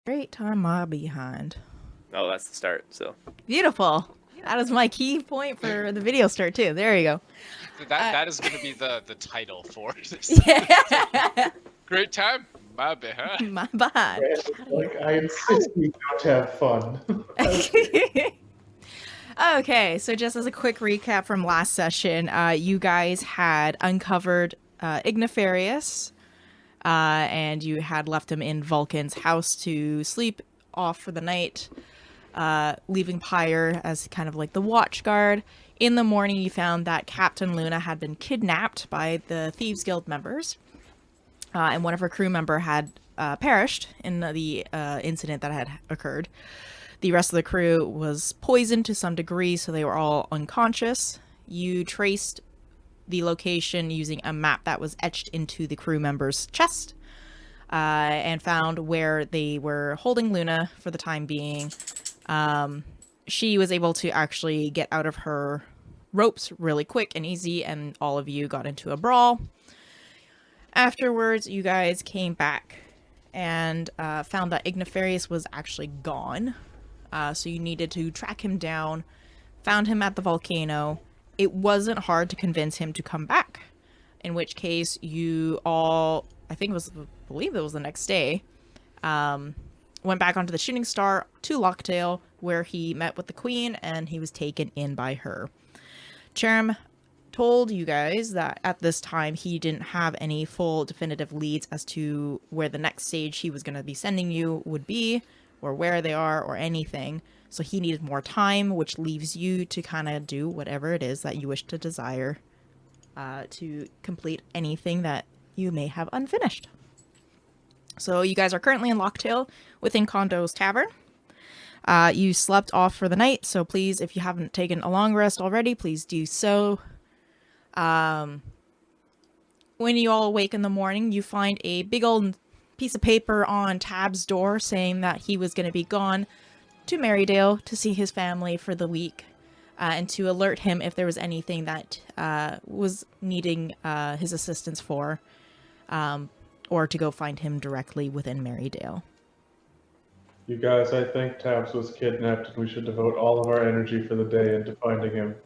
Great time my behind. Oh, that's the start, so. Beautiful. That is my key point for the video start, too. There you go. That is going to be the title for this. Yeah. Great time, my behind. My behind. Like, I insist we don't have fun. Okay, so just as a quick recap from last session, you guys had uncovered Ignifarius, and you had left him in Vulcan's house to sleep off for the night, leaving Pyre as kind of like the watch guard. In the morning, you found that Captain Luna had been kidnapped by the Thieves Guild members, and one of her crew member had perished in the incident that had occurred. The rest of the crew was poisoned to some degree, so they were all unconscious. You traced the location using a map that was etched into the crew member's chest, and found where they were holding Luna for the time being. She was able to actually get out of her ropes really quick and easy, and all of you got into a brawl. Afterwards, you guys came back and found that Ignifarius was actually gone. So you needed to track him down, found him at the volcano. It wasn't hard to convince him to come back, in which case you all, I believe it was the next day, went back onto the Shooting Star to Locktail, where he met with the Queen, and he was taken in by her. Cherum told you guys that at this time he didn't have any full definitive leads as to where the next stage he was going to be sending you would be, or where they are, or anything. So he needed more time, which leaves you to kind of do whatever it is that you wish to desire to complete anything that you may have unfinished. So you guys are currently in Locktail within Kondo's Tavern. You slept off for the night, so please, if you haven't taken a long rest already, please do so. When you all awake in the morning, you find a big old piece of paper on Tab's door saying that he was going to be gone to Marydale to see his family for the week, and to alert him if there was anything that was needing his assistance for, or to go find him directly within Marydale. You guys, I think Tabs was kidnapped, and we should devote all of our energy for the day into finding him.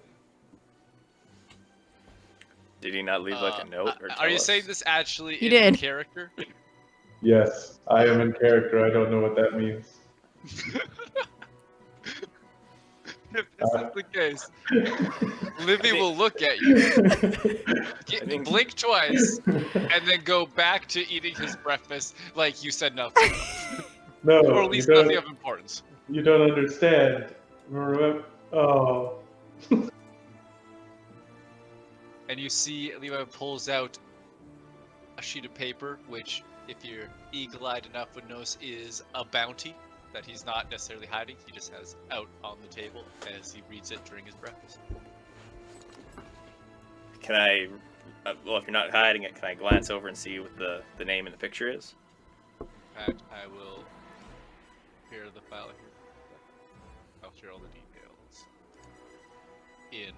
Did he not leave like a note? Or Are you us? saying this actually He in did. character? Yes, I am in character. I don't know what that means. If this is the case, Livy will look at you, blink twice, and then go back to eating his breakfast like you said nothing. No, Or at least nothing of importance. You don't understand. Remember? Oh. And you see Levi pulls out a sheet of paper, which, if you're eagle-eyed enough, would notice is a bounty that he's not necessarily hiding. He just has out on the table as he reads it during his breakfast. Can I, well, if you're not hiding it, can I glance over and see what the name in the picture is? In fact, I will share the file here. I'll share all the details in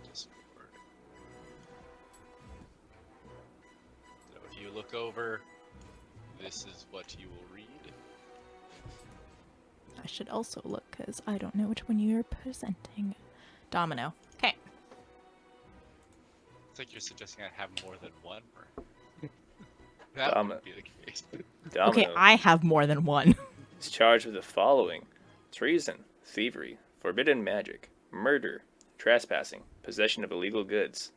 Discord. So if you look over, this is what you will read. I should also look, because I don't know which one you're presenting. Domino. Okay. It's like you're suggesting I have more than one. Or... that wouldn't be the case. Domino Okay, I have more than one. is charged with the following: treason, thievery, forbidden magic, murder, trespassing, possession of illegal goods,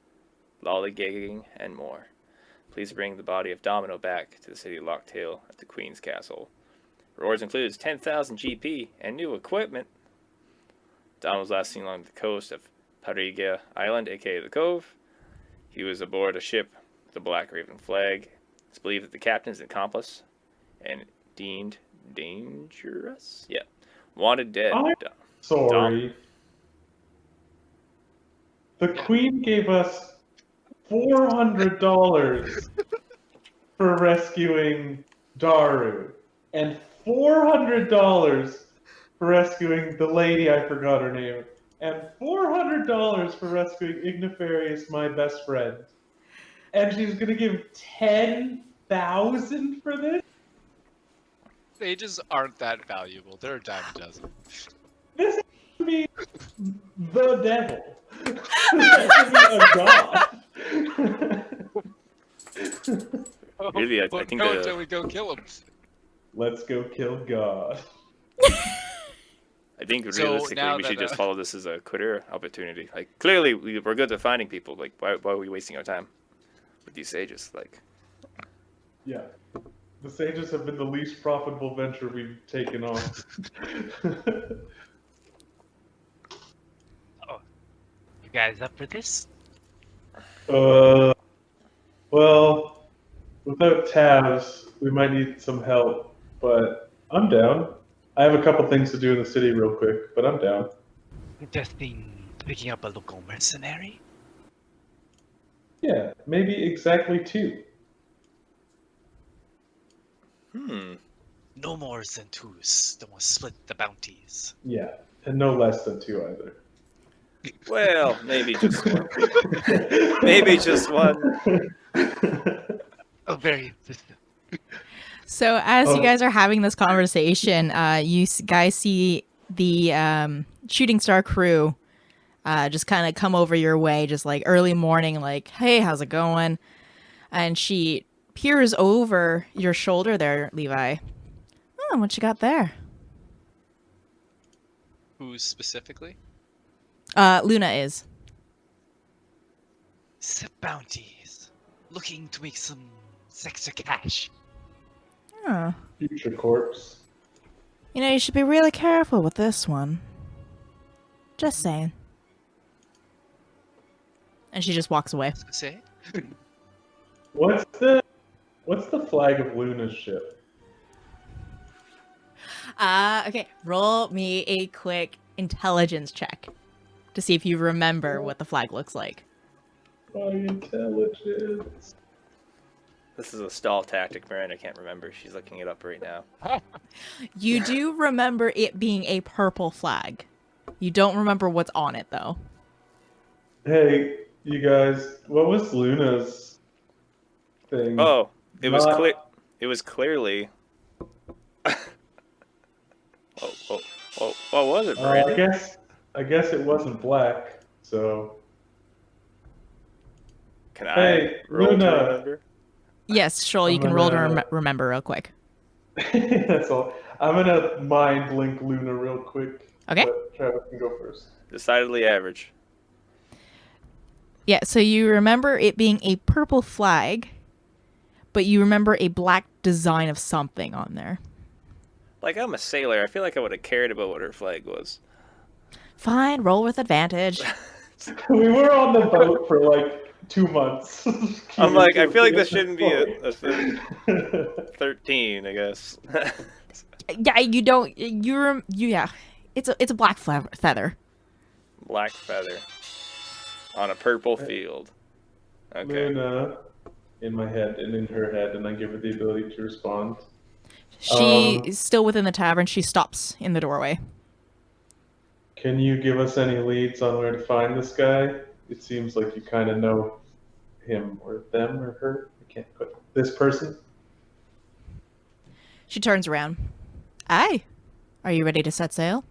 lollygagging, and more. Please bring the body of Domino back to the city of Locktail at the Queen's Castle. Rewards includes 10,000 GP and new equipment. Dom was last seen along the coast of Pariga Island, aka the Cove. He was aboard a ship with a Black Raven flag. It's believed that the captain is an accomplice and deemed dangerous. Yeah. Wanted dead. I'm sorry. The Queen gave us $400 for rescuing Daru, and $400 for rescuing the lady, I forgot her name, and $400 for rescuing Ignifarius, my best friend. And she's gonna give $10,000 for this? Sages aren't that valuable. They're a dime a dozen. This has to be the devil. This has to be a god. Really, I Well, think go the until we go kill him. Let's go kill God. I think So realistically now we should that, just follow this as a career opportunity. Like clearly we're good at finding people. Like why are we wasting our time with these sages? Like Yeah. The sages have been the least profitable venture we've taken on. You guys up for this? Well, without tabs, we might need some help, but I'm down. I have a couple things to do in the city real quick, but I'm down. Suggesting picking up a local mercenary? Yeah, maybe exactly two. No more than twos. Don't want to split the bounties. Yeah, and no less than two either. well, maybe just one. Maybe just one. Oh, very. So as you Oh. guys are having this conversation, guys see the shooting star crew just kind of come over your way, just like early morning, like, hey, how's it going? And she peers over your shoulder there, Levi. Oh, what you got there? Who specifically? Luna is. Sip bounties. Looking to make some extra cash. Oh. Future corpse. You know, you should be really careful with this one. Just saying. And she just walks away. Say? What's the flag of Luna's ship? Okay, roll me a quick intelligence check to see if you remember what the flag looks like. My intelligence. This is a stall tactic, Miranda can't remember. She's looking it up right now. You do remember it being a purple flag. You don't remember what's on it, though. Hey, you guys, what was Luna's thing? Oh, it was Not- clear. It was clearly. What was it, Miranda? I guess it wasn't black. So Can I Hey, roll Luna. to remember? Yes, Shoal, you I'm can roll to gonna- remember real quick. that's all. I'm gonna mind link Luna real quick. Okay. But Travis can go first. Decidedly average. Yeah, so you remember it being a purple flag, but you remember a black design of something on there. Like, I'm a sailor. I feel like I would have cared about what her flag was. Fine, roll with advantage. We were on the boat for like 2 monmonths. I'm like, I feel like this shouldn't be a 13, I guess. Yeah, you don't. Yeah, it's a black feather. Black feather. On a purple field. Okay. Luna in my head and in her head, and I give her the ability to respond. She is still within the tavern. She stops in the doorway. Can you give us any leads on where to find this guy? It seems like you kind of know him or them or her. I can't put this person. She turns around. Aye. Are you ready to set sail?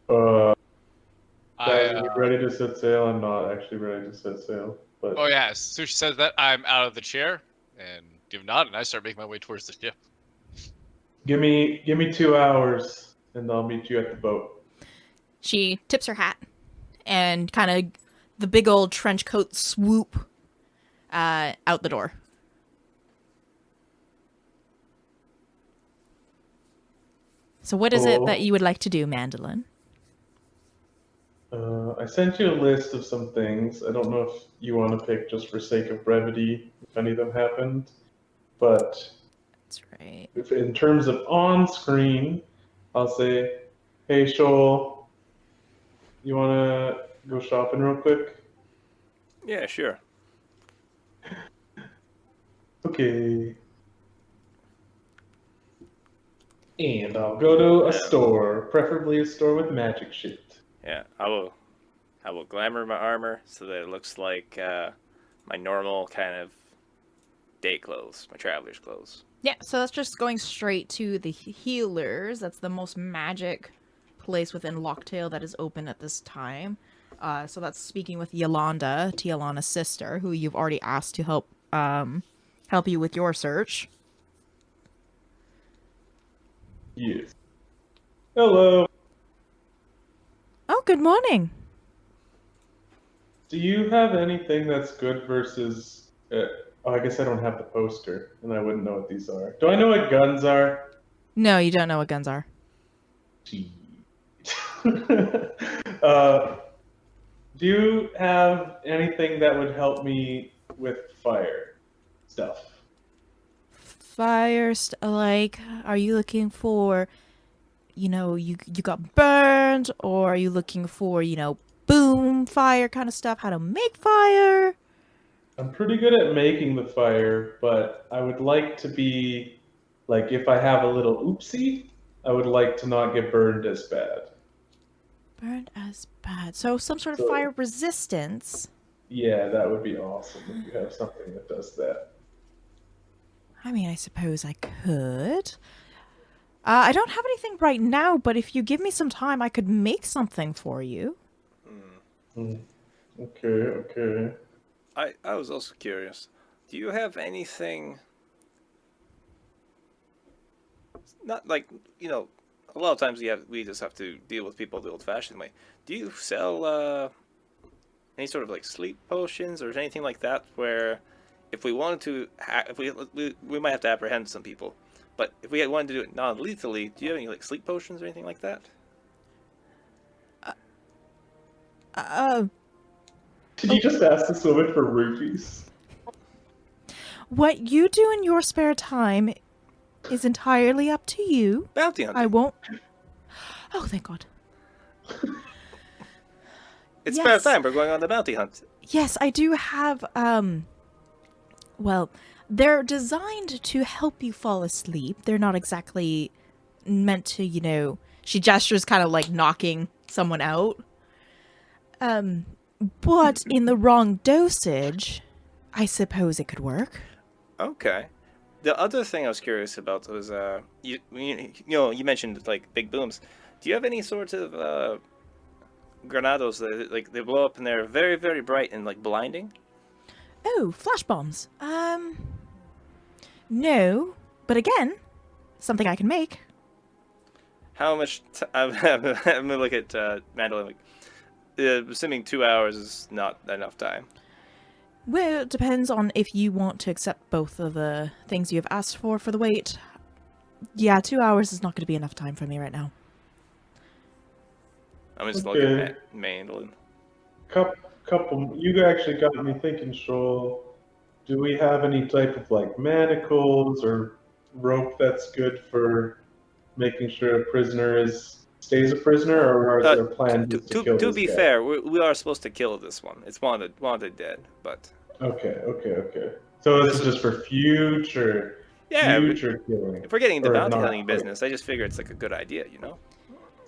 I'm ready to set sail. I'm not actually ready to set sail, but Oh yeah, as soon as she says that, I'm out of the chair and give nod, and I start making my way towards the ship. give me 2 hours, and I'll meet you at the boat. She tips her hat and kind of the big old trench coat swoop out the door. So what is it that you would like to do, Mandolynne? I sent you a list of some things. I don't know if you want to pick just for sake of brevity if any of them happened, but That's right. if in terms of on-screen, I'll say, hey, Shoal, you want to go shopping real quick? Yeah, sure. Okay. And I'll go to a store, preferably a store with magic shit. Yeah, I will glamour my armor so that it looks like my normal kind of day clothes, my traveler's clothes. Yeah, so that's just going straight to the healers. That's the most magic place within Locktail that is open at this time. So that's speaking with Yolanda, Tialana's sister, who you've already asked to help you with your search. Yes. Hello. Oh, good morning. Do you have anything that's good versus? I guess I don't have the poster, and I wouldn't know what these are. Do I know what guns are? No, you don't know what guns are. Gee. Do you have anything that would help me with fire stuff? Like, are you looking for, you got burned, or are you looking for, boom fire kind of stuff, how to make fire? I'm pretty good at making the fire, but I would like to be, like, if I have a little oopsie, I would like to not get burned as bad. Burned as bad. So some sort of So- fire resistance. Yeah, that would be awesome if you have something that does that. I mean, I suppose I could. I don't have anything right now, but if you give me some time, I could make something for you. Okay. I was also curious. Do you have anything? Not like a lot of times we just have to deal with people the old-fashioned way. Do you sell any sort of like sleep potions or anything like that? Where if we wanted to, if we might have to apprehend some people, but if we wanted to do it non-lethally, do you have any like sleep potions or anything like that? Did you just ask this woman for rupees? What you do in your spare time is entirely up to you. Bounty hunting. I won't. Oh, thank God. It's Yes. spare time. We're going on the bounty hunt. Yes, I do have, well, they're designed to help you fall asleep. They're not exactly meant to, she gestures kind of like knocking someone out. But in the wrong dosage, I suppose it could work. Okay. The other thing I was curious about was you mentioned like big booms. Do you have any sort of granados that like they blow up and they're very, very bright and like blinding? Oh, flash bombs. No. But again, something I can make. How much? I'm gonna look at Mandolynne. Like, assuming 2 hours is not enough time. Well, it depends on if you want to accept both of the things you have asked for the wait. Yeah, 2 hours is not going to be enough time for me right now. I'm just Okay. looking at Mandolynne. Couple. You actually got me thinking, Shoal. Do we have any type of like manacles or rope that's good for making sure a prisoner stays a prisoner, or is there a plan just to kill To this be guy? fair, we are supposed to kill this one. It's wanted dead, but Okay. So this is just for future killing. if we're getting into Or bounty not, hunting okay. business, I just figure it's like a good idea,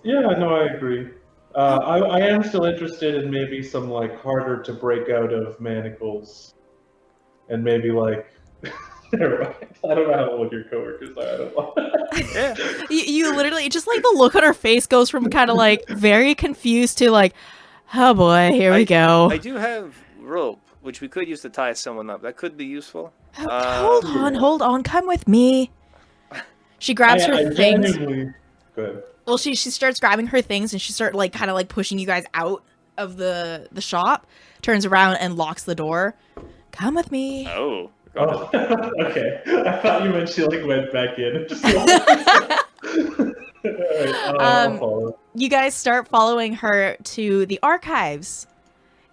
Yeah, no, I agree. I am still interested in maybe some like harder to break out of manacles, and maybe like. Never mind. I don't know how old your coworkers are. I don't know. Yeah. You literally, just like the look on her face goes from kind of like very confused to like, oh boy, here we go. I do have rope, which we could use to tie someone up. That could be useful. Hold on, come with me. She grabs her I things. genuinely. Good. Well, she starts grabbing her things and she starts like kind of like pushing you guys out of the shop. Turns around and locks the door. Come with me. Oh. Oh, okay. I thought you meant she like went back in and just. Alright, I'll follow. You guys start following her to the archives,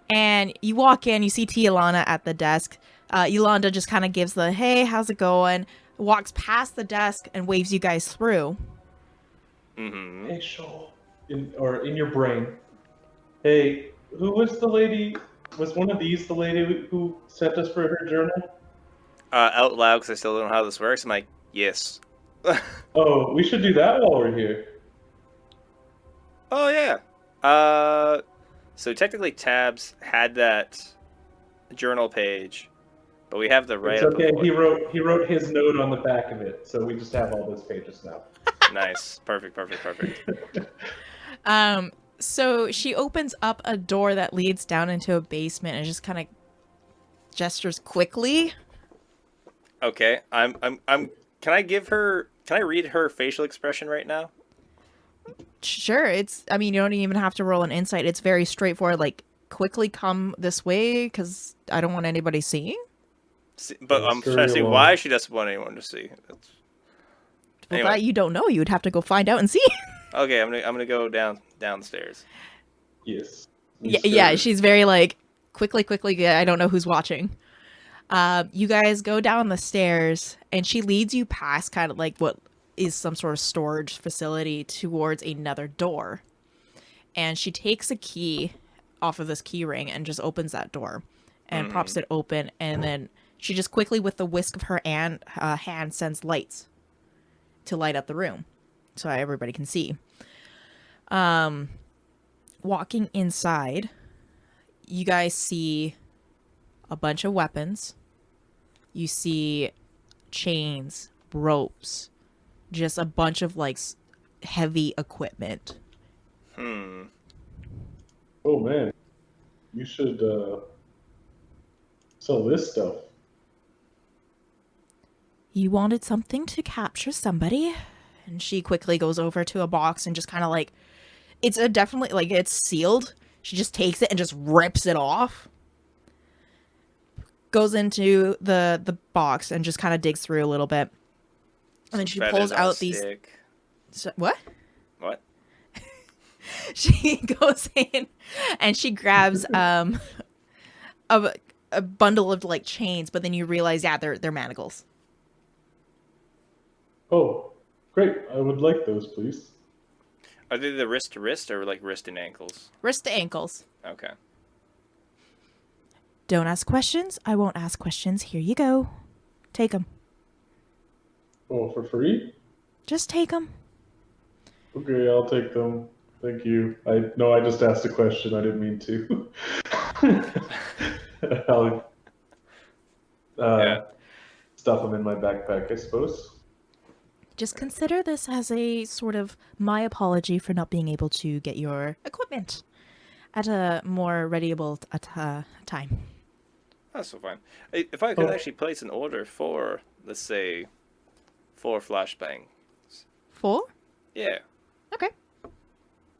and you walk in. You see Tialana at the desk. Yolanda just kind of gives the "Hey, how's it going?" Walks past the desk and waves you guys through. Mm-hmm. Hey, Shoal. In your brain. Hey, who was the lady? Was one of these the lady who sent us for her journal? Out loud, because I still don't know how this works. I'm like, yes. Oh, we should do that while we're here. Oh yeah. So technically, Tabs had that journal page but we have the It's write-up okay. of what... He wrote his note on the back of it, so we just have all those pages now. Nice. Perfect. So she opens up a door that leads down into a basement and just kind of gestures quickly. Okay. Can I read her facial expression right now? Sure, I mean, you don't even have to roll an insight. It's very straightforward, like, quickly come this way, because I don't want anybody seeing. But I'm trying to see why she doesn't want anyone to see. Well, Anyway. that you don't know. You would have to go find out and see. Okay, I'm gonna go downstairs. Yes. Yeah, she's very, like, quickly, I don't know who's watching. You guys go down the stairs, and she leads you past kind of, like, what is some sort of storage facility towards another door. And she takes a key off of this key ring and just opens that door and props it open, and then she just quickly, with the whisk of her hand, sends lights to light up the room so everybody can see. Walking inside, you guys see a bunch of weapons. You see chains, ropes, just a bunch of, like, heavy equipment. Oh man, you should sell this stuff. You wanted something to capture somebody, and she quickly goes over to a box and just kind of, like, it's definitely, like, it's sealed. She just takes it and just rips it off. Goes into the box and just kind of digs through a little bit. And then she pulls out these... What? What? She goes in and she grabs a bundle of, like, chains, but then you realize, yeah, they're manacles. Oh, great. I would like those, please. Are they the wrist to wrist or like wrist and ankles? Wrist to ankles. Okay. Don't ask questions. I won't ask questions. Here you go. Take them. Oh, for free? Just take them. Okay, I'll take them. Thank you. I just asked a question. I didn't mean to. I'll stuff them in my backpack, I suppose. Just consider this as a sort of my apology for not being able to get your equipment at a more readyable time. That's so fine. If I could actually place an order for, let's say, 4 flashbangs. 4? Yeah. Okay.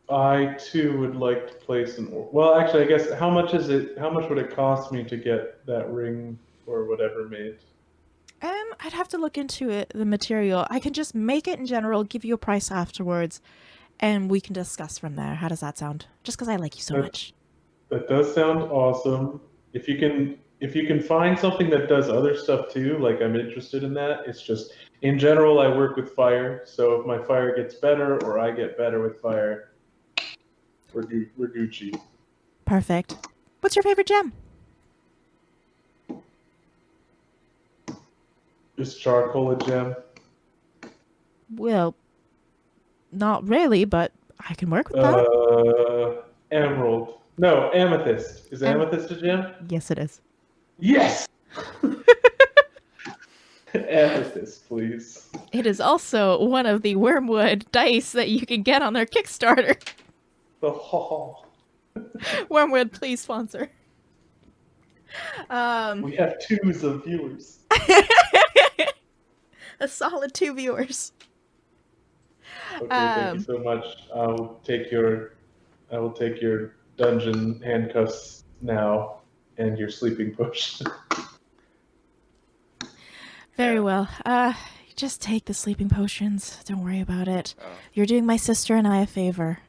I too would like to place an order. Well, actually, I guess how much would it cost me to get that ring or whatever made? I'd have to look into it, the material. I can just make it in general, give you a price afterwards, and we can discuss from there. How does that sound? Just because I like you so much. That does sound awesome. If you can find something that does other stuff too, like I'm interested in that. It's just, in general, I work with fire, so if my fire gets better or I get better with fire, we're Gucci. Perfect. What's your favorite gem? Is charcoal a gem? Well, not really, but I can work with that. Emerald. No, amethyst. Is amethyst a gem? Yes, it is. Yes! Amethyst, please. It is also one of the wormwood dice that you can get on their Kickstarter. Oh. Wormwood, please sponsor. We have 2s of viewers. A solid 2 viewers. Okay, thank you so much. I will take your dungeon handcuffs now and your sleeping potion. Very well. Just take the sleeping potions. Don't worry about it. Oh. You're doing my sister and I a favor.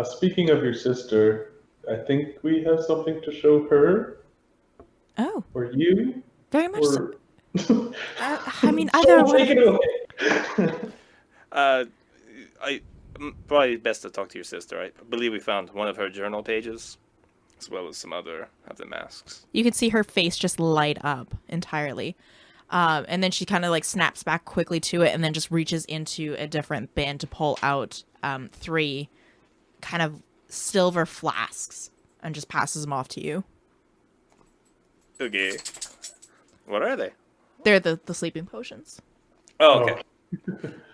Speaking of your sister, I think we have something to show her. Oh. Or you. Very much or... so. I mean, either one. Take it away. Probably best to talk to your sister. I believe we found one of her journal pages, as well as some other of the masks. You can see her face just light up entirely. And then she kind of, like, snaps back quickly to it and then just reaches into a different bin to pull out 3 kind of silver flasks and just passes them off to you. Okay. What are they? They're the sleeping potions. Oh, okay.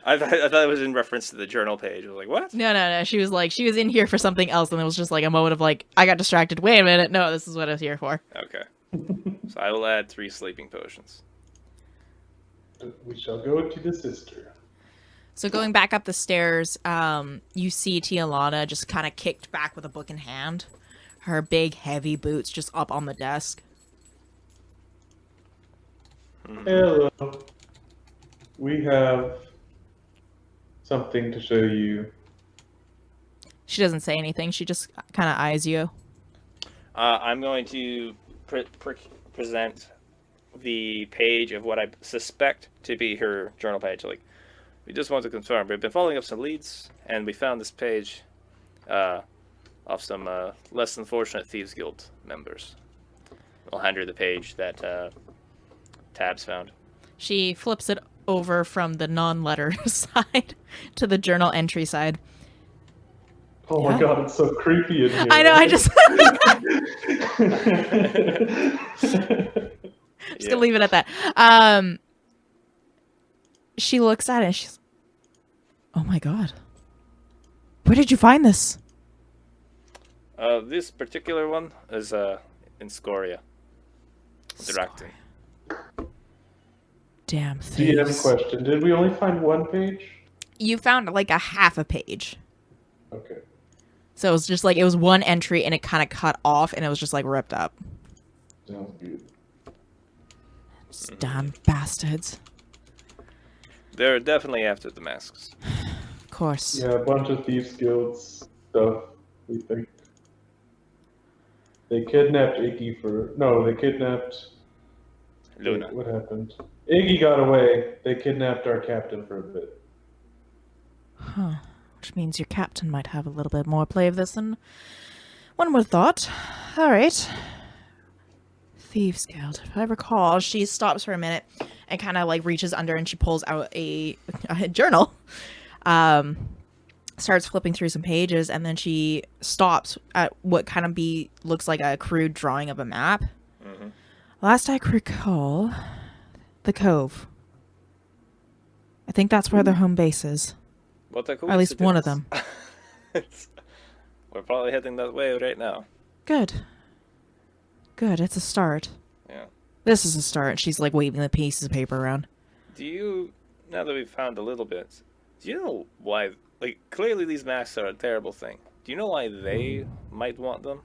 I thought it was in reference to the journal page. I was like, what? No. She was in here for something else, and it was just like a moment of like, I got distracted. Wait a minute. No, this is what I was here for. Okay. So I will add 3 sleeping potions. We shall go to the sister. So going back up the stairs, you see Tialana just kind of kicked back with a book in hand. Her big, heavy boots just up on the desk. Hello. We have something to show you. She doesn't say anything. She just kind of eyes you. I'm going to present the page of what I suspect to be her journal page. Like, we just want to confirm. We've been following up some leads, and we found this page of some less than fortunate Thieves Guild members. I'll hand her the page that Tabs found. She flips it over from the non-letter side to the journal entry side. Oh my Yeah. god, it's so creepy in here. I know, I just... Just gonna leave it at that. She looks at it and she's, oh my god. Where did you find this? This particular one is in Scoria. Directing. DM Damn thieves. question. Did we only find one page? You found like a half a page. Okay. So it was just like, it was one entry and it kind of cut off and it was just like ripped up. Sounds good. Damn bastards. They're definitely after the masks. Of course. Yeah, a bunch of Thieves Guilds stuff, we think. They kidnapped Iggy they kidnapped... Luna. Wait, what happened? Iggy got away. They kidnapped our captain for a bit. Huh. Which means your captain might have a little bit more play of this than one would have thought. Alright. Thieves Guild. If I recall, she stops for a minute and kind of like reaches under and she pulls out a journal. Starts flipping through some pages and then she stops at what kind of looks like a crude drawing of a map. Mm-hmm. Last I recall, the Cove. I think that's where their home base is. What a Or at least one of coincidence. them. We're probably heading that way right now. Good. Good, it's a start. Yeah. This is a start. She's like waving the pieces of paper around. Do you, now that we've found a little bit, do you know why, like, clearly these masks are a terrible thing. Do you know why they might want them?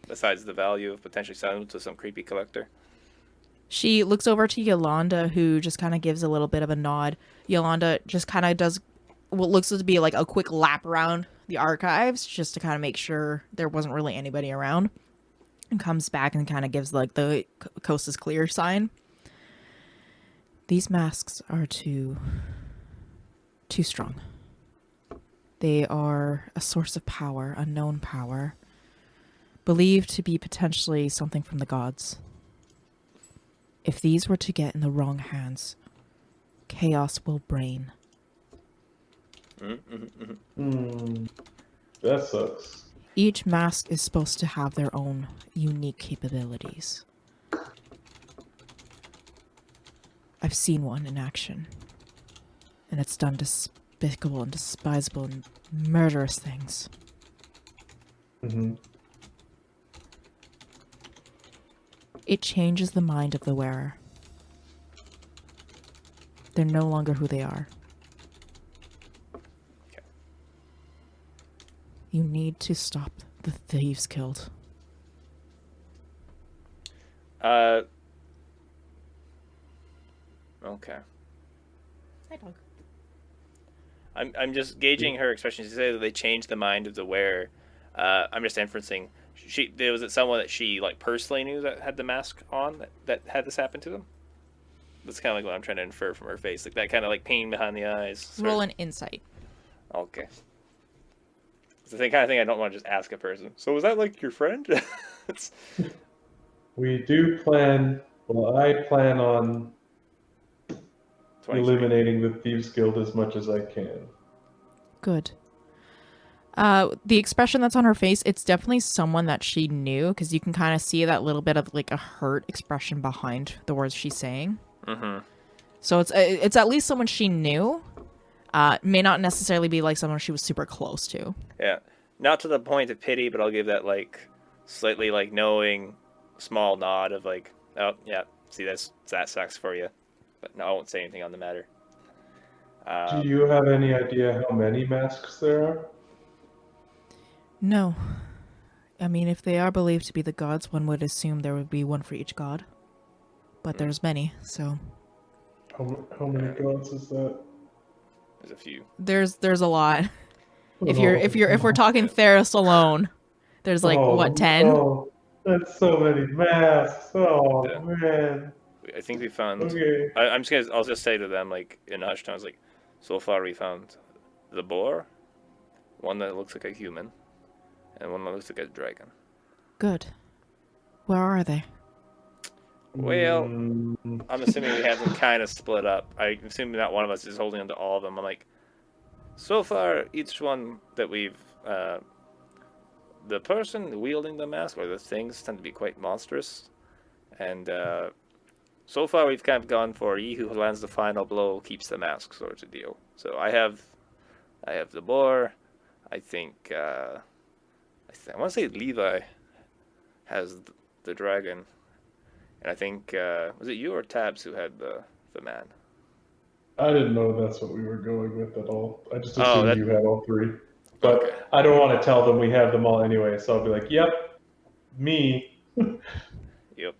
Besides the value of potentially selling them to some creepy collector? She looks over to Yolanda, who just kind of gives a little bit of a nod. Yolanda just kind of does what looks to be like a quick lap around the archives, just to kind of make sure there wasn't really anybody around. And comes back and kind of gives like the coast is clear sign. These masks are too strong. They are a source of power, unknown power, believed to be potentially something from the gods. If these were to get in the wrong hands, chaos will reign. That sucks. Each mask is supposed to have their own unique capabilities. I've seen one in action, and it's done despicable and despisable and murderous things. Mm-hmm. It changes the mind of the wearer. They're no longer who they are. Okay. You need to stop the Thieves Guild. Okay. Hi, dog. I'm just gauging her expression. She said that they changed the mind of the wearer. I'm just inferencing. Was it someone that she like personally knew that had the mask on that had this happen to them? That's kind of like what I'm trying to infer from her face, like that kind of like pain behind the eyes. Roll an insight. Okay. It's the kind of thing I don't want to just ask a person. So was that like your friend? We do plan. Well, I plan on 23. eliminating the Thieves Guild as much as I can. Good. The expression that's on her face, it's definitely someone that she knew, because you can kind of see that little bit of like a hurt expression behind the words she's saying. Mm-hmm. So it's at least someone she knew. May not necessarily be like someone she was super close to. Yeah. Not to the point of pity, but I'll give that like slightly like knowing small nod of like, oh yeah, see that sucks for you. But no, I won't say anything on the matter. Do you have any idea how many masks there are? No. I mean, if they are believed to be the gods, one would assume there would be one for each god. But there's many, so How many gods is that? There's a few. there's a lot. If we're talking Theros alone, there's like what 10? Oh, that's so many masks. Oh Yeah. man. I think we found. Okay. I'll just say to them like in hushed tones like, so far we found the boar, one that looks like a human, and one that looks like a dragon. Good. Where are they? Well, Mm, I'm assuming we have them kind of split up. I'm assuming that one of us is holding onto all of them. I'm like, so far each one that we've, the person wielding the mask or the things tend to be quite monstrous, and so far we've kind of gone for he who lands the final blow keeps the mask sort of deal. So I have the boar. I think I want to say Levi has the dragon, and I think was it you or Tabs who had the man? I didn't know that's what we were going with at all. I just Oh, assumed that- you had all three. But Okay. I don't want to tell them we have them all anyway, so I'll be like, yep, me. Yep.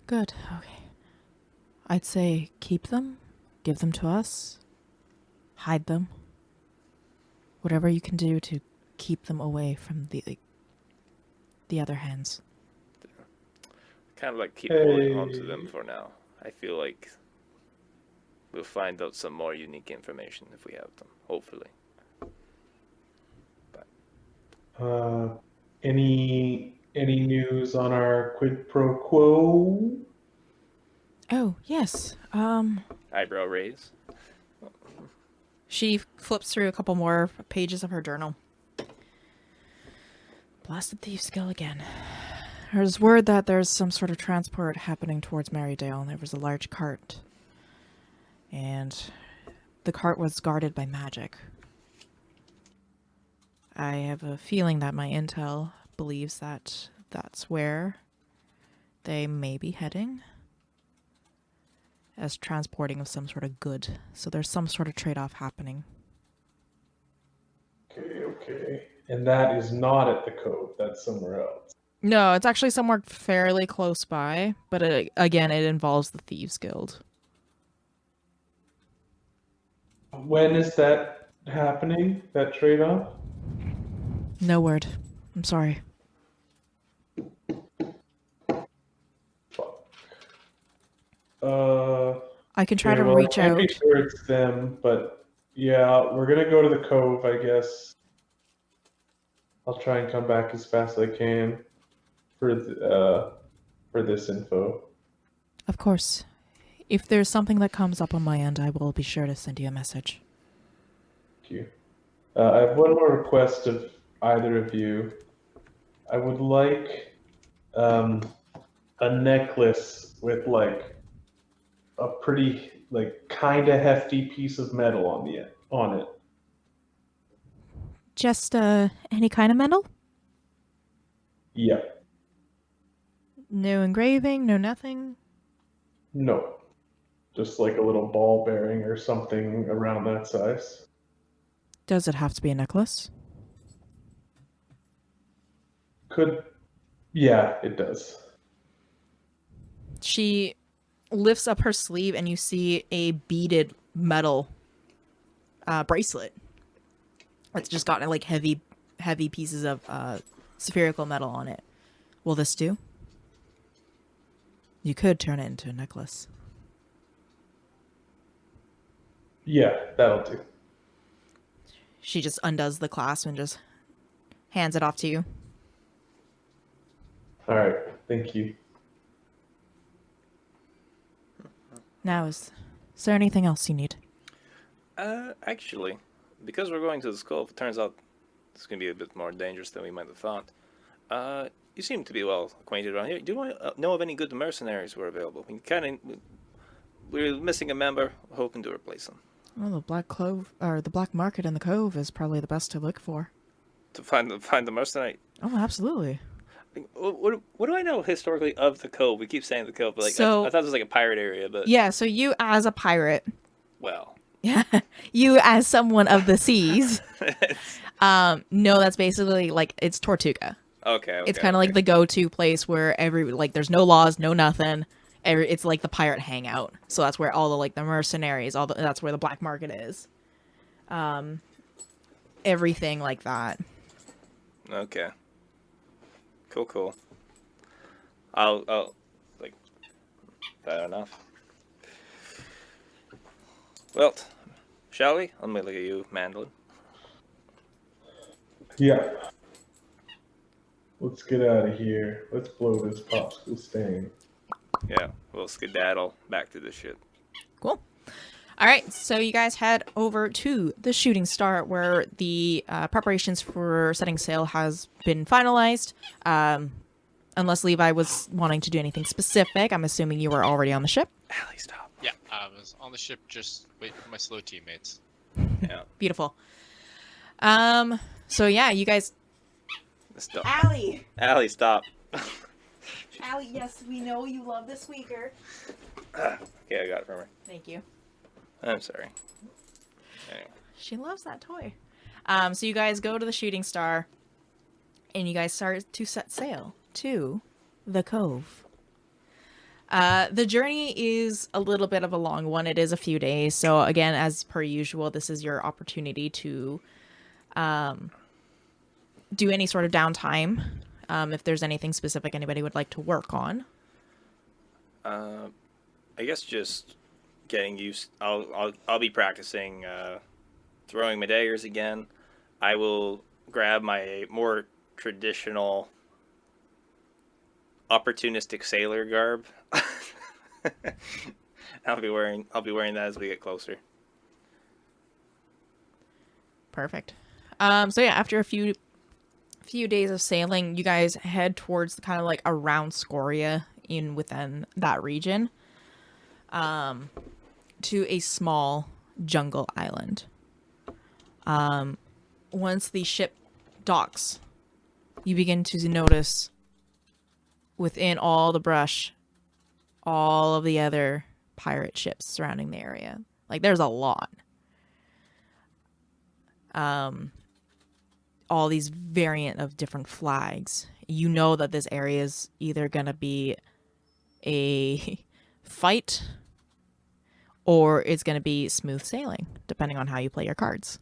Good. Okay. I'd say keep them, give them to us, hide them. Whatever you can do to keep them away from the other hands. Kind of like keep holding Hey. on to them for now. I feel like we'll find out some more unique information if we have them, hopefully. Any news on our quid pro quo? Oh, yes. Eyebrow raise. She flips through a couple more pages of her journal. Blasted Thieves Guild again. There's word that there's some sort of transport happening towards Marydale, and there was a large cart. And the cart was guarded by magic. I have a feeling that my intel believes that that's where they may be heading. As transporting of some sort of good. So there's some sort of trade-off happening. Okay. And that is not at the Cove. That's somewhere else. No, it's actually somewhere fairly close by, but again, it involves the Thieves Guild. When is that happening? That trade-off? No word. I'm sorry. Fuck. I can try okay, to well, reach I can't out. be sure it's them, but yeah, we're gonna go to the Cove, I guess. I'll try and come back as fast as I can for this info. Of course. If there's something that comes up on my end, I will be sure to send you a message. Thank you. I have one more request of either of you. I would like a necklace with like a pretty like kind of hefty piece of metal on it. Just any kind of metal? Yeah. No engraving, no nothing? No. Just like a little ball bearing or something around that size. Does it have to be a necklace? Yeah, it does. She lifts up her sleeve and you see a beaded metal bracelet. It's just got like heavy pieces of spherical metal on it. Will this do? You could turn it into a necklace. Yeah, that'll do. She just undoes the clasp and just hands it off to you. All right, thank you. Now, is there anything else you need? Actually, because we're going to the Cove, it turns out it's going to be a bit more dangerous than we might have thought. You seem to be well acquainted around here. Do you know of any good mercenaries who are available? We're missing a member, hoping to replace them. Well, the Black Clove, or the Black Market in the Cove is probably the best to look for. To find the mercenary. Oh, absolutely. What do I know historically of the Cove? We keep saying the Cove, but like I thought it was like a pirate area, but yeah. So you as a pirate, well, yeah, you as someone of the seas, no, that's basically like it's Tortuga. Okay. It's kind of like the go-to place where there's no laws, no nothing. It's like the pirate hangout. So that's where all the mercenaries, that's where the black market is. Everything like that. Okay. Cool. I'll fair enough. Well, shall we? Let me look at you, Mandolynne. Yeah. Let's get out of here. Let's blow this popsicle stain. Yeah, we'll skedaddle back to the ship. Cool. All right, so you guys head over to the Shooting Star, where the preparations for setting sail has been finalized. Unless Levi was wanting to do anything specific, I'm assuming you were already on the ship. Allie, stop. Yeah, I was on the ship just waiting for my slow teammates. Yeah. Beautiful. So yeah, you guys. Stop. Allie, stop. Allie, yes, we know you love the squeaker. Okay, I got it from her. Thank you. I'm sorry. Anyway. She loves that toy. So you guys go to the Shooting Star, and you guys start to set sail to the Cove. The journey is a little bit of a long one. It is a few days. So again, as per usual, this is your opportunity to do any sort of downtime. If there's anything specific anybody would like to work on. I guess just getting used. I'll be practicing throwing my daggers again. I will grab my more traditional opportunistic sailor garb. I'll be wearing that as we get closer. Perfect. So yeah, after a few days of sailing, you guys head towards kind of like around Scoria within that region, to a small jungle island. Once the ship docks, you begin to notice within all the brush, all of the other pirate ships surrounding the area. Like, there's a lot. All these variant of different flags. You know that this area is either going to be a fight or it's going to be smooth sailing, depending on how you play your cards.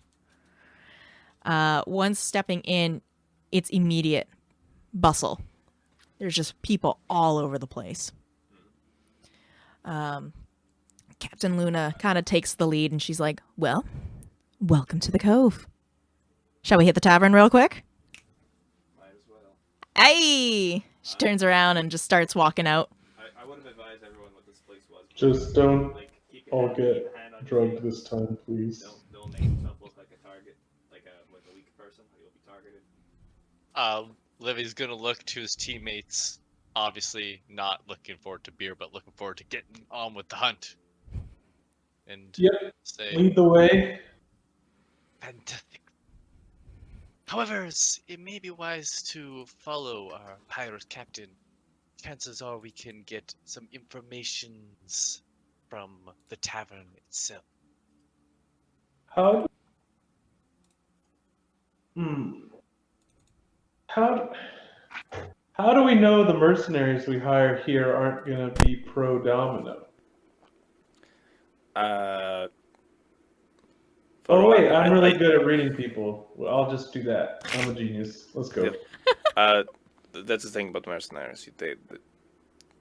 Once stepping in, it's immediate bustle. There's just people all over the place. Captain Luna kind of takes the lead and she's like, well, welcome to the Cove. Shall we hit the tavern real quick? Might as well. Hey! She turns around and just starts walking out. I would have advised everyone what this place was. Just don't keep all get drugged this time, please. Don't make yourself look like a target, like a weak person. You'll be targeted. Livy's gonna look to his teammates, obviously not looking forward to beer, but looking forward to getting on with the hunt. And say, Lead the way. fantastic. However, it may be wise to follow our pirate captain. Chances are we can get some informations from the tavern itself. How do we know the mercenaries we hire here aren't going to be pro-Domino? Oh wait, I'm really good at reading people. Well, I'll just do that. I'm a genius. Let's go. That's the thing about mercenaries.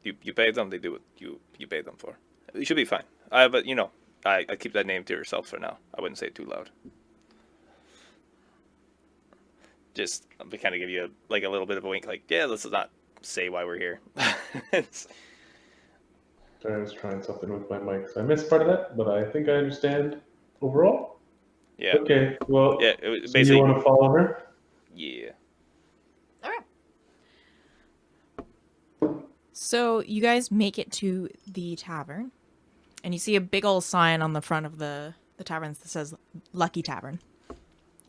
You pay them, they do what you pay them for. You should be fine. But I keep that name to yourself for now. I wouldn't say it too loud. Just to kind of give you a little bit of a wink, like, yeah, let's not say why we're here. Sorry, I was trying something with my mic, so I missed part of that, but I think I understand overall. Yeah. Okay, well, Yeah. It was so you basically. want to follow her? Yeah. All right. So you guys make it to the tavern, and you see a big old sign on the front of the tavern that says Lucky Tavern.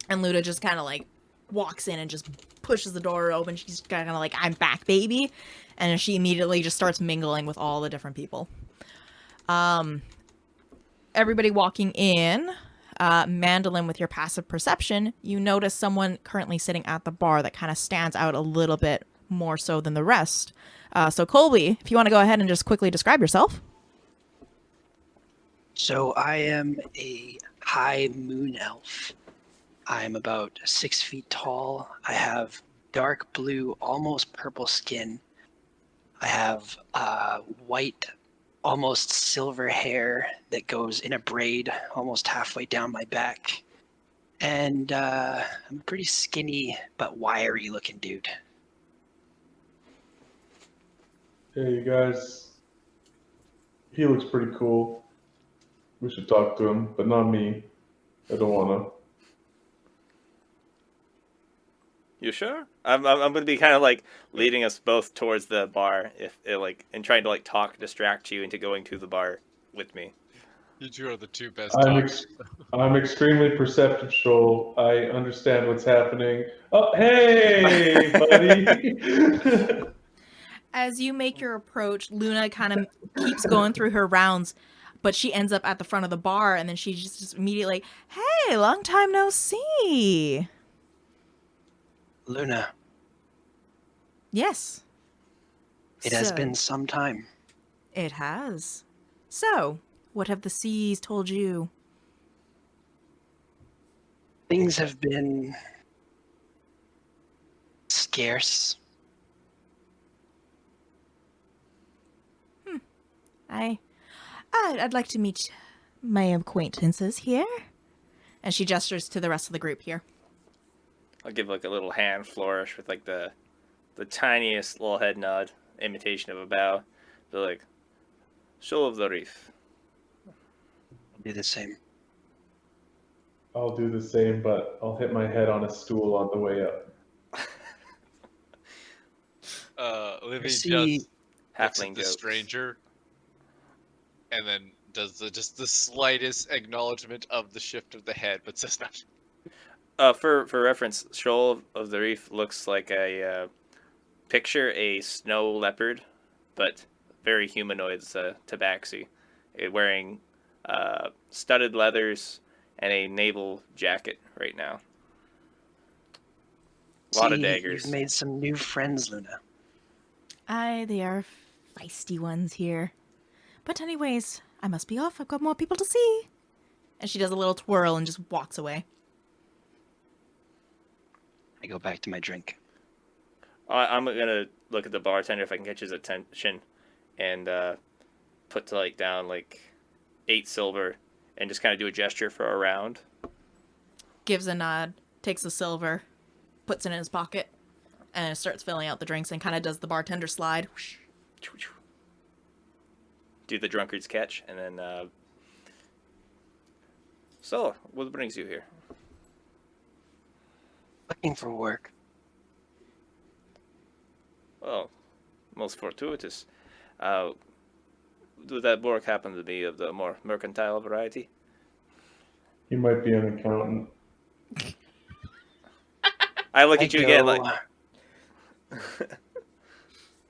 And Luda just kind of like walks in and just pushes the door open. She's kind of like, "I'm back, baby," and she immediately just starts mingling with all the different people. Everybody walking in. Mandolynne, with your passive perception, you notice someone currently sitting at the bar that kind of stands out a little bit more so than the rest. So Colby, if you want to go ahead and just quickly describe yourself. So I am a high moon elf. I'm about 6 feet tall. I have dark blue, almost purple skin. I have white, almost silver hair that goes in a braid almost halfway down my back. And I'm a pretty skinny but wiry looking dude. Hey, you guys. He looks pretty cool. We should talk to him, but not me. I don't want to. You sure? I'm gonna be kind of like leading us both towards the bar, if it, like, and trying to like distract you into going to the bar with me. You two are the two best I'm, talkers. I'm extremely perceptive, Shoal. I understand what's happening. Oh, hey, buddy. As you make your approach, Luna kind of keeps going through her rounds, but she ends up at the front of the bar, and then she just immediately, "Hey, long time no see." Luna, Yes. it has So- been some time. It has. So, what have the seas told you? Things have been scarce. I'd like to meet my acquaintances here. And she gestures to the rest of the group here. I'll give like a little hand flourish with like the tiniest little head nod, imitation of a bow. They're like, Shoal of the Reef. Do the same. I'll do the same, but I'll hit my head on a stool on the way up. Livy See- just looks at Halfling the jokes. stranger, and then does just the slightest acknowledgement of the shift of the head, but says nothing. For reference, Shoal of the Reef looks like a picture a snow leopard, but very humanoid as a tabaxi, wearing studded leathers and a naval jacket right now. A lot of See, daggers. You've made some new friends, Luna. They are feisty ones here. But anyways, I must be off. I've got more people to see. And she does a little twirl and just walks away. I go back to my drink. I'm gonna look at the bartender if I can catch his attention, and put to like down like 8 silver, and just kind of do a gesture for a round. Gives a nod, takes the silver, puts it in his pocket, and starts filling out the drinks and kind of does the bartender slide. Whoosh. Do the drunkard's catch, and then. So, what brings you here? Looking for work. Well, most fortuitous. Do that work happen to be of the more mercantile variety? He might be an accountant. I look at you again like.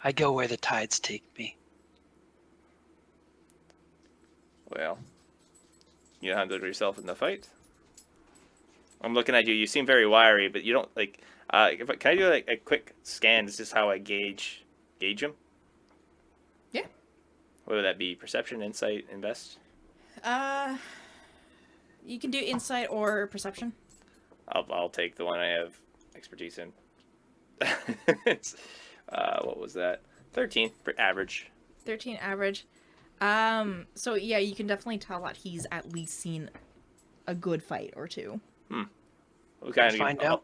I go where the tides take me. Well, you handled yourself in the fight. I'm looking at you. You seem very wiry, but you don't like. Can I do like a quick scan? This is how I gauge him. Yeah. What would that be? Perception, insight, invest. You can do insight or perception. I'll take the one I have expertise in. What was that? 13, average. 13 average. So yeah, you can definitely tell that he's at least seen a good fight or two. We kind of Find out.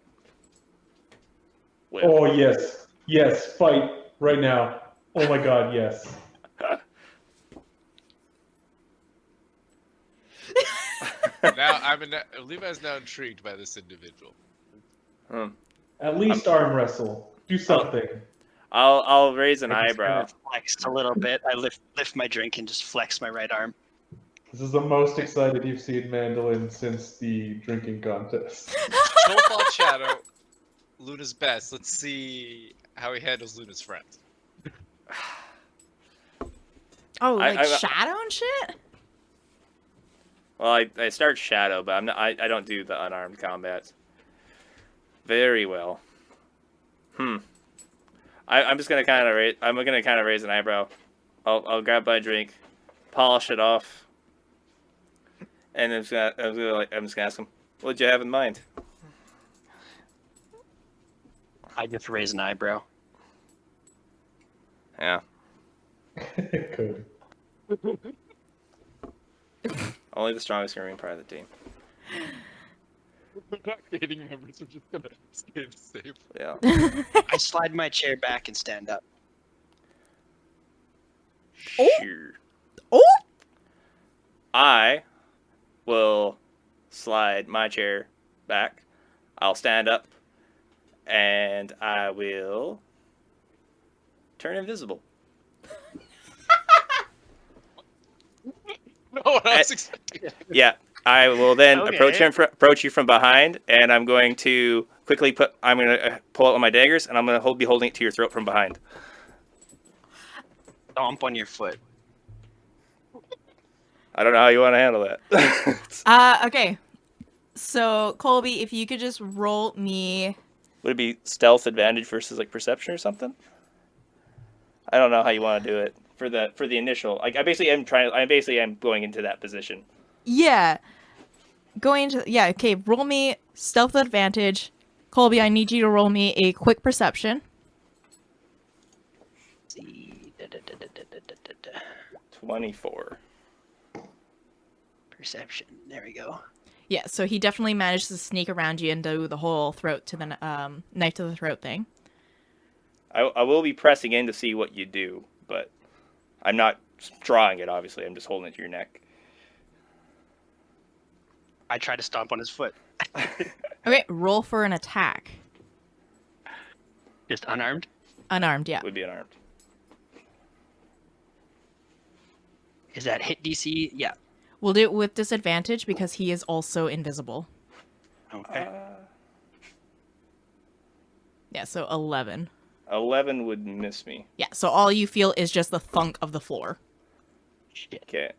Well, Oh, yes. Yes, fight right now. Oh my god, yes. Now Levi's now intrigued by this individual. Hmm. At least arm wrestle. Do something. I'll raise an I just kind eyebrow. of flex a little bit. I lift my drink and just flex my right arm. This is the most excited you've seen Mandolynne since the drinking contest. Shoal thought Shadow, Luna's best. Let's see how he handles Luna's friends. Oh, I- like I- shadow and shit? Well, I start Shadow, but I don't do the unarmed combats. Very well. I'm just gonna kind of raise an eyebrow. I'll grab my drink, polish it off, and I'm just gonna ask him, "What'd you have in mind?" I just raise an eyebrow. Yeah. Cody. Only the strongest can remain part of the team. We're not gating members. We're just gonna stay safe. Yeah. I slide my chair back and stand up. Oh. Sure. Oh! I will slide my chair back. I'll stand up, and I will turn invisible. No one else expecting it. Yeah, I will then Okay. approach you from behind, and I'm going to quickly pull out one of my daggers, and I'm going to be holding it to your throat from behind. Stomp on your foot. I don't know how you want to handle that. Okay. So, Colby, if you could just roll me... Would it be stealth advantage versus like perception or something? I don't know how you want to do it for the initial. Like I basically am going into that position. Yeah. Okay, roll me stealth advantage. Colby, I need you to roll me a quick perception. Let's see. 24. Perception. There we go. Yeah, so he definitely managed to sneak around you and do the whole throat to the knife to the throat thing. I will be pressing in to see what you do, but I'm not drawing it, obviously. I'm just holding it to your neck. I try to stomp on his foot. Okay, roll for an attack. Just unarmed. Unarmed, yeah. Would be unarmed. Is that hit DC? Yeah. We'll do it with disadvantage because he is also invisible. Okay. Yeah, so 11. 11 would miss me. Yeah, so all you feel is just the thunk of the floor. Shit. Okay.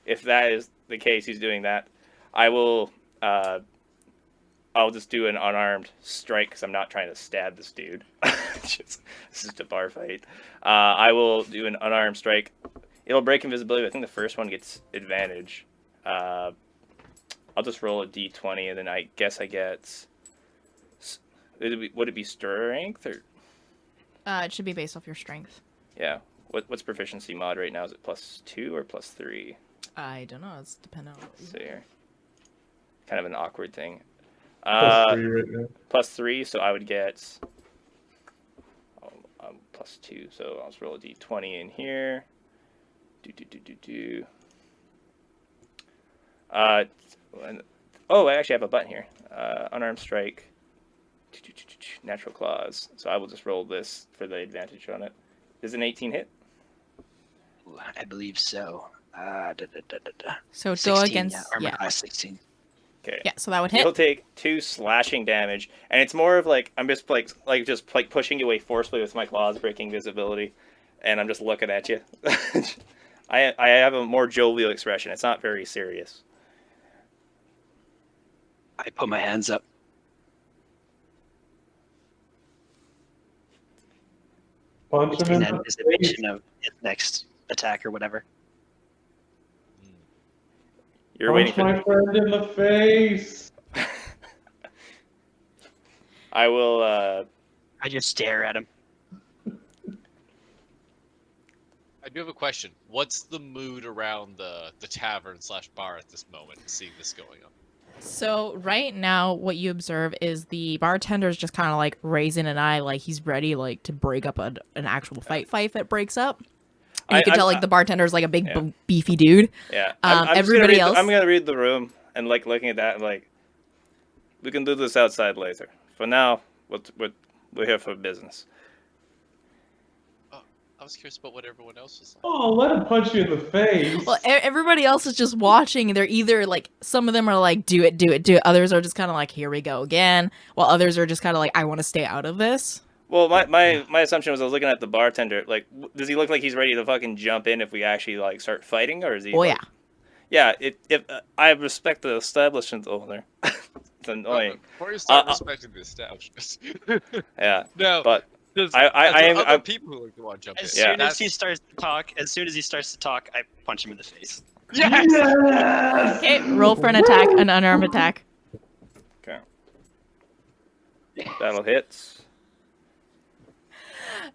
If that is the case, he's doing that. I will. I'll just do an unarmed strike because I'm not trying to stab this dude. This is just a bar fight. I will do an unarmed strike. It'll break invisibility. I think the first one gets advantage. I'll just roll a d20 and then I guess I get. Would it be strength or? It should be based off your strength. Yeah. What's proficiency mod right now? Is it +2 or +3? I don't know. It's dependent on what Let's see here. Kind of an awkward thing. +3 right now. +3, so I would get +2. So I'll just roll a d20 in here. I actually have a button here. Unarmed strike. Natural claws. So I will just roll this for the advantage on it. Is an 18 hit? I believe so. So 16, go against... yeah. Armor Yeah. class 16. Okay. Yeah, so that would He'll hit. take 2 slashing damage, and it's more of like I'm just like pushing you away forcefully with my claws, breaking visibility, and I'm just looking at you. I have a more jovial expression. It's not very serious. I put my hands up. Punch him In in the anticipation of his next attack or whatever. You're waiting Punch for. my friend in the face. I will. I just stare at him. I do have a question. What's the mood around the tavern / bar at this moment, seeing this going on? So right now, what you observe is the bartender's just kind of like raising an eye, like he's ready, like to break up an actual fight if it breaks up. And you can tell like the bartender's like a big beefy dude. Yeah. Everybody else. I'm gonna read the room and like looking at that and like, we can do this outside later. For now, we're here for business. I was curious about what everyone else was like. Oh, let him punch you in the face. Well, everybody else is just watching. They're either like, some of them are like, do it, do it, do it. Others are just kind of like, here we go again. While others are just kind of like, I want to stay out of this. Well, my assumption was I was looking at the bartender. Like, does he look like he's ready to fucking jump in if we actually like start fighting, or is he? Oh like, yeah. If I respect the establishment owner. It's annoying. Before you start respecting the establishment. Yeah. No. But there's I'm other people who like to want to jump in. As soon as he starts to talk, I punch him in the face. Yes! Yes! Okay, roll for an attack, an unarmed attack. Okay. That'll hit.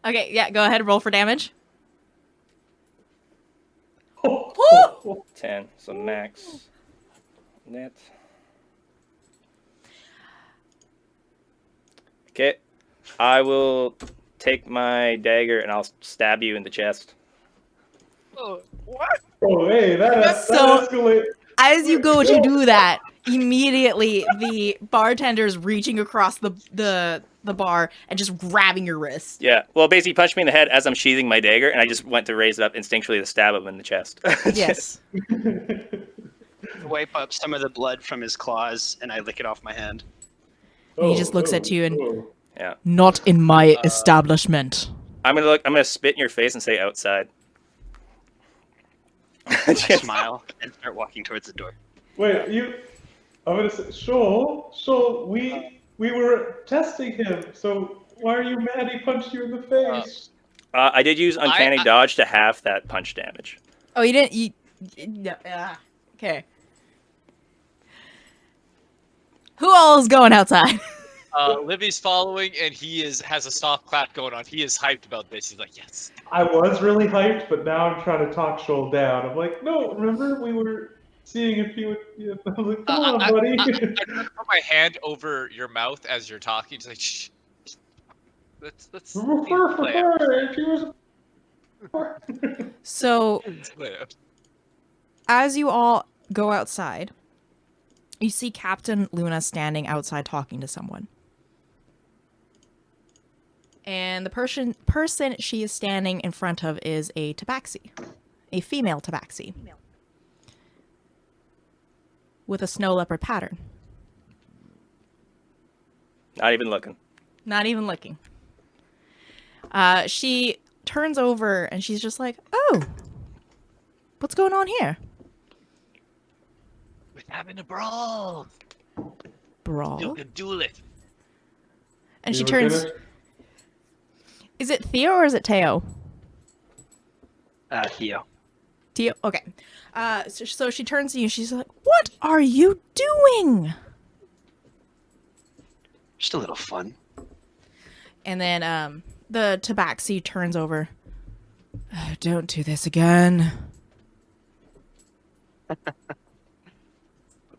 Okay, yeah, go ahead, roll for damage. 10. So max. Net. Okay. I will take my dagger and I'll stab you in the chest. Oh, what? Oh, hey, that So- escalated. As you go to do that, immediately the bartender's reaching across the bar and just grabbing your wrist. Yeah. Well, basically, he punched me in the head as I'm sheathing my dagger, and I just went to raise it up instinctually to stab him in the chest. Yes. Wipe up some of the blood from his claws, and I lick it off my hand. And he just looks at you and, Yeah. not in my establishment. I'm gonna spit in your face and say outside. I smile and start walking towards the door. Wait, I'm gonna say, Shoal, we were testing him, so why are you mad he punched you in the face? I did use uncanny dodge to half that punch damage. Oh, you didn't? No, okay. Who all is going outside? Livy's following, and he has a soft clap going on. He is hyped about this. He's like, yes. I was really hyped, but now I'm trying to talk Shoal down. I'm like, no, remember we were seeing if he would. I'm like, come on, buddy. I put my hand over your mouth as you're talking. Just like, shh. Let's play out. So, Let's play out. as you all go outside, you see Captain Luna standing outside talking to someone. And the person she is standing in front of is a tabaxi, a female tabaxi, with a snow leopard pattern. Not even looking. Not even looking. She turns over and she's just like, "Oh, what's going on here?" We're having a brawl. Brawl. You can duel it. And she You turns. okay there? Is it Theo or is it Teo? Theo. Theo. Okay. So she turns to you and she's like, "What are you doing?" Just a little fun. And then the tabaxi turns over. "Oh, don't do this again."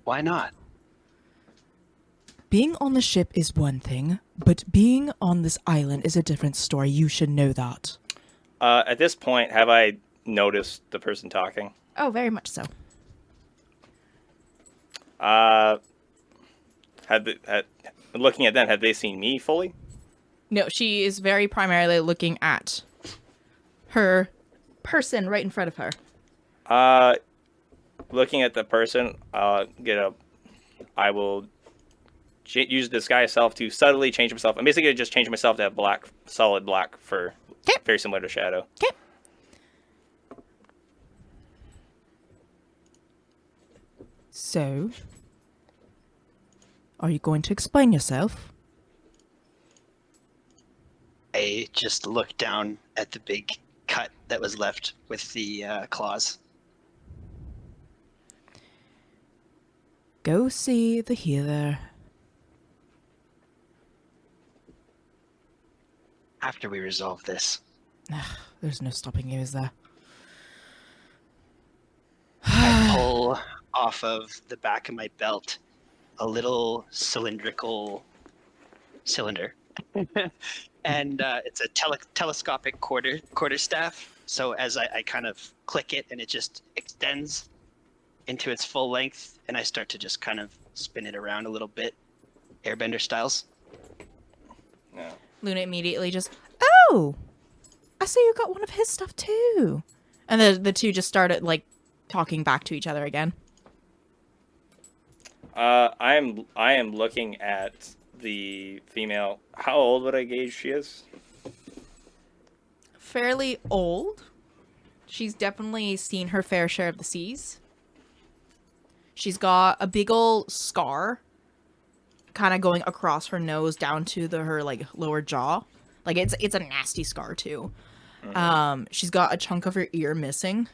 Why not? Being on the ship is one thing, but being on this island is a different story. You should know that. At this point, have I noticed the person talking? Oh, very much so. Looking at them, have they seen me fully? No, she is very primarily looking at her person right in front of her. Looking at the person, I will use disguise self to subtly change myself. I'm basically gonna just change myself to have black, solid black fur, very similar to Shadow. Okay. So, are you going to explain yourself? I just look down at the big cut that was left with the claws. Go see the healer. After we resolve this, There's no stopping you, is there? I pull off of the back of my belt a little cylindrical cylinder. And it's a telescopic quarterstaff. So as I kind of click it and it just extends into its full length, and I start to just kind of spin it around a little bit, airbender styles. No. Luna immediately just, oh, I see you got one of his stuff too. And the two just started like talking back to each other again. I am looking at the female. How old would I gauge she is? Fairly old. She's definitely seen her fair share of the seas. She's got a big ol' scar kind of going across her nose down to her like lower jaw. Like it's a nasty scar too. She's got a chunk of her ear missing.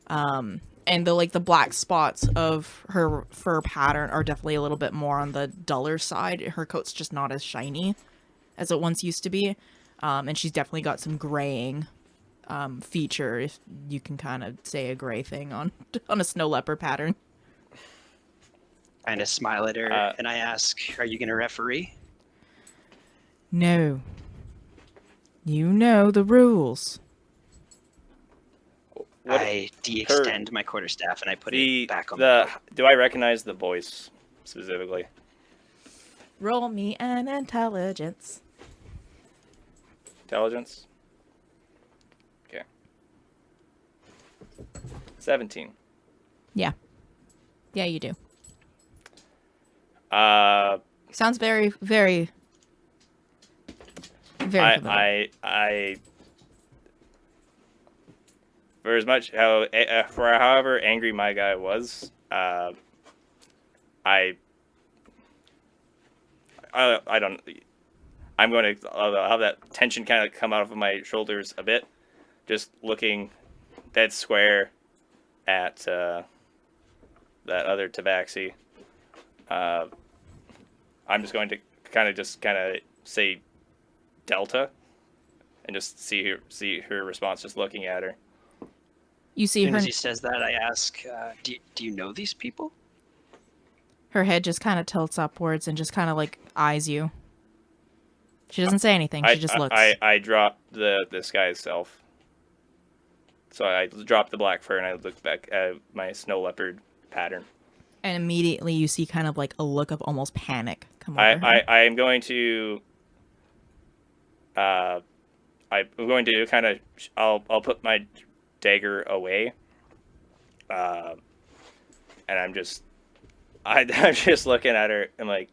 And the black spots of her fur pattern are definitely a little bit more on the duller side. Her coat's just not as shiny as it once used to be. And she's definitely got some graying feature, if you can kind of say a gray thing on a snow leopard pattern. Kind of smile at her, and I ask, "Are you gonna referee?" No. You know the rules. What- I de-extend my quarterstaff and I put it back on Do I recognize the voice specifically? Roll me an intelligence. Intelligence? Okay. 17. Yeah. Yeah, you do. Uh, Sounds very, very, very familiar. I for as much for however angry my guy was, I don't. I'm going to I'll have that tension kind of come out of my shoulders a bit, just looking dead square at that other tabaxi. I'm just going to kind of say Delta, and just see her response, just looking at her. You see As soon her as he says that, I ask, do you know these people? her head just kind of tilts upwards and just kind of like eyes you. She doesn't say anything. She just looks. I drop this guy's self. So I drop the black fur and I look back at my snow leopard pattern. And immediately you see kind of like a look of almost panic come over her. I am going to I'm going to kind of I'll put my dagger away. And I'm just looking at her and like,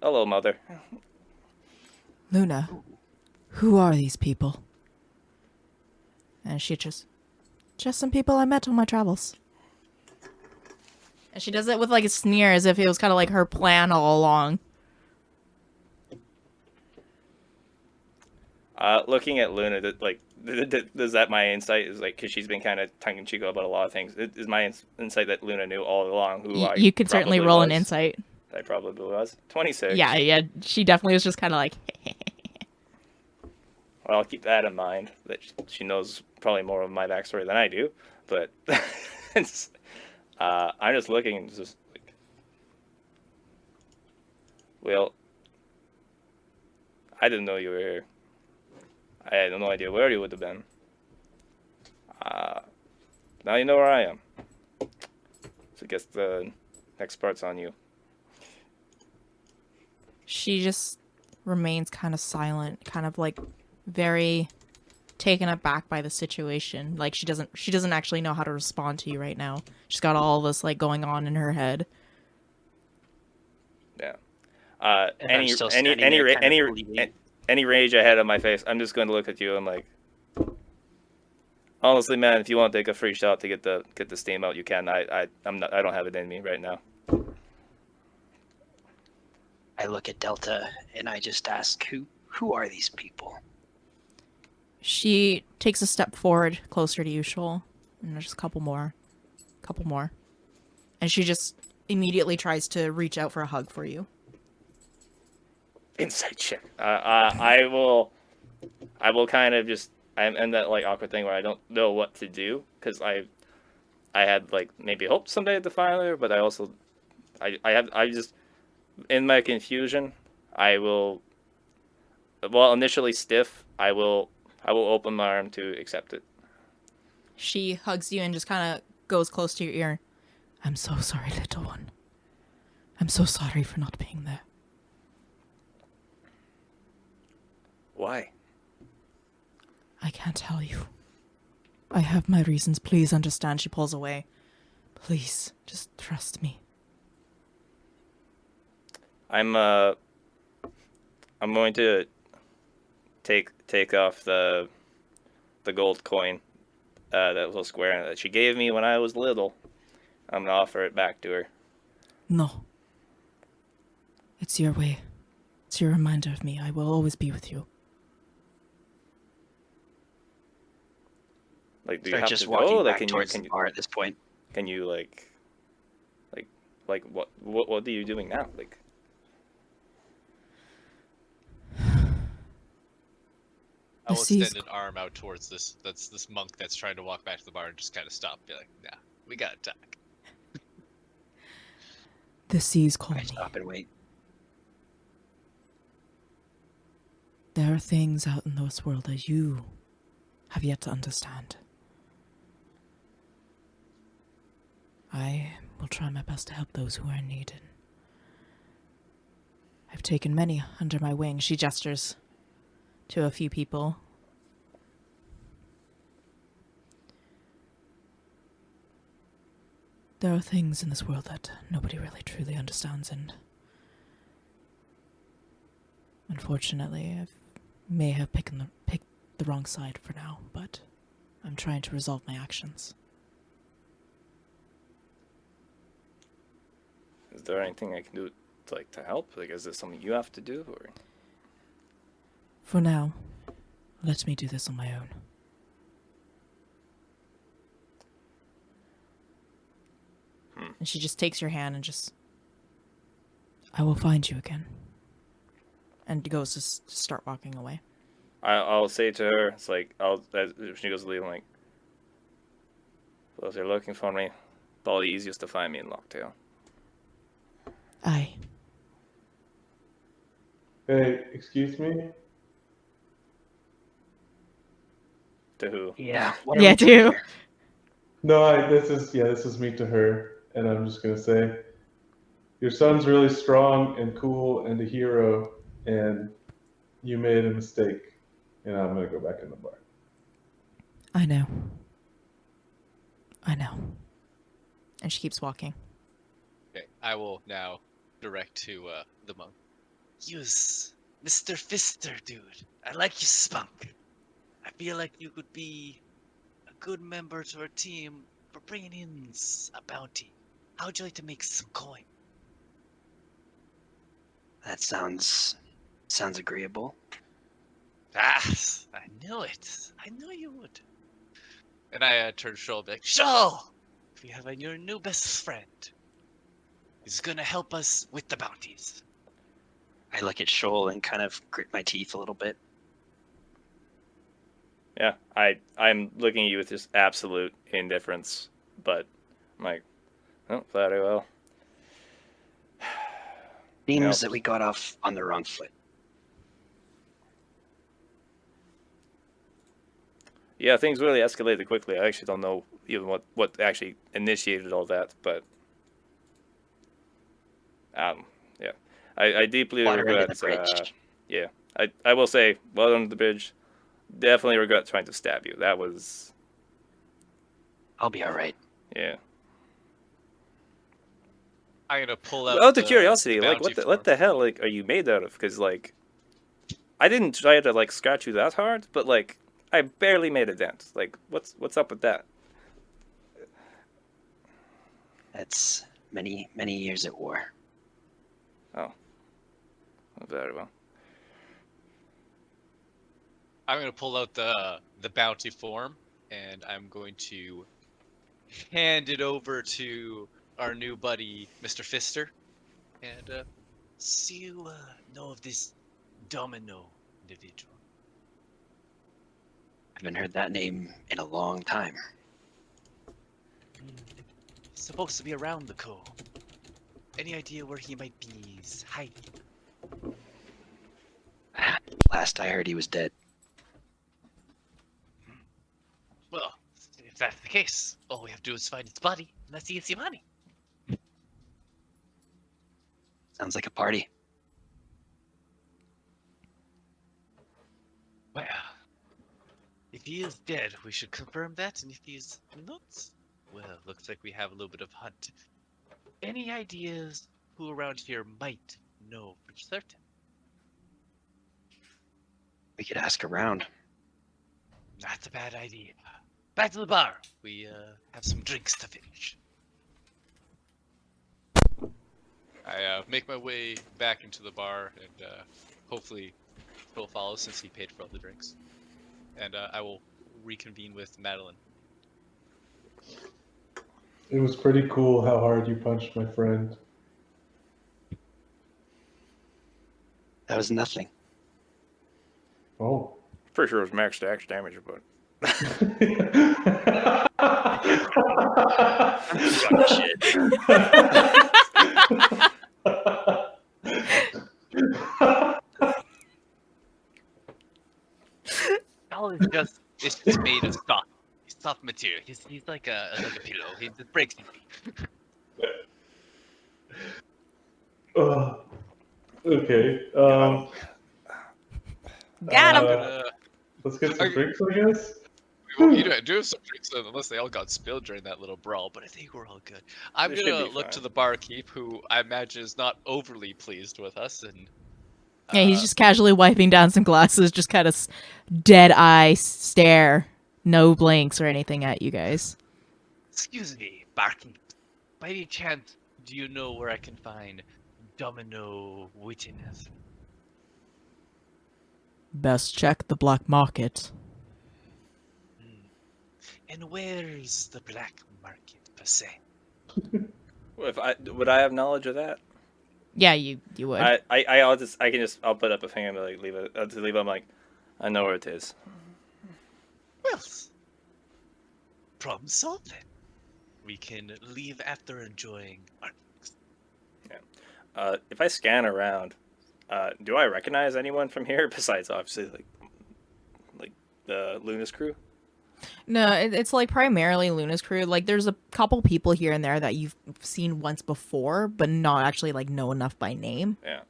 hello, mother. Luna, who are these people? And she just some people I met on my travels. And she does it with like a sneer, as if it was kind of like her plan all along. Looking at Luna, does that my insight is like, because she's been kind of tongue in cheek about a lot of things. Is my insight that Luna knew all along who I you could certainly roll an was? insight. I probably was 26. Yeah. She definitely was just kind of like. Well, I'll keep that in mind. That she knows probably more of my backstory than I do. But I'm just looking and just like, well, I didn't know you were here. I had no idea where you would have been. Now you know where I am. So I guess the next part's on you. She just remains kind of silent, kind of like very taken aback by the situation. Like she doesn't actually know how to respond to you right now. She's got all this like going on in her head. Yeah. And I'm still standing there kind of bleeding. Any rage I had on my face, I'm just going to look at you and like, honestly, man, if you want to take a free shot to get the steam out, you can. I don't have it in me right now. I look at Delta and I just ask, who are these people? She takes a step forward, closer to you, Shoal, and there's a couple more, and she just immediately tries to reach out for a hug for you. Insight check. I will kind of just, I'm in that like awkward thing where I don't know what to do, because I had like maybe hoped someday to find her, but I also I just in my confusion I while initially stiff, I will open my arm to accept it. She hugs you and just kind of goes close to your ear. I'm so sorry, little one. I'm so sorry for not being there. Why? I can't tell you. I have my reasons. Please understand. She pulls away. Please, just trust me. I'm going to take off the gold coin, that little square that she gave me when I was little. I'm gonna offer it back to her. No. It's your way. It's your reminder of me. I will always be with you. Like, do you Start have just to walking go? Like, back towards the bar at this point. Can you like what are you doing now? Like, I will The sea's extend an arm out towards this monk that's trying to walk back to the bar and just kind of stop and be like, nah, we gotta talk. The seas call I me. stop and wait. There are things out in this world that you have yet to understand. I will try my best to help those who are in need. I've taken many under my wing. She gestures to a few people. There are things in this world that nobody really truly understands, and unfortunately, I may have picked the wrong side for now, but I'm trying to resolve my actions. is there anything I can do to help? Like, is this something you have to do, or? For now, let me do this on my own. And she just takes your hand and just... I will find you again. And goes to start walking away. I'll say to her, it's like, as she goes to leave, I'm like, well, if you're looking for me, probably easiest to find me in Locktail. Aye. Hey, excuse me? To who? Yeah. Yeah, too. No, this is me to her, and I'm just gonna say, your son's really strong and cool and a hero, and you made a mistake, and I'm gonna go back in the bar. I know. And she keeps walking. Okay, I will now direct to the monk. Use Mr. Fister, dude. I like your spunk. I feel like you could be a good member to our team for bringing in a bounty. How would you like to make some coin? That sounds agreeable. Ah, I knew it. I knew you would. And I turn to Shoal and be like, Shoal! We have your new best friend. He's gonna help us with the bounties. I look at Shoal and kind of grit my teeth a little bit. Yeah, I'm looking at you with just absolute indifference, but I'm like, oh, very well. Seems that we got off on the wrong foot. Yeah, things really escalated quickly. I actually don't know even what actually initiated all that, but yeah, I deeply Water under regret. the bridge. Yeah, I will say, well under the bridge. Definitely regret trying to stab you. That was, I'll be all right. yeah. I'm gonna pull out. Out of curiosity, the like bounty what the hell like are you made out of? Because like, I didn't try to like scratch you that hard, but like I barely made a dent. Like what's up with that? That's many years at war. Oh, very well. I'm gonna pull out the bounty form, and I'm going to hand it over to our new buddy, Mr. Fister. And So you know of this Domino individual? I haven't heard that name in a long time. He's supposed to be around the Cove. Any idea where he might be hiding? Last I heard, he was dead. Well, if that's the case, all we have to do is find his body, and let's get some money. Sounds like a party. Well, if he is dead, we should confirm that, and if he's not, well, looks like we have a little bit of hunt. Any ideas who around here might know for certain? We could ask around. That's a bad idea. Back to the bar. We have some drinks to finish. I make my way back into the bar, and hopefully Phil follows since he paid for all the drinks. And I will reconvene with Mandolynne. It was pretty cool how hard you punched my friend. That was nothing. Oh. For sure, it was max axe damage, but All is just it's just made of soft material. He's like a pillow. He just breaks easy. Okay. Got him. Let's get some drinks, I guess. Well, you do have some drinks, unless they all got spilled during that little brawl, but But I think we're all good. I'm It should gonna be look fine. to the barkeep, who I imagine is not overly pleased with us, and Yeah, he's just casually wiping down some glasses, just kind of dead eye stare, no blinks or anything at you guys. Excuse me, barkeep. By any chance, do you know where I can find Domino Wittiness? Best check the black market. And where's the black market per se? would I have knowledge of that? Yeah, you would. I'll put up a finger and be like leave it. I'm like, I know where it is. Well, problem solved then. We can leave after enjoying our If I scan around, do I recognize anyone from here besides obviously like the Luna's crew? No, it's like primarily Luna's crew. Like, there's a couple people here and there that you've seen once before, but not actually like know enough by name. Yeah,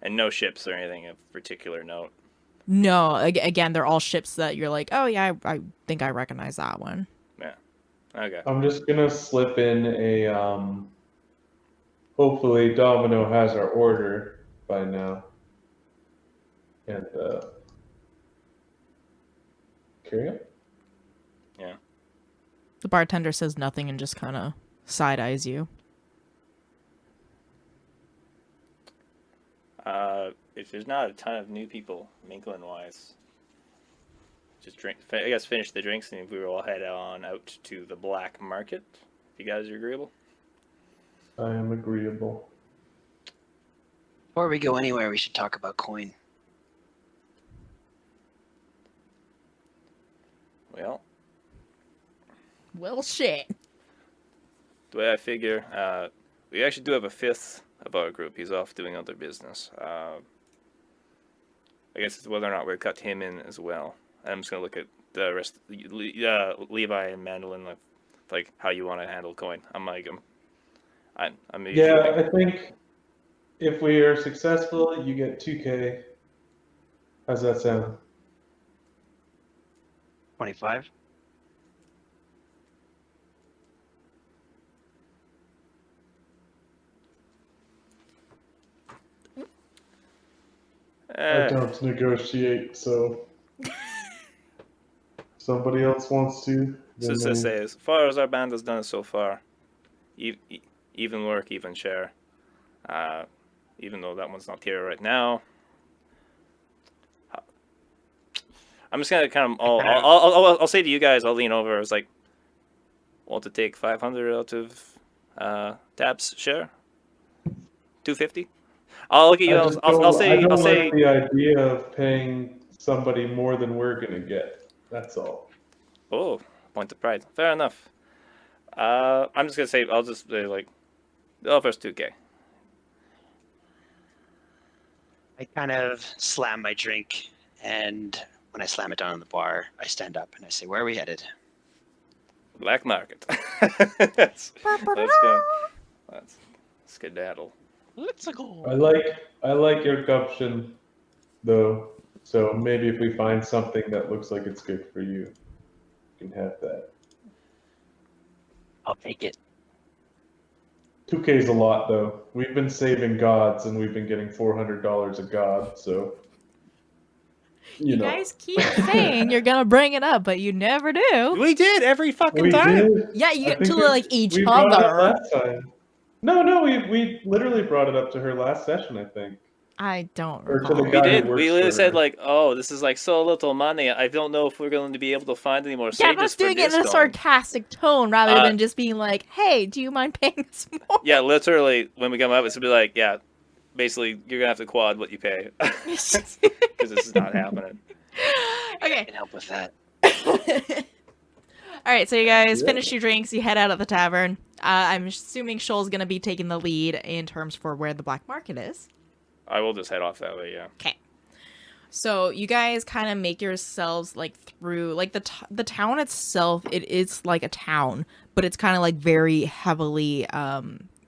and no ships or anything of particular note. No, again, they're all ships that you're like, oh yeah, I think I recognize that one. Yeah. Okay. I'm just gonna slip in a hopefully Domino has our order by now. And carry on. Yeah. The bartender says nothing and just kind of side eyes you. If there's not a ton of new people, Minklin wise, just drink. I guess finish the drinks and we will all head on out to the black market. If you guys are agreeable. I am agreeable. Before we go anywhere, we should talk about coin. Well, shit. the way I figure, we actually do have a fifth of our group. He's off doing other business. I guess it's whether or not we cut him in as well. I'm just gonna look at the rest, Levi and Mandolynne, like how you want to handle coin. I'm Yeah, I think if we are successful, you get 2K. How's that sound? 25? I don't negotiate, so somebody else wants to. So then to they- say, as far as our band has done so far, even work, even share. Even though that one's not here right now, I'm just gonna kind of. I'll say to you guys. I'll lean over. I was like, want to take 500 out of Tab's share? 250. I'll look at you. I I'll say. like the idea of paying somebody more than we're gonna get. That's all. Oh, point of pride. Fair enough. I'm just gonna say. I'll just say like, the offer's 2K. I kind of slam my drink And when I slam it down on the bar, I stand up and I say, "Where are we headed?" Black market. let's go. Let's skedaddle. Let's go. I like your gumption, though. So maybe if we find something that looks like it's good for you, you can have that. I'll take it. 2K is a lot, though. We've been saving gods, and we've been getting $400 a god. So You know. guys keep saying you're gonna bring it up, but you never do. We did every fucking We time. did. Yeah, I you think to like each we brought it up other. last time. No, we literally brought it up to her last session, I think. I don't Or to the recall. We guy who did. works We literally for said her. like, "Oh, this is like so little money. I don't know if we're going to be able to find any more Yeah, sages I was for doing it in a this sarcastic tone rather Uh, than just being like, "Hey, do you mind paying us more?" Yeah, literally, when we come up, it's gonna be like, yeah, basically, you're gonna have to quad what you pay because this is not happening. I Okay. can help with that. All right, so you guys Yeah. finish your drinks. You head out of the tavern. I'm assuming Shoal's gonna be taking the lead in terms for where the black market is. I will just head off that way. Yeah. Okay. So you guys kind of make yourselves like through like the town itself. It is like a town, but it's kind of like very heavily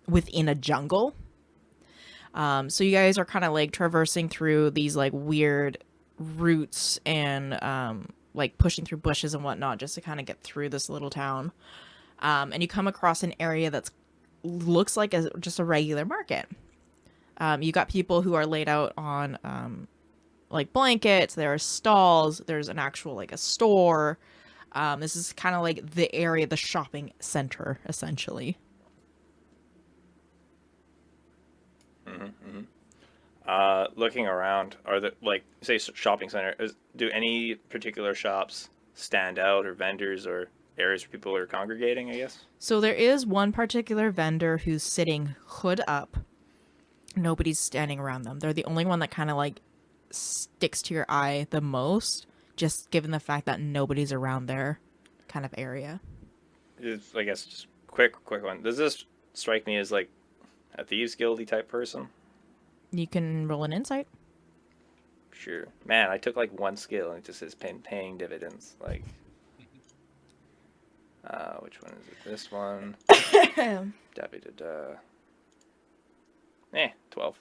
within a jungle. So you guys are kind of like traversing through these like weird routes and like pushing through bushes and whatnot just to kind of get through this little town. And you come across an area that's looks like just a regular market. You got people who are laid out on like blankets. There are stalls. There's an actual like a store. This is kind of like the area, the shopping center, essentially. Looking around, are there like say shopping center? Do any particular shops stand out, or vendors, or areas where people are congregating? I guess. So there is one particular vendor who's sitting hood up. Nobody's standing around them. They're the only one that kind of like sticks to your eye the most, just given the fact that nobody's around their kind of area. I guess just quick one. Does this strike me as like a thieves guildy type person? You can roll an insight. Sure. Man, I took like one skill and it just says paying dividends. Like, which one is it? This one. Da-da-da-da. 12.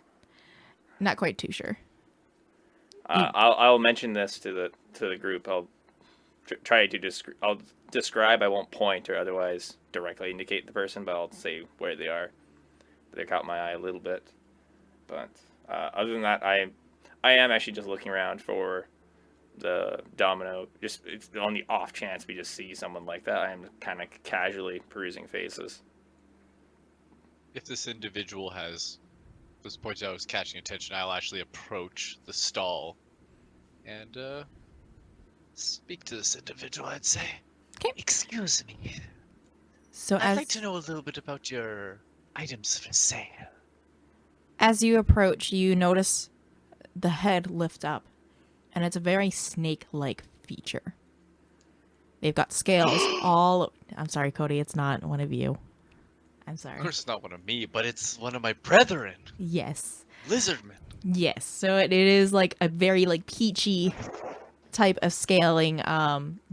Not quite too sure. I'll mention this to the group. I'll try to I'll describe. I won't point or otherwise directly indicate the person, but I'll say where they are. They caught my eye a little bit, but other than that, I am actually just looking around for the domino. Just it's on the off chance we just see someone like that. I am kind of casually perusing faces. If this individual was pointed out as catching attention, I'll actually approach the stall and speak to this individual. I'd say, Okay. Excuse me. So I'd like to know a little bit about your items for sale. as you approach, you notice the head lift up, and it's a very snake-like feature. They've got scales all... I'm sorry, Cody, it's not one of you. I'm sorry. Of course, it's not one of me, but it's one of my brethren, Yes. lizardmen. Yes. So it is like a very like peachy type of scaling,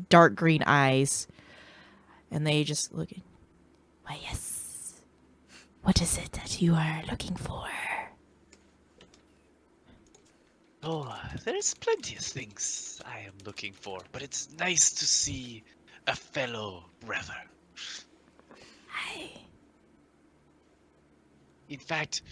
dark green eyes. And they just look at... Why, yes. What is it that you are looking for? Oh, there's plenty of things I am looking for, but it's nice to see a fellow brother. Hi. In fact,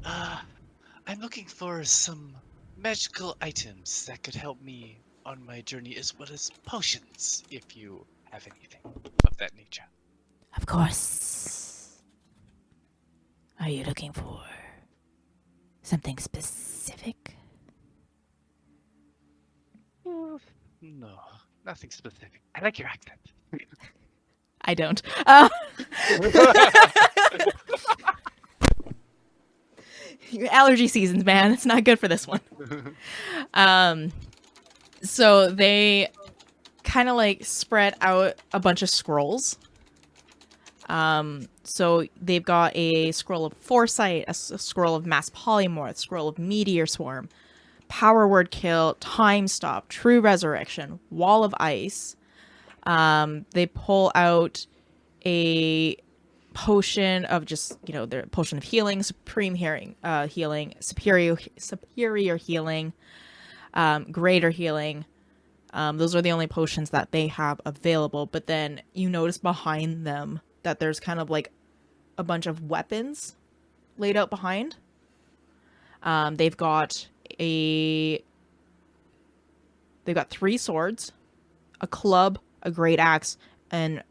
I'm looking for some magical items that could help me on my journey, as well as potions, if you have anything of that nature. Of course. Are you looking for something specific? No, nothing specific. I like your accent. I don't. Your allergy seasons, man. It's not good for this one. So they kind of like spread out a bunch of scrolls. So they've got a scroll of foresight, a scroll of mass polymorph, scroll of meteor swarm, Power Word Kill, Time Stop, True Resurrection, Wall of Ice. They pull out a potion of just, their potion of healing, supreme healing, superior healing, greater healing. Those are the only potions that they have available. But then you notice behind them that there's kind of like a bunch of weapons laid out behind. They've got 3 swords, a club, a great axe, and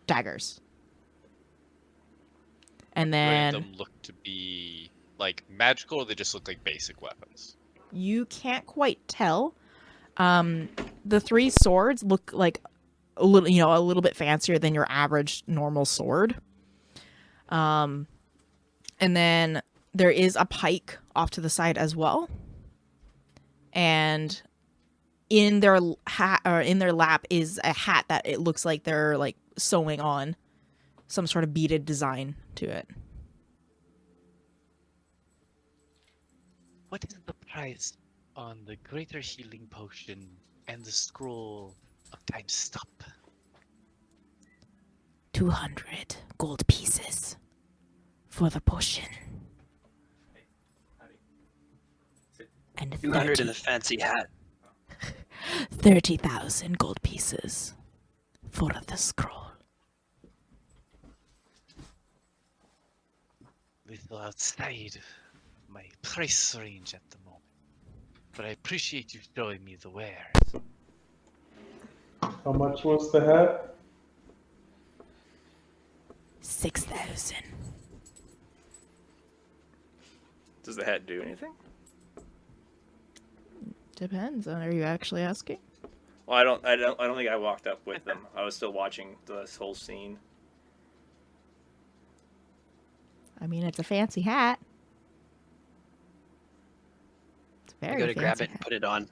daggers. And Do any of then them look to be like magical, or they just look like basic weapons? you can't quite tell. The 3 swords look like a little bit fancier than your average normal sword. And then there is a pike off to the side as well. And in their hat, or in their lap, is a hat that it looks like they're like sewing on some sort of beaded design to it. What is the price on the greater healing potion and the scroll of time stop? 200 gold pieces for the potion. And 200 in the fancy hat. 30,000 gold pieces for the scroll. Little outside my price range at the moment, but I appreciate you showing me the wares. How much was the hat? 6,000. Does the hat do anything? Depends. Are you actually asking? Well, I don't think I walked up with them. I was still watching this whole scene. I mean, it's a fancy hat. It's a I very go to fancy grab it and hat. put it on.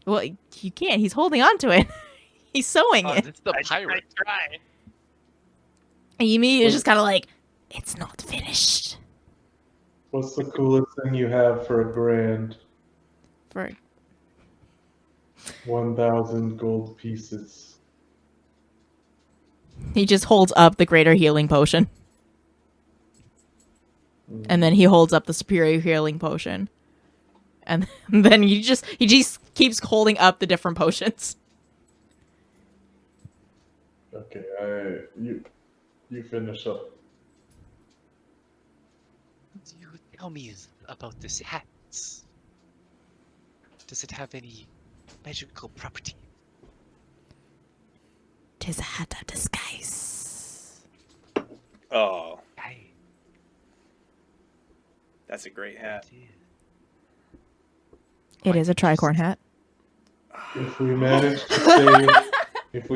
Well, you can't. He's holding on to it. He's sewing Oh, it. it's the pirate. I try. And Yumi is just kind of like, it's not finished. What's the coolest thing you have for $1,000? For 1,000 gold pieces. He just holds up the greater healing potion. And then he holds up the superior healing potion. And then he just keeps holding up the different potions. Okay, you finish up. You tell me about this hat. Does it have any magical property? 'Tis a hat of disguise. Oh, I that's a great hat. It is a tricorn hat. If we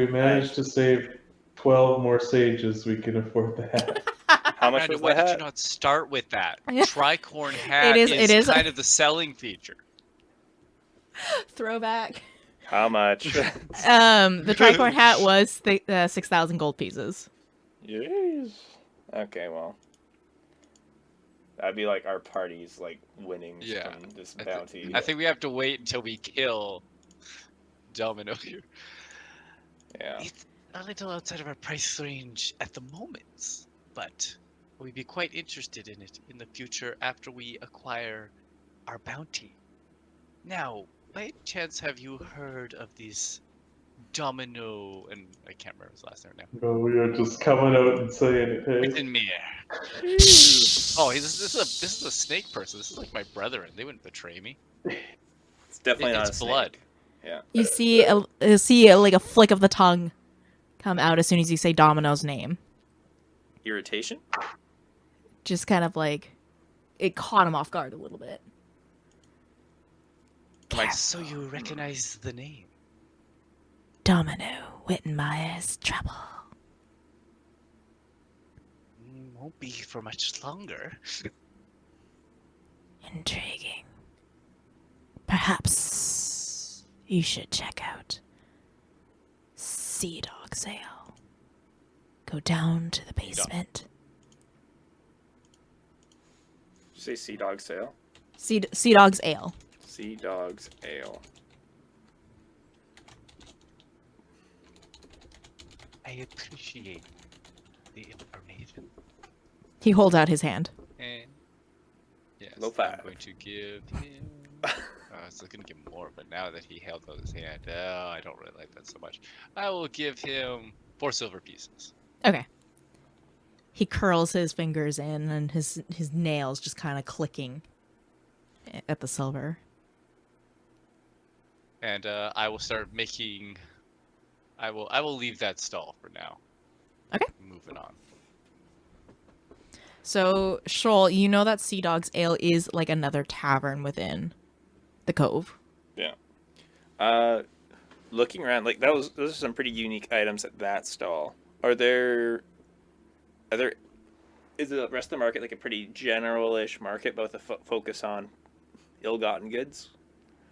manage to save 12 more sages, we can afford the hat. How much Miranda, was why the did you hat? not start with that? Tricorn hat is- is it is- kind of the selling feature. Throwback. How much? The tricorn hat was 6,000 gold pieces. Jeez. Okay, well, that'd be like our party's like winnings Yeah, from this bounty. I think we have to wait until we kill Domino here. Yeah. It's a little outside of our price range at the moment, but we'd be quite interested in it in the future after we acquire our bounty. Now, by any chance, have you heard of these Domino, and I can't remember his last name now. No, we are just coming out and saying it. Hey, Oh, this is a snake person. This is like my brethren. They wouldn't betray me. It's definitely not It's a blood. snake. Yeah. You see like a flick of the tongue come out as soon as you say Domino's name. Irritation? Just kind of like it caught him off guard a little bit. So you recognize the name? Domino Wittenmeyer's trouble. Won't be for much longer. Intriguing. Perhaps you should check out Sea Dog's Ale. Go down to the basement. Did you say Sea Dog Sale? Sea Dog's Ale. Sea Dog's Ale. I appreciate the information. He holds out his hand. And yes, Low I'm five. going to give him. I was going to give him more, but now that he held out his hand, I don't really like that so much. I will give him 4 silver pieces. Okay. He curls his fingers in, and his nails just kind of clicking at the silver. And I will start making. I will leave that stall for now. Okay. Moving on. So, Shoal, you know that Sea Dog's Ale is like another tavern within the Cove. Yeah. Looking around, like those are some pretty unique items at that stall. Is the rest of the market like a pretty general-ish market, both a focus on ill-gotten goods?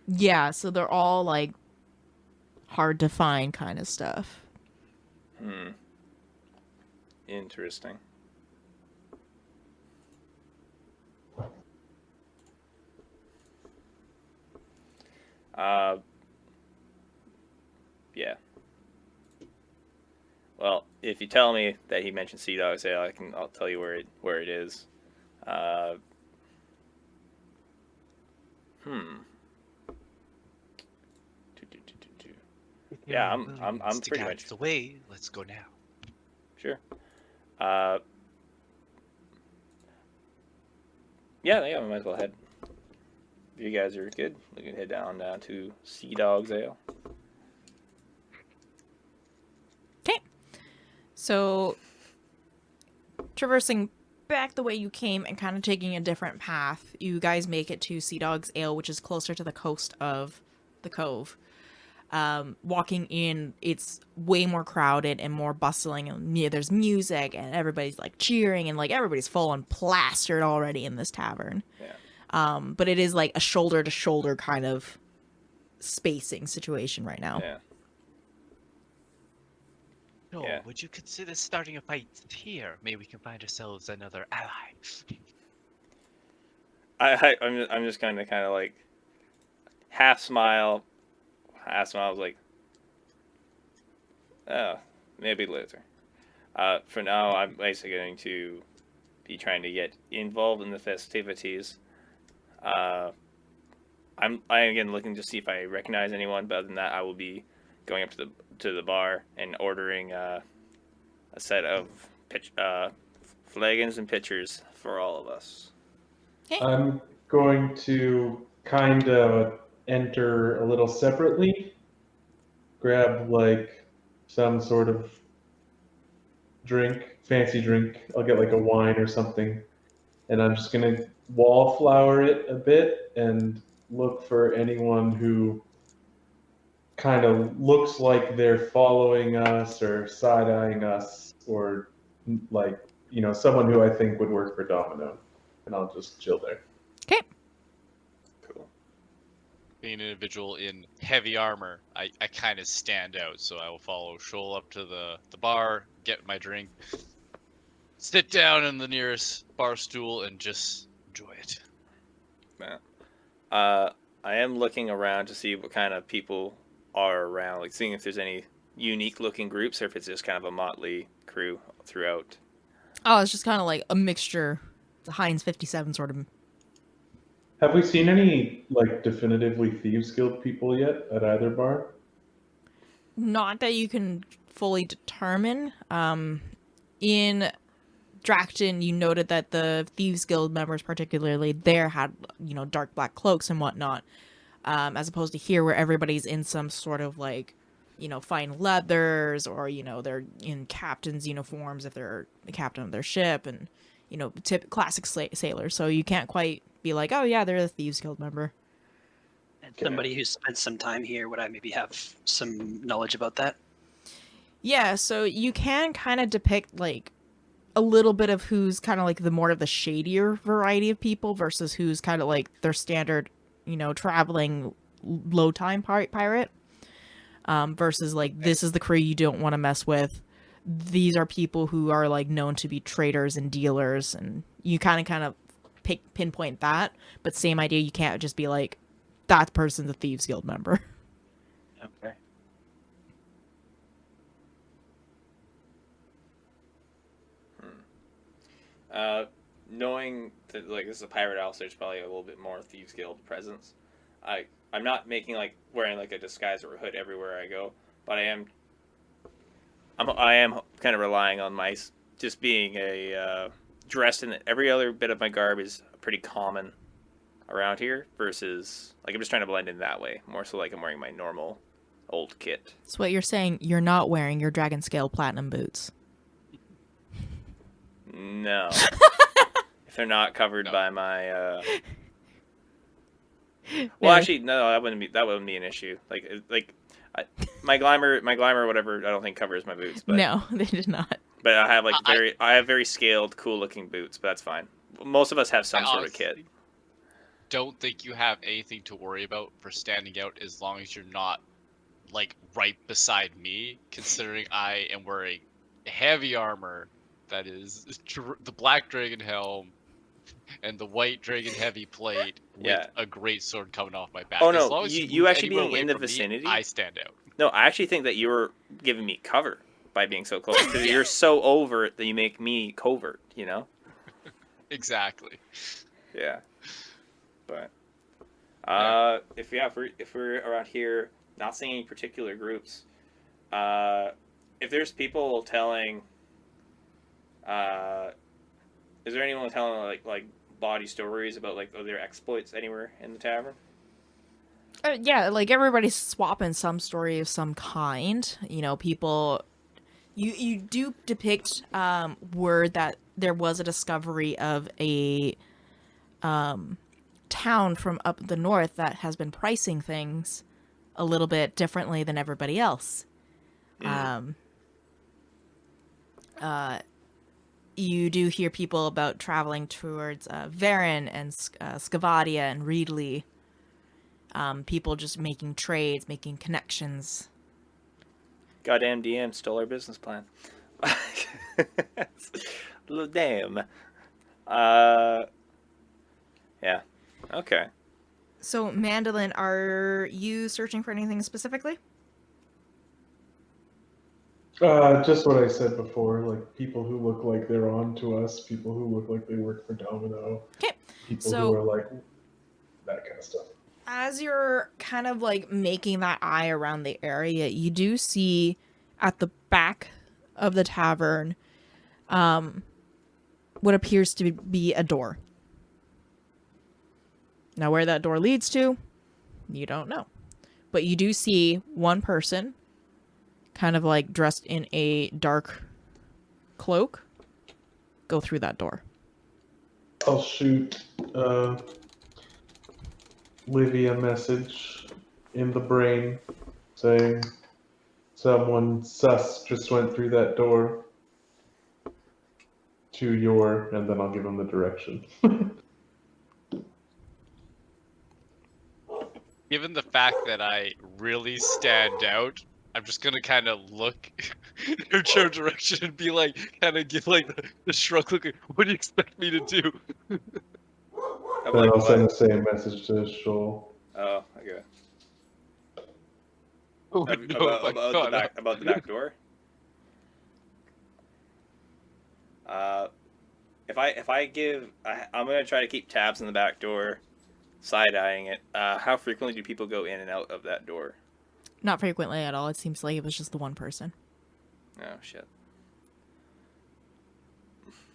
Yeah, so they're all like hard to find kind of stuff. Interesting. Yeah. Well, if you tell me that he mentioned Sea Dog's Ale, I'll tell you where it is. Yeah, I'm pretty much the way. Let's go now. sure. Yeah, we might as well head. If you guys are good, we can head down to Sea Dog's Ale. Okay. So, traversing back the way you came and kind of taking a different path, you guys make it to Sea Dog's Ale, which is closer to the coast of the Cove. Walking in, it's way more crowded and more bustling, and there's music and everybody's like cheering and like everybody's full and plastered already in this tavern. Yeah. But it is like a shoulder to shoulder kind of spacing situation right now. Yeah. No, Yeah. would you consider starting a fight here? Maybe we can find ourselves another ally. I'm just kind of like half smile. I was like, oh, maybe later. For now, I'm basically going to be trying to get involved in the festivities. I'm again looking to see if I recognize anyone, but other than that, I will be going up to the bar and ordering a set of flagons and pitchers for all of us. Okay. I'm going to kind of enter a little separately, grab like some sort of drink, fancy drink. I'll get like a wine or something, and I'm just gonna wallflower it a bit and look for anyone who kind of looks like they're following us or side-eyeing us, or like, someone who I think would work for Domino, and I'll just chill there. Okay. Cool. Being an individual in heavy armor, I kind of stand out, so I will follow Shoal up to the bar, get my drink, sit down in the nearest bar stool, and just enjoy it. Yeah. I am looking around to see what kind of people are around, like seeing if there's any unique looking groups or if it's just kind of a motley crew throughout. Oh, it's just kind of like a mixture. It's a Heinz 57 sort of. Have we seen any like definitively Thieves Guild people yet at either bar? Not that you can fully determine. In Dracton, you noted that the Thieves Guild members, particularly there, had dark black cloaks and whatnot, as opposed to here, where everybody's in some sort of like fine leathers, or they're in captain's uniforms if they're the captain of their ship, and classic sailors. So you can't quite be like, oh yeah, they're the Thieves Guild member. And somebody who spent some time here, would I maybe have some knowledge about that? Yeah, so you can kind of depict like a little bit of who's kind of like the more of the shadier variety of people versus who's kind of like their standard, traveling low time pirate. Versus like, this is the crew you don't want to mess with. These are people who are like known to be traders and dealers, and you kind of pinpoint that, but same idea. You can't just be like, that person's a Thieves Guild member. Okay. Knowing that like this is a pirate house, there's probably a little bit more Thieves Guild presence. I'm not making like wearing like a disguise or a hood everywhere I go, but I am kind of relying on my just being a dressed in every other bit of my garb is pretty common around here versus like I'm just trying to blend in that way more so like I'm wearing my normal old kit. So what you're saying, you're not wearing your dragon scale platinum boots. No. If they're not covered by my well, actually, no, that wouldn't be an issue. My glamour, whatever. I don't think covers my boots. But, No, they did not. But I have I have very scaled, cool-looking boots. But that's fine. Most of us have some sort of kit. Don't think you have anything to worry about for standing out as long as you're not like right beside me. Considering I am wearing heavy armor that is the black dragon helm. And the white dragon heavy plate with a great sword coming off my back. Oh as no, long as you actually being away in the from me, vicinity, I stand out. No, I actually think that you were giving me cover by being so close. Because you're so overt that you make me covert. You know. Exactly. Yeah. But if we're around here, not seeing any particular groups, if there's people telling, is there anyone telling like body stories about like their exploits anywhere in the tavern? Yeah, like everybody's swapping some story of some kind. You know, people. You do depict word that there was a discovery of a town from up the north that has been pricing things a little bit differently than everybody else. You do hear people about traveling towards Varen and Scavadia and Reedley. People just making trades, making connections. Goddamn DM stole our business plan. Damn. Yeah. Okay. So, Mandolynne, are you searching for anything specifically? Just what I said before, like people who look like they're on to us, people who look like they work for Domino. Okay. People So, who are like that kind of stuff. as you're kind of like making that eye around the area, you do see at the back of the tavern what appears to be a door. Now, where that door leads to, you don't know. But you do see one person kind of like dressed in a dark cloak go through that door. I'll shoot Livy a message in the brain saying someone sus just went through that door to your, and then I'll give him the direction. Given the fact that I really stand out, I'm just gonna kind of look in your direction and be like, kind of give like the shrug look. What do you expect me to do? Then I'll send the same message to Shoal. Oh, okay. Oh, no, About the back door. I'm gonna try to keep tabs on the back door, side-eyeing it. How frequently do people go in and out of that door? Not frequently at all. It seems like it was just the one person. Oh shit.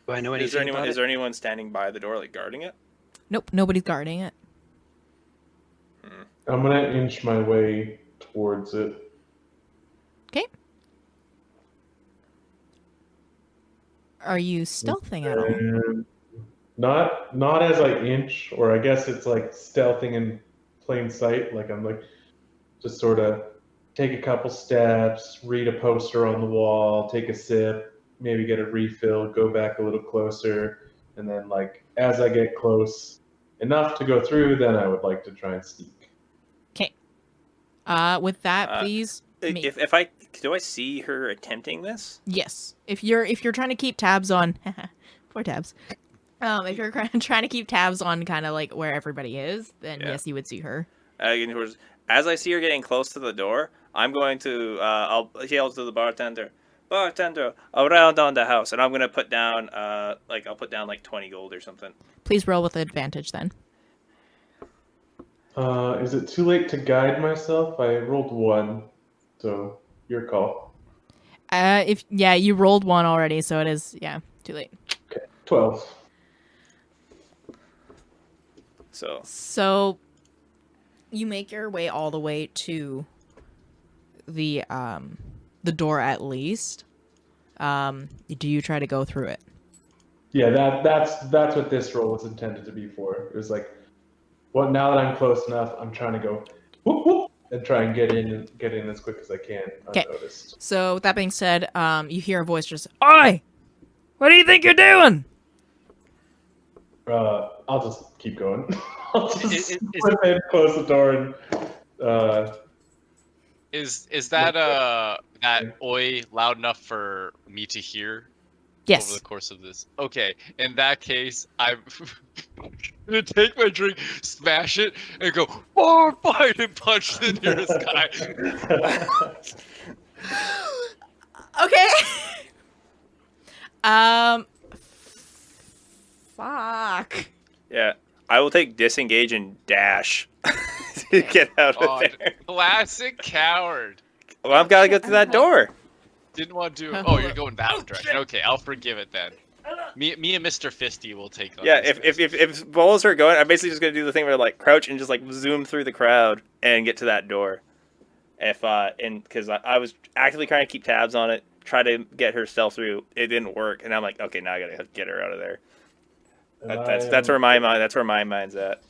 Do I know anything about Is there anyone standing by the door, like guarding it? Nope, nobody's guarding it. I'm gonna inch my way towards it. Okay. Are you stealthing at all? Not as I inch, or I guess it's like stealthing in plain sight. Like I'm like just sort of take a couple steps, read a poster on the wall, take a sip, maybe get a refill, go back a little closer, and then like as I get close enough to go through, then I would like to try and sneak. Okay. With that, please. Do I see her attempting this? Yes. If you're trying to keep tabs on 4 tabs. If you're trying to keep tabs on kind of like where everybody is, then Yeah. yes, you would see her. As I see her getting close to the door, I'm going to I'll yell to the bartender, around on the house, and I'm gonna put down I'll put down like 20 gold or something. Please roll with advantage then. Is it too late to guide myself? I rolled 1, so your call. You rolled 1 already, so it is too late. Okay, 12. So You make your way all the way to the door at least. Do you try to go through it? Yeah, that's what this roll was intended to be for. It was like, well, now that I'm close enough, I'm trying to go whoop, whoop, and try and get in as quick as I can unnoticed. So with that being said, you hear a voice just, "Oi! What do you think you're doing?" I'll just keep going. I'll just Is- slip in, close the door, and Is that oi loud enough for me to hear Yes. over the course of this? Okay, in that case, I'm gonna take my drink, smash it, and go forward, fight, and punch the nearest guy. Okay. Fuck. yeah, I will take disengage and dash to get out of Oh, there. classic coward. Well, I've got to get to that door. Didn't want to. Oh, you're going that direction. Okay, I'll forgive it then. Me and Mr. Fisty will take on Yeah, this. if balls are going, I'm basically just gonna do the thing where like crouch and just like zoom through the crowd and get to that door. Because I was actively trying to keep tabs on it, try to get her stealth through. It didn't work, and I'm like, okay, now I gotta get her out of there. That's where my mind's at.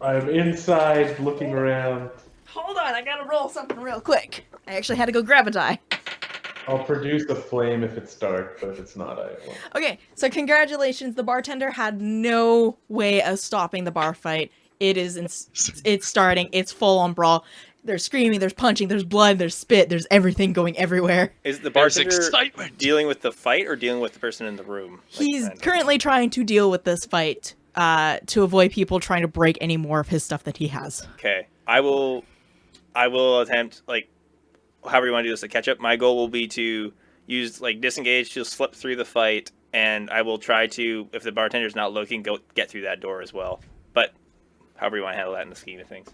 I'm inside looking around. Hold on, I gotta roll something real quick. I actually had to go grab a die. I'll produce a flame if it's dark, but if it's not, I won't. Okay, so congratulations. The bartender had no way of stopping the bar fight. It's starting. It's full on brawl. There's screaming, there's punching, there's blood, there's spit, there's everything going everywhere. Is the There's bartender excitement. dealing with the fight or dealing with the person in the room? He's currently trying to deal with this fight to avoid people trying to break any more of his stuff that he has. Okay, I will attempt however you want to do this to catch up. My goal will be to use disengage to slip through the fight, and I will try to, if the bartender's not looking, get through that door as well. But however you want to handle that in the scheme of things.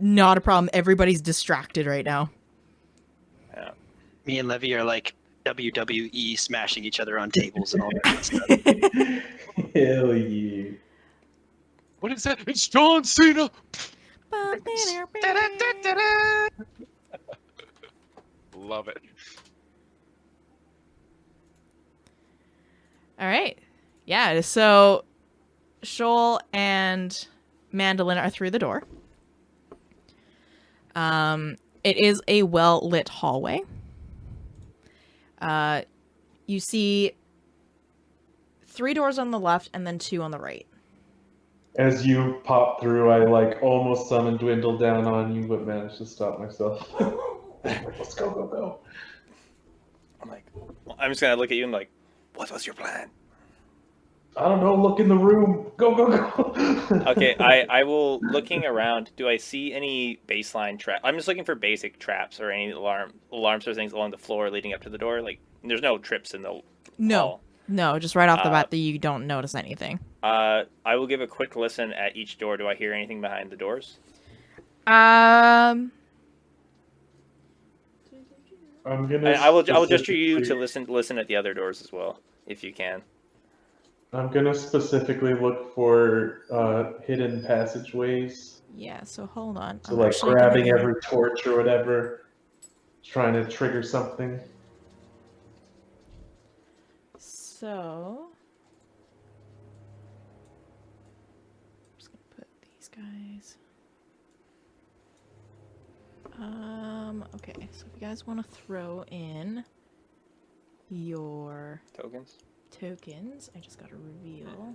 Not a problem. Everybody's distracted right now. Yeah. Me and Livy are like WWE smashing each other on tables and all that good stuff. Hell yeah. What is that? It's John Cena. Love it. All right. Yeah, so Shoal and Mandolynne are through the door. It is a well-lit hallway. You see 3 doors on the left and then 2 on the right. As you pop through, I almost summon Dwindle down on you, but managed to stop myself. Let's go, go, go. I'm just gonna look at you and what was your plan? I don't know, look in the room. Go, go, go. Okay, I will, looking around, do I see any baseline trap? I'm just looking for basic traps or any alarms or things along the floor leading up to the door. There's no trips in the hall. No, just right off the bat that you don't notice anything. I will give a quick listen at each door. Do I hear anything behind the doors? I'm gonna. I will gesture you to listen at the other doors as well, if you can. I'm gonna specifically look for hidden passageways. Yeah, so hold on. So I'm actually grabbing gonna- every torch or whatever, trying to trigger something. So I'm just gonna put these guys. Okay, so if you guys want to throw in your tokens, I just gotta reveal.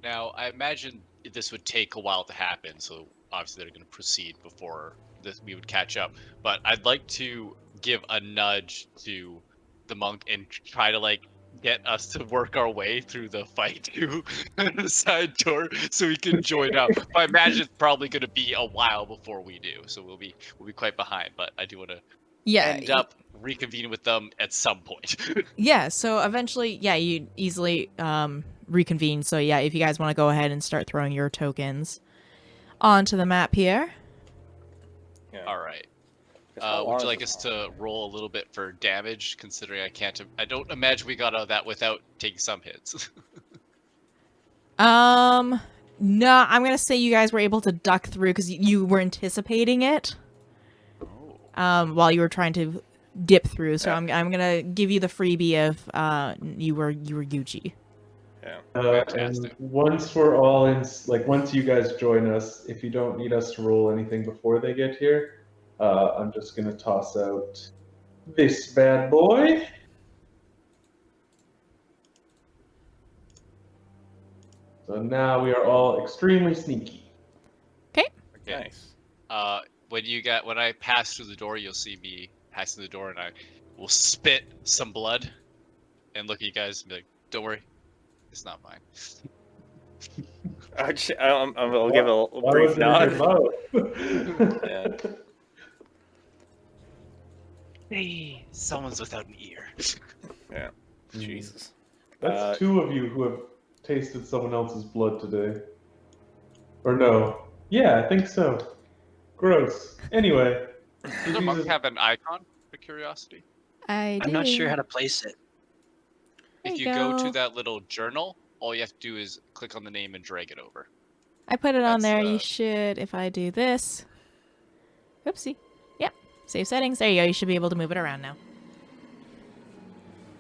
Now, I imagine this would take a while to happen, so obviously they're going to proceed before we would catch up. But I'd like to give a nudge to the monk and try to get us to work our way through the fight to the side door so we can join up. But I imagine it's probably going to be a while before we do, so we'll be quite behind. But I do want to end up reconvening with them at some point. Yeah, so eventually, yeah, you easily reconvene. So yeah, if you guys want to go ahead and start throwing your tokens onto the map here. Yeah. All right. How Would you long like is us to roll a little bit for damage, considering I don't imagine we got out of that without taking some hits. No, I'm gonna say you guys were able to duck through because you were anticipating it. While you were trying to dip through, so Yeah. I'm gonna give you the freebie of you were Gucci. Yeah. And Fantastic. once we're all in, like once you guys join us, if you don't need us to roll anything before they get here, I'm just gonna toss out this bad boy. So now we are all extremely sneaky. Okay. Nice. When I pass through the door, you'll see me pass through the door, and I will spit some blood and look at you guys and be like, "Don't worry, it's not mine." I'll give a Why brief was it in nod. your mouth? Yeah. Hey, someone's without an ear. Yeah. Jesus. That's two of you who have tasted someone else's blood today. Or no. Yeah, I think so. Gross. Anyway. Does the monk have an icon, for curiosity? I'm I'm not sure how to place it. There If you you go go. to that little journal, all you have to do is click on the name and drag it over. I put it on That's, there. You should, if I do this. Oopsie. Yep. Save settings. There you go. You should be able to move it around now.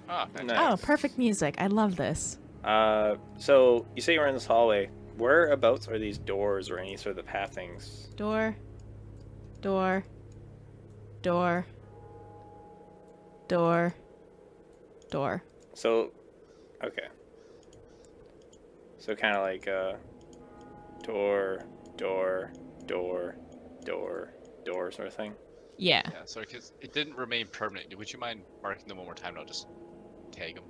Ah, Nice. Oh, perfect music. I love this. So you say you're in this hallway. Whereabouts are these doors or any sort of pathings? Door. Door. Door. Door. Door. So, okay. So kind of like door, door, door, door, door sort of thing. Yeah. Yeah, sorry, because it didn't remain permanent. Would you mind marking them one more time? And I'll just tag them.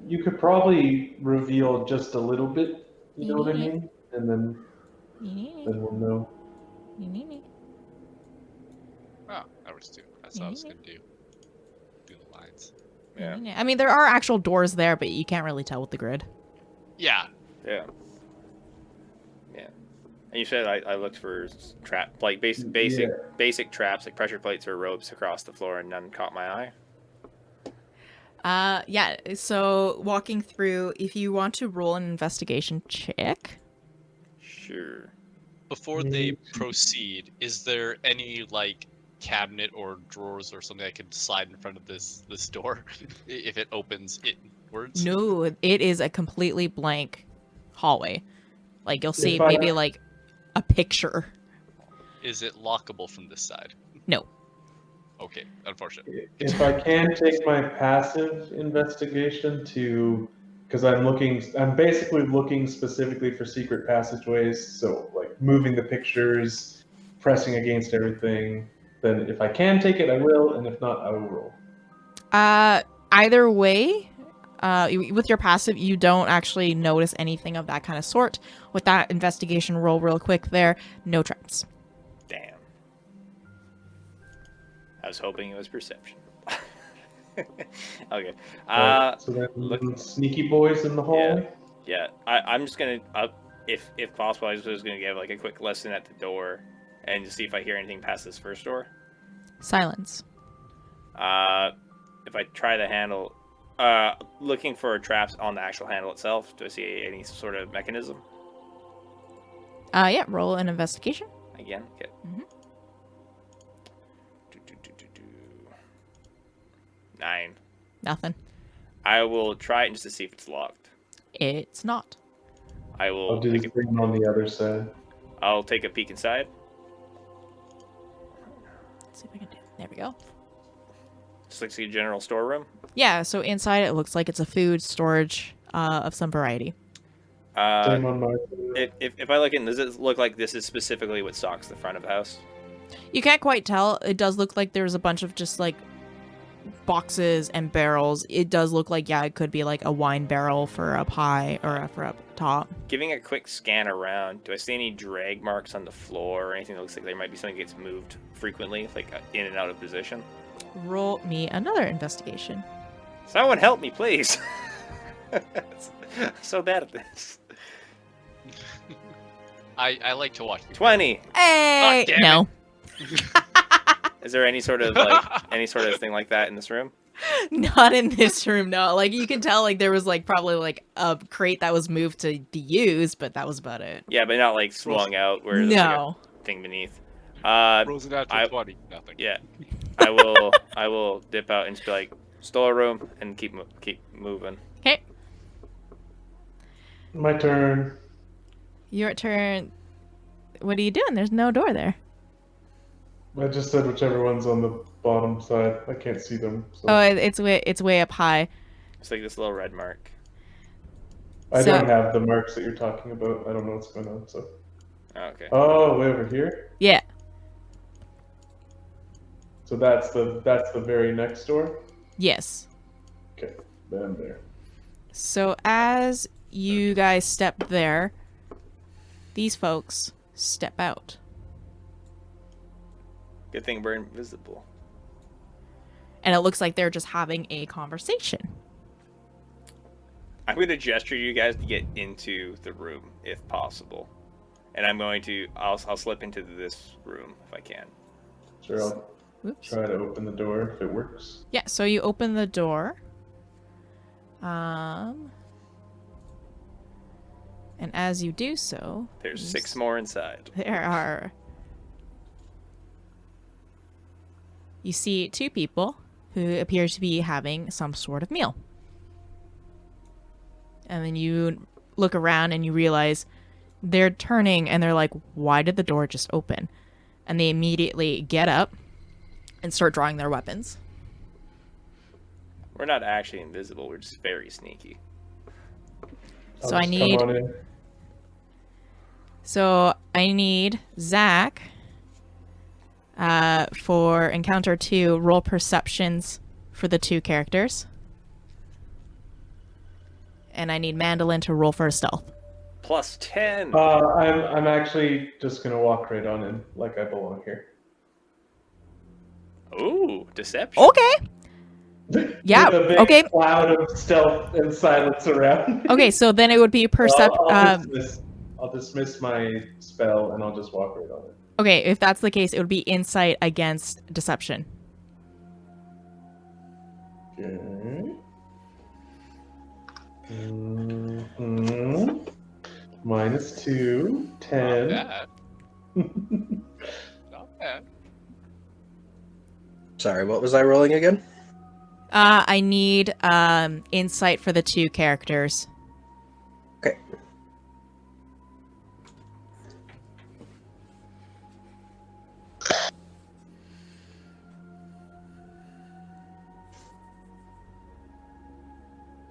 You could probably reveal just a little bit, you know what I mean? And then we'll know. Oh, that works too. That's what I was gonna do. Do the lines. Yeah. I mean, there are actual doors there, but you can't really tell with the grid. Yeah. Yeah. Yeah. And you said I looked for like basic traps like pressure plates or ropes across the floor, and none caught my eye. Yeah. So walking through, if you want to roll an investigation check. Sure. Before they proceed, is there any like cabinet or drawers or something I could slide in front of this door if it opens inwards? No, it is a completely blank hallway. Like you'll see If I- maybe like a picture. Is it lockable from this side? No. Okay, unfortunate. If I can take my passive investigation to, because I'm basically looking specifically for secret passageways, so like moving the pictures, pressing against everything, then if I can take it, I will, and if not, I will roll. Either way, with your passive, you don't actually notice anything of that kind of sort. With that investigation roll real quick there, no traps. Damn. I was hoping it was perception. Okay. So then sneaky boys in the hallway? Yeah. I'm just gonna, if possible, I was just gonna give like a quick listen at the door, and just see if I hear anything past this first door. Silence. If I try the handle, looking for traps on the actual handle itself, do I see any sort of mechanism? Yeah, roll an investigation. Again? Okay. Mhm. 9. Nothing. I will try it just to see if it's locked. It's not. I will I'll do the same on the other side. I'll take a peek inside. Let's see if I can do it. There we go. Just like see a general storeroom. Yeah, so inside it looks like it's a food storage of some variety. Same on my side. If I look in, does it look like this is specifically what stocks the front of the house? You can't quite tell. It does look like there's a bunch of just like boxes and barrels. It does look like, yeah, it could be like a wine barrel for up high or for up top. Giving a quick scan around, do I see any drag marks on the floor or anything that looks like there might be something that gets moved frequently, like in and out of position? Roll me another investigation. Someone help me, please. I'm so bad at this. I like to watch. 20. Hey! damn No. Is there any sort of thing like that in this room? Not in this room, no. Like, you can tell, like, there was, like, probably, like, a crate that was moved to be used, but that was about it. Yeah, but not like swung out where there's like No. a thing beneath. Rolls it out to 20. Nothing. Yeah, I will dip out and just be like, storeroom, and keep moving. Okay. My turn. Your turn. What are you doing? There's no door there. I just said whichever one's on the bottom side. I can't see them. So. Oh, it's way up high. It's like this little red mark. I so- don't have the marks that you're talking about. I don't know what's going on. So. Oh, okay. Oh, way over here. Yeah. So that's the very next door. Yes. Okay, then there. So as you guys step there, these folks step out. Good thing we're invisible. And it looks like they're just having a conversation. I'm going to gesture you guys to get into the room if possible. And I'll slip into this room if I can. Sure, I'll Oops. try to open the door if it works. Yeah, so you open the door. And as you do so, There's 6 more inside. there are... You see 2 people who appear to be having some sort of meal. And then you look around and you realize they're turning and they're like, why did the door just open? And they immediately get up and start drawing their weapons. We're not actually invisible. We're just very sneaky. So I'll I just need... come on in. So I need Zach for encounter 2, roll perceptions for the 2 characters. And I need Mandolynne to roll for a stealth. Plus 10. I'm actually just gonna walk right on in, like I belong here. Ooh, deception. Okay. Yeah, With a big okay. cloud of stealth and silence around. Okay, so then it would be I'll dismiss my spell and I'll just walk right on it. okay, if that's the case, it would be insight against deception. Okay. Mm-hmm. -2, 10. Not bad. Not bad. Sorry, what was I rolling again? I need insight for the 2 characters. Okay.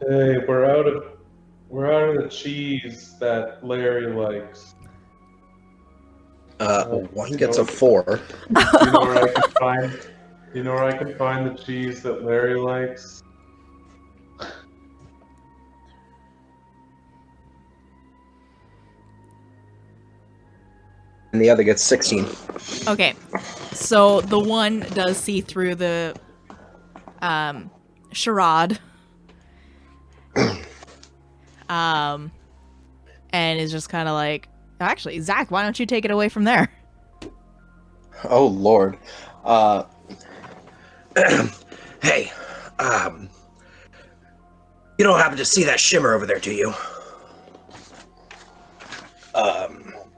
Hey, we're out of the cheese that Larry likes. One gets a 4. You know where I can find? You know where I can find the cheese that Larry likes? And the other gets 16. Okay, so the one does see through the charade, and is just kind of like, actually, Zach, why don't you take it away from there? Oh, Lord. Hey, you don't happen to see that shimmer over there, do you?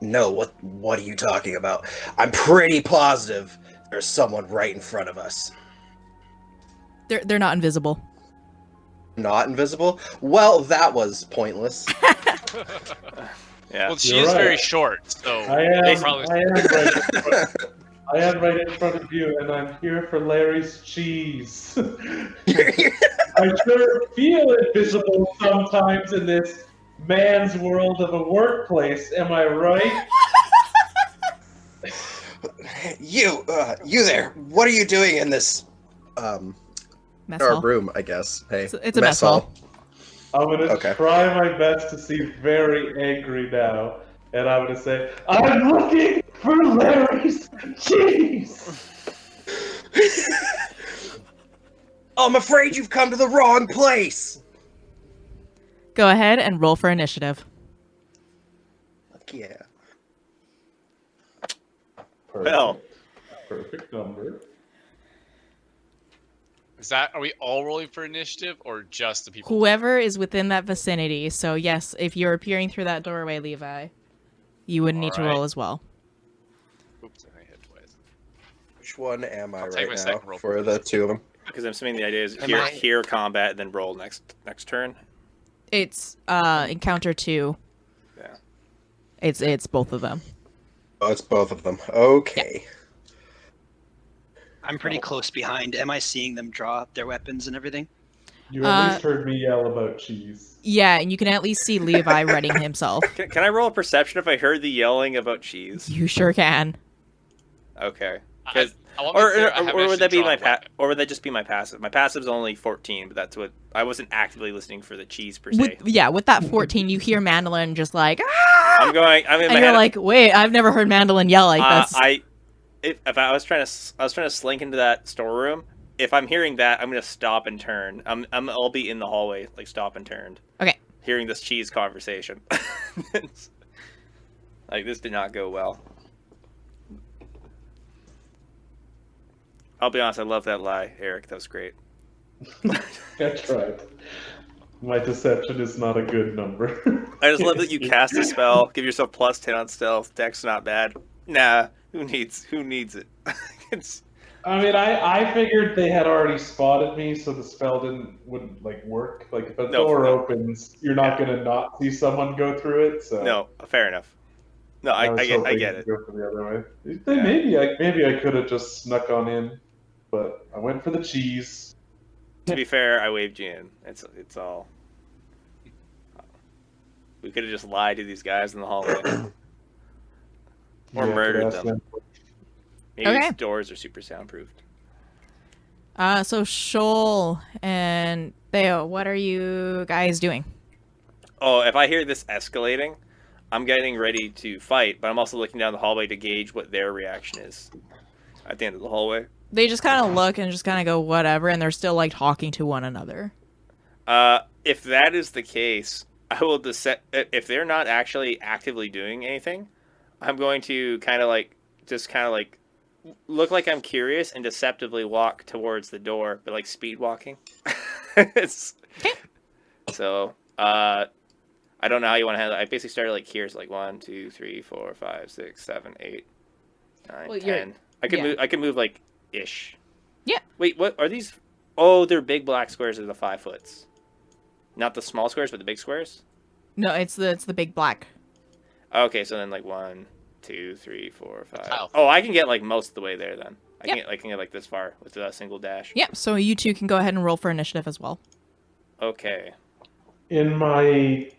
No, what are you talking about? I'm pretty positive there's someone right in front of us. They're not invisible. Not invisible? Well, that was pointless. Yeah. Well, she You're is very right. short, so I am probably- right in front of you, and I'm here for Larry's cheese. I sure feel invisible sometimes in this man's world of a workplace. Am I right? You there, what are you doing in this, Mess Our hall. room, I guess. Hey, It's a mess hall. I'm gonna Okay. try my best to seem very angry now, and I'm gonna say, I'm looking for Larry's cheese! I'm afraid you've come to the wrong place. Go ahead and roll for initiative. Fuck yeah. Well. Perfect number. Are we all rolling for initiative or just the people? Whoever is within that vicinity. So yes, if you're appearing through that doorway, Levi, you would need to roll as well. Oops, I hit twice. Which one am I I'll take my right second now roll for for the two of them? Because I'm assuming the idea is Am I- hear combat, then roll next turn. It's encounter 2. Yeah. It's both of them. Oh, it's both of them. Okay. I'm pretty close behind. Am I seeing them draw their weapons and everything? You at least heard me yell about cheese. Yeah, and you can at least see Levi readying himself. Can I roll a perception if I heard the yelling about cheese? You sure can. Okay. I want Or to be clear, I have would that be actually my drawn a weapon. or would that just be my passive? My passive's only 14, but that's what I wasn't actively listening for the cheese per se. With that 14, you hear Mandolynne just like, ah! I'm in my And head. you're like, wait, I've never heard Mandolynne yell like this. If I was trying to slink into that storeroom, if I'm hearing that, I'm gonna stop and turn. I'll be in the hallway, like stop and turned. Okay. Hearing this cheese conversation. Like this did not go well. I'll be honest, I love that lie, Eric. That was great. I tried. My deception is not a good number. I just love that you cast a spell, give yourself +10 on stealth. Dex not bad. Nah, who needs it? I mean, I figured they had already spotted me, so the spell wouldn't like work. Like if a door opens, you're not gonna not see someone go through it. So No, fair enough. No, I get it. Go for the other way. Maybe I could have just snuck on in, but I went for the cheese. To be fair, I waved you in. It's all. We could have just lied to these guys in the hallway, or murdered them. Maybe Okay. these doors are super soundproofed. So Shoal and Theo, what are you guys doing? Oh, if I hear this escalating, I'm getting ready to fight, but I'm also looking down the hallway to gauge what their reaction is at the end of the hallway. They just kind of look and just kind of go whatever, and they're still like talking to one another. If that is the case, I will if they're not actually actively doing anything, I'm going to just look like I'm curious and deceptively walk towards the door, but like speed walking. So, I don't know how you want to handle it. I basically started like here, so like 1, 2, 3, 4, 5, 6, 7, 8, 9, 10. I can move like ish. Yeah. Wait, what are these? Oh, they're big black squares of the 5 foots. Not the small squares, but the big squares? No, it's the big black. Okay, so then like 1, 2, 3, 4, 5. Wow. Oh, I can get like most of the way there then. I Yep. can get like this far with a single dash. Yeah, so you two can go ahead and roll for initiative as well. Okay. In my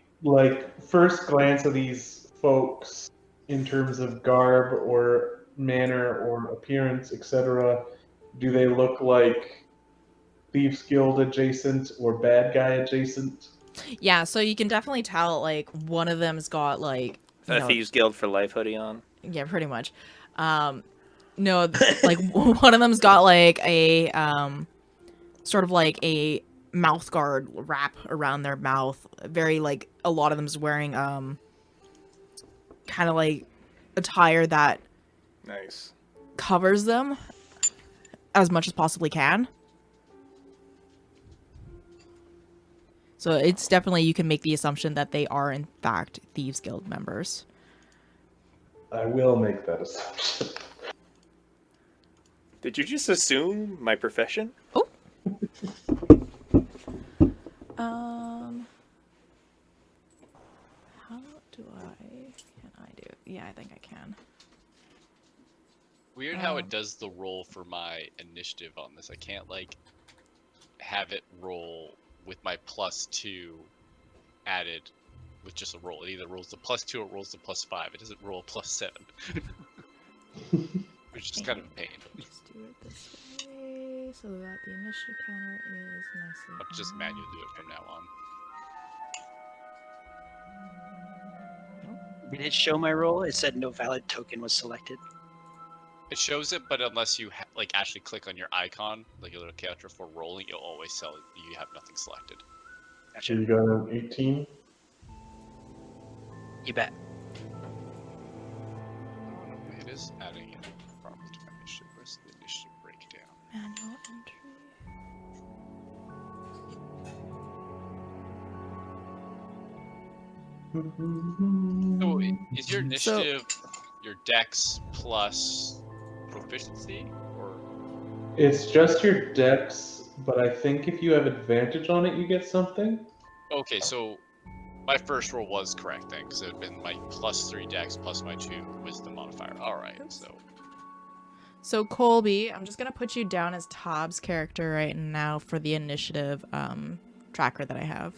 first glance of these folks, in terms of garb or manner or appearance, etc., do they look like Thieves Guild adjacent or bad guy adjacent? Yeah, so you can definitely tell like one of them's got like Thieves Guild for Life hoodie on. Yeah, pretty much. No, like one of them's got like a sort of like a mouth guard wrap around their mouth. Very like a lot of them's wearing kind of like attire that Nice. covers them as much as possibly can. So it's definitely, you can make the assumption that they are in fact Thieves Guild members. I will make that assumption. Did you just assume my profession? Oh. How can I do? Yeah, I think I can. Weird how it does the roll for my initiative on this. I can't like have it roll with my +2 added with just a roll. It either rolls the +2 or rolls the +5. It doesn't roll +7. Which is kind of a pain. Let's do it this way. so that the initiative counter is nicely. I'll just manually do it from now on. Did it show my roll? It said no valid token was selected. It shows it, but unless you like actually click on your icon, like your little counter for rolling, it'll always tell you have nothing selected. So you got an 18? You bet. It is adding in properly to my initiative. Where's the initiative breakdown? Manual entry. So is your initiative your dex plus proficiency, or It's just your dex, but I think if you have advantage on it, you get something. okay? So my first roll was correct then, because it would have been my +3 dex plus my 2 wisdom modifier. All right, So Colby, I'm just gonna put you down as Tob's character right now for the initiative tracker that I have.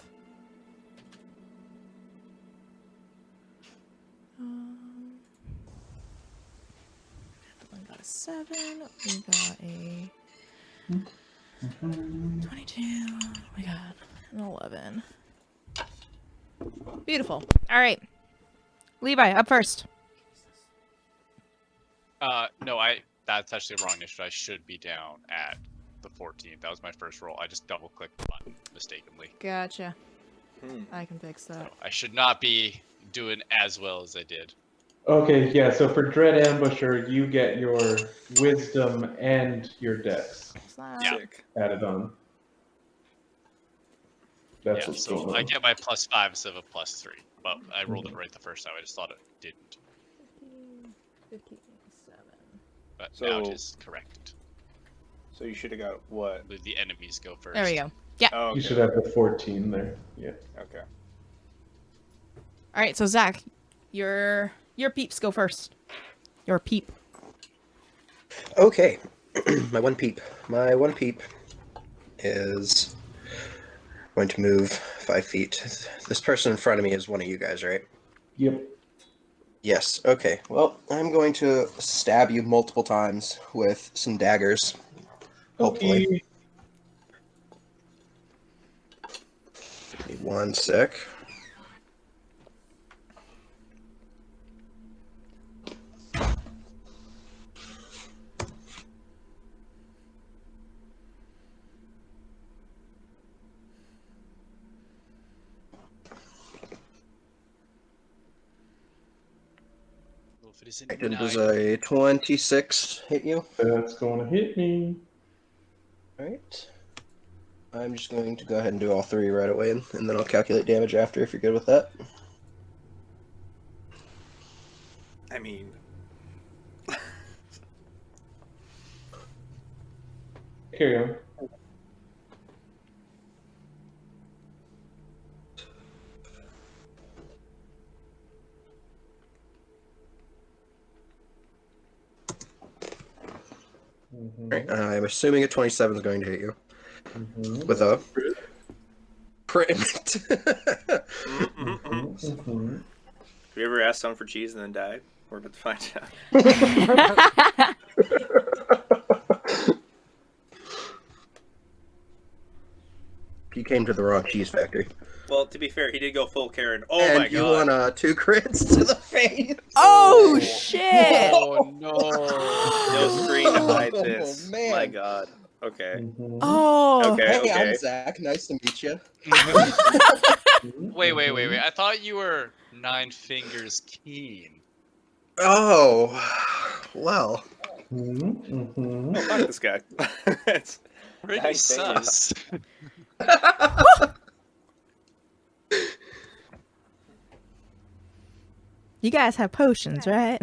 One got a 7. We got a 22. We got an 11. Beautiful. All right, Levi, up first. no, that's actually the wrong initiative. I should be down at the 14th. That was my first roll. I just double clicked the button mistakenly. Gotcha. I can fix that. So I should not be doing as well as I did. Okay, yeah, so for Dread Ambusher, you get your wisdom and your dex Slap. Yeah. Sick. added on. That's Yeah, what's so going on. I get my +5 instead of a +3, but I rolled it right the first time. I just thought it didn't, 15, 7. but now it So- is corrected. So you should have got what? I believe the enemies go first. There we go. Oh, You okay. should have the 14 there. Yeah. Okay. All right, so Zach, your peeps go first. Your peep. Okay, my one peep. My one peep is going to move 5 feet. This person in front of me is one of you guys, right? Yep. Yes. Okay. Well, I'm going to stab you multiple times with some daggers. Hopefully. Okay. Give me 1 sec. Well, if it isn't And does 9, a 26 hit you? That's going to hit me. Alright. I'm just going to go ahead and do all 3 right away, and then I'll calculate damage after if you're good with that. I mean, Carry on. Alright, I'm assuming a 27 is going to hit you Mhm. with a crit. Mhm. have you ever asked someone for cheese and then died? We're about to find out. You came to the wrong cheese factory. Well, to be fair, he did go full Karen. Oh and my you god. won 2 crits to the face. Oh shit! oh no! No screen to hide Oh, this. man. My god. Okay. Mhm. Oh. Okay. Hey, I'm Zach. Nice to meet you. Wait! I thought you were 9 fingers keen. Oh, well. Mhm. Mhm. Oh, fuck this guy. It's- Pretty 9 fingers. sus. You guys have potions, right?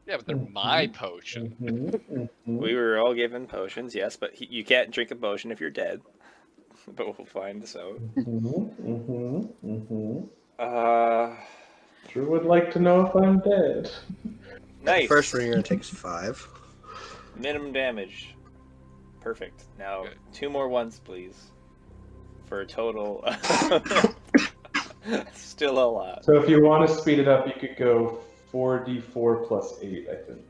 Yeah, but they're my potion. Mhm. Mhm. We were all given potions, yes, but you can't drink a potion if you're dead. But we'll find this out. Mhm. Mhm. Mhm. Uh, Sure would like to know if I'm dead. nice. First one you're going to take is 5. Minimum damage. Perfect. Now, Good. 2 more ones, please. For a total. Still a lot. So if you want to speed it up, you could go 4d4 plus 8, I think.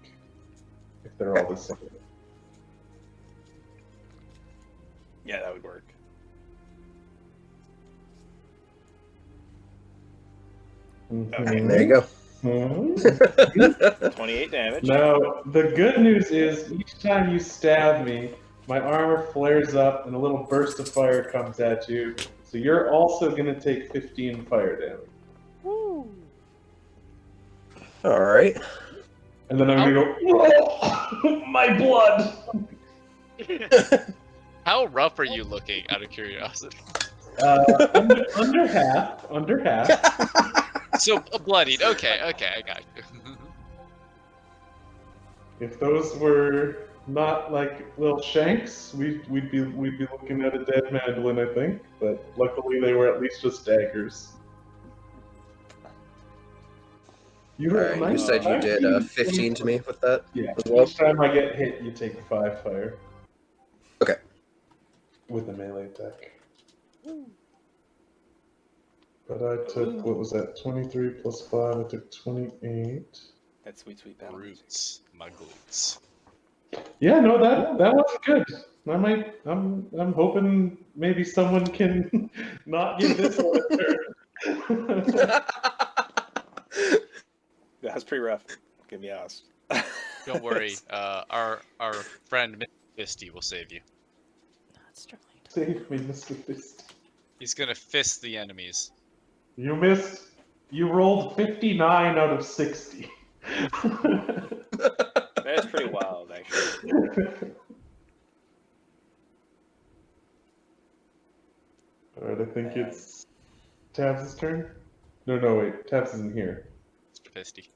If they're all the same. Yeah, that would work. Okay. There you go. Mhm. 28 damage. Now, the good news is each time you stab me, my armor flares up and a little burst of fire comes at you. So you're also going to take 15 fire damage. All right. And then I'm going to go, my blood! How rough are you looking, out of curiosity? Under half. So bloodied. Okay, I got you. If those were not like little shanks, we'd be looking at a dead Mandolynne, I think. But luckily, they were at least just daggers. All right. You said you did 15 to me with that. Yeah. As well? Each time I get hit, you take 5 fire. Okay. With a melee attack. But I took, what was that, 23 plus 5, I took 28. That's sweet battle. Roots, my glutes. Yeah, no, that was good. I'm hoping maybe someone can not give this one a turn. That's pretty rough. Give me honest. Don't worry, our friend Mr. Fisty will save you. That's true. Save me, Mr. Fist. He's gonna fist the enemies. You missed. You rolled 59 out of 60. That's pretty wild, actually. Alright, I think it's Tabs' turn? No, wait. Tabs isn't here. Mr. Fisty.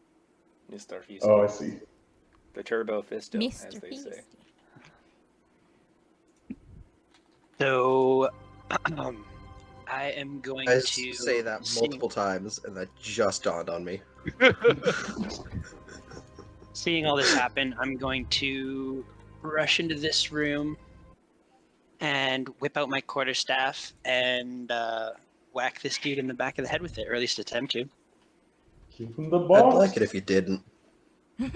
Mr. Feast. Oh, I see. The Turbo Fisto, as Mr. they Feasty. say. So, I am going I to say that multiple times, and that just dawned on me. Seeing all this happen, I'm going to rush into this room and whip out my quarterstaff and whack this dude in the back of the head with it, or at least attempt to. Keep him the I'd boss. like it if you didn't. You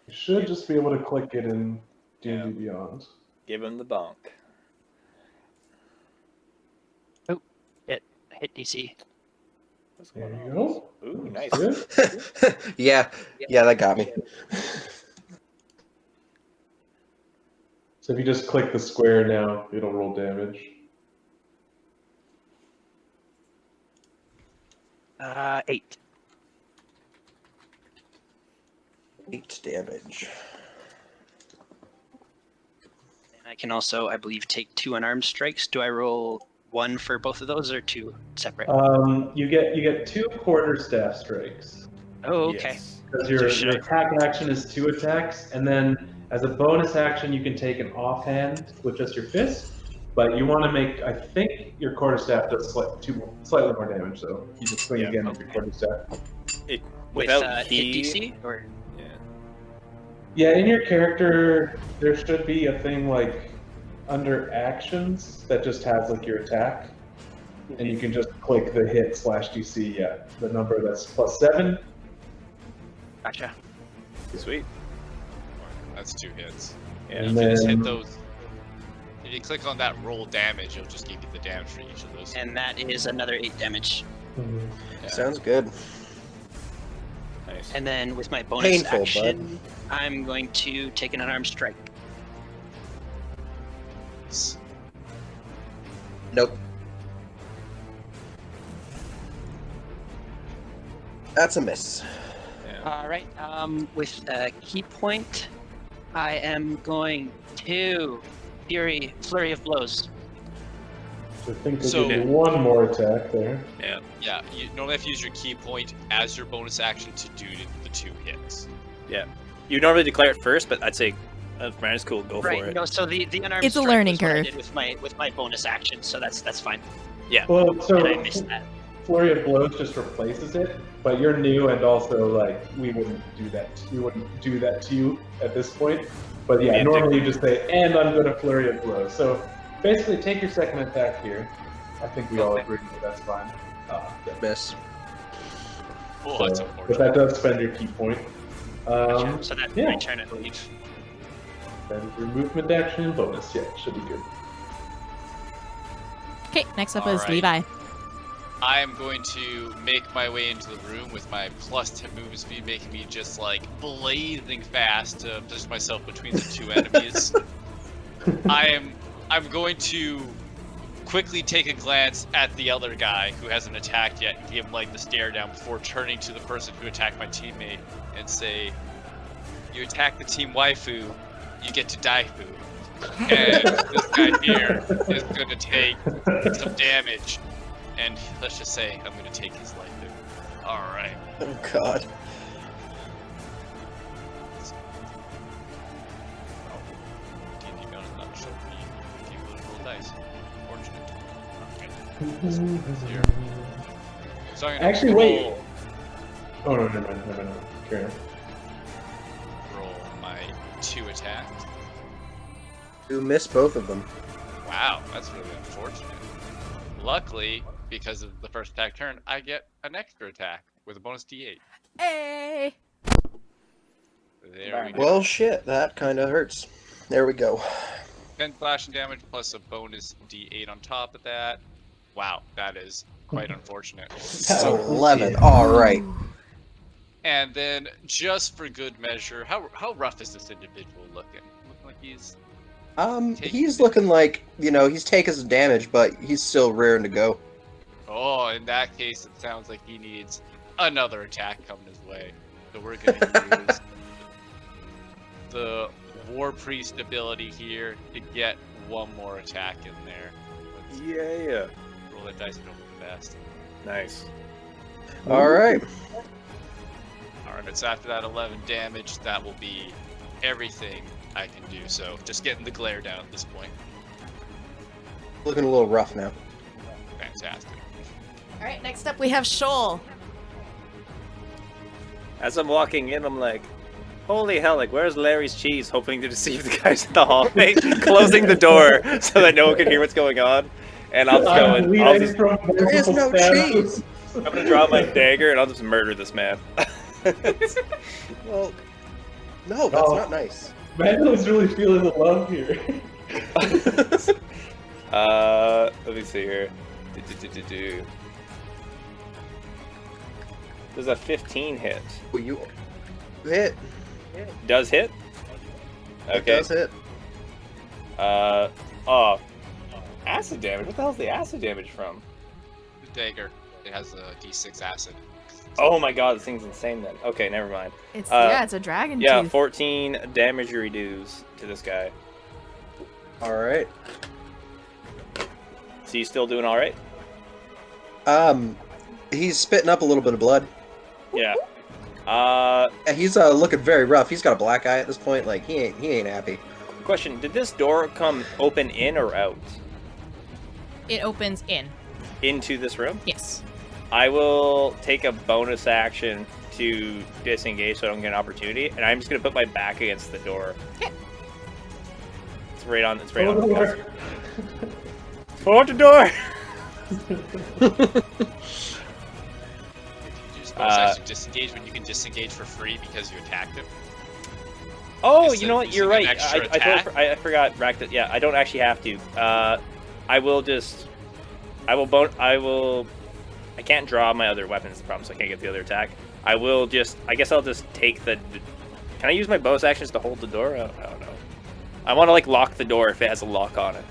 should just be able to click it in D&D Beyond. Give him the bonk. Hit DC. What's There going you on? go. Ooh, nice. Good. yeah, that got me. So if you just click the square now, it'll roll damage. 8. 8 damage. And I can also, I believe, take 2 unarmed strikes. Do I roll 1 for both of those, or 2 separate? You get 2 quarterstaff strikes. Oh, okay. Yes. Because So your should I- attack action is 2 attacks, and then as a bonus action, you can take an offhand with just your fist. But you want to make, I think your quarterstaff does slightly more damage, so you just swing Yeah. again with your quarterstaff. With Without hit DC? Or... Yeah. Yeah, in your character, there should be a thing like under actions that just has like your attack, and you can just click the hit /DC. Yeah, the number that's +7. Gotcha. Sweet. That's 2 hits. Yeah. And You can just then- hit those. If you click on that roll damage, it'll just give you the damage for each of those. And that is another 8 damage. Yeah. Sounds good. Nice. And then with my bonus Painful, action, I'm going to take an unarmed strike. Nope. That's a miss. Yeah. All right. With a key point, I am going to flurry of blows. So I think there'll So- be one more attack there. Yeah. Yeah, you normally have to use your key point as your bonus action to do the 2 hits. You normally declare it first, but I'd say, if man is cool, go for Right. it. No. So the unarmed It's a strike learning was what I curve. did with my bonus action. So that's fine. Well, so And I missed that. Flurry of Blows just replaces it, but you're new, and also like we wouldn't do that. We wouldn't do that to you at this point. But yeah, Yeah, normally you just say, "And I'm going to Flurry of Blows." So basically, take your second attack here. I think we all Okay. agree that that's fine. Yeah. Miss. Oh, So- that's but unfortunate. that does spend your key point. Gotcha. So that's yeah. my turn, I believe. Then through movement action and bonus. Yeah, should be good. Okay, next up All is right. Levi. I am going to make my way into the room with my plus 10 movement speed, making me just like blazing fast to position myself between the two enemies. I'm going to quickly take a glance at the other guy who hasn't attacked yet and give him like the stare down before turning to the person who attacked my teammate and say, "You attack the team waifu, you get to die fu." And this guy here is going to take some damage. And let's just say I'm going to take his life. Alright. Oh god. D&D Beyond is not showing me if you roll dice. Unfortunate. Here. So I'm gonna Actually, wait. roll, Oh no, never mind. Carry on. roll my 2 attacks. You missed both of them. Wow, that's really unfortunate. Luckily, because of the first attack turn, I get an extra attack with a bonus D8. Hey! There we go. Well, shit, that kind of hurts. There we go. 10 slashing damage plus a bonus D8 on top of that. Wow, that is quite unfortunate. So 11. All right. And then, just for good measure, how rough is this individual looking? Looking like He's looking like, he's taking some damage, but he's still raring to go. Oh, in that case, it sounds like he needs another attack coming his way. So we're gonna use the War Priest ability here to get one more attack in there. Let's Yeah. roll that dice and open fast. Nice. All right. Alright, it's after that 11 damage, that will be everything I can do. So just getting the glare down at this point. Looking a little rough now. Fantastic. Alright, next up we have Shoal. As I'm walking in, I'm like, holy hell, like, where's Larry's cheese? Hoping to deceive the guys in the hallway, closing the door so that no one can hear what's going on. And I'll just go and I'll just, There is no cheese. I'm gonna draw my dagger and I'll just murder this man. Well, no, that's not nice. Mandolynne's really feeling the love here. Let me see here. Does a 15 hit? Well, you hit. Does hit? It Okay. does hit. Oh. Acid damage? What the hell's the acid damage from? The dagger, it has a D6 acid. Oh my god, this thing's insane then. Okay, never mind. It's it's a dragon Yeah, tooth. 14 damage reduce to this guy. All right. So you still doing alright? He's spitting up a little bit of blood. Yeah. Yeah, he's looking very rough. He's got a black eye at this point. Like he ain't happy. Question, did this door come open in or out? It opens in. Into this room? Yes. I will take a bonus action to disengage so I don't get an opportunity, and I'm just gonna put my back against the door. Okay. It's right on the door. Hold the door! If you use bonus action disengage when you can disengage for free because you attacked him. Oh, Instead you know of what? You're using an right. extra I attack. I forgot. Yeah, I don't actually have to. I will just. I can't draw my other weapons. The problem, so I can't get the other attack. I will just. I guess I'll just take the. Can I use my bonus actions to hold the door? I don't know. I want to like lock the door if it has a lock on it.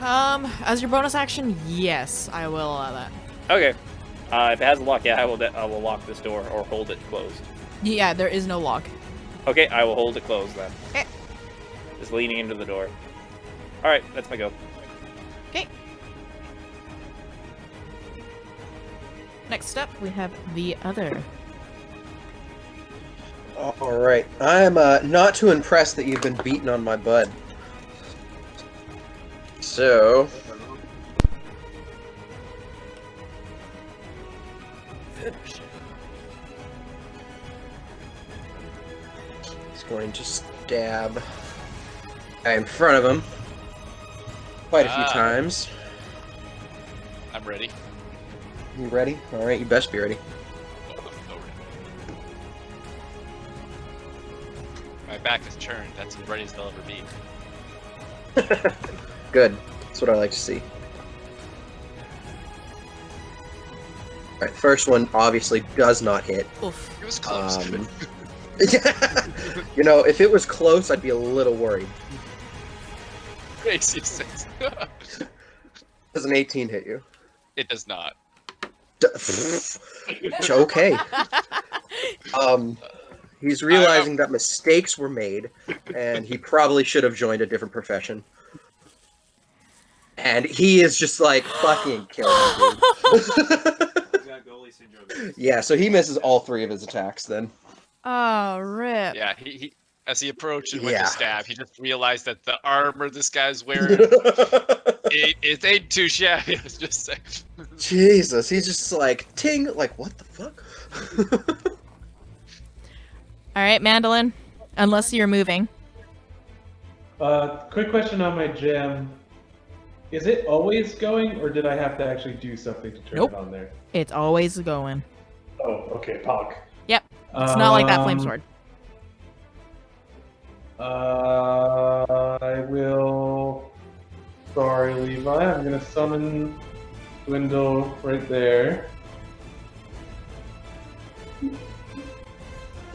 As your bonus action, yes, I will allow that. Okay. If it has a lock, yeah, I will lock this door or hold it closed. Yeah, there is no lock. Okay, I will hold it closed then. Okay. Just leaning into the door. All right, that's my go. Okay. Next up, we have the other. All right. I'm not too impressed that you've been beaten on my butt. So. He's going to stab guy in front of him quite a few times. I'm ready. You ready? All right, you best be ready. My back is turned. That's as ready as they'll ever be. Good. That's what I like to see. Alright, first one obviously does not hit. Oof. It was close. You know, if it was close, I'd be a little worried. Makes sense. Does an 18 hit you? It does not. Okay. He's realizing that mistakes were made, and he probably should have joined a different profession. And he is just like fucking killing me, dude. Yeah, so he misses all 3 of his attacks then. Oh, rip. Yeah, he as he approached and went Yeah. to stab, he just realized that the armor this guy's wearing it ain't too shabby. I was just saying. Jesus, he's just like ting, like what the fuck? All right, Mandolynne. Unless you're moving. Quick question on my gem. Is it always going, or did I have to actually do something to turn Nope. it on there? It's always going. Oh, okay, pog. Yep. It's not like that flame sword. I will. Sorry, Levi. I'm gonna summon Dwindle right there.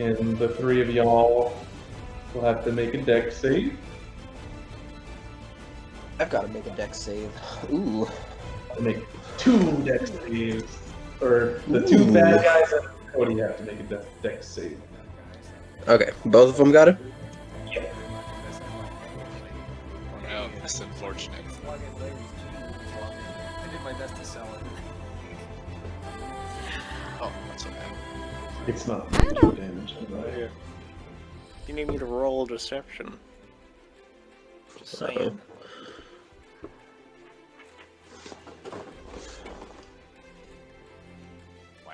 And the 3 of y'all will have to make a dex save. I've got to make a dex save. Ooh. I'll make 2 dex saves. Or the 2 bad guys and Cody have to make a dex save. Okay, both of them got it? No, that's unfortunate. I did my best to sell it. Oh, that's okay. It's not damage. Right? You need me to roll deception. Just saying. Wow.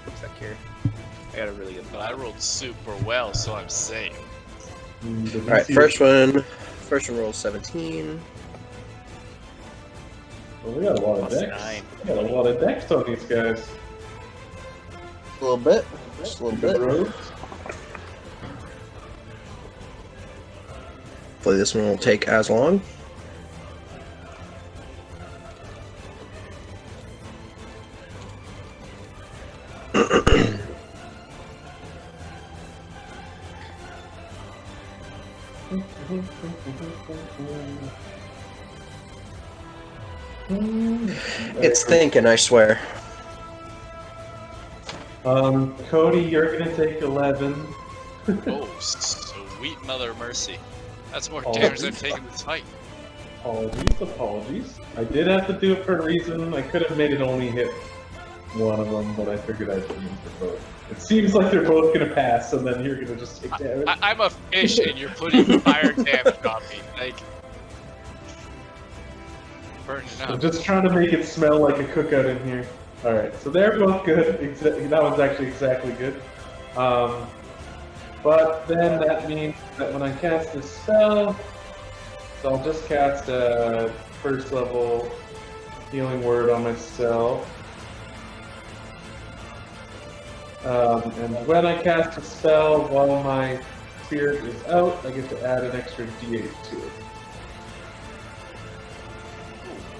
What's that carry? I got a really good But I rolled super well, so I'm safe. Alright, first one rolls 17. Well, we got a lot of Plus decks. 9. We got a lot of decks on these guys. A little bit. Just a little Good bit. rogues. Hopefully this one won't take as long. It's thinking, I swear. Cody, you're gonna take 11. Oh, sweet mother of mercy. That's more Oh, damage than I've geez. taken this fight. Apologies. I did have to do it for a reason. I could have made it only hit one of them, but I figured I'd do it for both. It seems like they're both gonna pass, and then you're gonna just take damage. I'm a fish, and you're putting fire damage on me. Like, burning I'm up. just trying to make it smell like a cookout in here. Alright, so they're both good. That was actually exactly good. But then that means that when I cast this spell, so I'll just cast a first level healing word on myself. And when I cast a spell while my spirit is out, I get to add an extra d8 to it.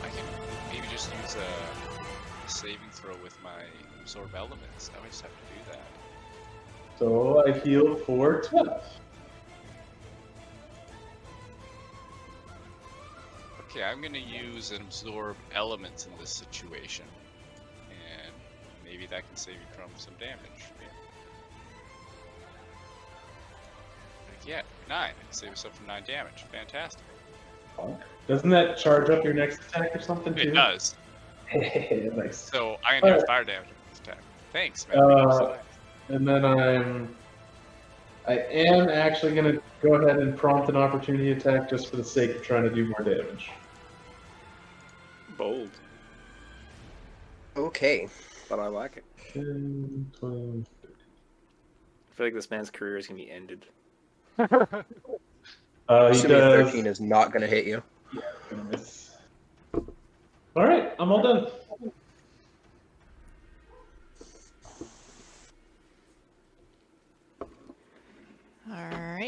I can maybe just use a saving throw with my absorb elements. Now I just have to do that. So I heal for 12. Okay, I'm gonna use an absorb elements in this situation, and maybe that can save you from some damage. Yeah, 9. Save yourself from 9 damage. Fantastic. Doesn't that charge up your next attack or something too? It does. Nice. So I'm gonna do fire damage on this attack. Thanks, man. And then I am actually gonna go ahead and prompt an opportunity attack just for the sake of trying to do more damage. Bold. Okay. But I like it. 10, 12. I feel like this man's career is going to be ended. He Assuming does. 13 is not going to hit you. Gonna miss. All right, I'm all done.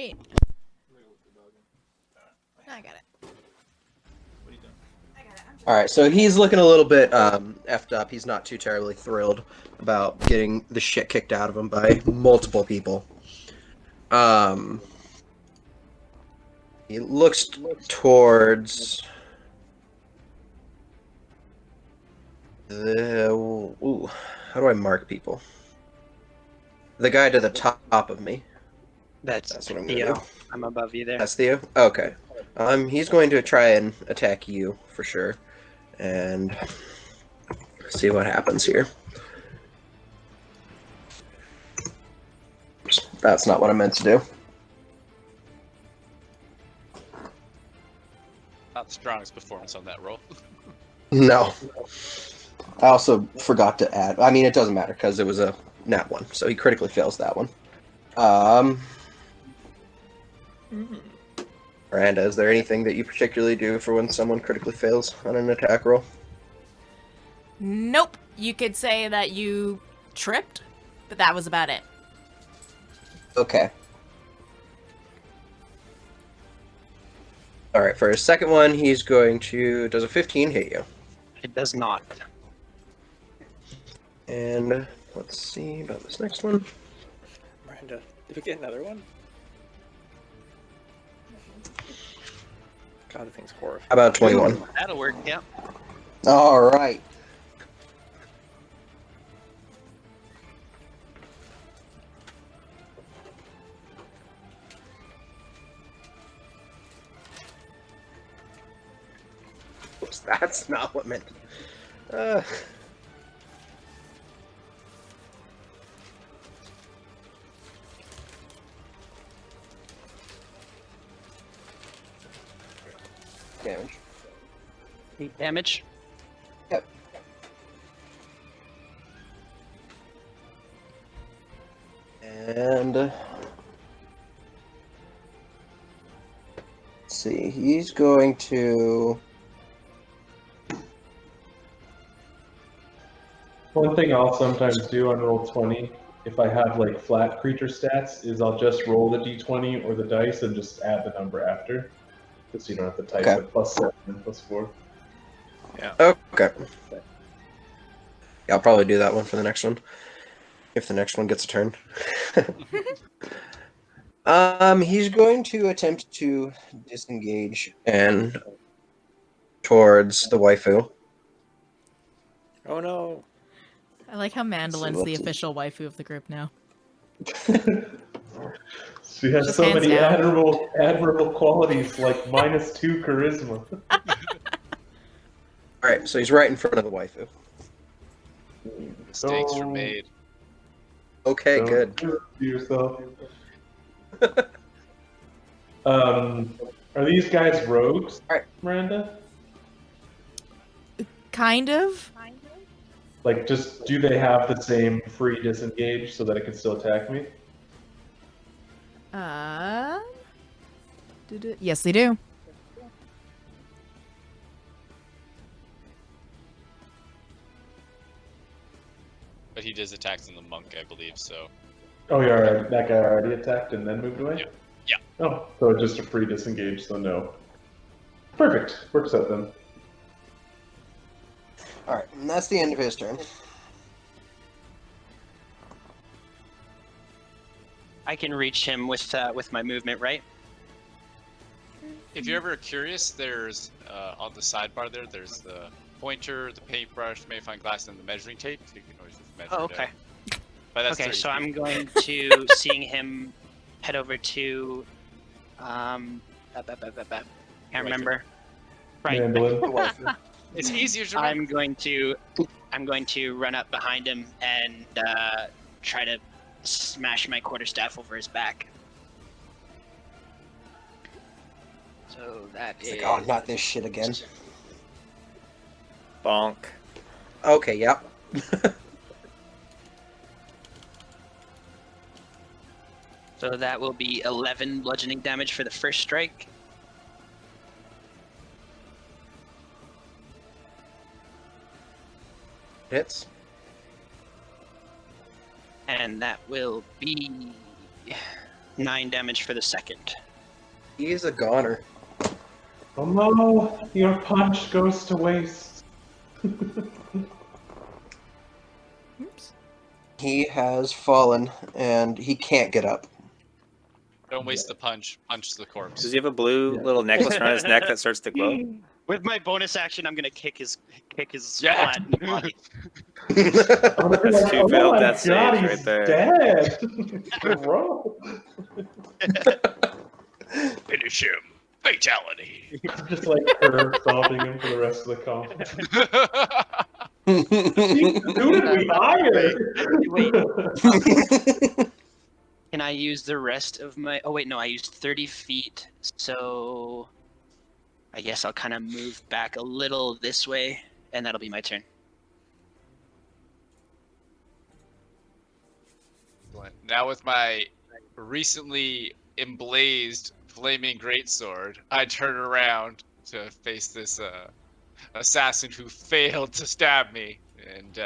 right. I got it. All right, so he's looking a little bit effed up. He's not too terribly thrilled about getting the shit kicked out of him by multiple people. He looks towards the. Ooh, how do I mark people? The guy to the top of me. That's what I'm gonna Theo. do. I'm above you there. That's Theo? Okay. He's going to try and attack you for sure. And see what happens here. That's not what I meant to do. Not the strongest performance on that roll. No. I also forgot to add. I mean, it doesn't matter because it was a nat one, so he critically fails that one. Miranda, is there anything that you particularly do for when someone critically fails on an attack roll? Nope. You could say that you tripped, but that was about it. Okay. All right, for his second one, he's going to... Does a 15 hit you? It does not. And let's see about this next one. Miranda, did we get another one? God, the thing's horrifying. How about 21? That'll work, yeah. All right. Oops, that's not what meant. Damage. 8 damage. Yep. And let's see, he's going to. One thing I'll sometimes do on Roll20, if I have like flat creature stats, is I'll just roll the d20 or the dice and just add the number after. Because you don't have to type Okay. it +7 and +4. Okay. Yeah, I'll probably do that one for the next one. If the next one gets a turn. He's going to attempt to disengage and towards the waifu. Oh no. I like how Mandolynne's the what's- official waifu of the group now. She has Just so hands many down. admirable qualities, like -2 charisma. Alright, so he's right in front of the waifu. Mistakes were Don't- made. Okay, Don't good. do it to yourself. Are these guys rogues, Alright. Miranda? Kind of. Like, just do they have the same free disengage so that it can still attack me? Yes, they do. But he does attacks on the monk, I believe, so. Oh, yeah, alright. That guy already attacked and then moved away? Yeah. Oh, so it's just a free disengage, so no. Perfect. Works out then. Alright, and that's the end of his turn. I can reach him with my movement, right? If you're ever curious, there's on the sidebar there's the pointer, the paintbrush, the magnifying glass, and the measuring tape. So you can always just measure Oh, it okay. out. But that's Okay, 30 so feet. I'm going to seeing him head over to can't remember. Right. Mandolynne. It's easier to remember. I'm going to run up behind him and try to smash my quarterstaff over his back. So that It's is like, oh, not this shit again. Bonk. Okay, yep. so that will be 11 bludgeoning damage for the first strike. Hits. And that will be 9 damage for the second. He's a goner. Oh no, your punch goes to waste. Oops. He has fallen, and he can't get up. Don't waste the punch. Punch the corpse. Does he have a blue little necklace around his neck that starts to glow? With my bonus action, I'm gonna kick his Yeah. flattened body. That's two failed death saves he's right there. dead. Bro. Finish him. Fatality. Just like her stopping him for the rest of the combat. Who did we hire? Can I use the rest of my... Oh, wait, no, I used 30 feet, so... I guess I'll kind of move back a little this way, and that'll be my turn. Now with my recently emblazed flaming greatsword, I turn around to face this assassin who failed to stab me, and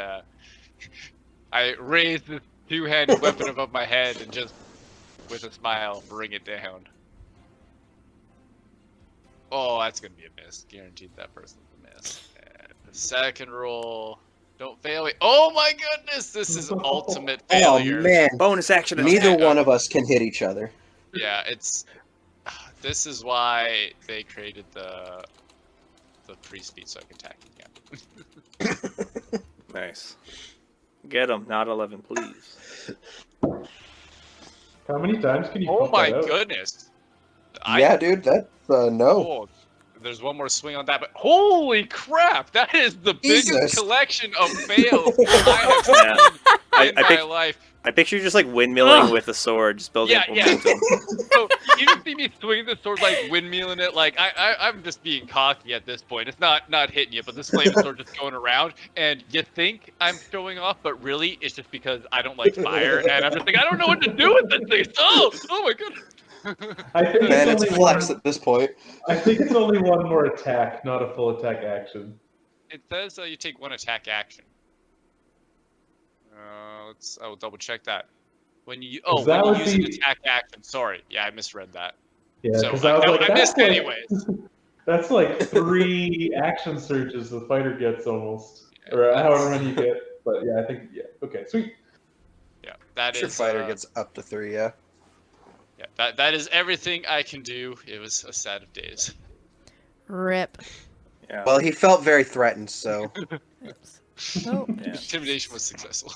I raise this two-handed weapon above my head and just, with a smile, bring it down. Oh, that's gonna be a miss. Guaranteed that person's a miss. And the second roll, don't fail me. Oh my goodness, this is ultimate failure. Oh man, Bonus action attack. neither one of us can hit each other. Yeah, it's. This is why they created the priest feat so I can attack again. Nice. Get him, not 11, please. How many times can you Oh pump my that out? goodness. Yeah, dude, that's no. Oh, there's one more swing on that, but holy crap! That is the biggest Jesus. collection of fails I have seen in my life. I picture you just like windmilling with a sword, just building Yeah. momentum. So you just see me swinging the sword, like windmilling it. Like I'm just being cocky at this point. It's not hitting you, but this flame sword just going around, and you think I'm showing off, but really it's just because I don't like fire, and I'm just like I don't know what to do with this thing. Oh my goodness. I think Man, it's it's only flex one, at this point. I think it's only one more attack, not a full attack action. It says you take one attack action. I will double check that. When you use an attack action. Sorry, yeah, I misread that. Yeah, So because I was like, I that's missed like, anyways. That's like 3 action surges the fighter gets almost, Yeah, or that's- however many you get. But yeah, I think okay, sweet. Yeah, that Sure, is. fighter gets up to 3, yeah. Yeah, that is everything I can do. It was a sad of days. Rip. Yeah. Well, he felt very threatened, so. Oops. Oh. Yeah. Intimidation was successful.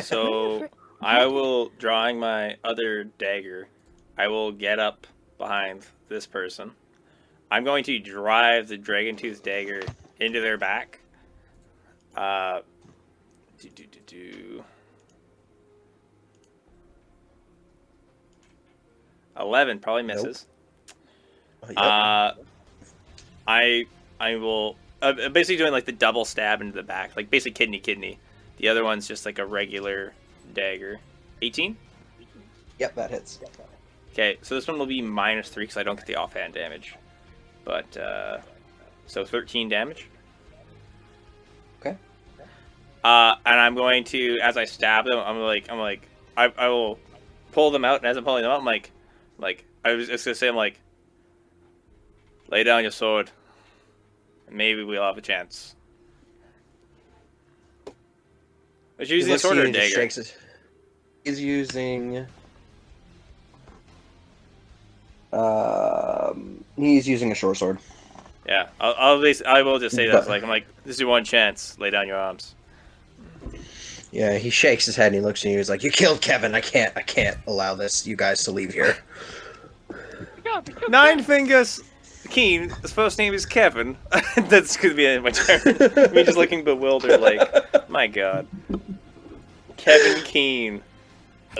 So I will, drawing my other dagger, I will get up behind this person. I'm going to drive the dragon tooth dagger into their back. 11 probably misses. Yep. I will basically doing like the double stab into the back, like basically kidney. The other one's just like a regular dagger. 18. Yep, that hits. Okay, so this one will be -3 because I don't get the offhand damage. But so 13 damage. Okay. And I'm going to, as I stab them, I will pull them out, and as I'm pulling them out, I'm like I was just gonna say, I'm like, lay down your sword, and maybe we'll have a chance. Was you using a sword or a dagger? He's using. He's using a short sword. Yeah, I will just say that. I'm like, this is your one chance. Lay down your arms. Yeah, he shakes his head and he looks at you. He's like, "You killed Kevin. I can't allow this. You guys to leave here." Nine Fingers Keen. His first name is Kevin. That's gonna be my turn. Me just looking bewildered, like, my God. Kevin Keen.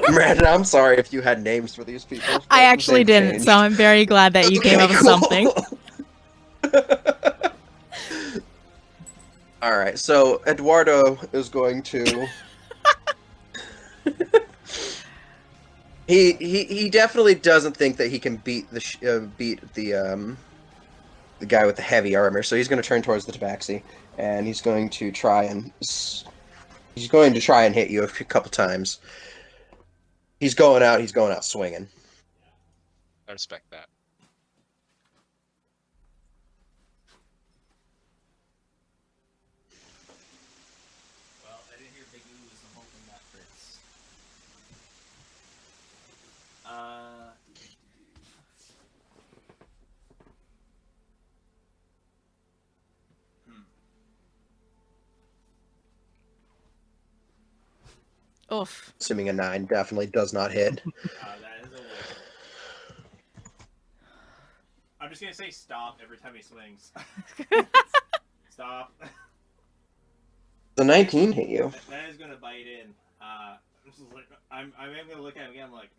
Brandon, I'm sorry if you had names for these people. I actually They've didn't, changed. so I'm very glad that you came up with something. All right, so Eduardo is going to. He definitely doesn't think that he can beat the guy with the heavy armor, so he's going to turn towards the tabaxi, and he's going to try and hit you a couple times. He's going out swinging. I respect that. Well, I didn't hear big oohs. I'm hoping that crits. Oof. Assuming a 9 definitely does not hit. That is a whiff. I'm just gonna say stop every time he swings. Stop. The 19 hit you. That is gonna bite in. I'm gonna look at him again. I'm like,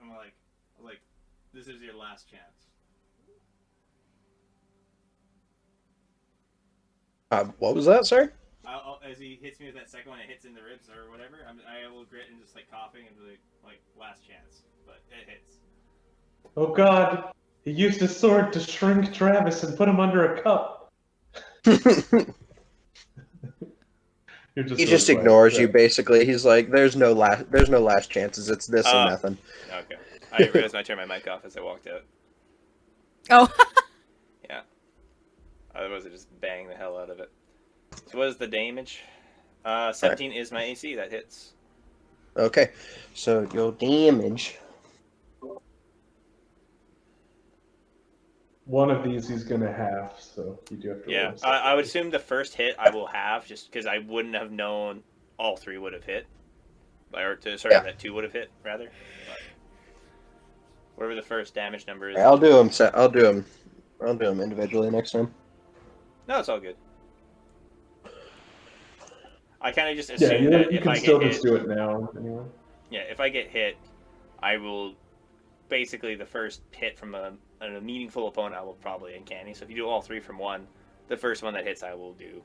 this is your last chance. What was that, sir? As he hits me with that second one, it hits in the ribs or whatever. I will grit and just like coughing and be like last chance, but it hits. Oh God! He used his sword to shrink Travis and put him under a cup. He just ignores you, basically. He's like, "There's no last chances. It's this or nothing." Okay. I didn't realize I turned my mic off as I walked out. Oh. Yeah. Otherwise, I just bang the hell out of it. So what is the damage? 17 is my AC. That hits. Okay, so your damage. One of these he's gonna have, so you do have to. Yeah, I would assume the first hit I will have, just because I wouldn't have known all 3 would have hit. That 2 would have hit, rather. But whatever the first damage number is. I'll do them individually next time. No, it's all good. I kind of just assume that you if can I still get just hit, do it now. Anyway. Yeah, if I get hit, I will basically the first hit from a meaningful opponent I will probably uncanny. So if you do all 3 from one, the first one that hits I will do.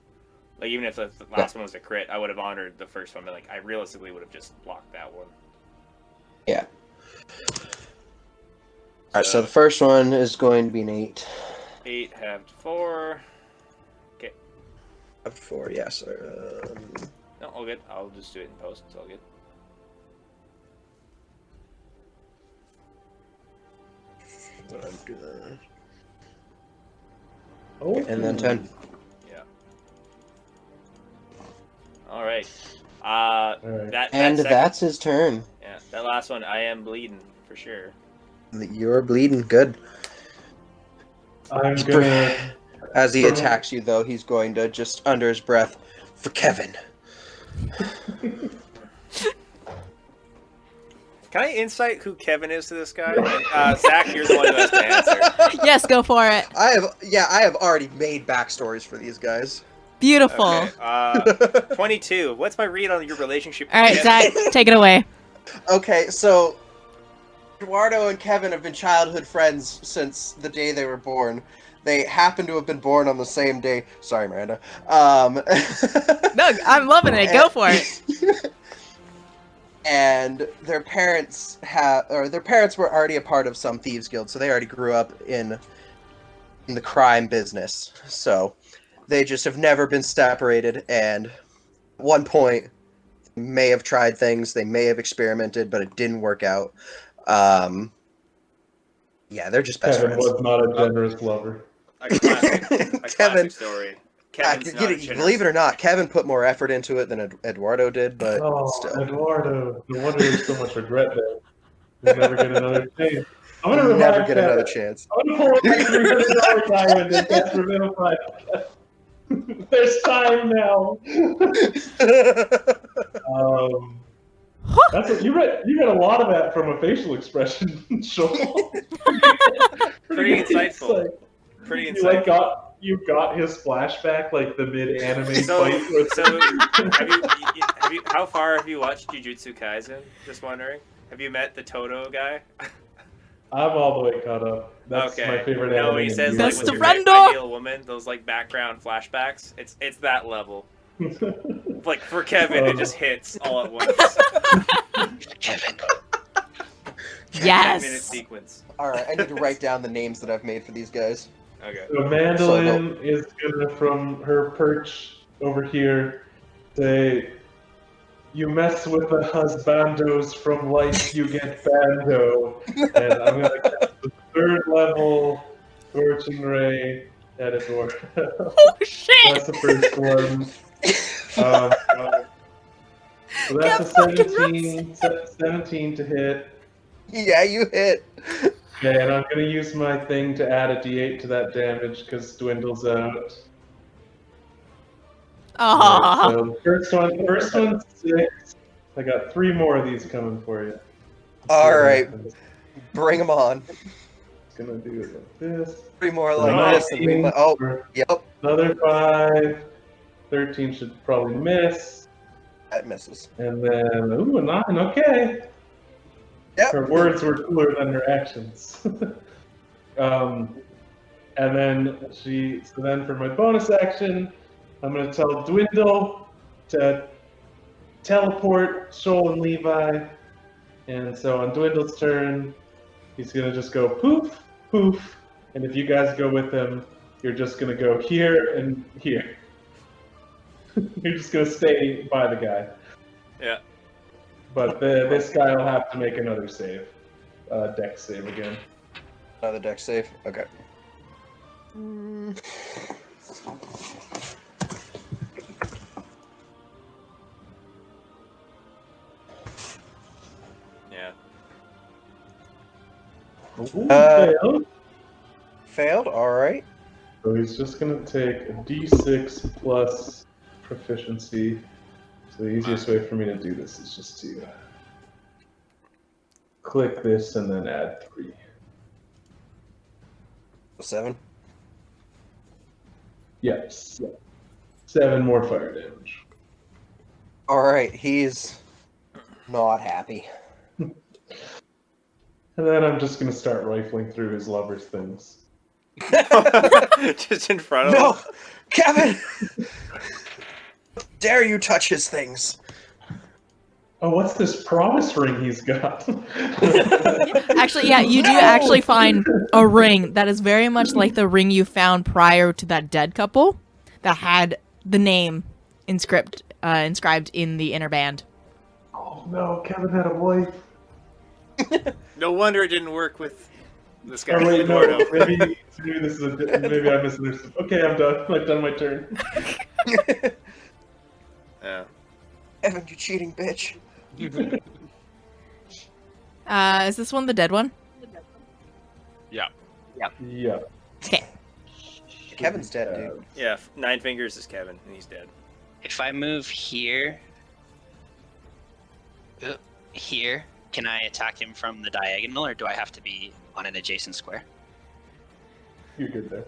Like even if the last one was a crit, I would have honored the first one, but like I realistically would have just blocked that one. Yeah. Alright, so the first one is going to be an 8. 8 halved 4. Okay. Halved 4, yes. No, all good. I'll just do it in post. It's all good. What I'm doing. Oh, And then 10. Yeah. All right. That's his turn. Yeah, that last one, I am bleeding for sure. You're bleeding. Good. I'm gonna. As he attacks you, though, he's going to just under his breath for Kevin. Can I insight who Kevin is to this guy? Zach, you're the one who has to answer. Yes, go for it. I have already made backstories for these guys. Beautiful. Okay, 22. What's my read on your relationship? All right, Zach, take it away. Okay, so Eduardo and Kevin have been childhood friends since the day they were born. They happen to have been born on the same day. Sorry, Miranda. No, I'm loving it. Go for it. And their parents were already a part of some thieves guild, so they already grew up in the crime business. So they just have never been separated, and at one point may have tried things, they may have experimented, but it didn't work out. Yeah, they're just best Kevin friends. was not a generous lover. A classic story. Kevin's not believe it or not, Kevin put more effort into it than Eduardo did, but still. Eduardo, no wonder there's so much regret there. You'll never get another chance. I'm gonna You'll never revive get Kevin. another chance. I'm gonna pull up my $300 diamond and cast Revivify. There's time now. That's what you read. You read a lot of that from a facial expression, Shoal. Pretty insightful. Pretty insightful. You got his flashback, like the mid-anime fight. Have you? How far have you watched Jujutsu Kaisen? Just wondering. Have you met the Toto guy? I'm all the way caught up. That's my favorite anime. No, he says like with your ideal woman, those like background flashbacks. It's that level. Like for Kevin, it just hits all at once. Kevin. Yes. 10-minute sequence. All right, I need to write down the names that I've made for these guys. Okay. So Mandolynne is gonna, from her perch over here, say, You mess with the husbandos from life, you get bando. And I'm going to cast the 3rd level Scorching Ray at Adora. Oh shit! That's the first one. So that's a Get fucking 17 to hit. Yeah, you hit. Okay, and I'm going to use my thing to add a d8 to that damage because dwindles out. Alright, Aww. so first one's 6. I got 3 more of these coming for you. All right, bring them on. It's gonna do it like this. 3 more So like this, and we 19 oh, for yep, another 5. 13 should probably miss. that misses. And then, ooh, a 9, okay. Yep. Her words were cooler than her actions. And then so then for my bonus action, I'm going to tell Dwindle to teleport Shoal and Levi. And so on Dwindle's turn, he's going to just go poof, poof. And if you guys go with him, you're just going to go here and here. You're just going to stay by the guy. Yeah. But this guy will have to make another save. Dex save again. Another deck save. Okay. Yeah. Ooh, Uh, failed. Failed. All right. So he's just going to take a d6 plus proficiency. So the easiest way for me to do this is just to click this and then add 3. 7. Yes. 7 more fire damage. All right. He's not happy. And then I'm just going to start rifling through his lover's things. Just in front of No, him. Kevin! Dare you touch his things? Oh, what's this promise ring he's got? Actually, yeah, you do No! actually find a ring that is very much like the ring you found prior to that dead couple that had the name inscribed in the inner band. Oh no, Kevin had a wife. No wonder it didn't work with this guy. Oh wait, no, Eduardo. maybe this is maybe I misunderstood. Okay, I'm done. I've done my turn. Yeah. Evan, you cheating bitch. Is this one the dead one? Yeah. Yeah. Okay. Kevin's dead, dude. Yeah. 9 Fingers is Kevin, and he's dead. If I move here, here, can I attack him from the diagonal, or do I have to be on an adjacent square? You're good there.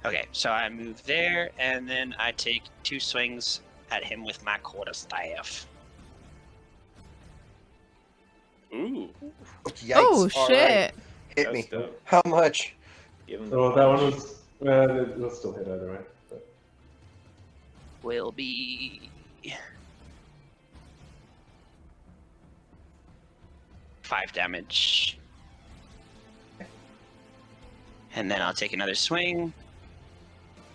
Okay, so I move there, and then I take 2 swings at him with my quarterstaff. Ooh. Yikes. Oh All shit! right. Hit That's me. dope. How much? Give him the So that one was. It'll still hit either way. But. Will be 5 damage. And then I'll take another swing.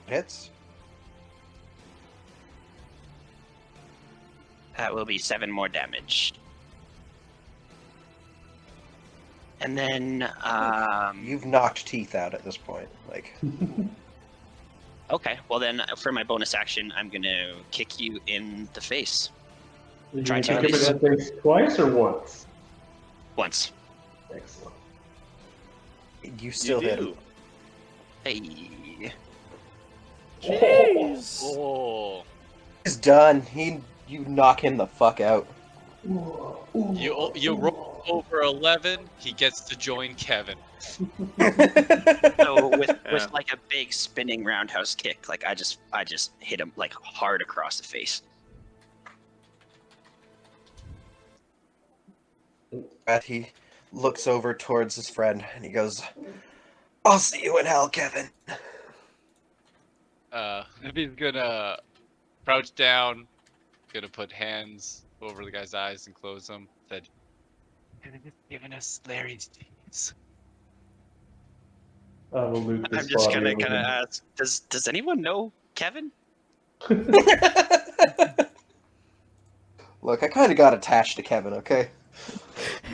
Hits. That will be 7 more damage. And then, You've knocked teeth out at this point. Like, okay, well then, for my bonus action, I'm gonna kick you in the face. You Try can to give it a face twice or once? Once. Excellent. you still hit him. Hey. Jeez. Oh. He's done. You knock him the fuck out. You roll over 11, he gets to join Kevin. So with Yeah. like a big spinning roundhouse kick, like I just hit him like hard across the face. He looks over towards his friend and he goes, "I'll see you in hell, Kevin." Livy's gonna crouch down, gonna put hands over the guy's eyes and close them. Said, "Could have just given us Larry's cheese." I will loot this I'm just body gonna over kind of him. ask, does anyone know Kevin? Look, I kind of got attached to Kevin, okay?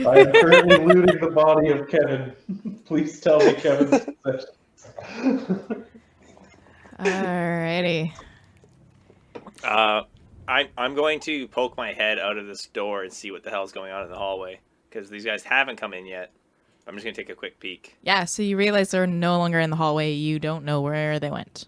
I am currently looting the body of Kevin. Please tell me Kevin's possessions. Alrighty. I'm going to poke my head out of this door and see what the hell's going on in the hallway because these guys haven't come in yet. I'm just gonna take a quick peek. Yeah, so you realize they're no longer in the hallway. You don't know where they went.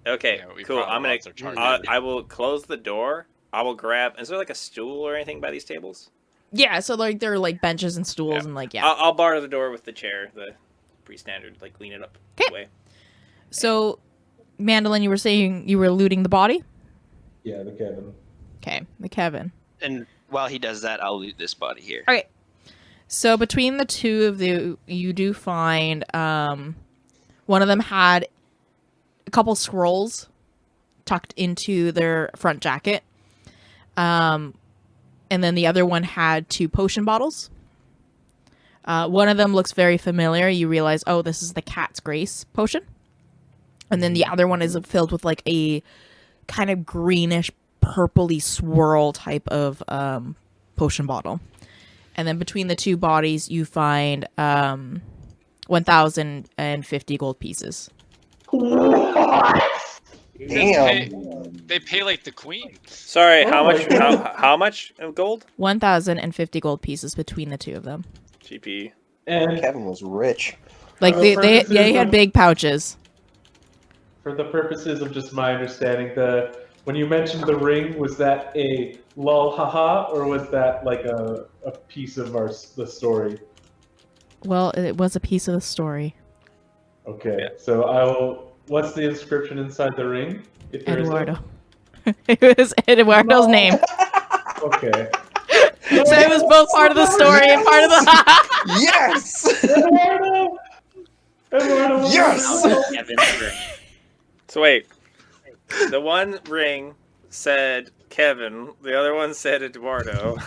Okay, Yeah, we cool. probably I'm lost our gonna. target. I will close the door. I will grab. Is there like a stool or anything by these tables? Yeah, so like there are like benches and stools Yeah. and like yeah. I'll bar the door with the chair, the pretty standard, like lean it up. 'Kay. Way. So, Mandolynne, you were saying you were looting the body? Yeah, the Kevin. Okay, the Kevin. And while he does that, I'll loot this body here. Okay. So between the two of you do find one of them had a couple scrolls tucked into their front jacket. And then the other one had 2 potion bottles. One of them looks very familiar. You realize, oh, this is the Cat's Grace potion. And then the other one is filled with like a kind of greenish, purpley swirl type of potion bottle. And then between the 2 bodies, you find 1,050 gold pieces. Damn. They pay like the queen. Sorry, Oh how my much? God. How much of gold? 1,050 gold pieces between the 2 of them. GP. And Kevin was rich. Like For they the they purposes they had of- big pouches. for the purposes of just my understanding, when you mentioned the ring, was that a lol haha, or was that like a piece of the story? Well, it was a piece of the story. Okay, Yeah. so I will. What's the inscription inside the ring? If there is one? Eduardo. It was Eduardo's name. Okay. So it was both part of the story and part of the. Yes! Eduardo! Eduardo! Yes! Kevin's ring. So wait, the one ring said Kevin, the other one said Eduardo.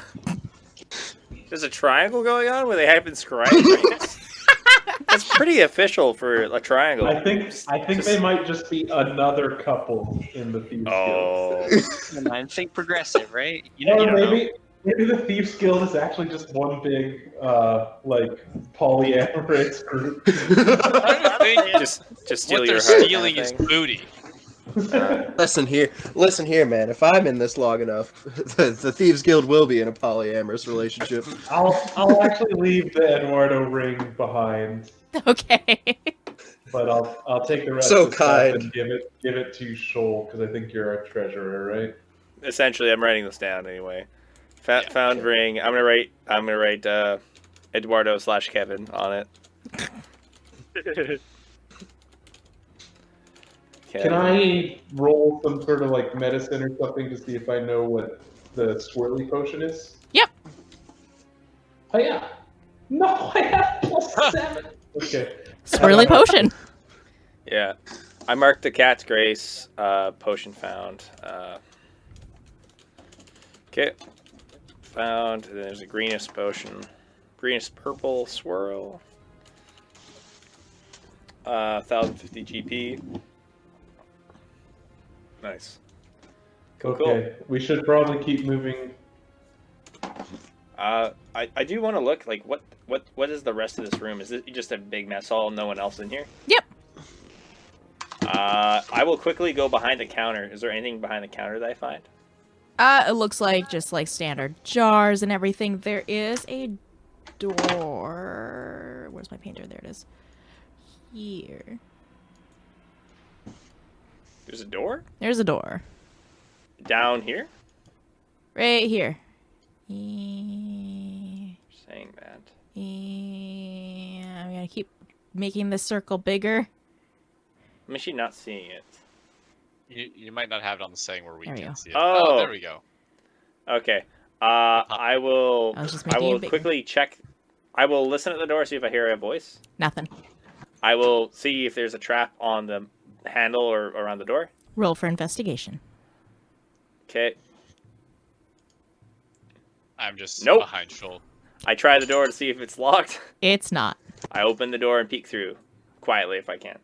There's a triangle going on where they have inscribed rings. That's pretty official for a triangle. I think they might just be another couple in the Thieves Guild. Oh, Come on, think progressive, right? You Or don't know. maybe the Thieves Guild is actually just one big like polyamorous group. I think just steal what your they're heart. stealing kind is of thing. booty. Listen here, man. If I'm in this long enough, the Thieves Guild will be in a polyamorous relationship. I'll actually leave the Eduardo ring behind, Okay. but I'll take the rest So of the stuff kind. and give it to Shoal because I think you're our treasurer, right? Essentially, I'm writing this down anyway. Found ring. I'm gonna write Eduardo/Kevin on it. Can I roll some sort of like medicine or something to see if I know what the swirly potion is? Yep. Oh yeah. No, I have +7. Okay. Swirly potion. Yeah, I marked the Cat's Grace potion found. Okay, found. Then there's a greenish potion, greenish purple swirl. 1,050 GP. Nice. Cool. Okay. We should probably keep moving. I do want to look like what is the rest of this room? Is it just a big mess hall? No one else in here? Yep. I will quickly go behind the counter. Is there anything behind the counter that I find? It looks like just like standard jars and everything. There is a door. Where's my painter? There it is. Here. There's a door There's a door. down here. Right here. Saying that. I'm gonna keep making this circle bigger. I'm actually not seeing it. You might not have it on the setting where we There we can go. see it. Oh. There we go. Okay. I will. I was just I making will it bigger. quickly check. I will listen at the door, see if I hear a voice. Nothing. I will see if there's a trap on the handle or around the door. Roll for investigation. Okay. I'm just Nope. behind Shoal. I try the door to see if it's locked. It's not. I open the door and peek through quietly if I can.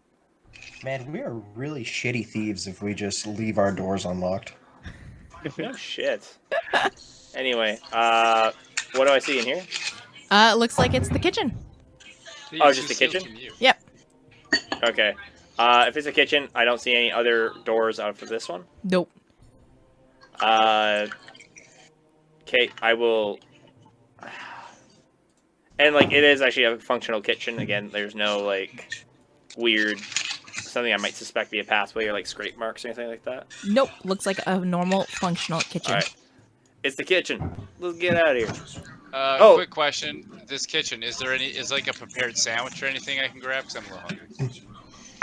Man, we are really shitty thieves if we just leave our doors unlocked. No shit. Anyway, what do I see in here? It looks like it's the kitchen. Oh, just the kitchen? Yep. Okay. If it's a kitchen, I don't see any other doors out for this one. Nope. Okay, I will. And like, it is actually a functional kitchen. Again, there's no like weird something I might suspect be a pathway or like scrape marks or anything like that. Nope. Looks like a normal functional kitchen. All right, it's the kitchen. Let's get out of here. Quick question: this kitchen, is like a prepared sandwich or anything I can grab? Because I'm a little hungry.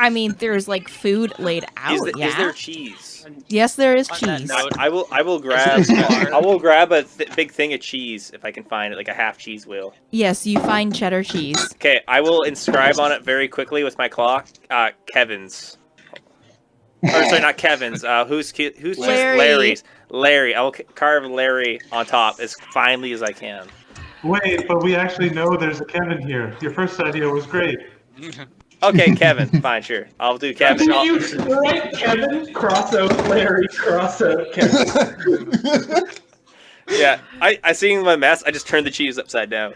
I mean, there's like food laid out. Is there cheese? Yes, there is On that cheese. note- I will grab a big thing of cheese if I can find it, like a half cheese wheel. Yes, you find cheddar cheese. Okay, I will inscribe on it very quickly with my clock. Kevin's. Or sorry, not Kevin's. Who's Larry. Larry's? Larry. I will carve Larry on top as finely as I can. Wait, but we actually know there's a Kevin here. Your first idea was great. Okay, Kevin. Fine, sure. I'll do Kevin. Did you write Kevin, cross out Larry, cross out Kevin? Yeah, I seen my mess. I just turned the cheese upside down.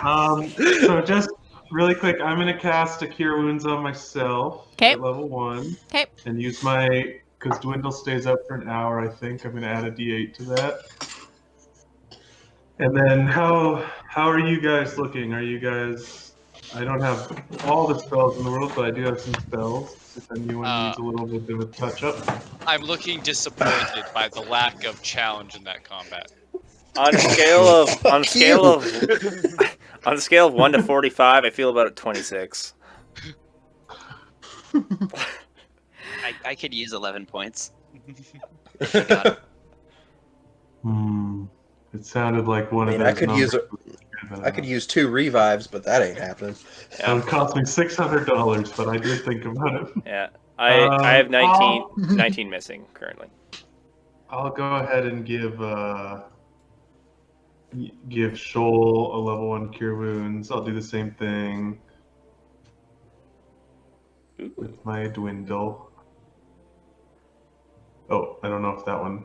So just really quick, I'm gonna cast a Cure Wounds on myself Okay. at level 1. Okay. And use because Dwindle stays up for an hour, I think. I'm gonna add a D8 to that. And then how are you guys looking? Are you guys? I don't have all the spells in the world, but I do have some spells. If anyone needs a little bit of a touch up. I'm looking disappointed by the lack of challenge in that combat. On a scale of 1 to 45, I feel about a 26. I could use 11 points. It sounded like one of those. I could use 2 revives, but that ain't happening. That would cost me $600, but I did think about it. Yeah, I have 19 missing currently. I'll go ahead and give Shoal a level 1 Cure Wounds. I'll do the same thing with my Dwindle. Oh, I don't know if that one.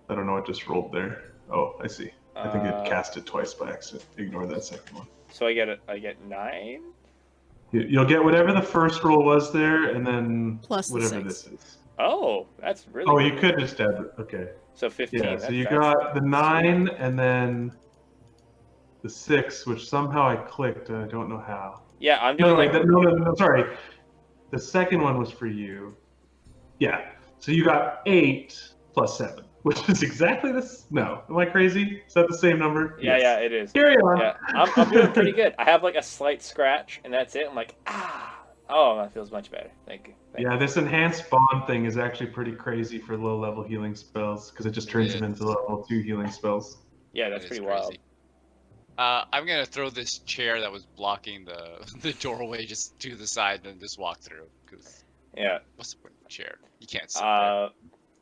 I don't know what just rolled there. Oh, I see. I think it cast it twice by accident. Ignore that second one. So I get 9? You'll get whatever the first roll was there, and then Plus the whatever 6. this is. Oh, that's really Oh, good. you could just add it. Okay. So 15. Yeah, so you got the 9 and then the 6, which somehow I clicked, and I don't know how. Yeah, I'm doing No, sorry. The second one was for you. Yeah. So you got 8 plus 7, which is exactly this. No, am I crazy? Is that the same number? Yeah, Yes. yeah, it is. Carry on. Yeah, I'm doing pretty good. I have like a slight scratch, and that's it. I'm like, oh, that feels much better. Thank you. Yeah, this enhanced bond thing is actually pretty crazy for low-level healing spells because it just turns them into level 2 healing spells. Yeah, that's pretty wild. I'm gonna throw this chair that was blocking the doorway just to the side and just walk through. Cause yeah, what's the point of the chair? You can't sit there.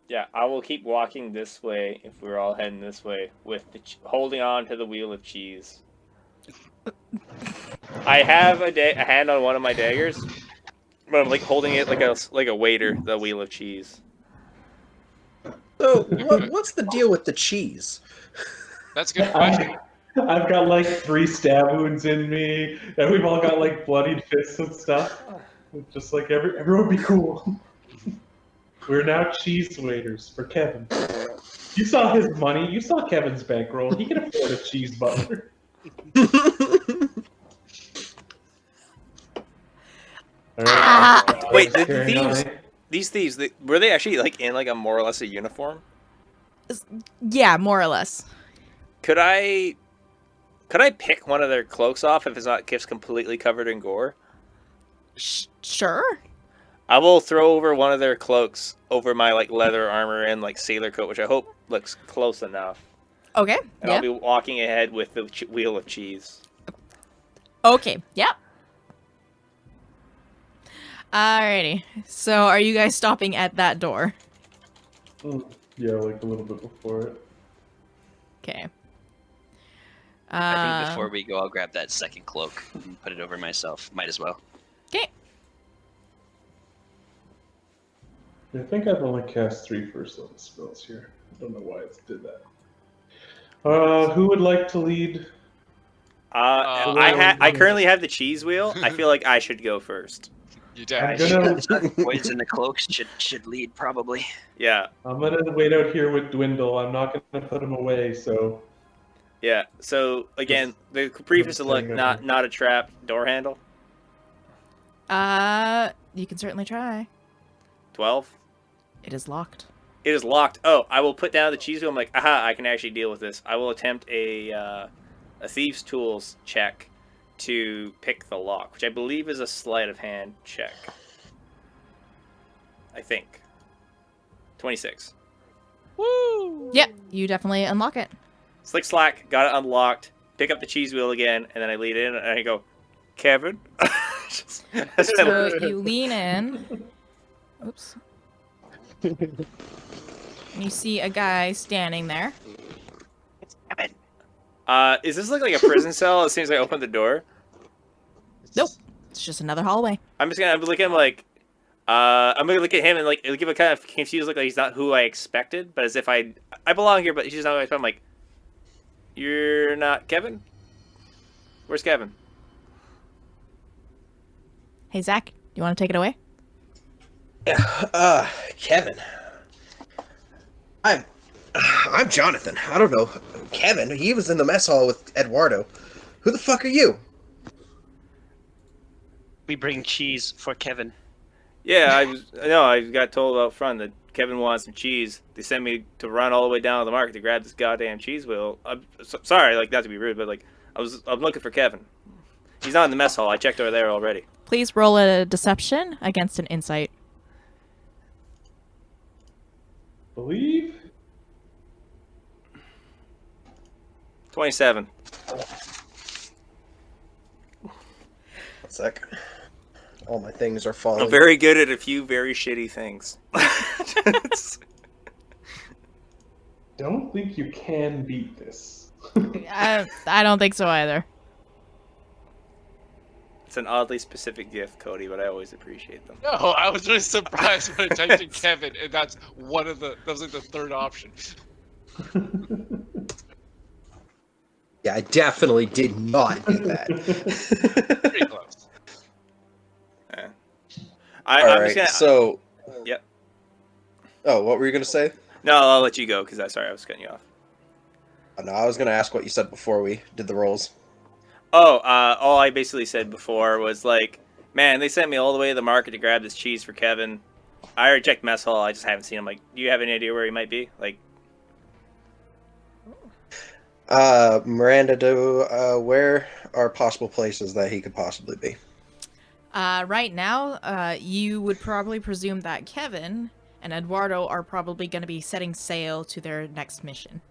Yeah, I will keep walking this way if we're all heading this way with holding on to the wheel of cheese. I have a hand on one of my daggers, but I'm like holding it like a waiter, the wheel of cheese. So, what's the deal with the cheese? That's a good question. I've got like 3 stab wounds in me, and we've all got like bloodied fists and stuff. Just like everyone be cool. We're now cheese waiters for Kevin. You saw his money. You saw Kevin's bankroll. He can afford a cheese butler. Wait, these thieves, were they actually like in like a more or less a uniform? Yeah, more or less. Could I pick one of their cloaks off if it's not completely covered in gore? Sure. I will throw over one of their cloaks over my like leather armor and like sailor coat, which I hope looks close enough. Okay. And I'll be walking ahead with the wheel of cheese. Okay. Yep. Alrighty. So, are you guys stopping at that door? Yeah, like a little bit before it. Okay. I think before we go, I'll grab that second cloak and put it over myself. Might as well. Okay. I think I've only cast 3 first level spells here. I don't know why it did that. Who would like to lead? I currently have the cheese wheel. I feel like I should go first. You I'm definitely gonna, Boys in the cloaks should lead probably. Yeah, I'm gonna wait out here with Dwindle. I'm not gonna put him away. So yeah. So again, the previous just look, saying not a trap door handle. You can certainly try. 12. It is locked. It is locked. Oh, I will put down the cheese wheel. I'm like, aha, I can actually deal with this. I will attempt a thieves' tools check to pick the lock, which I believe is a sleight of hand check. I think. 26. Woo! Yep, you definitely unlock it. Slick slack, got it unlocked. Pick up the cheese wheel again, and then I lean in and I go, Kevin. So you lean in. Oops. And you see a guy standing there. Is this like a prison cell as soon as I open the door? Nope. It's just another hallway. I'm look at him like, I'm gonna look at him and like give a kind of confused look, like he's not who I expected, but as if I belong here, but he's not who I expect. I'm like, you're not Kevin? Where's Kevin? Hey, Zach, you want to take it away? Kevin. I'm Jonathan. I don't know. Kevin, he was in the mess hall with Eduardo. Who the fuck are you? We bring cheese for Kevin. Yeah, I got told out front that Kevin wants some cheese. They sent me to run all the way down to the market to grab this goddamn cheese wheel. I'm sorry, like, not to be rude, but like, I'm looking for Kevin. He's not in the mess hall. I checked over there already. Please roll a deception against an insight. believe. 27. 1 sec. All my things are falling. I'm very good at a few very shitty things. Don't think you can beat this. I don't think so either. It's an oddly specific gift, Cody, but I always appreciate them. No, I was really surprised when I typed in Kevin, and that was like the third option. Yeah, I definitely did not do that. Pretty close. Yeah. All I'm right, just gonna. so. Yep. Oh, what were you gonna say? No, I'll let you go because I was cutting you off. Oh, no, I was gonna ask what you said before we did the rolls. Oh, all I basically said before was like, man, they sent me all the way to the market to grab this cheese for Kevin. I already checked mess hall. I just haven't seen him. Like, do you have any idea where he might be? Like, Miranda, where are possible places that he could possibly be? Right now, you would probably presume that Kevin and Eduardo are probably going to be setting sail to their next mission.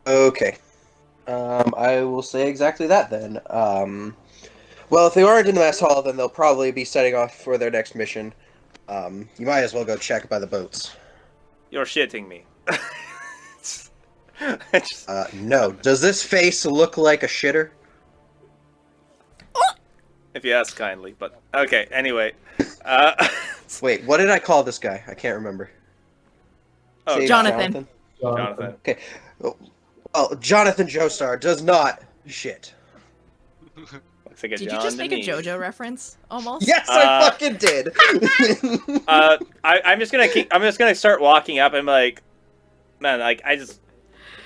Okay. I will say exactly that then. Well, if they aren't in the mess hall, then they'll probably be setting off for their next mission. You might as well go check by the boats. you're shitting me. No. Does this face look like a shitter? If you ask kindly, but okay. Anyway, Wait, what did I call this guy? I can't remember. oh, Say Jonathan. Jonathan. Okay. Well, Jonathan Joestar does not shit. Looks like a Did you John just make a Denise. JoJo reference? Almost. Yes, I fucking did. I'm just gonna start walking up and like, man, like I just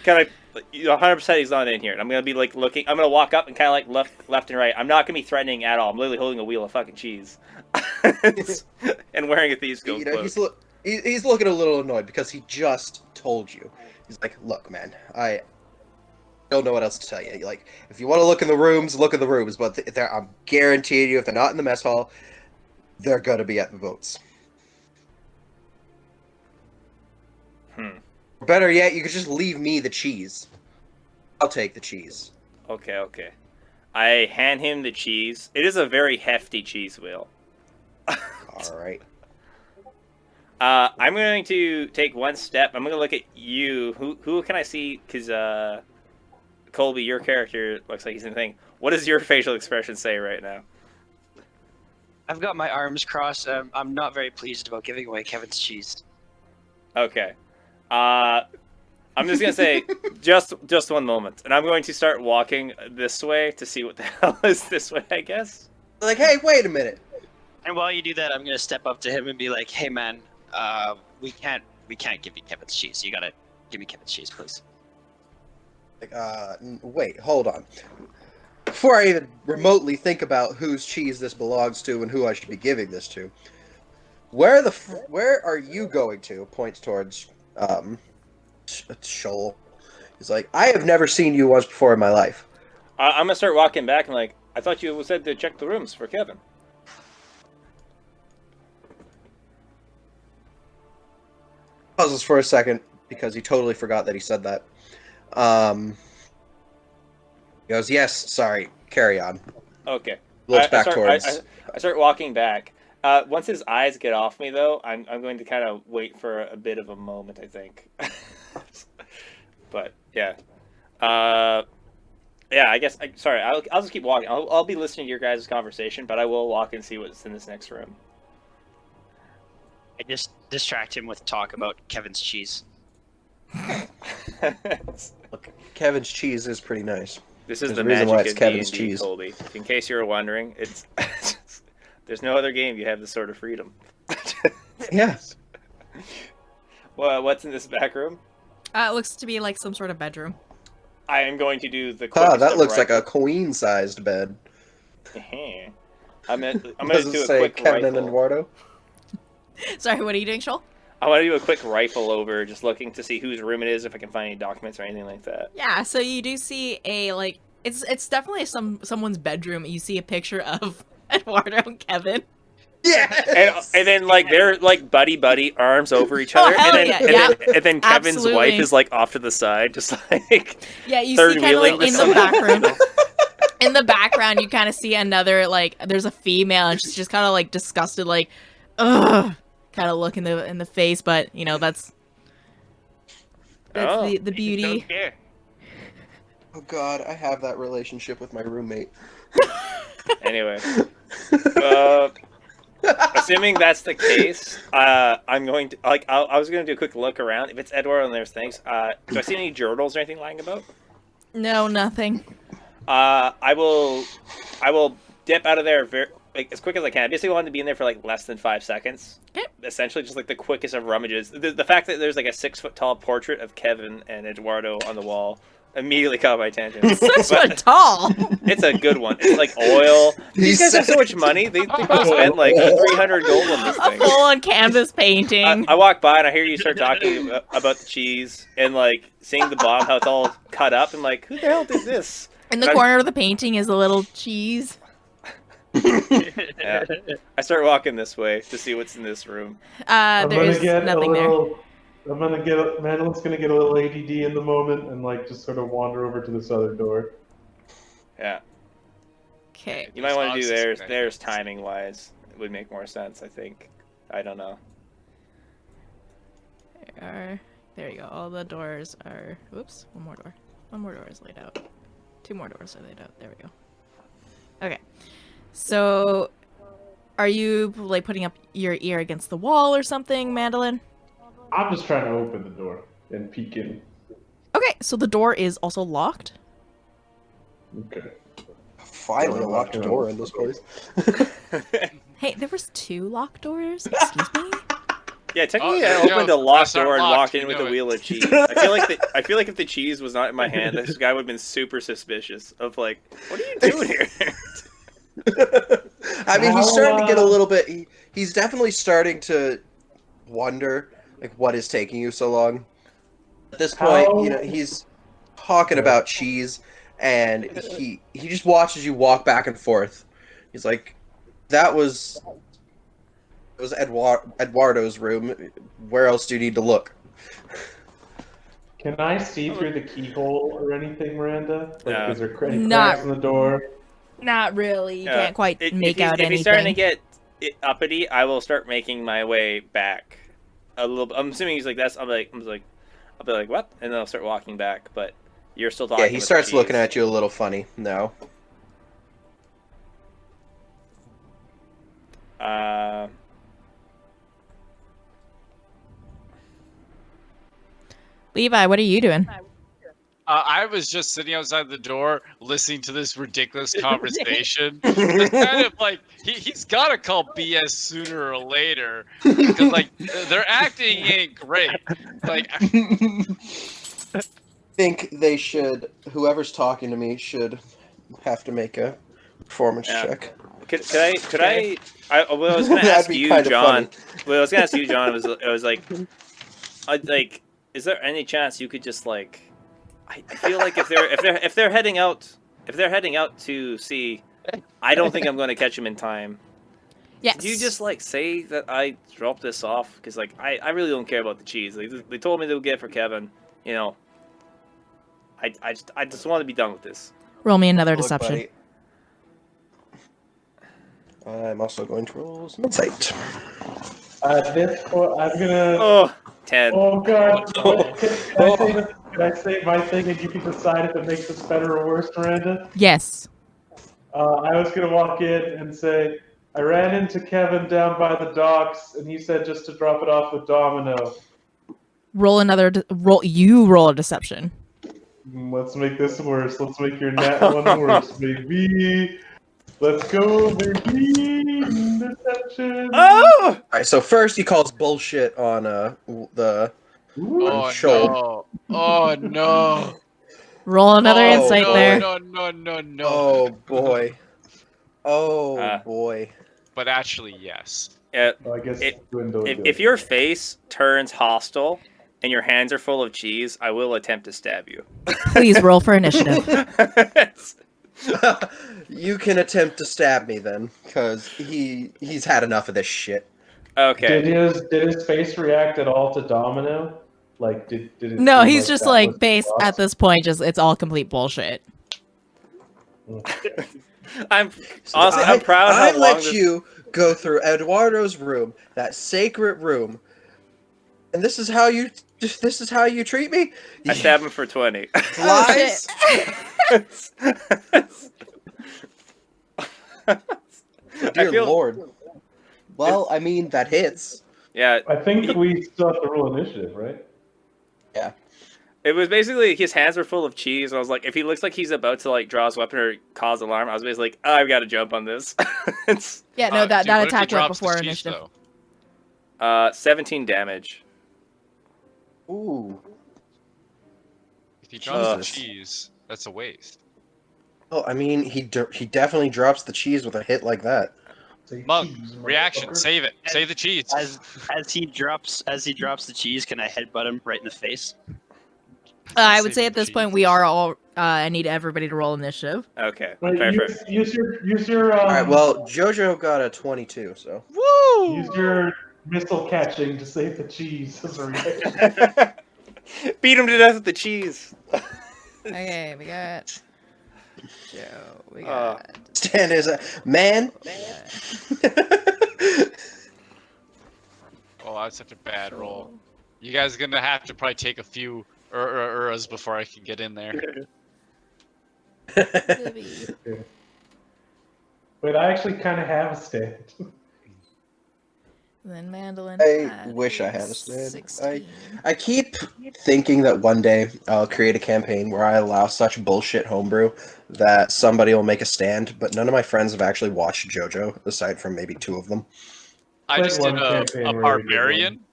kind of 100% he's not in here. And I'm gonna be like looking. I'm gonna walk up and kind of like left and right. I'm not gonna be threatening at all. I'm literally holding a wheel of fucking cheese and wearing a thieves guild You know, cloak. he's looking a little annoyed because he just told you. He's like, look, man, I don't know what else to tell you. Like, if you want to look in the rooms, look in the rooms. But I'm guaranteeing you, if they're not in the mess hall, they're gonna be at the boats. Or better yet, you could just leave me the cheese. I'll take the cheese. Okay. I hand him the cheese. It is a very hefty cheese wheel. All right. I'm going to take one step. I'm going to look at you. Who can I see? Because Colby, your character looks like he's in the thing. What does your facial expression say right now? I've got my arms crossed. I'm not very pleased about giving away Kevin's cheese. Okay. I'm just gonna say just one moment, and I'm going to start walking this way to see what the hell is this way. I guess. Like, hey, wait a minute. And while you do that, I'm gonna step up to him and be like, "Hey, man, we can't give you Kevin's cheese. You gotta give me Kevin's cheese, please." Like, wait, hold on. Before I even remotely think about whose cheese this belongs to and who I should be giving this to, where are you going to? Points towards Shoal. He's like, I have never seen you once before in my life. I'm gonna start walking back and like, I thought you said to check the rooms for Kevin. Pauses for a second because he totally forgot that he said that. He goes, yes, sorry, carry on. Okay. Looks back towards. I start walking back. Once his eyes get off me, though, I'm going to kind of wait for a bit of a moment, I think. But yeah, yeah. I guess. Sorry, I'll just keep walking. I'll be listening to your guys' conversation, but I will walk and see what's in this next room. I just distract him with talk about Kevin's cheese. Look, Kevin's cheese is pretty nice. This is There's the a reason magic why it's of Kevin's D&D, cheese. Colby. In case you were wondering, it's there's no other game you have this sort of freedom. Yes. Well, what's in this back room? It looks to be like some sort of bedroom. I am going to do the. Ah, that looks like a queen-sized bed. I'm gonna Does do it a say quick Kevin and rifle. Eduardo? Sorry, what are you doing, Shoal? I want to do a quick rifle over, just looking to see whose room it is, if I can find any documents or anything like that. Yeah, so you do see a like it's definitely someone's bedroom. You see a picture of Eduardo and Kevin. Yeah. And then like they're like buddy arms over each Oh, other, hell and then, yeah, and then Kevin's absolutely. wife is like off to the side, just like Yeah, you third see kind of wheeling like in with the someone. background. In the background, you kind of see another like there's a female, and she's just kind of like disgusted, like, ugh, kind of look in the face. But you know that's Oh. the beauty. Don't care. Oh God, I have that relationship with my roommate. Anyway, assuming that's the case, I'm going to like. I was going to do a quick look around. If it's Edward and there's things, do I see any journals or anything lying about? No, nothing. I will dip out of there like as quick as I can. I basically wanted to be in there for like less than 5 seconds. Okay. Essentially, just like the quickest of rummages. The fact that there's like a 6-foot tall portrait of Kevin and Eduardo on the wall immediately caught my attention. 6 foot tall. It's a good one. It's like oil. These guys have so much money. They could have spent like 300 gold on this A thing. full-on canvas painting. I walk by and I hear you start talking about the cheese and like seeing the bottom, how it's all cut up, and like, who the hell did this? In the And corner of the painting is a little cheese. Yeah. I start walking this way to see what's in this room. There's nothing there. Mandolynne's gonna get a little ADD in the moment and like just sort of wander over to this other door. Yeah. Okay. You might want to do There's theirs timing wise. It would make more sense, I think. I don't know. There you go. All the doors are. Whoops. One more door. One more door is laid out. 2 more doors are laid out. There we go. Okay. So, are you like putting up your ear against the wall or something, Mandolynne? I'm just trying to open the door and peek in. Okay. So the door is also locked. Okay. Finally, a locked door in this place. Hey, there was 2 locked doors. Excuse me. Yeah, technically, Oh, I there you opened go. a locked That's not door and locked, walked we in with know a it. wheel of cheese. I feel like if the cheese was not in my hand, this guy would have been super suspicious of like, what are you doing here? I mean, he's starting to get a little bit. He's definitely starting to wonder, like, what is taking you so long. At this point, How- you know, he's talking about cheese, and he just watches you walk back and forth. He's like, "That was Eduardo's room. Where else do you need to look?" Can I see through the keyhole or anything, Miranda? Like, No. is there any Not- cracks in the door? Not really. You can't quite make if out he's starting to anything. get uppity, I will start making my way back a little. I'm assuming he's like that's. I'll be like, what? And then I'll start walking back. But you're still talking. Yeah, he about the starts looking cheese. at you a little funny. No. Levi, what are you doing? I was just sitting outside the door listening to this ridiculous conversation. It's kind of like he's got to call BS sooner or later because like their acting ain't great. Like Think they should. Whoever's talking to me should have to make a performance Yeah. check. Could I well, I was gonna That'd ask be you, kinda John. funny. Well, I was gonna ask you, John. It was like, is there any chance you could just like, I feel like if they're heading out to sea, I don't think I'm going to catch them in time. Yes. Do you just like say that I dropped this off because like I really don't care about the cheese. Like, they told me they'll get it for Kevin. You know, I just want to be done with this. Roll me another Look, deception. buddy. I'm also going to roll some insight. At this point, I'm gonna. Oh, 10. Oh god! Can I say my thing and you can decide if it makes this better or worse, Miranda? Yes. I was gonna walk in and say I ran into Kevin down by the docks, and he said just to drop it off with Domino. Roll another. Roll. You roll a deception. Let's make this worse. Let's make your net one worse, baby. Let's go, baby. Deception. Oh! Alright, so first he calls bullshit on the oh Shoal. no, oh no, Roll another Oh, insight no, there. no. Oh boy. Oh Ah. boy. But actually, yes. Yeah. I guess It- dwindle If your face turns hostile and your hands are full of cheese, I will attempt to stab you. Please roll for initiative. You can attempt to stab me then, because he's had enough of this shit. Okay. Did his face react at all to Domino? Like did it? No, seem he's just that like was based lost? at this point. Just it's all complete bullshit. I'm honestly I'm proud I how let long this... you go through Eduardo's room, that sacred room, and this is how you treat me? I stabbed him for 20. Lies? Dear feel- Lord. Well, I mean, that hits. Yeah, I think we still have to roll initiative, right? it was basically his hands were full of cheese, and I was like, if he looks like he's about to like draw his weapon or cause alarm, I was basically like, oh, I've got to jump on this. It's Yeah, no, that Dude, what if he attack went drops the before cheese, initiative. though? 17 damage. Ooh. If he drops the Jesus. cheese, that's a waste. Oh, I mean, he definitely drops the cheese with a hit like that. Say Monk, cheese, reaction, motherfucker. save it, save the cheese. As he drops the cheese, can I headbutt him right in the face? I would Save say the at this cheese. point we are all. I need everybody to roll initiative. Okay, Wait, perfect. use your All right, well, JoJo got a 22, so. Woo! use your missile catching to save the cheese as a reaction. Beat him to death with the cheese. Okay, we got Joe. We Uh, got. Stan is a man. Oh, that's such a bad roll. You guys are gonna have to probably take a few Uras before I can get in there. Livy. Wait, I actually kind of have a stand. Then Mandolynne. I wish I had a stand. I keep thinking that one day I'll create a campaign where I allow such bullshit homebrew that somebody will make a stand, but none of my friends have actually watched JoJo, aside from maybe 2 of them. I Like just one did campaign a where you did barbarian, one.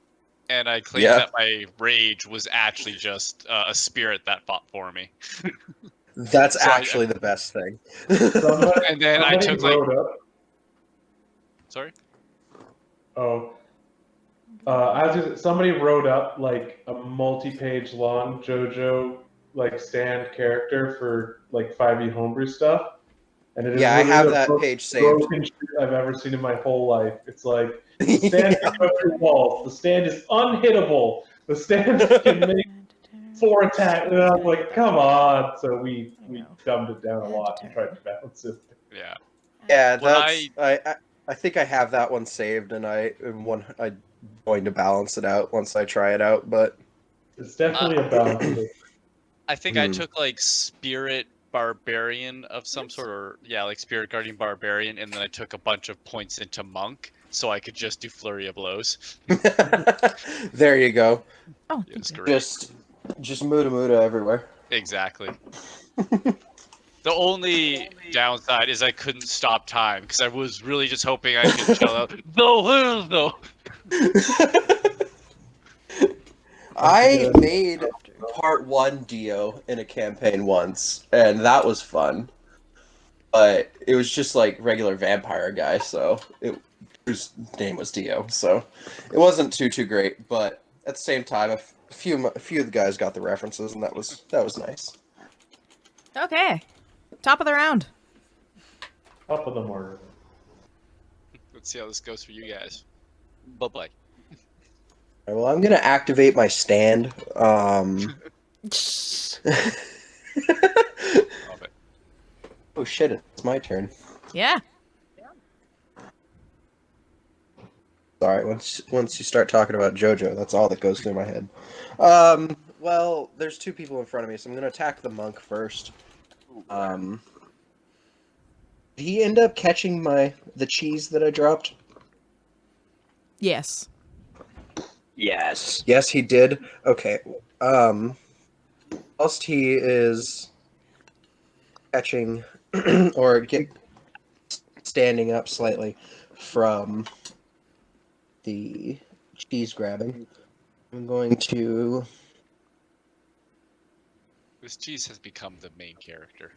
and I claimed Yeah. that my rage was actually just a spirit that fought for me. That's So actually the best thing. Somebody, And then I somebody took like, wrote up. sorry. Oh. Somebody wrote up like a multi-page long JoJo like stand character for like 5e homebrew stuff, and it is Yeah, I have literally the that most page saved. broken shit I've ever seen in my whole life. It's like the stand can go through walls. The stand is unhittable. The stand can make 4 attacks. And I was like, come on. So we dumbed it down a lot and tried to balance it. Yeah. Yeah, When that's I think I have that one saved, and I'm going to balance it out once I try it out. But It's definitely a balance. I think I Hmm. took like spirit barbarian of some sort, or yeah, like spirit guardian barbarian, and then I took a bunch of points into monk, so I could just do flurry of blows. there you go. Oh, It was thank you. great. Just Just muda muda everywhere. Exactly. The only downside is I couldn't stop time because I was really just hoping I could shell out. No. I made part 1 Dio in a campaign once, and that was fun. But it was just like regular vampire guy, so his name was Dio, so it wasn't too great. But at the same time, a few of the guys got the references, and that was nice. Okay. Top of the round. Top of the mortar. Let's see how this goes for you guys. Bye-bye. Well, I'm gonna activate my stand. Love it. Oh shit! It's my turn. Yeah. Sorry, once you start talking about JoJo, that's all that goes through my head. Well, there's 2 people in front of me, so I'm gonna attack the monk first. Did he end up catching the cheese that I dropped? Yes. Yes. Yes, he did. Okay. Whilst he is catching or standing up slightly from the cheese grabbing, I'm going to. This cheese has become the main character.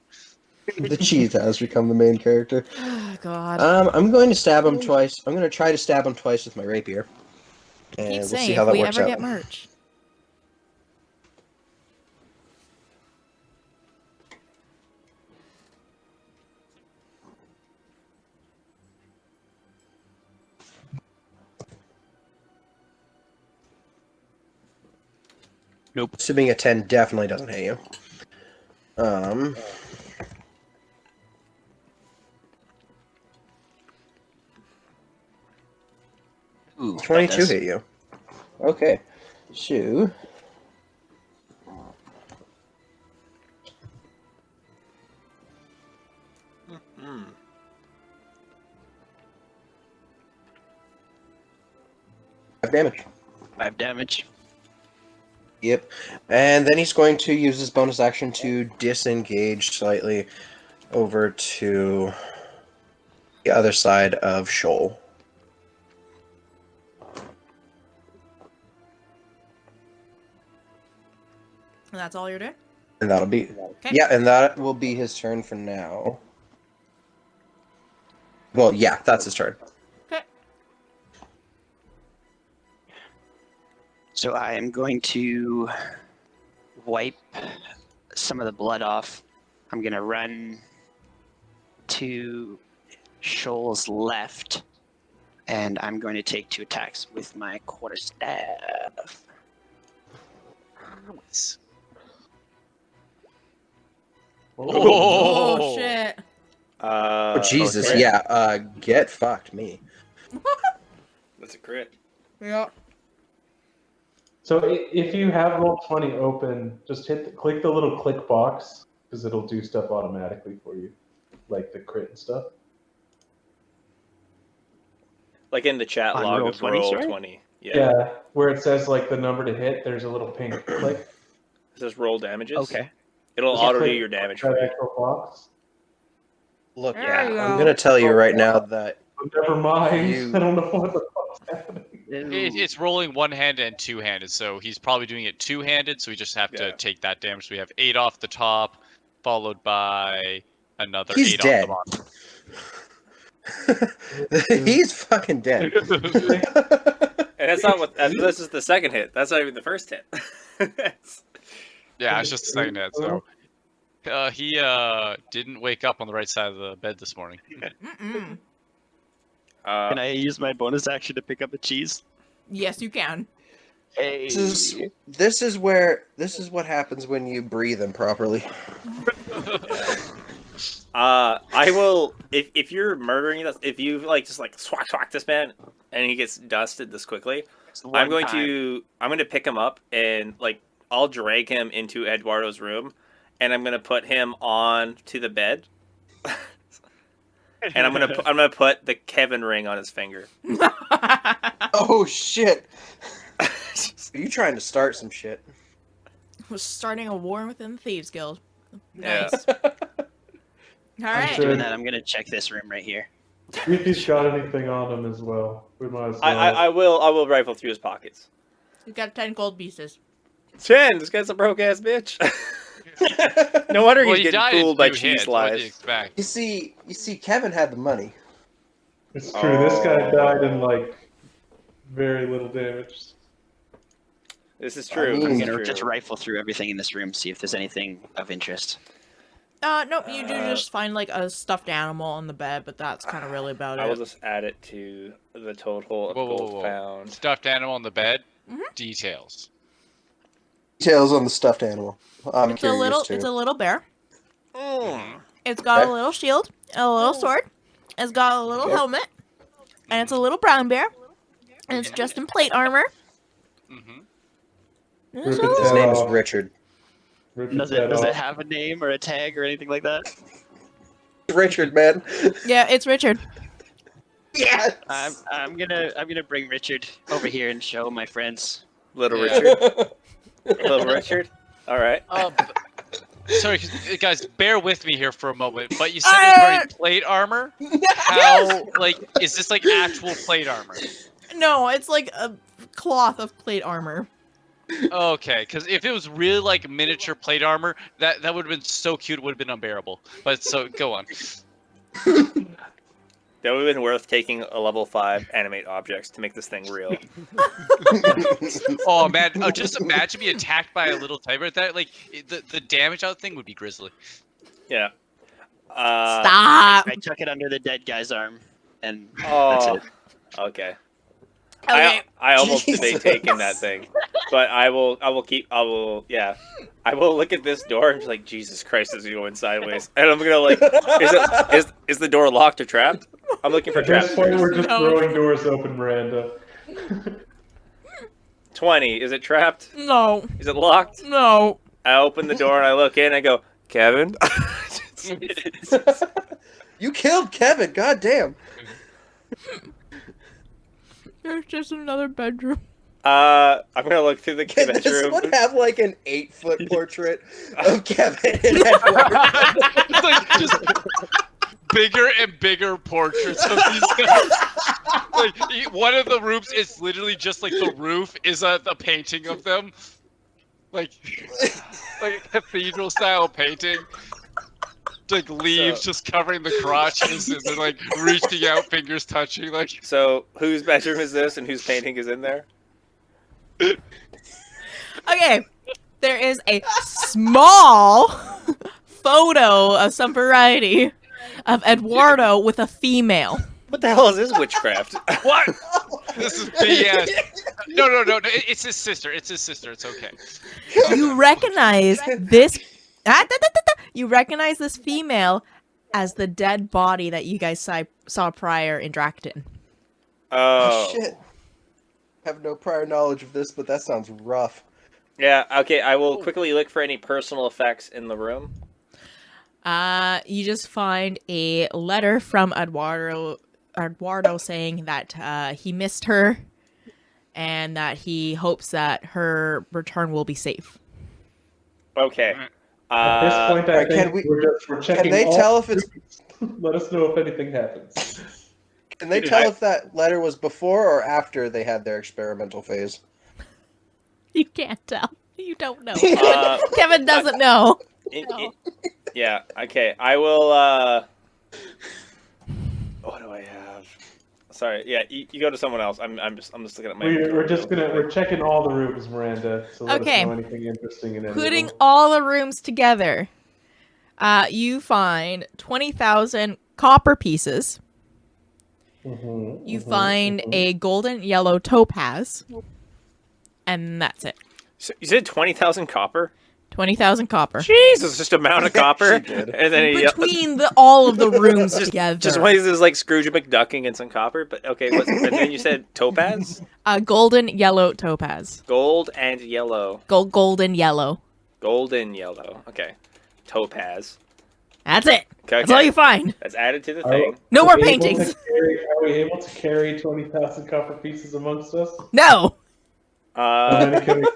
The cheese has become the main character. Oh, God. I'm going to stab him twice. I'm going to try to stab him twice with my rapier. And Keep we'll saying see how if that we works ever out. get merch. Nope. Assuming a 10 definitely doesn't hit you. Ooh, 22 hit you. Okay. So. Mm. 5 damage. 5 damage. Yep. And then he's going to use his bonus action to disengage slightly over to the other side of Shoal. And that's all you're doing? And that'll be... Okay. Yeah, and that will be his turn for now. Well, yeah, that's his turn. Okay. So I am going to wipe some of the blood off. I'm going to run to Shoal's left, and I'm going to take 2 attacks with my quarterstaff. Nice. Oh, shit. Oh, Jesus, crit. yeah, get fucked, me. That's a crit. Yeah. So if you have Roll20 open, just click the little click box because it'll do stuff automatically for you, like the crit and stuff. Like in the chat On log roll of 20, roll sorry? 20. Yeah, where it says like the number to hit, there's a little pink click. It says roll damages. Okay. It'll Just auto do click your damage that for you. actual box. Look, There you I'm go. going to tell you right now that Never mind. You- I don't know what the fuck's happening. It's rolling one-handed and two-handed, so he's probably doing it two-handed, so we just have to Yeah. take that damage. So we have 8 off the top, followed by another He's 8 dead. off the bottom. he's fucking dead. And that's not what. This is the second hit. That's not even the first hit. Yeah, it's just the second hit, so... he didn't wake up on the right side of the bed this morning. Mm-mm. Can I use my bonus action to pick up a cheese? Yes, you can. Hey. This is what happens when you breathe improperly. I will if you're murdering this, if you just swat this man and he gets dusted this quickly, I'm going to pick him up and I'll drag him into Eduardo's room and I'm gonna put him on to the bed. And I'm gonna put the Kevin ring on his finger. Oh shit! Are you trying to start some shit? Was starting a war within the Thieves Guild. Yeah. Nice. All I'm right. doing that. I'm gonna check this room right here. See if he's got anything on him as well. We might as well. I will rifle through his pockets. You got 10 gold pieces. Chen, this guy's a broke ass bitch. No wonder Well, he's he getting died in fooled by 2 cheese hits. What do you lies. expect? You see, Kevin had the money. It's true. This guy Oh. died in like very little damage. This is I true. mean, This I'm is gonna true. just rifle through everything in this room, see if there's anything of interest. Nope, you do just find like a stuffed animal on the bed, but that's kind of really about I will it. just add it to the total of Whoa, whoa, gold whoa. found. Stuffed animal on the bed. Mhm. Details. Details on the stuffed animal. I'm It's curious too. a little bear. Mm. It's got Okay. a little shield, a little sword. It's got a little Okay. helmet, and it's a little brown bear. And it's dressed in plate armor. Mm-hmm. And Rip it's a its His little- head name is off. Richard. Rip his Does head it off. have a name or a tag or anything like that? Richard, man. Yeah, it's Richard. Yes. I'm gonna bring Richard over here and show my friends. Little Yeah. Richard. Little Richard. All right. Sorry, guys, bear with me here for a moment. But you said it's wearing plate armor. How? Like, is this like actual plate armor? No, it's like a cloth of plate armor. Okay, because if it was really like miniature plate armor, that would have been so cute. It would have been unbearable. But so go on. That would have been worth taking a level 5 animate objects to make this thing real. Oh man, just imagine being attacked by a little tiger. That like the damage out thing would be grisly. Yeah. Stop. I tuck it under the dead guy's arm, and that's Oh. it. Okay. Okay. I almost debate Jesus. taking that thing, but I will yeah. I will look at this door and be like, Jesus Christ, is he going sideways? And I'm gonna like, is the door locked or trapped? I'm looking for At traps. this point, we're just No. throwing doors open, Miranda. 20. Is it trapped? No, Is it locked? no. I open the door and I look in and I go, Kevin? You killed Kevin. God damn. There's just another bedroom. I'm gonna look through the Can this bedroom. one have like an 8-foot portrait of Kevin and Edward? It's like just bigger and bigger portraits of these guys. Like one of the rooms is literally just like the roof is a painting of them, like a cathedral style painting. Like leaves just covering the crotches and then like reaching out, fingers touching. Like So, whose bedroom is this and whose painting is in there? Okay, there is a small photo of some variety of Eduardo with a female. What the hell is this witchcraft? what? This is BS. No. It's his sister. It's his sister. It's okay. You recognize this. You recognize this female as the dead body that you guys saw prior in Drakton. Oh. Shit. Have no prior knowledge of this, but that sounds rough. Yeah, okay, I will quickly look for any personal effects in the room. You just find a letter from Eduardo saying that he missed her and that he hopes that her return will be safe. Okay. At this point, I Alright, think can we're checking. Can they all tell if it's? Let us know if anything happens. Can they tell if that letter was before or after they had their experimental phase? You can't tell. You don't know. Uh, Kevin doesn't know. Yeah, okay, I will, what do I have? Sorry, yeah, you go to someone else. I'm just looking at my... We're checking all the rooms, Miranda. So let Okay. us know anything interesting in any Putting of them. all the rooms together, you find 20,000 copper pieces. You find a golden yellow topaz. And that's it. So you said 20,000 copper? 20,000 copper. Jesus, just a amount of copper? She did. And then Between all of the rooms together. just one of those like Scrooge McDucking and some copper, but okay, and then you said topaz? Golden yellow topaz. Gold and yellow. Golden yellow. Golden yellow. Okay. Topaz. That's it. Okay, That's all you find. That's added to the Are- thing. No Are more we able to paintings. Are we able to carry 20,000 copper pieces amongst us? No. How many can we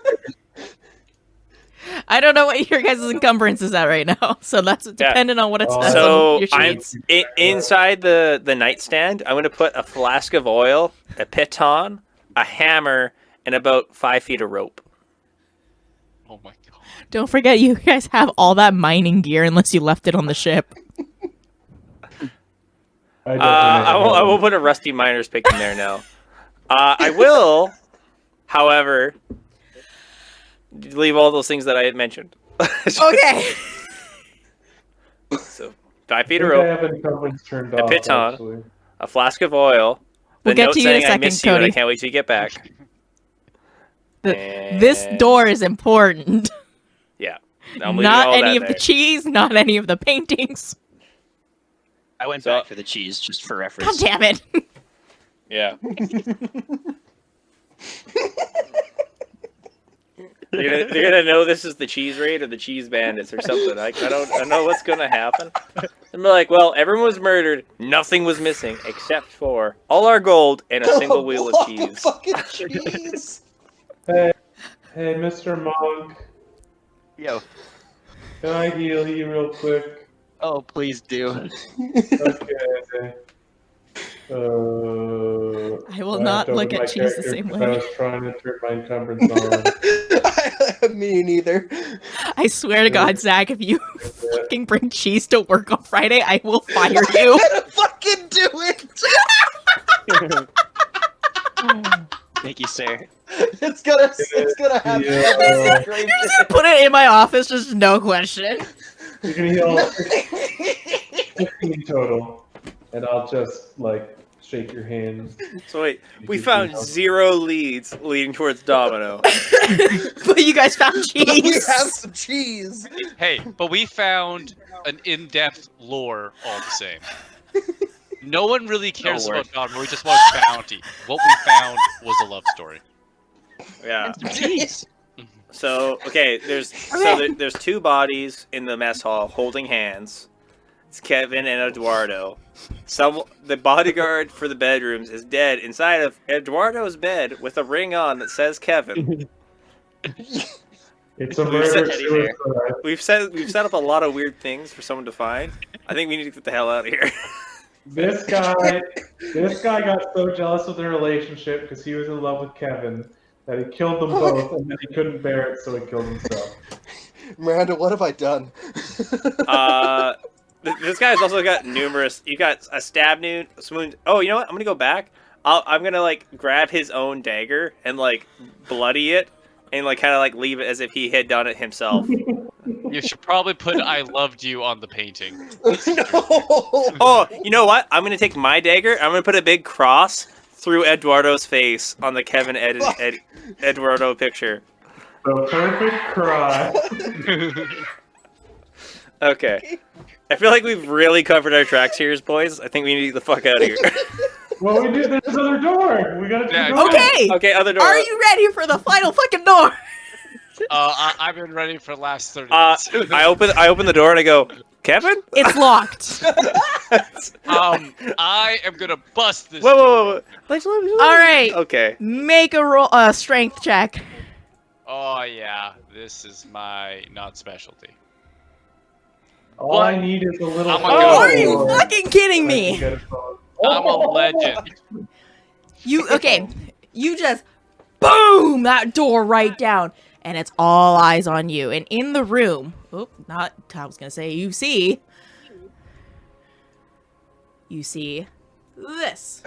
I don't know what your guys' encumbrance is at right now, so that's dependent on what it says So on your I'm sheets. inside the nightstand. I'm going to put a flask of oil, a piton, a hammer, and about 5 feet of rope. Oh my god. Don't forget, you guys have all that mining gear unless you left it on the ship. I won't put a rusty miner's pick in there now. I will, however, leave all those things that I had mentioned. Okay. So 5 feet I of think I rope, have encumbrance turned a off, piton, actually. a flask of oil, the We'll get note to you in a saying I second, miss you and I Cody. can't wait till you get back. This And- door is important. Yeah. I'm leaving Not all any that of the there. cheese, not any of the paintings. I went So- back for the cheese just for reference. God damn it. Yeah. They're gonna know this is the cheese raid or the cheese bandits or something. I don't know what's gonna happen. I'm like, well, everyone was murdered, nothing was missing except for all our gold and a single wheel of block cheese. fucking cheese. Hey, Mr. Monk, Yo. can I heal you real quick? Oh, please do. Okay. I will have not to look open at my cheese the character same because way. I was trying to turn my encumbrance on. Me neither. I swear to God, Zach, if you fucking bring cheese to work on Friday, I will fire you. I'm gonna fucking do it. Thank you, sir. It's gonna happen. Yeah. Great. Put it in my office, just no question. You're gonna heal 15 total, and I'll just shake your hand. So wait, we found 0 leads leading towards Domino. But you guys found We cheese. have some cheese. Hey, but we found an in-depth lore all the same. No one really cares Don't worry. about God, we just want bounty. What we found was a love story. Yeah. Cheese. So there's 2 bodies in the mess hall holding hands. It's Kevin and Eduardo. The bodyguard for the bedrooms is dead inside of Eduardo's bed with a ring on that says Kevin. It's a We've murder said- suicide. We've set up a lot of weird things for someone to find. I think we need to get the hell out of here. This guy got so jealous of their relationship because he was in love with Kevin that he killed them both, and then he couldn't bear it, so he killed himself. Miranda, what have I done? This guy's also got numerous. You got a stab wound. Oh, you know what? I'm gonna go back. I'm gonna grab his own dagger and bloody it and kind of leave it as if he had done it himself. You should probably put "I loved you" on the painting. Oh, you know what? I'm gonna take my dagger. I'm gonna put a big cross through Eduardo's face on the Kevin Eduardo picture. The perfect cry. Okay. I feel like we've really covered our tracks here, boys. I think we need to get the fuck out of here. Well, we did. There's another door. We gotta Yeah, go. Okay. Okay, other door. Are you ready for the final fucking door? I've been ready for the last 30 minutes. I open the door and I go, Kevin? It's locked. I am gonna bust this. Whoa, door. whoa, whoa. All right. Okay. Make a strength check. Oh yeah, this is my not specialty. All I need is a little. I'm a Oh, go. are you door. fucking kidding I me? can get a phone. I'm a legend. You just boom that door right down, and it's all eyes on you. And in the room, I was gonna say you see this.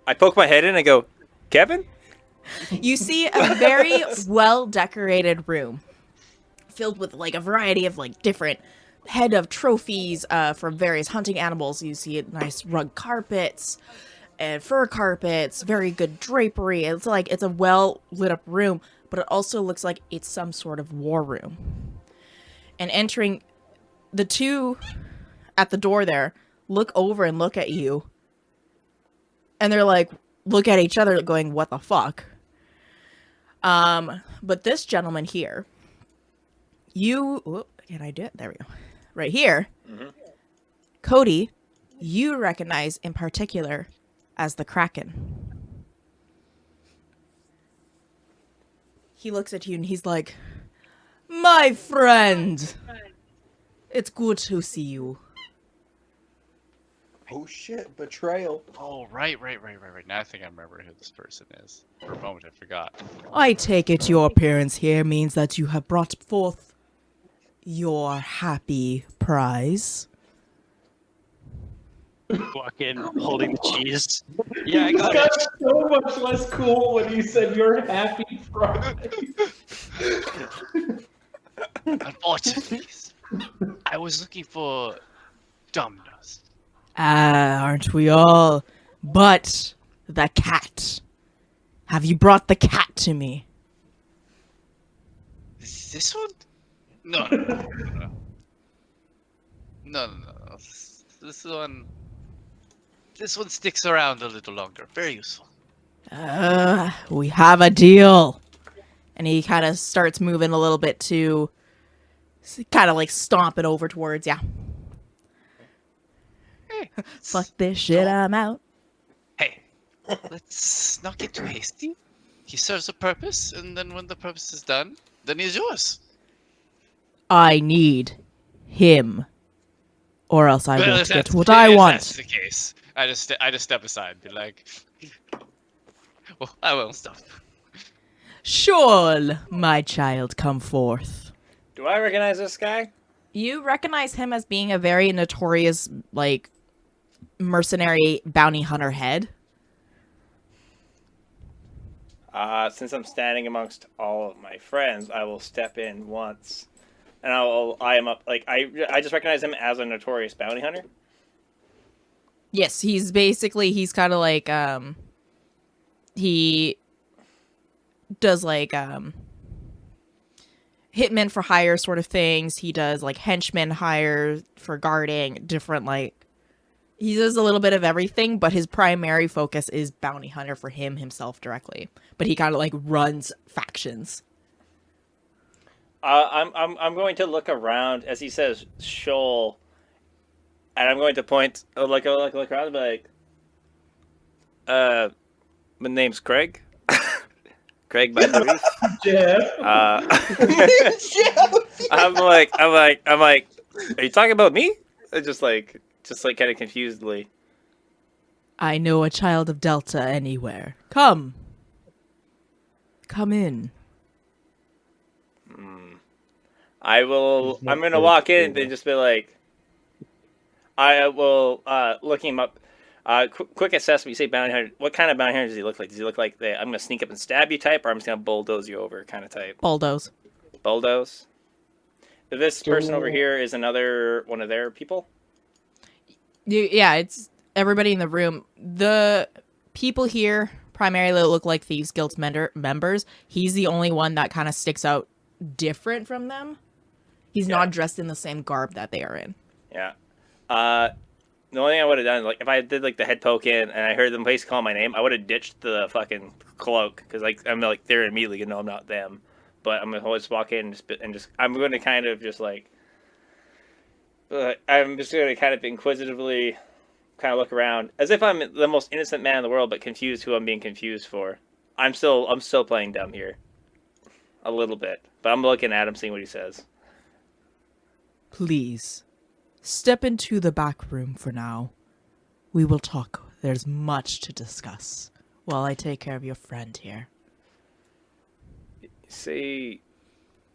I poke my head in and I go, Kevin? You see a very well decorated room filled with a variety of different head of trophies from various hunting animals. You see nice rug carpets and fur carpets, very good drapery. It's a well lit up room, but it also looks like it's some sort of war room. And entering, the two at the door there look over and look at you, and they're look at each other going, what the fuck? But this gentleman here, can I do it? There we go. Right here, Cody, you recognize in particular as the Kraken. He looks at you and he's like, My friend! It's good to see you. Oh shit, betrayal. Oh, right. Now I think I remember who this person is. For a moment, I forgot. I take it your appearance here means that you have brought forth your happy prize. Walk in holding the cheese. Yeah, I got got it. so much less cool when you said you're happy Friday. Unfortunately, I was looking for Domino's. Aren't we all? But the cat. Have you brought the cat to me? This one? No. No. This one sticks around a little longer. Very useful. We have a deal. And he kind of starts moving a little bit to kind of like stomping over towards, yeah. Hey, Fuck this shit, I'm out. Hey, let's not get too hasty. He serves a purpose, and then when the purpose is done, then he's yours. I need him. Or else I Well, won't if get that's- what I if want. That's the case. I just step aside and be like, well, I won't stop. Shoal, my child, come forth. Do I recognize this guy? You recognize him as being a very notorious, like, mercenary bounty hunter head. Since I'm standing amongst all of my friends, I will step in once, and I am up. Like I just recognize him as a notorious bounty hunter. Yes, he's kind of like, he does like, hitmen for hire sort of things. He does like henchmen hire for guarding, different like, he does a little bit of everything, but his primary focus is bounty hunter for himself directly. But he kind of like runs factions. I'm going to look around as he says Shoal, and I'm going to point look around and be like, my name's Craig. Craig by the reef. Jeff. I'm like, are you talking about me? Just like kind of confusedly. I know a child of Delta anywhere. Come in. I'm gonna walk in and just be like, I will look him up. Quick assessment. You say bounty hunter. What kind of bounty hunter does he look like? Does he look like I'm gonna sneak up and stab you type, or I'm just gonna bulldoze you over kind of type? Bulldoze. Bulldoze. So this person over here is another one of their people. Yeah, it's everybody in the room. The people here primarily look like Thieves Guild members. He's the only one that kind of sticks out different from them. He's not dressed in the same garb that they are in. Yeah. The only thing I would have done, like, if I did like the head poke in and I heard them place call my name, I would have ditched the fucking cloak because like I'm like they're immediately gonna know I'm not them. But I'm gonna always walk in and just I'm going to kind of just like. I'm just going to kind of inquisitively kind of look around as if I'm the most innocent man in the world, but confused who I'm being confused for. I'm still playing dumb here. A little bit. But I'm looking at him, seeing what he says. Please, step into the back room for now. We will talk. There's much to discuss while I take care of your friend here. See...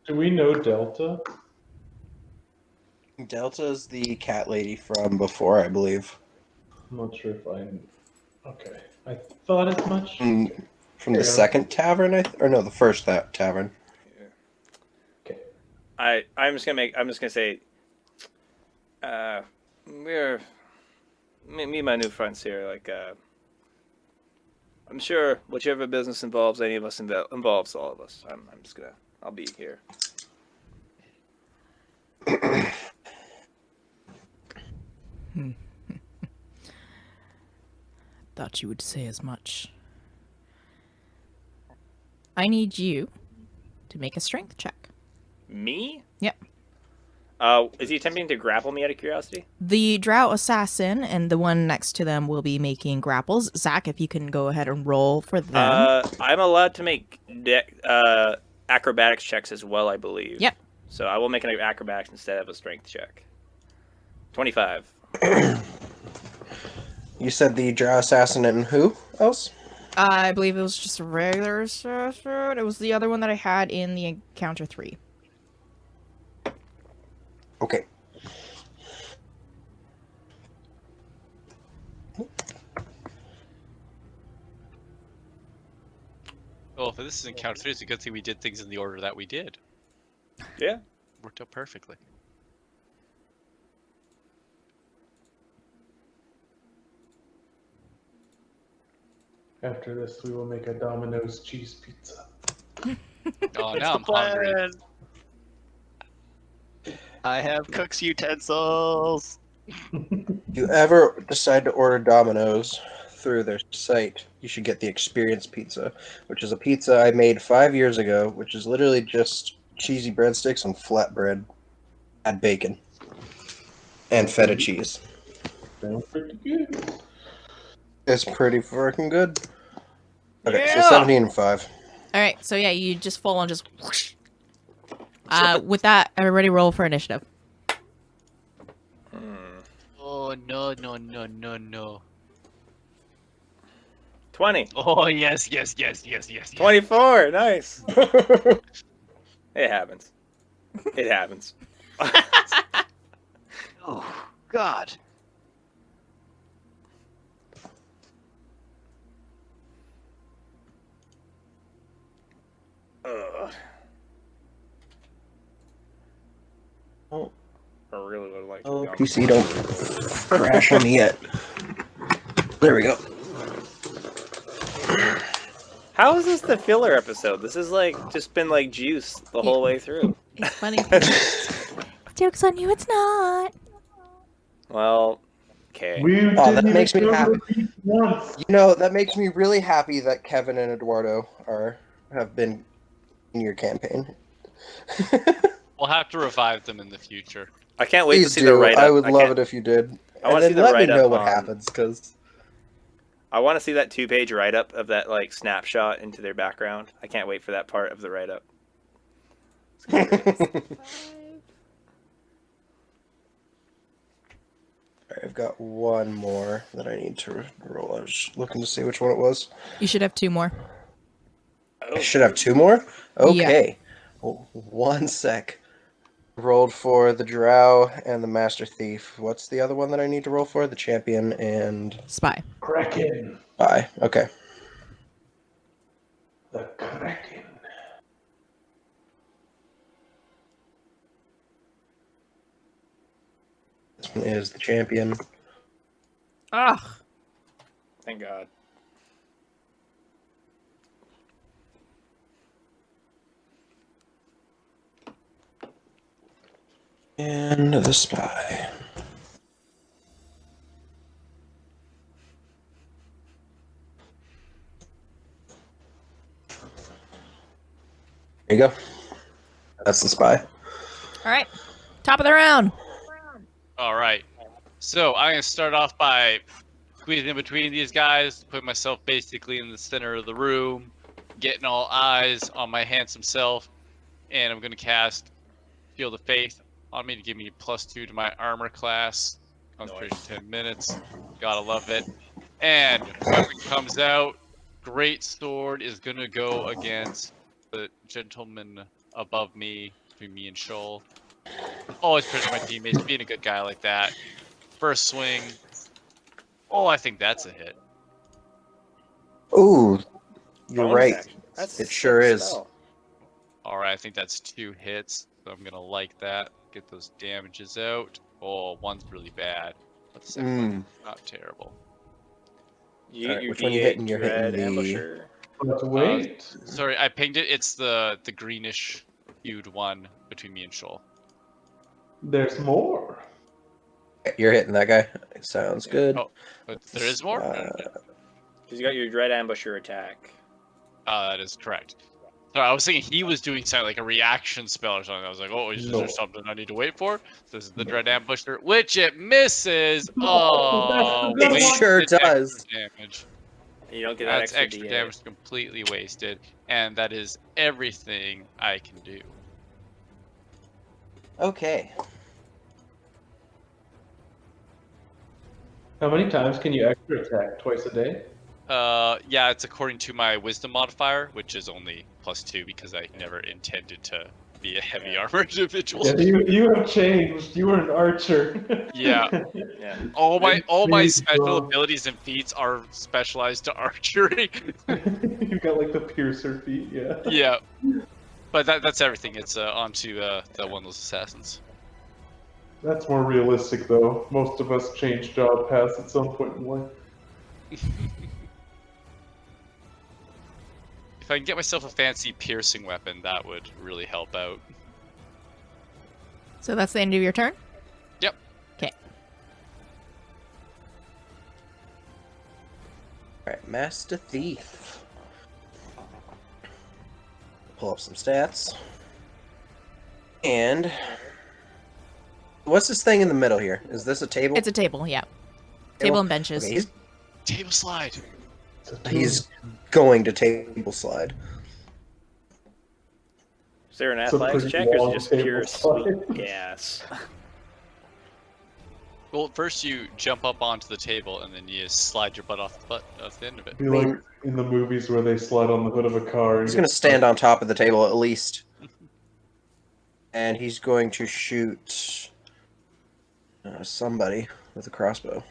Do we know Delta? Delta's the cat lady from before, I believe. I'm not sure if Okay. I thought as much. From the second tavern, the first tavern. Okay. I'm just gonna say, me and my new friends here, like, I'm sure whichever business involves any of us involves all of us. I'll be here. Thought you would say as much. I need you to make a strength check. Me? Yep. Is he attempting to grapple me out of curiosity? The drow assassin and the one next to them will be making grapples. Zach, if you can go ahead and roll for them. I'm allowed to make acrobatics checks as well, I believe. Yep. So I will make an acrobatics instead of a strength check. 25. You said the Drow Assassin and who else? I believe it was just a regular assassin. It was the other one that I had in the encounter 3. Okay. Well, if this is encounter 3, it's a good thing we did things in the order that we did. Yeah. Worked out perfectly. After this, we will make a Domino's cheese pizza. Oh, It's now the I'm hungry. plan. I have cook's utensils. If you ever decide to order Domino's through their site, you should get the Experience Pizza, which is a pizza I made 5 years ago, which is literally just cheesy breadsticks and flatbread. Add bacon. And feta cheese. Sounds pretty good. It's pretty freaking good. Okay, Yeah! so 17 and 5. All right, so yeah, you just full on just whoosh. With that, everybody roll for initiative. Oh no no no no no. 20. Oh yes. 24. Nice. It happens. It happens. Oh God. Ugh. Oh. I really would like to Oh, be on PC, don't crash on me yet. There we go. How is this the filler episode? This is like just been like juice the whole way through. It's funny. Joke's on you, it's not. Well, okay. We Oh, didn't that makes even me go to happy. the beach once. You know, that makes me really happy that Kevin and Eduardo have been in your campaign. We'll have to revive them in the future. I can't wait to Please see do. the write-up. I would love can't- it if you did. I wanna And see then the let me write-up know what on- happens, because I want to see that 2-page write-up of that like snapshot into their background. I can't wait for that part of the write-up. I've got one more that I need to roll. I was looking to see which one it was. You should have 2 more. I should have 2 more? Okay. Oh, 1 sec. Rolled for the Drow and the Master Thief. What's the other one that I need to roll for? The Champion and Spy. Kraken. Spy. Okay. The Kraken. This one is the Champion. Ugh. Thank God. And the Spy. There you go. That's the Spy. All right, top of the round. All right. So I'm gonna start off by squeezing in between these guys, putting myself basically in the center of the room, getting all eyes on my handsome self, and I'm gonna cast Field of Faith on me to give me +2 to my armor class. Concentration 10 minutes. Gotta love it. And weapon comes out. Great sword is gonna go against the gentleman above me, between me and Shoal. Always protect my teammates, being a good guy like that. First swing. Oh, I think that's a hit. Ooh, you're Bonus right. action. That's It sure sick is. spell. Alright, I think that's 2 hits, so I'm gonna like that. Get those damages out. Oh, one's really bad. But the second one's not terrible. You Alright, get your which one you D8 hitting? You're dread hitting the- ambusher. Let's wait. Sorry, I pinged it. It's the greenish hued one between me and Shoal. There's more. You're hitting that guy. Sounds good. Oh, but there is more? Because you got your dread ambusher attack. That is correct. So I was thinking he was doing something like a reaction spell or something. I was like, oh, is No. there something I need to wait for? This is the Dread Ambusher, which it misses. No, Oh, that's the It one. sure wasted extra does. damage. You don't get that That's extra, extra D8. damage completely wasted, and that is everything I can do. Okay. How many times can you extra attack? Twice a day? Yeah, it's according to my wisdom modifier, which is only +2 because I never intended to be a heavy armored individual. Yeah, you have changed. You were an archer. Yeah. Yeah. All my Really special strong. abilities and feats are specialized to archery. You got like the piercer feat, yeah. Yeah. But that's everything. It's onto the one of those assassins. That's more realistic though. Most of us change job paths at some point in life. If I can get myself a fancy piercing weapon, that would really help out. So that's the end of your turn? Yep. Okay. Alright, Master Thief. Pull up some stats. And what's this thing in the middle here? Is this a table? It's a table, yeah. Table and benches. Okay, Table slide. he's going to table slide. Is there an It's a athletics pretty check or is long it just table pure slide. sweet gas? Well, first you jump up onto the table and then you slide your butt off the end of it. Be like in the movies where they slide on the hood of a car. He's going to stand on top of the table at least. And he's going to shoot somebody with a crossbow.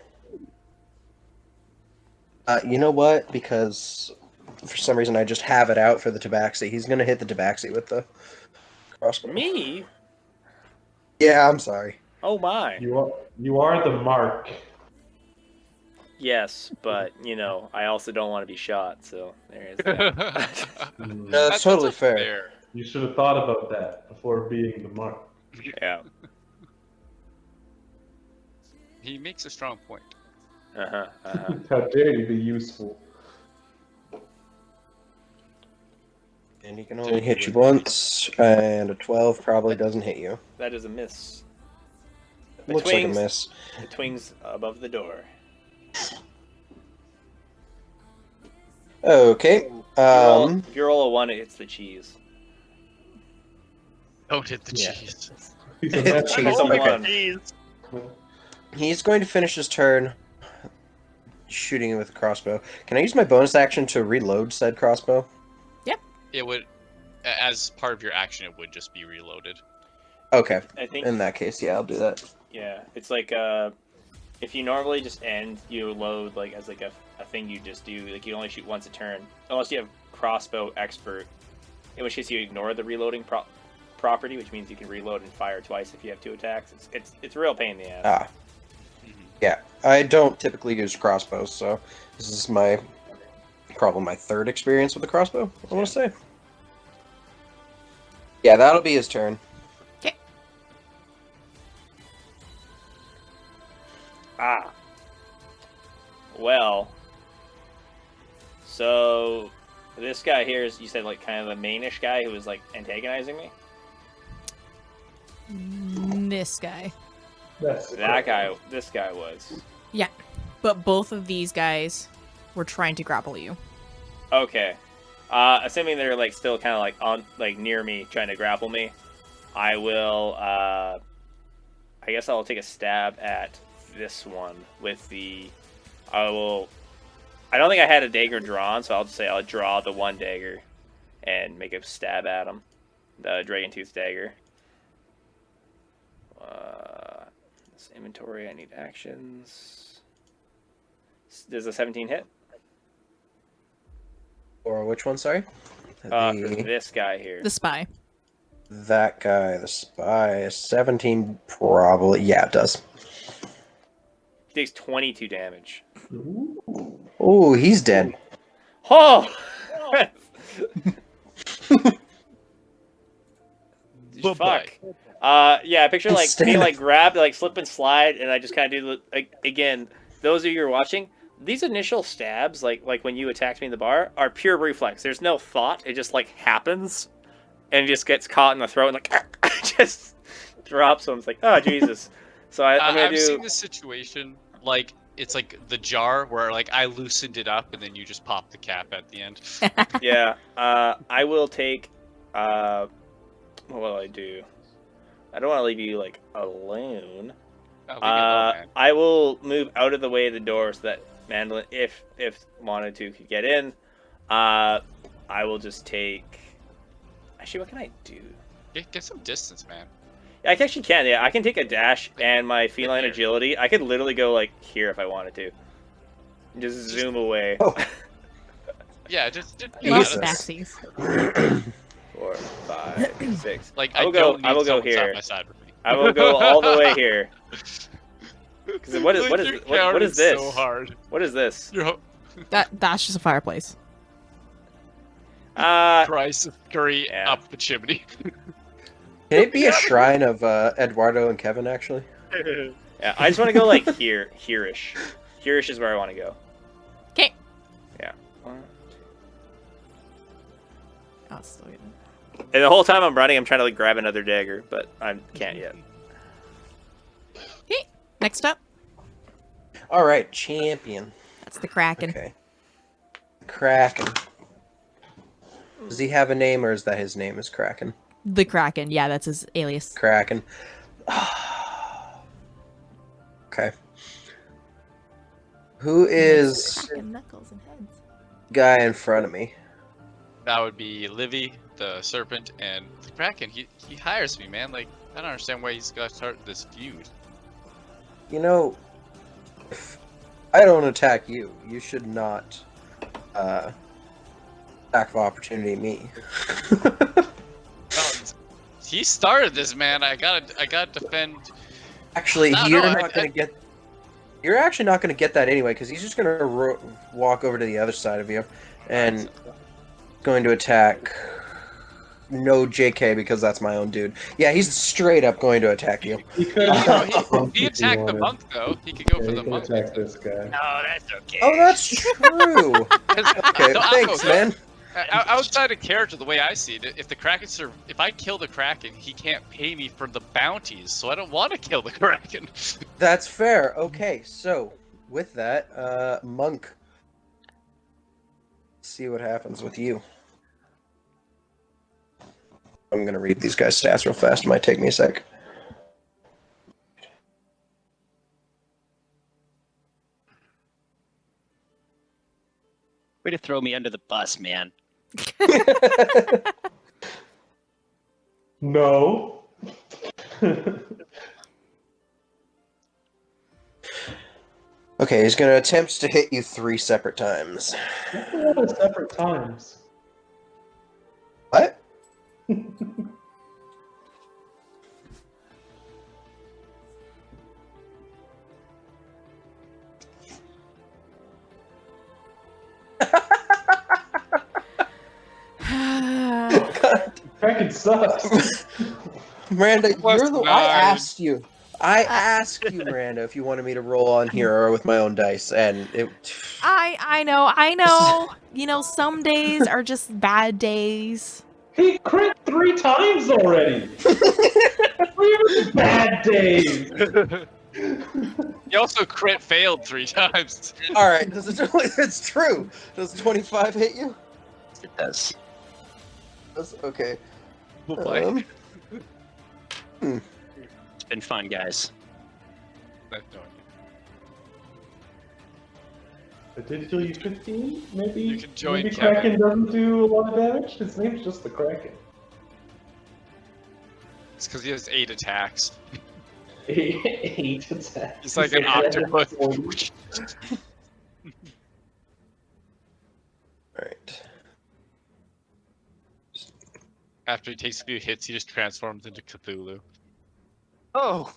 You know what? Because for some reason I just have it out for the tabaxi. He's going to hit the tabaxi with the crossbow. Me? Yeah, I'm sorry. Oh my. You are the mark. Yes, but you know, I also don't want to be shot, so there is that. No, that's totally fair. You should have thought about that before being the mark. Yeah. He makes a strong point. How dare you be useful? And he can only hit you once, and a 12 probably doesn't hit you. That is a miss. The Looks like a miss. The twings above the door. Okay. If you roll a 1, it hits the cheese. Don't hit the Yeah. cheese. He's a Cheese, natural. okay. He's going to finish his turn shooting with a crossbow. Can I use my bonus action to reload said crossbow? It would, as part of your action, it would just be reloaded. Okay. I think. In that case, yeah, I'll do that. Yeah, it's like if you normally just end, you load like as like a thing you just do. Like you only shoot once a turn, unless you have crossbow expert, in which case you ignore the reloading property, which means you can reload and fire twice if you have 2 attacks. It's a real pain in the ass. Ah. Yeah, I don't typically use crossbows, so this is probably my 3rd experience with the crossbow, I want to say. Yeah, that'll be his turn. Okay. Ah. Well. So, this guy here is, you said, like, kind of the mainish guy who was, like, antagonizing me? This guy. That's This guy was. Yeah. But both of these guys were trying to grapple you. Okay. Assuming they're, like, still kind of, like, on, like, near me, trying to grapple me, I will, I guess I'll take a stab at this one with the, I don't think I had a dagger drawn, so I'll just say I'll draw the one dagger and make a stab at him. The Dragon Tooth dagger. This inventory, I need actions. Does a 17 hit? Or which one, sorry? For this guy here. The spy. That guy, the spy, 17 probably. Yeah, it does. He takes 22 damage. Oh, he's dead. Oh! Fuck. Yeah, I picture like being like grabbed, like slip and slide, and I just kind of do like again. Those of you who are watching, these initial stabs, like when you attacked me in the bar, are pure reflex. There's no thought; it just like happens, and it just gets caught in the throat, and like just drops. So I'm like, oh Jesus. So I'm gonna do. I've seen this situation like it's like the jar where like I loosened it up, and then you just pop the cap at the end. Yeah. I will take. What will I do? I don't want to leave you like alone. Oh, leave me alone, man. I will move out of the way of the door so that Mandolynne, if wanted to, could get in. I will just take. Actually, what can I do? Get some distance, man. I actually can. Yeah, I can take a dash and my feline Here. agility. I could literally go like here if I wanted to. Just zoom away. Oh. Yeah, just Lots of Jesus. backsies. 4, 5, 6. like I I will don't go. need I will go someone side here. by side with me. I will go all the way here. Because what Your is character's this? So hard. What is this? That's just a fireplace. Price of curry Yeah. up the chimney. Can it be a shrine of Eduardo and Kevin, actually? Yeah, I just want to go like here, here-ish. Here-ish is where I want to go. Okay. Yeah. Oh, still getting And the whole time I'm running, I'm trying to like grab another dagger, but I can't yet. Okay. Next up, All right, champion. that's the Kraken. Okay. Kraken. Does he have a name, or is that his name is Kraken? The Kraken. Yeah, that's his alias. Kraken. Okay. Who is Kraken knuckles and heads. guy in front of me? That would be Livy, the serpent, and the Kraken. He hires me, man. Like, I don't understand why he's got to start this feud. You know, if I don't attack you, you should not attack of opportunity me. No, he started this, man. I gotta defend. Actually, No, you're no, not gonna get. You're actually not gonna get that anyway, because he's just gonna walk over to the other side of you, and going to attack. No JK, because that's my own dude. Yeah, he's straight up going to attack you. He could He attacked the monk though. He could go for the monk. attack this guy. No, that's okay. Oh, that's true. Okay, No, thanks, man. Outside of character, the way I see it, if the Kraken if I kill the Kraken, he can't pay me for the bounties, so I don't want to kill the Kraken. That's fair. Okay, so with that, monk. Let's see what happens with you. I'm gonna read these guys' stats real fast. It might take me a sec. Way to throw me under the bus, man. No. Okay, he's gonna attempt to hit you 3 separate times. That's a lot of separate times. What? Kraken sucks. Miranda, Plus you're the. 9. I asked you. I asked you, Miranda, if you wanted me to roll on here or with my own dice, and it. I know. You know, some days are just bad days. He crit 3 times already. 3 bad days. He also crit failed 3 times. All right, it's true. Does 25 hit you? It does. Okay. We'll play. It's been fun, guys. It did kill you 15? Maybe. You can join maybe Kevin. Kraken doesn't do a lot of damage. His name's just the Kraken. It's because he has 8 attacks. 8 attacks. He's like an octopus. Alright. After he takes a few hits, he just transforms into Cthulhu. Oh,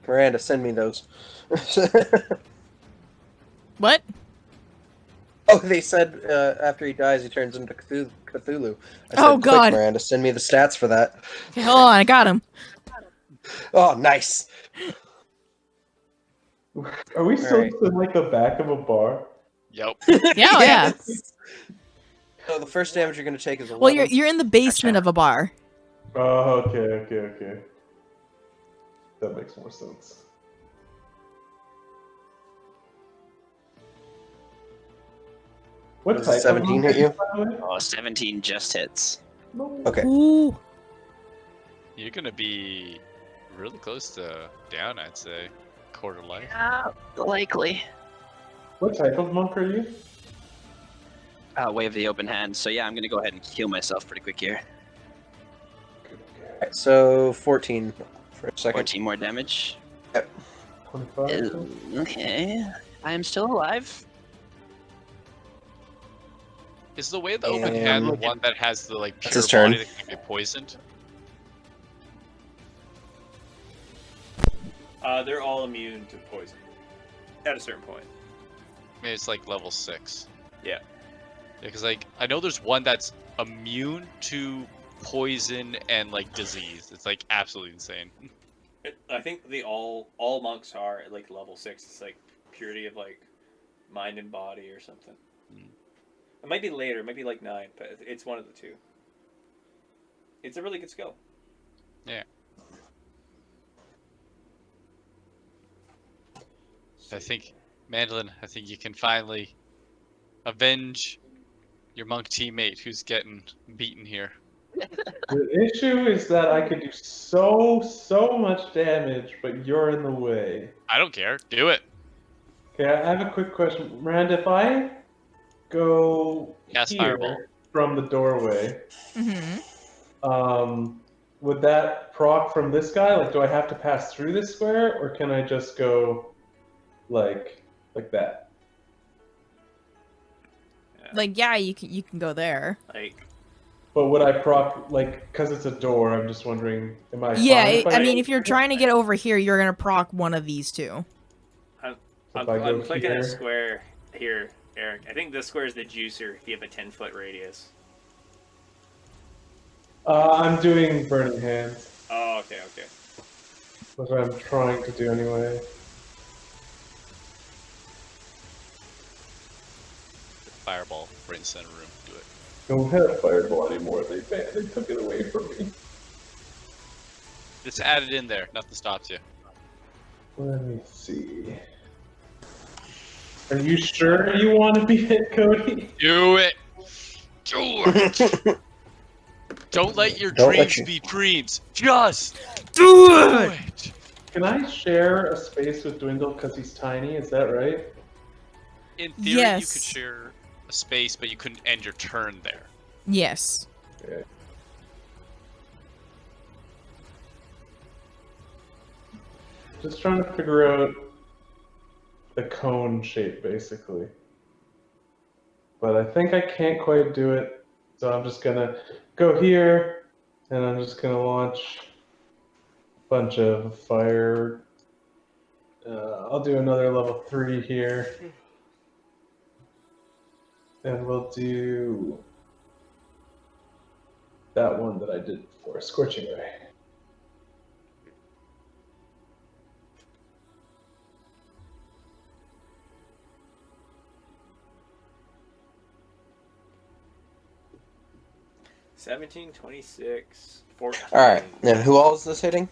Miranda, send me those. What? Oh, they said after he dies, he turns into Cthulhu. I said, Oh, "Quick, God. Miranda, send me the stats for that." Okay, hold on, I got him. Oh, nice. Are we still Alright. in like the back of a bar? Yep. Yeah, oh, yeah. So the first damage you're going to take is 11. Well, you're in the basement of a bar. Oh, okay. That makes more sense. What Does type of 17 hit monk you? is it, by the way? oh, 17 just hits. Okay. Ooh. You're gonna be really close to down, I'd say. Quarter life. Likely. What type of monk are you? Way of the open hand. So yeah, I'm gonna go ahead and heal myself pretty quick here. Alright, so 14 for a second. 14 more damage. 25. Okay. I am still alive. Is the way of the open hand the one that has the like That's pure his turn. body that can get poisoned? They're all immune to poison at a certain point. Maybe it's like level 6. Yeah. Because like I know there's one that's immune to poison and like disease. It's like absolutely insane. I think all monks are at like level 6. It's like purity of like mind and body or something. It might be later. It might be like 9, but it's one of the two. It's a really good skill. Yeah. I think, Mandolynne, I think you can finally avenge your monk teammate who's getting beaten here. The issue is that I could do so much damage, but you're in the way. I don't care. Do it. Okay, I have a quick question. Rand, if I go Cast here Fireball. from the doorway, Mm-hmm. would that proc from this guy? Like, do I have to pass through this square, or can I just go like that? Like, yeah, you can go there. Like, But would I proc, like, because it's a door, I'm just wondering, am I Yeah, fine if I mean, if you're trying to get over here, you're gonna proc one of these two. if I go I'm clicking here? a square here, Eric. I think this square is the juicer if you have a 10-foot radius. I'm doing Burning Hands. Oh, okay. That's what I'm trying to do anyway. Fireball right in the center room. Do it. Don't have Fireball anymore. They took it away from me. Just add it in there. Nothing stops you. Let me see. Are you sure you want to be hit, Cody? Do it. Do it. Don't let your Don't let dreams you- be dreams. Just Do do it! it. Can I share a space with Dwindle because he's tiny? Is that right? In theory, you Yes. could share a space, but you couldn't end your turn there. Yes. Okay. Just trying to figure out the cone shape, basically. But I think I can't quite do it, so I'm just gonna go here, and I'm just gonna launch a bunch of fire. I'll do another level 3 here. And we'll do that one that I did before, Scorching Ray. $17, $26, $14. Alright, and who all is this hitting?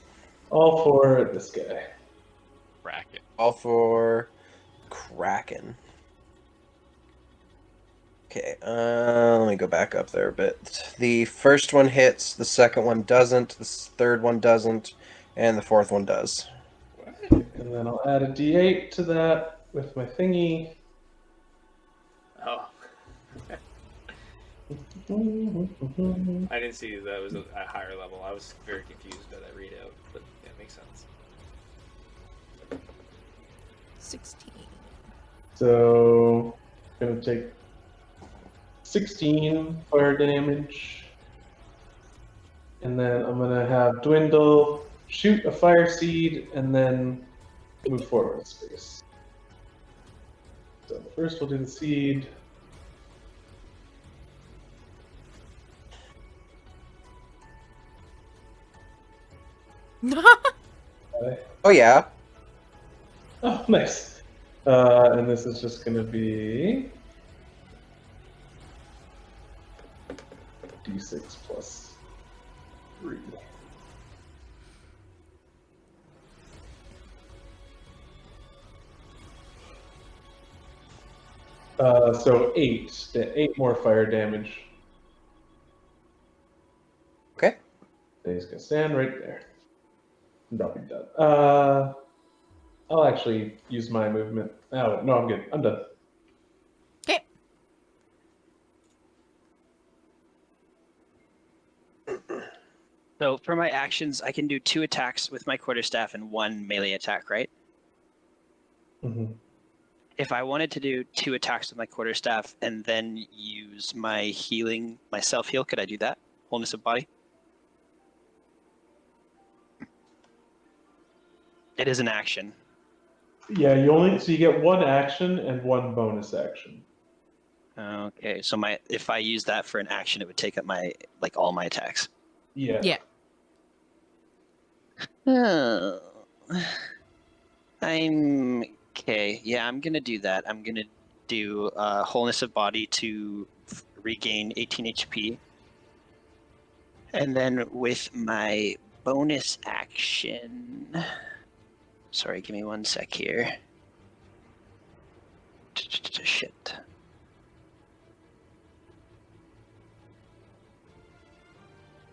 All for this guy. Bracket. All for Kraken. Okay, let me go back up there a bit. The first one hits, the second one doesn't, the third one doesn't, and the fourth one does. And then I'll add a d8 to that with my thingy. Oh, I didn't see that was a higher level. I was very confused by that readout, but yeah, it makes sense. 16. So, gonna take 16 fire damage. And then I'm gonna have Dwindle shoot a fire seed and then move forward a space. So first we'll do the seed. Oh yeah. Oh, nice. And this is just gonna be d6 plus 3. So 8 more fire damage. Okay. Okay, he's gonna stand right there. That'll be done. I'll actually use my movement. Oh, no, I'm good. I'm done. Okay. So for my actions, I can do 2 attacks with my quarterstaff and 1 melee attack, right? Mm-hmm. If I wanted to do 2 attacks with my quarterstaff and then use my healing, my self-heal, could I do that? Wholeness of body? It is an action. Yeah, so you get 1 action and 1 bonus action. Okay, so if I use that for an action, it would take up all my attacks. Yeah. Yeah. Oh. I'm okay. Yeah, I'm gonna do that. I'm gonna do wholeness of body to regain 18 HP, and then with my bonus action. Sorry, give me 1 sec here. Shit.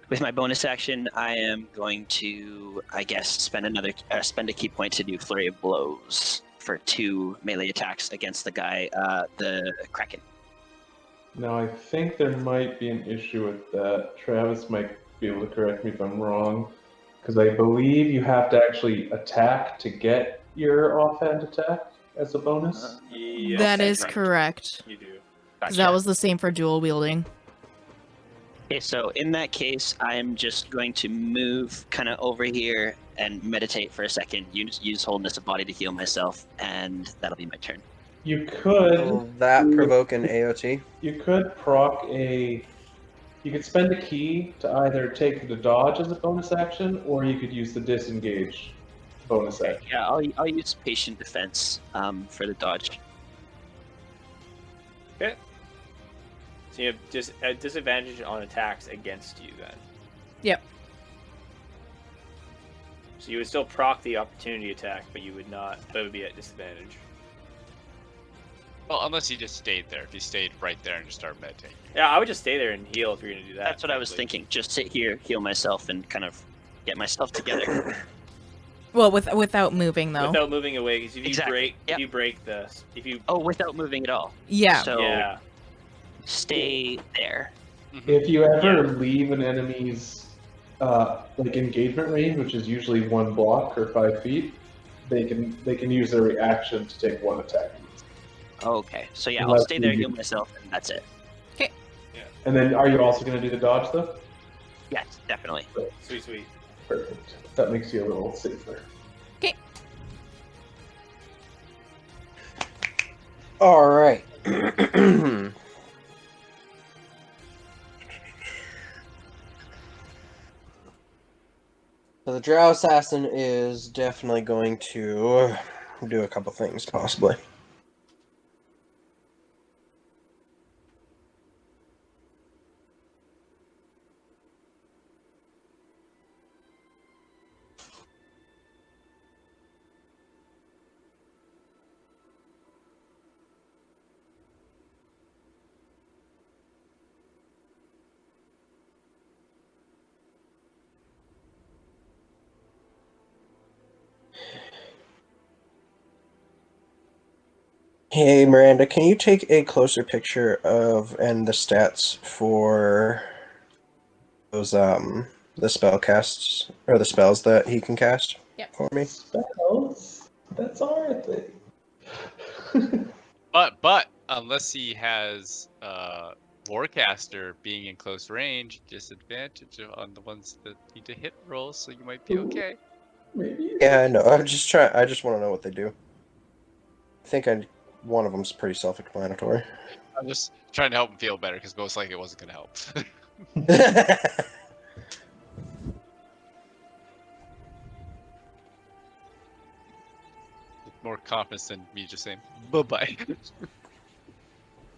With my bonus action, I am going to, I guess, spend a key point to do flurry of blows for 2 melee attacks against the guy, the Kraken. Now, I think there might be an issue with that. Travis might be able to correct me if I'm wrong, because I believe you have to actually attack to get your offhand attack as a bonus. Yes, That is right. correct. You do. Because that was the same for dual wielding. Okay, so in that case, I'm just going to move kind of over here and meditate for a second. Use wholeness of body to heal myself, and that'll be my turn. You could. Will that provoke an AOT? You could proc a. You could spend a key to either take the dodge as a bonus action, or you could use the disengage bonus action. Yeah, I'll use patient defense for the dodge. Okay. So you have just a disadvantage on attacks against you then. Yep. So you would still proc the opportunity attack, but you would not. But it would be at disadvantage. Well, unless you just stayed there. If you stayed right there and just started meditating. Yeah, I would just stay there and heal if you're gonna do that. That's what I was thinking. Just sit here, heal myself, and kind of get myself together. Well, without moving though. Without moving away, because if you Exactly. break, Yep. if you break this, if you Oh, without moving at all. Yeah. So yeah, stay there. If you ever leave an enemy's engagement range, which is usually 1 block or 5 feet, they can use their reaction to take 1 attack. Okay, so yeah, I'll Unless stay there, you- heal myself, and that's it. And then, are you also going to do the dodge though? Yes, definitely. sweet. Perfect. That makes you a little safer. All right. So the Drow Assassin is definitely going to do a couple things, possibly. Hey Miranda, can you take a closer picture of and the stats for those the spell casts or the spells that he can cast for me? Spells? That's our thing. But unless he has Warcaster being in close range, disadvantage on the ones that need to hit rolls, so you might be okay. Maybe. Yeah, I know. I just want to know what they do. I think one of them's pretty self-explanatory. I'm just trying to help him feel better because most likely it wasn't going to help. More confidence than me just saying bye-bye.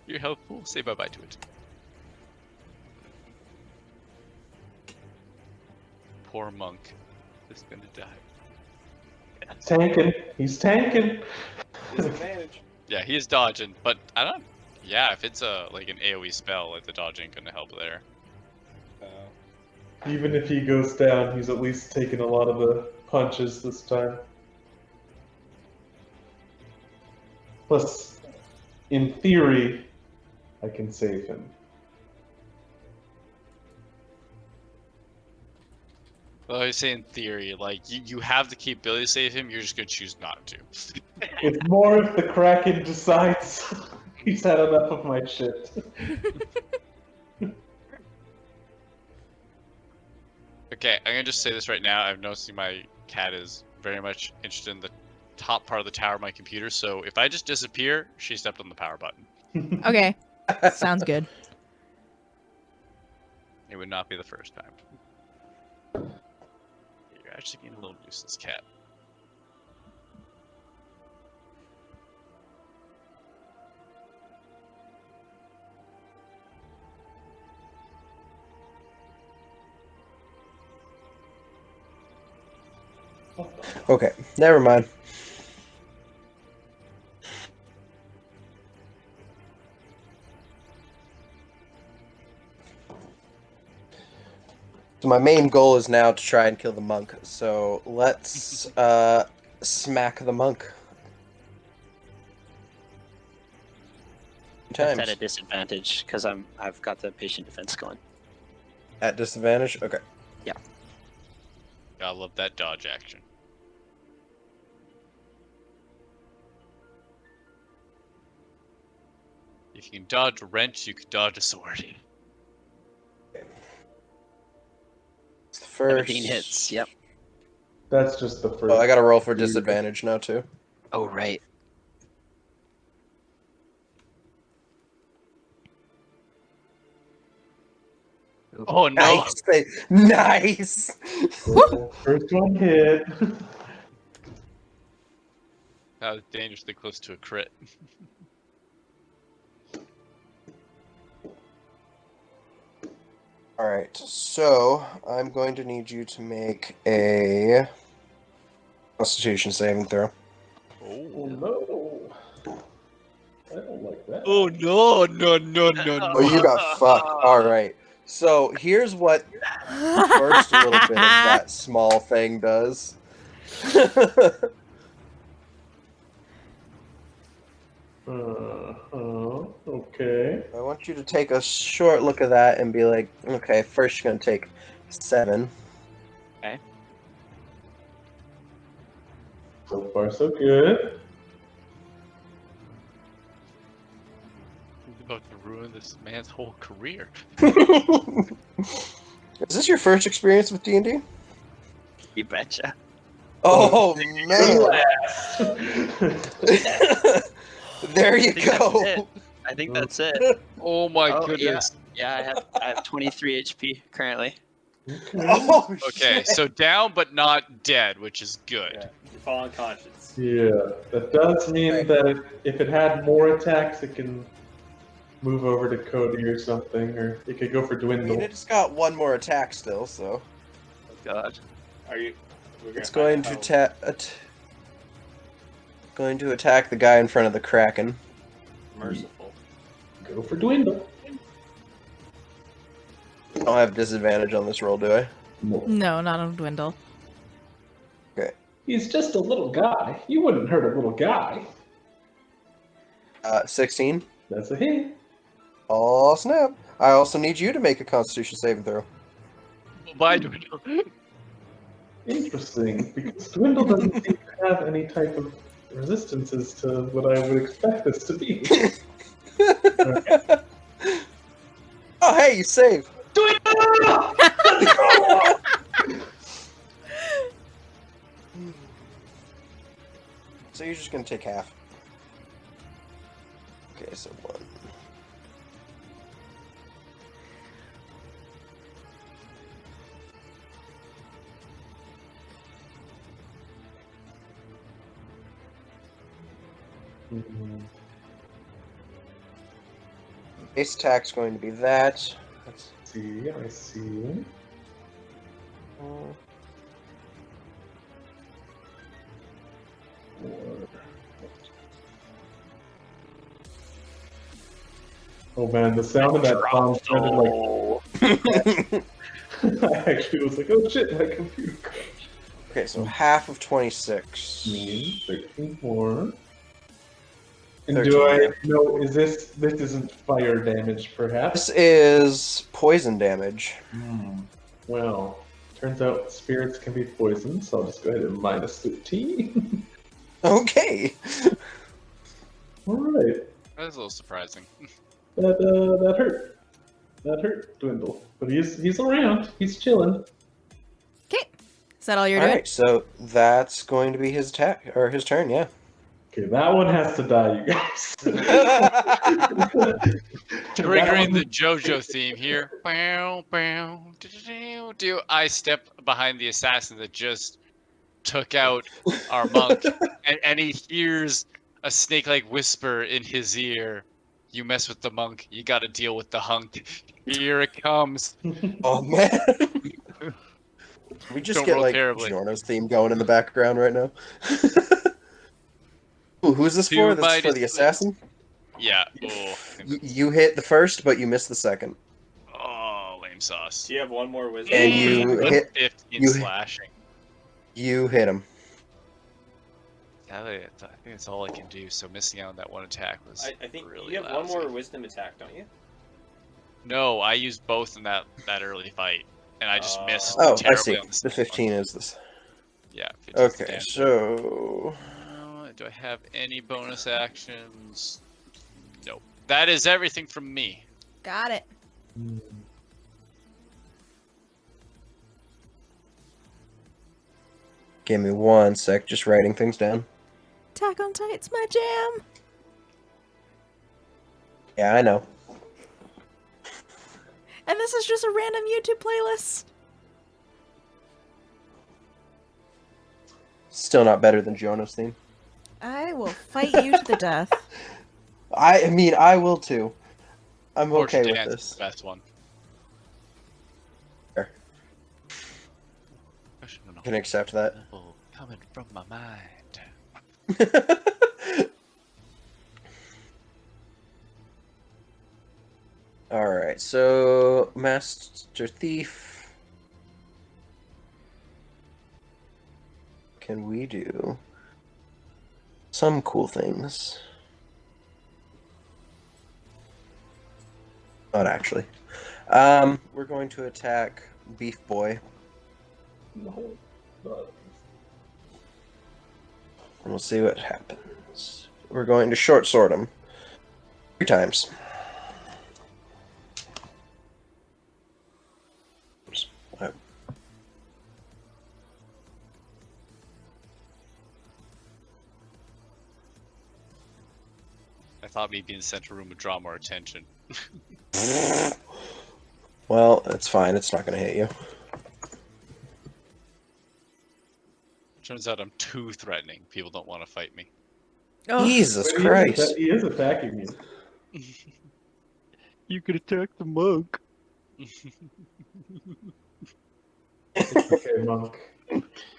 You're helpful. Say bye-bye to it. Poor monk is gonna die. Tanking. He's tanking. Disadvantage. Yeah, he's dodging, but I don't. Yeah, if it's an AOE spell, like the dodge ain't gonna help there. Even if he goes down, he's at least taken a lot of the punches this time. Plus, in theory, I can save him. Well, I say in theory, like, you have the capability to save him, you're just gonna choose not to. It's more if the Kraken decides he's had enough of my shit. Okay, I'm gonna just say this right now. I'm noticing my cat is very much interested in the top part of the tower of my computer, so if I just disappear, she stepped on the power button. Okay. Sounds good. It would not be the first time. You're actually getting a little nuisance, cat. Okay, never mind. So my main goal is now to try and kill the monk. So let's smack the monk. That's Times. at a disadvantage because I've got the patient defense going. At disadvantage? Okay. I love that dodge action. If you can dodge a wrench, you can dodge a sword. It's the first. 17 hits. Yep. That's just the first. Oh, I gotta roll for disadvantage now too. Oh right. Oh no! Nice! First one hit. That was dangerously close to a crit. Alright, so I'm going to need you to make a Constitution saving throw. Oh no. I don't like that. Oh no! No! Oh, you got fucked. Alright. So here's what first little bit of that small thing does. Okay. I want you to take a short look at that and be like, okay, first you're gonna take 7. So far, so good. He's about to ruin this man's whole career. Is this your first experience with D&D? You betcha. Oh man! There you go. I think that's it. Oh my Oh, goodness. Yeah, I have 23 HP currently. Oh, Okay, shit. so down but not dead, which is good. Yeah, you fall unconscious. Yeah, that does mean that if it had more attacks, it can move over to Cody or something, or it could go for I Dwindle. mean, it's got one more attack still, so God. Are you? We're it's find going out to going to attack the guy in front of the Kraken. how merciful. Go for Dwindle. I don't have disadvantage on this roll, do I? No, not on Dwindle. He's just a little guy. You wouldn't hurt a little guy. 16. That's a hit. Oh snap! I also need you to make a Constitution saving throw. Bye, Dwindle. Interesting, because Dwindle doesn't seem to have any type of resistances to what I would expect this to be. Oh hey, you save. So you're just gonna take half. Okay, so 1. Base attack's going to be that. Let's See, I see. Oh man, the sound of that bomb sounded like I actually was like, oh shit, my computer crashed. Okay, so half of 26. Means 13 more. And 13, do I yeah. know, this isn't fire damage, perhaps? This is poison damage. Well, turns out spirits can be poisoned, so I'll just go ahead and minus 13. Okay. Alright. That is a little surprising. That hurt. That hurt, Dwindle. But he's around. He's chilling. Okay. Is that all you're All doing? right, so that's going to be his attack or his turn. Yeah. Okay, that one has to die, you guys. Triggering the JoJo theme here. Bow, bow, do. I step behind the assassin that just took out our monk, and he hears a snake-like whisper in his ear. You mess with the monk, you gotta deal with the hunk. Here it comes. Oh man. We just Don't get roll like terribly. Giorno's theme going in the background right now. Ooh, who's this Two for? This is for mighty the assassin? Yeah. Oh, You hit the first, but you missed the second. oh lame sauce. Do you have one more wisdom? And you hit 15 you- slashing. You hit him. I think that's all I can do. So missing out on that one attack was I think really you have lousy. one more wisdom attack, don't you? No, I used both in that early fight, and I just missed Oh, I terribly see. on the The second 15 one. is this. Yeah. 15 's the Okay, damage. so Do I have any bonus actions? Nope. That is everything from me. Got it. give me 1 sec, just writing things down. Attack on Titan's my jam. Yeah, I know. And this is just a random YouTube playlist. Still not better than Giorno's theme. I will fight you to the death. I mean, I will too. I'm okay with Dance is this. the best one. Fair. Question on a Can accept that. level coming from my mind. Alright, so Master Thief. Can we do some cool things? Not actually. We're going to attack Beef Boy. No. And we'll see what happens. We're going to short sword him 3 times. Oops. I thought me being in the center room would draw more attention. Well, it's fine. It's not going to hit you. Turns out I'm too threatening. People don't want to fight me. Oh, Jesus But Christ. He is attacking you. You could attack the monk. It's okay, monk.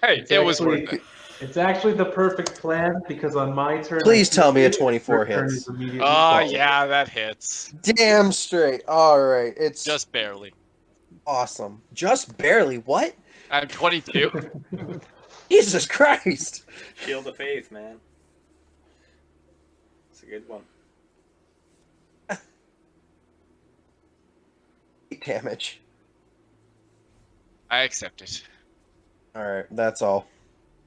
Hey, It's it was actually- worth it. It's actually the perfect plan because on my turn. Please I tell me a hit, 24 your turn hits. is immediately Oh, followed. yeah, that hits. Damn straight. Alright, it's Just barely. awesome. Just barely. What? I'm 22. Jesus Christ. Shield of Faith, man. It's a good one. 8 damage. I accept it. Alright, that's all.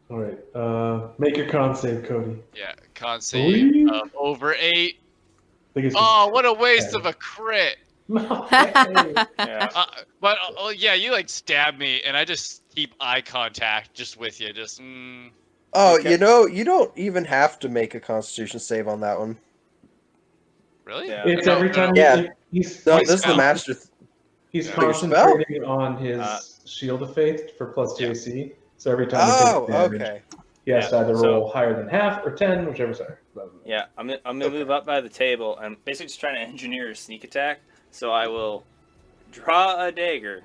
All right. Make your con save, Cody. Yeah, con save Please? of over 8. I think it's Oh, what a waste of a crit. no way. Yeah. But yeah, you like stab me, and I just keep eye contact just with you. Just Oh, Okay. you know, you don't even have to make a constitution save on that one. really? Yeah. It's No, every no, time Yeah. he's No, Wait, this is the spell. master. he's Yeah. concentrating on his Uh, shield of faith for plus 2 Yeah. AC. So every time Oh, he takes damage, okay. he has to Yeah, either so- roll higher than half or 10, whichever's higher. Yeah, I'm gonna move up by the table. I'm basically just trying to engineer a sneak attack. So I will draw a dagger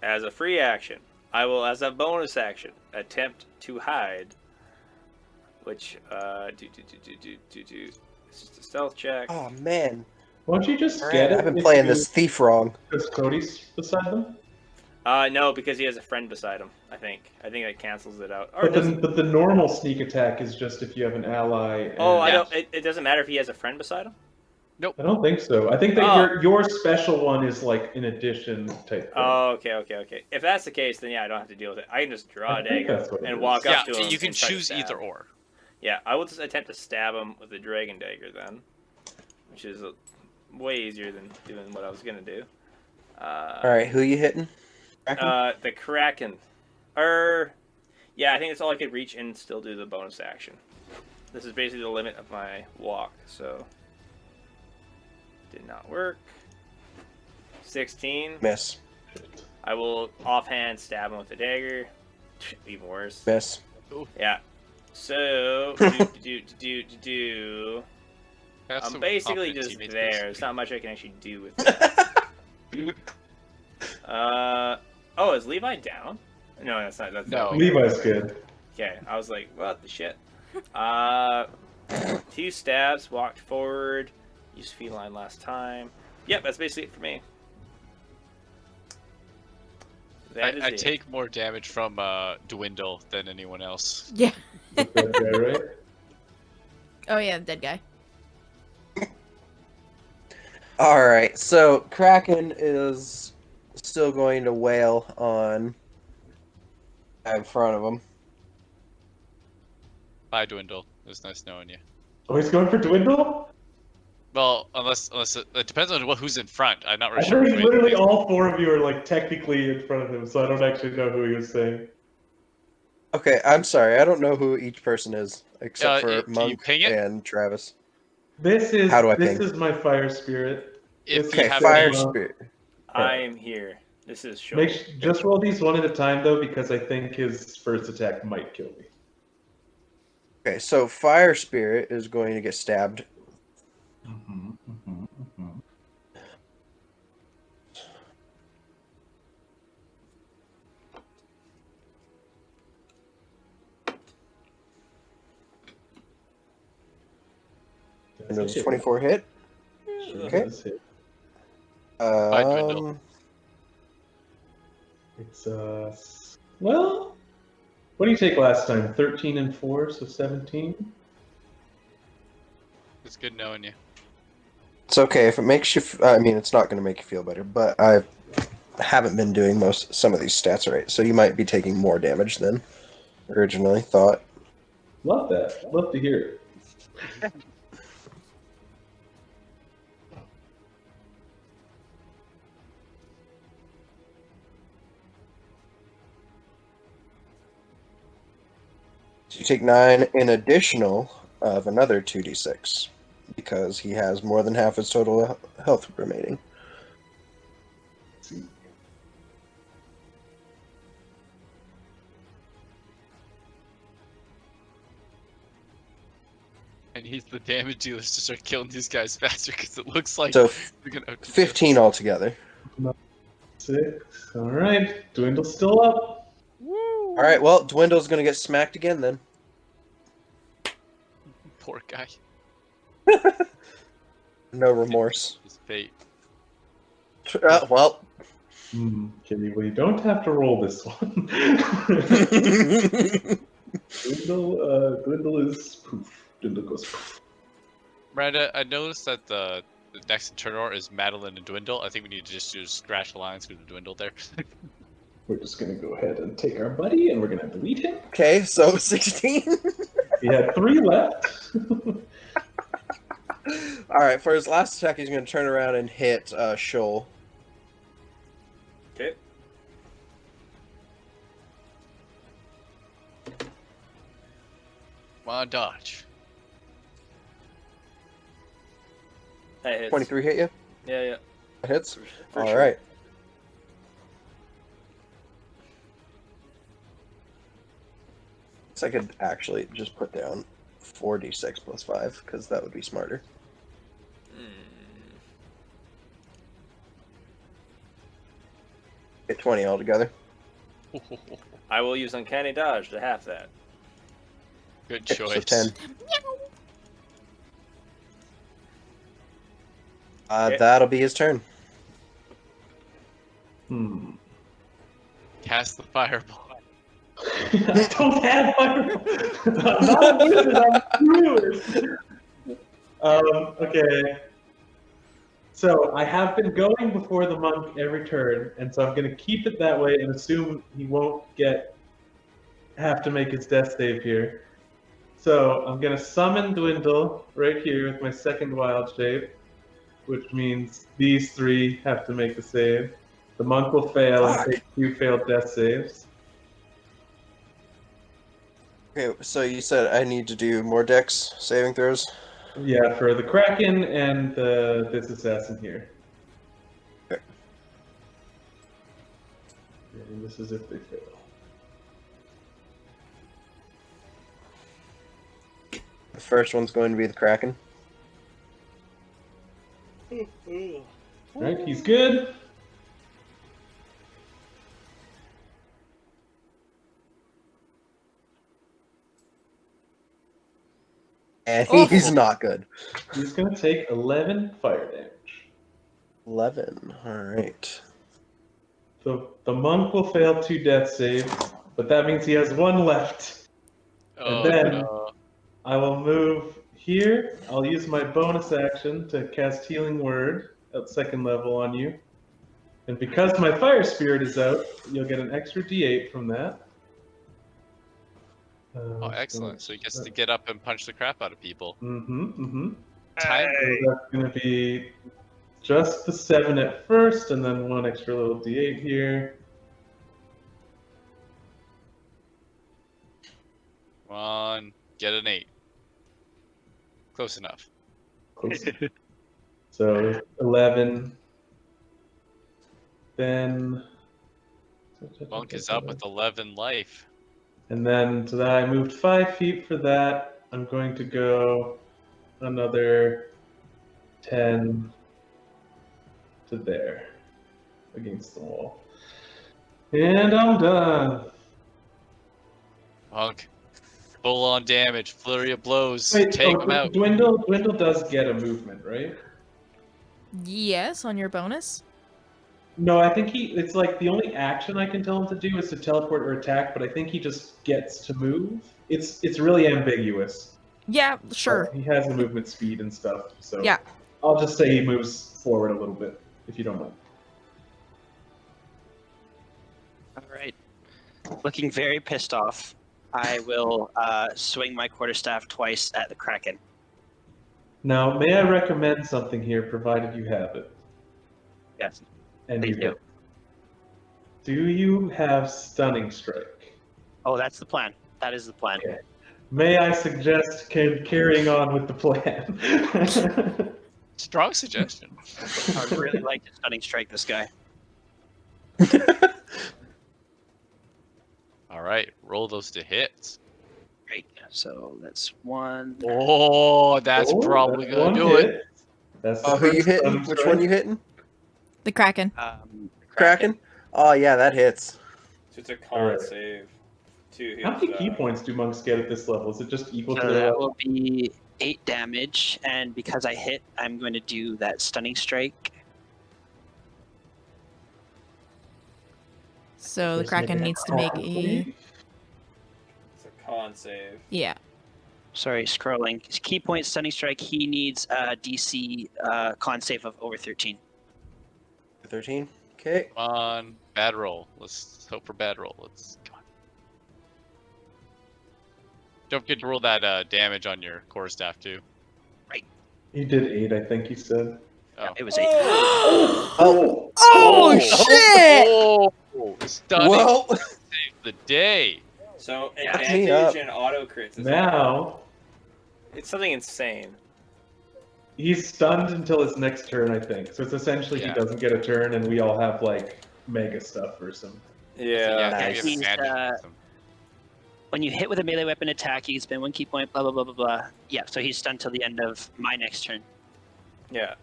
as a free action. I will, as a bonus action, attempt to hide. Which it's just a stealth check. Oh man. Why don't you just All get right, it? I've been if playing you- this thief wrong. Because Cody's beside them. No, because he has a friend beside him. I think that cancels it out. Or But it doesn't. the normal sneak attack is just if you have an ally. And... Oh, I Yeah. don't. It doesn't matter if he has a friend beside him. I don't think so. I think that Oh. your special one is like an addition type thing. Oh, okay. If that's the case, then yeah, I don't have to deal with it. I can just draw I a think dagger that's what it and is. walk Yeah, up to him. you can and try to choose stab. either or. Yeah, I will just attempt to stab him with the dragon dagger then, which is way easier than doing what I was gonna do. All right, who you hitting? Kraken? The Kraken. Yeah, I think that's all I could reach and still do the bonus action. This is basically the limit of my walk, so did not work. 16. Miss. I will offhand stab him with the dagger. Even worse. Miss. Yeah. So Have I'm some basically confident just teammates, there. basically. There's not much I can actually do with it. Oh, is Levi down? No, that's not. That's No. not Levi's good. Okay, I was like, what the shit? 2 stabs, walked forward, used feline last time. Yep, that's basically it for me. That is I it. take more damage from Dwindle than anyone else. Yeah. Is that guy, right? Oh yeah, dead guy. All right, so Kraken is still going to wail on in front of him. Bye, Dwindle. It was nice knowing you. Oh, he's going for Dwindle? Well, unless it depends on who's in front. I'm not I really sure. think which way- literally all 4 of you are like technically in front of him, so I don't actually know who he was saying. Okay, I'm sorry, I don't know who each person is except for can you Monk ping it? and Travis. This is How do I this ping? is my fire spirit. If Okay, you have fire the- spirit. I am here. This is Shoal. Just roll these one at a time though, because I think his first attack might kill me. Okay, so fire spirit is going to get stabbed. And it was 24 hit. Okay. Dwindle. It's well, what do you take last time? 13 and 4, so 17. It's good knowing you. It's okay if it makes you. I mean, it's not going to make you feel better, but I haven't been doing some of these stats right, so you might be taking more damage than originally thought. Love that. Love to hear it. So you take 9 in additional of another 2d6 because he has more than half his total health remaining. And he's the damage dealers to start killing these guys faster because it looks like So they're gonna 15 altogether. 6. All right, Dwindle's still up. All right, well, Dwindle's going to get smacked again then. Poor guy. No remorse. His fate. Well. Okay, we don't have to roll this one. Dwindle is poof. Dwindle goes poof. Miranda, I noticed that the next in turn order is Mandolynne and Dwindle. I think we need to just do scratch lines through the Dwindle there. We're just gonna go ahead and take our buddy, and we're gonna delete him. Okay, so 16. He had 3 left. All right, for his last attack, he's going to turn around and hit Shoal. Okay. Come on, dodge. That hits. 23 hit you? Yeah. That hits? For All sure. right. So I could actually just put down 4d6 plus 5, because that would be smarter. Get 20 altogether. I will use Uncanny Dodge to half that. Good Okay, so choice. 10. Okay. That'll be his turn. Cast the fireball. I don't have fireball. I'm not a wizard, I'm a druid. Okay. So I have been going before the monk every turn, and so I'm going to keep it that way and assume he won't have to make his death save here. So I'm going to summon Dwindle right here with my second wild shape, which means these three have to make the save. The monk will fail and take 2 failed death saves. Okay, so you said I need to do more dex saving throws? Yeah, for the Kraken and this assassin here. Okay. And this is if they fail. The first one's going to be the Kraken. Alright, he's good. And Oh. he's not good. He's going to take 11 fire damage. 11. Alright. So the monk will fail 2 death saves, but that means he has 1 left. Oh, then- no. I will move here. I'll use my bonus action to cast Healing Word at 2nd level on you. And because my Fire Spirit is out, you'll get an extra D8 from that. Oh, excellent. So he gets to get up and punch the crap out of people. Time. Time. So that's going to be just the 7 at first, and then 1 extra little D8 here. Come on, get an 8. Close enough. Close. So 11. Then. Monk is up with 11 life. And then, so that I moved 5 feet for that. I'm going to go another 10 to there against the wall. And I'm done. Monk, full on damage, flurry of blows, Wait, take him out. Dwindle does get a movement, right? Yes, on your bonus. No, I think it's like the only action I can tell him to do is to teleport or attack, but I think he just gets to move. It's really ambiguous. Yeah, sure. He has the movement speed and stuff, so Yeah. I'll just say he moves forward a little bit, if you don't mind. All right. Looking very pissed off, I will swing my quarterstaff twice at the Kraken. Now, may I recommend something here, provided you have it? Yes. And Please you do. Do you have Stunning Strike? Oh, that's the plan. That is the plan. Okay. May I suggest carrying on with the plan? Strong suggestion. I would really like to stunning strike this guy. All right, roll those to hit. Great. So that's 1. Oh, that's probably that's gonna one do hit. it. That's the Who you first hitting? Stunning Which Strike. one you hitting? The Kraken. Kraken? Oh, yeah, that hits. So it's a con Alright. save. 2 How many hits, key points do monks get at this level? Is it just equal So to their that level? will be 8 damage, and because I hit, I'm going to do that stunning strike. So the Just Kraken make a needs to make con a. save. It's a con save. Yeah. Sorry, scrolling. Key point stunning strike. He needs a DC con save of over 13. 13. Okay. Come on, bad roll. Let's hope for bad roll. Come on. Don't forget to roll that damage on your quarterstaff too. He did 8, I think he said. Oh. It was 8. Oh! Oh, shit! Oh, stunning Whoa! saved the day. So me advantage up. and auto crits. is- Now, It's something insane. he's stunned until his next turn, I think. So it's essentially Yeah. he doesn't get a turn, and we all have, like, mega stuff for some. Yeah. Nice. give you advantage. When you hit with a melee weapon attack, you spend 1 key point, blah, blah, blah, blah, blah. Yeah, so he's stunned till the end of my next turn. Yeah.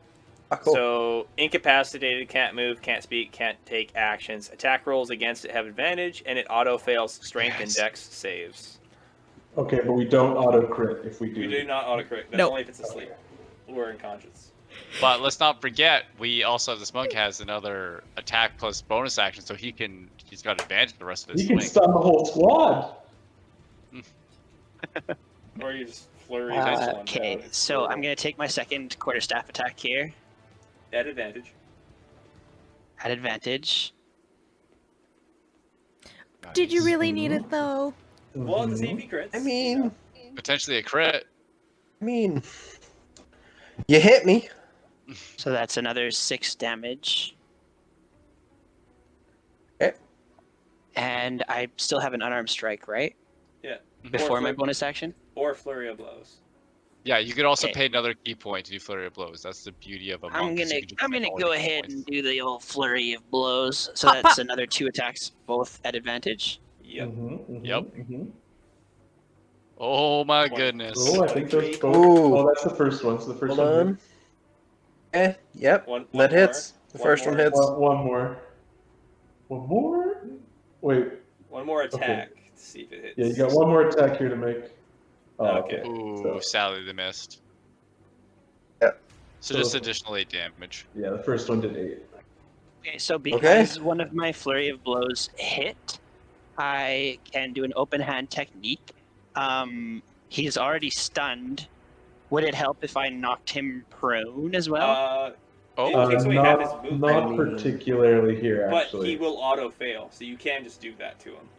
Ah, cool. So incapacitated, can't move, can't speak, can't take actions. Attack rolls against it have advantage, and it auto fails strength and dex saves. Okay, but we don't auto crit if we do. We do not auto crit. That's Nope. only if it's asleep or unconscious. But let's not forget, we also have this monk has another attack plus bonus action, so he's got advantage the rest of his He can swing. stun the whole squad. Or you just flurry this one Okay, down. It's so brutal. I'm gonna take my second quarterstaff attack here At advantage. at advantage. Did you Nice. really need it though? Well, to see if he crits. I mean, Potentially a crit. you hit me. So that's another 6 damage. Okay. And I still have an unarmed strike, right? Yeah. Before Or my flurry- bonus action? Or flurry of blows. Yeah, you could also Okay. pay another key point to do flurry of blows. That's the beauty of a monk. I'm is you gonna can just I'm spend gonna all go your key ahead points. and do the old flurry of blows. So Pop, that's pop. another 2 attacks, both at advantage. Yep. Yep. Mm-hmm. Oh my 20. goodness. Oh, I think those both. Ooh. Oh, that's the first one. So the first Hold one. on. Yep. One That more. hits. The first one hits. One more. One more? Wait. One more attack to see if it hits. Yeah, you got one more attack here to make. Oh, Okay. okay. Ooh, So, Sally they missed. Yep. So just additional 8 damage. yeah, the first one did 8. Okay, so because one of my flurry of blows hit, I can do an open hand technique. He's already stunned. Would it help if I knocked him prone as well? Oh, It takes away half his Not movement, particularly here, but actually. he will auto fail, so you can just do that to him.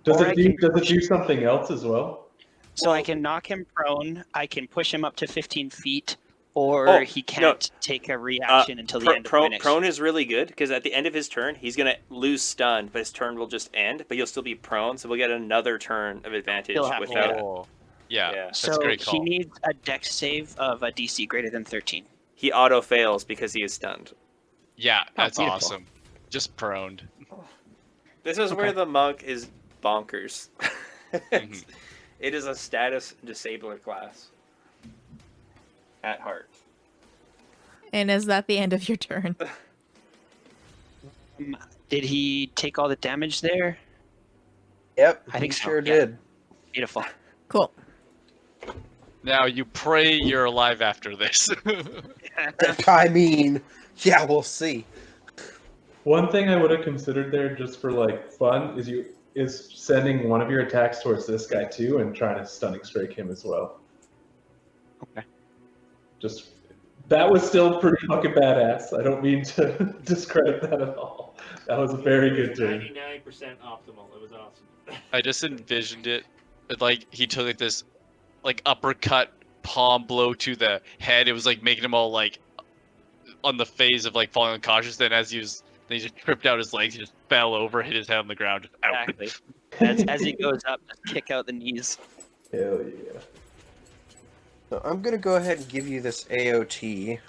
Does Or I it do? can Does it push do something else as well? So I can knock him prone. I can push him up to 15 feet, or Oh, he can't take a reaction until the end of my next. Prone is really good because at the end of his turn, he's gonna lose stun, but his turn will just end. But he'll still be prone, so we'll get another turn of advantage He'll have without. oh. Yeah, Yeah. that's So a great he call. needs a dex save of a DC greater than 13. He auto fails because he is stunned. Yeah, that's beautiful. awesome. Just proned. This is where Okay. the monk is bonkers. Mhm. It is a status disabler class. At heart. And is that the end of your turn? Did he take all the damage there? Yep. I think he so, sure yeah. did. Beautiful. Cool. Now you pray you're alive after this. I mean, yeah, we'll see. One thing I would have considered there, just for like fun, is sending one of your attacks towards this guy too, and trying to stunning strike him as well. Okay. Just that was still pretty fucking badass. I don't mean to discredit that at all. That was a very good turn. 99% optimal. It was awesome. I just envisioned it, like he took like this, like uppercut palm blow to the head. It was like making him all like on the phase of like falling unconscious. Then as he just tripped out his legs, he just fell over, hit his head on the ground. Just out. Exactly. As he goes up, just kick out the knees. Hell yeah. So I'm gonna go ahead and give you this AOT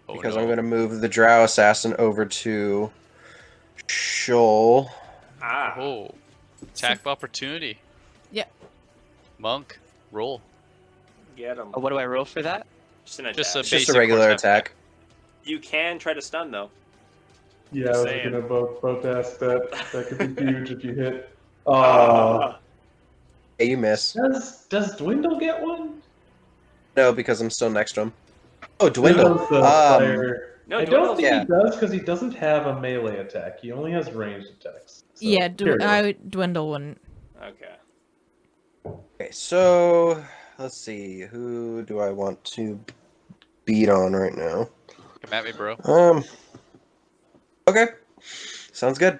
Oh, because no. I'm gonna move the Drow Assassin over to Shoal. Ah. Oh, attack of opportunity. Yep. Monk, roll. Get him. Oh, what do I roll for that? Just an attack. Just a It's just a basic regular horse attack. You can try to stun though. Yeah, I was Saying. gonna both ask that. That could be huge if you hit. Ah. Hey, you miss. Does Dwindle get one? No, because I'm still next to him. Oh, Dwindle. Dwindle's the fire. No, I Dwindle's- don't think yeah. he does because he doesn't have a melee attack. He only has ranged attacks. So, Yeah, carry on. Dwindle wouldn't. Okay. Okay, so let's see. Who do I want to beat on right now? Come at me, bro. Okay. Sounds good.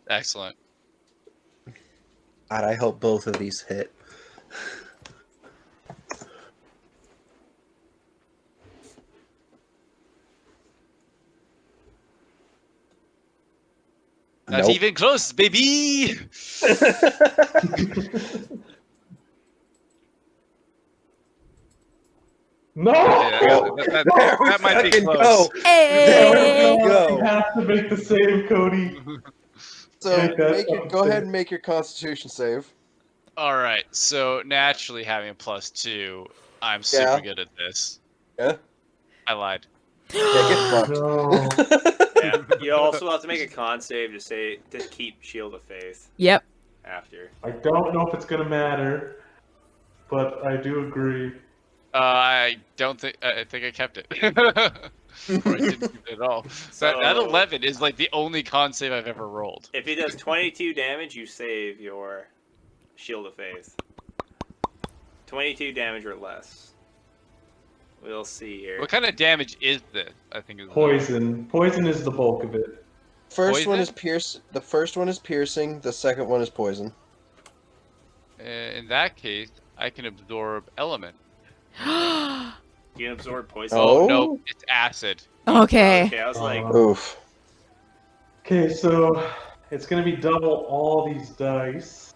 Excellent. God, I hope both of these hit. Not Nope. even close, baby. No! Yeah, that might be Fucking close. go. Hey! There we go. You have to make the save, Cody. So Make that go ahead and make your Constitution save. All right. So naturally, having a +2, I'm super Yeah. good at this. Yeah. I lied. Yeah, get fucked. No. Yeah. You also have to make a con save to keep Shield of Faith Yep. after. I don't know if it's gonna matter, but I do agree. I don't think. I think I kept it. Or I didn't keep it at all. So that 11 is like the only con save I've ever rolled. If he does 22 damage, you save your Shield of Faith. 22 damage or less. We'll see here. What kind of damage is this? I think is Poison. Poison is the bulk of it. First one Poison? is pierce. The first one is piercing. The second one is poison. In that case, I can absorb element. You can absorb poison. Oh. Oh no, it's acid. Okay. Okay, I was like, Oof. Okay, so it's gonna be double all these dice.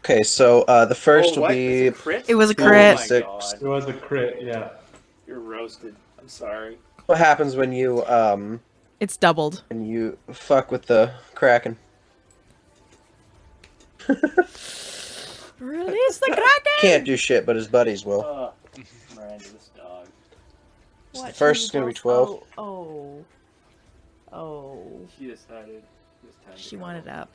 Okay, so the first oh, will what? be It's a crit? It was a Oh crit. my 6. God. It was a crit, yeah. You're roasted. I'm sorry. what happens when you It's doubled. fuck with the Kraken. Release the Kraken! Can't do shit, but his buddies will. Miranda, this dog. What? First is gonna be 12. Oh. She decided this time. She wanted up.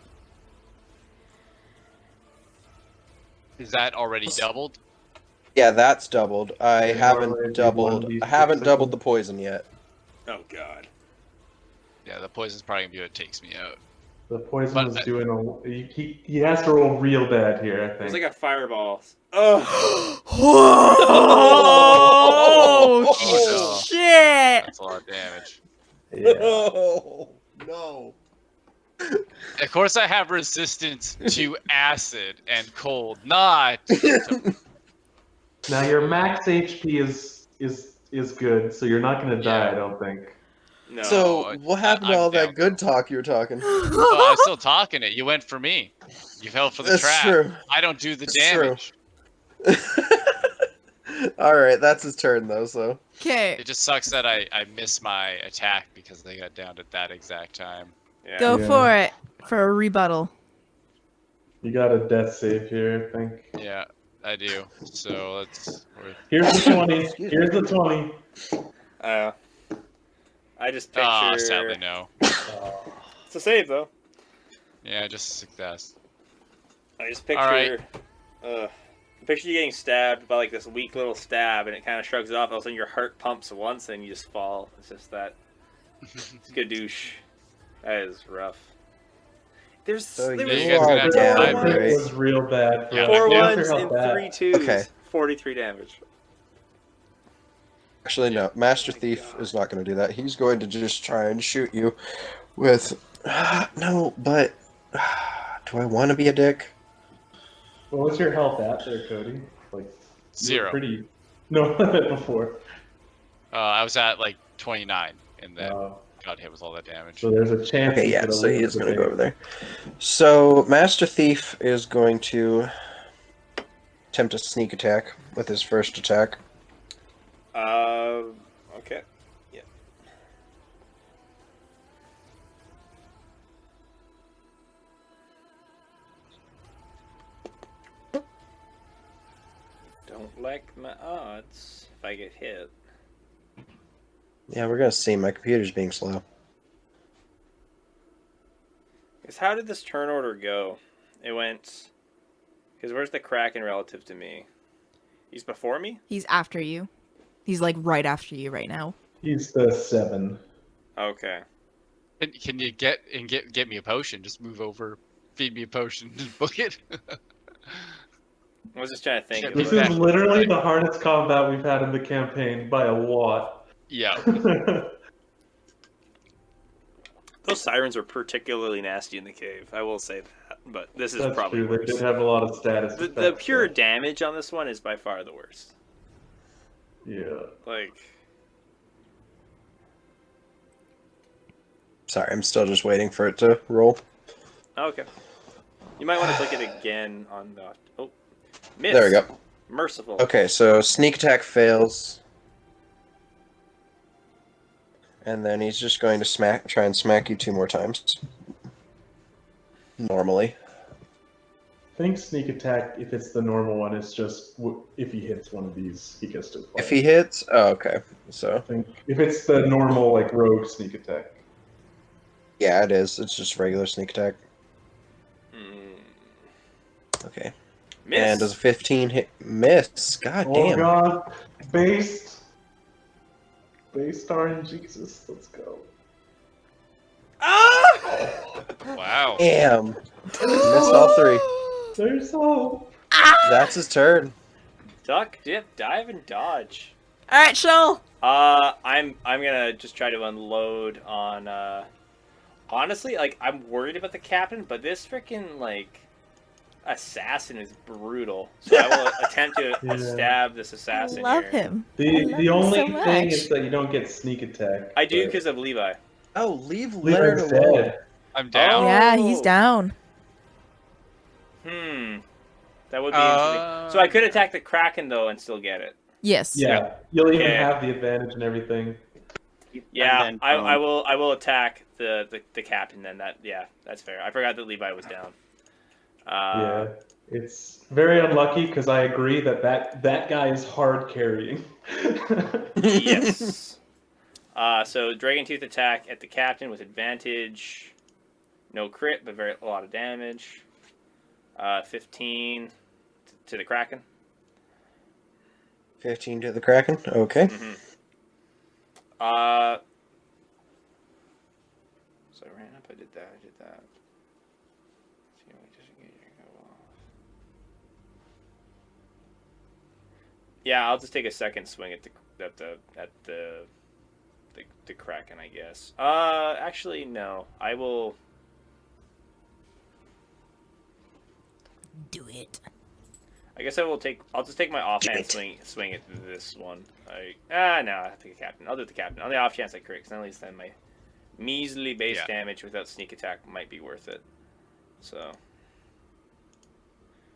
Is that already doubled? Yeah, that's doubled. I Yeah, haven't normally it'd be doubled. 1d6 I haven't doubled the seconds. poison yet. Oh God. Yeah, the poison's probably gonna be what takes me out. The poison But- was doing a. He has to roll real bad here, I It was think. like a fireball. Oh. Oh, Oh, no. shit! That's a lot of damage. Yeah. Oh no! Of course, I have resistance to acid and cold, not. Now your max HP is good, so you're not gonna die, Yeah. I don't think. No. So what happened to I'm all down, that good talk you were talking? Oh, I'm still talking it. You went for me. You fell for the That's trap. true. I don't do the That's true. damage. All right, that's his turn though. So Okay, It just sucks that I miss my attack because they got down at that exact time. yeah. go Yeah. for it. For a rebuttal. You got a death save here, I think. Yeah, I do. So let's. Here's the 20. Excuse Here's the 20. I just picture. Ah, sadly no. It's a save though. Yeah, just success. I just picture. Alright. I picture you getting stabbed by like this weak little stab, and it kind of shrugs it off. All of a sudden, your heart pumps once, and you just fall. It's just that. It's gadoosh. That is rough. There's So there you was guys are gonna have to down, fight four me. It right? was real bad. For Yeah, us. four Yeah. ones How and bad. 3 twos. Okay. 43 damage. actually, no. Master Thief is not going to do that. He's going to just try and shoot you with. No, but do I want to be a dick? What was your health at there, Cody? Like you were 0. Pretty. No, before. I was at like 29, and then Uh, got hit with all that damage. so there's a chance. Okay, you yeah. could So he eluded is the going to go bait. over there. So Master Thief is going to attempt a sneak attack with his first attack. Okay. Yeah. Don't like my odds if I get hit. Yeah, we're gonna see. My computer's being slow. Because how did this turn order go? It went. Because where's the Kraken relative to me? He's before me? He's after you. He's like right after you right now. He's the 7. Okay. Can you get me a potion? Just move over, feed me a potion, just book it. I was just trying to think. Yeah, Of This like- is literally the hardest combat we've had in the campaign by a lot. Yeah. Those sirens are particularly nasty in the cave. I will say that. But this is That's probably true. They worse. did have a lot of status. The effects, pure so- damage on this one is by far the worst. Yeah. Like, Sorry, I'm still just waiting for it to roll. okay. You might want to click it again on the. Oh, miss. There we go. Merciful. Okay, so sneak attack fails. And then he's just going to try and smack you 2 more times. Normally. I think sneak attack, if it's the normal one, is just if he hits one of these, he gets to play. If he hits, oh, okay. I So think if it's the normal like rogue sneak attack. yeah, it is. It's just regular sneak attack. Mm. Okay. Miss. And does a 15 hit? Miss. God Oh damn. god. Based star in Jesus. Let's go. Ah! Wow. Damn. Missed all three. There's hope. That's his turn. Duck, dip, dive, and dodge. All right, Shoal. I'm gonna just try to unload on. Honestly, like I'm worried about the captain, but this freaking like assassin is brutal. So I will attempt to Yeah. stab this assassin. I love here. him. I The love the him only so thing much. is that you don't get sneak attack. I do but because of Levi. Oh, leave Leonard Leonard's alone. dead. I'm down. Yeah, he's down. That would be interesting. So I could attack the Kraken though and still get it. Yes. Yeah, you'll even Okay. have the advantage and everything. Yeah, then I will attack the captain then. That's fair. I forgot that Levi was down. Yeah, it's very unlucky because I agree that guy is hard carrying. Yes. So Dragon Tooth attack at the captain with advantage. No crit, but a lot of damage. 15 to the Kraken. 15 to the Kraken. Okay. So I ran up. I did that. Yeah, I'll just take a second swing at the Kraken, I guess. Actually, no. I will. Do it. I guess I'll just take my offhand swing at this one. No, I'll take a captain. I'll do the captain. On the off chance I crit, because at least then my measly base damage without sneak attack might be worth it. So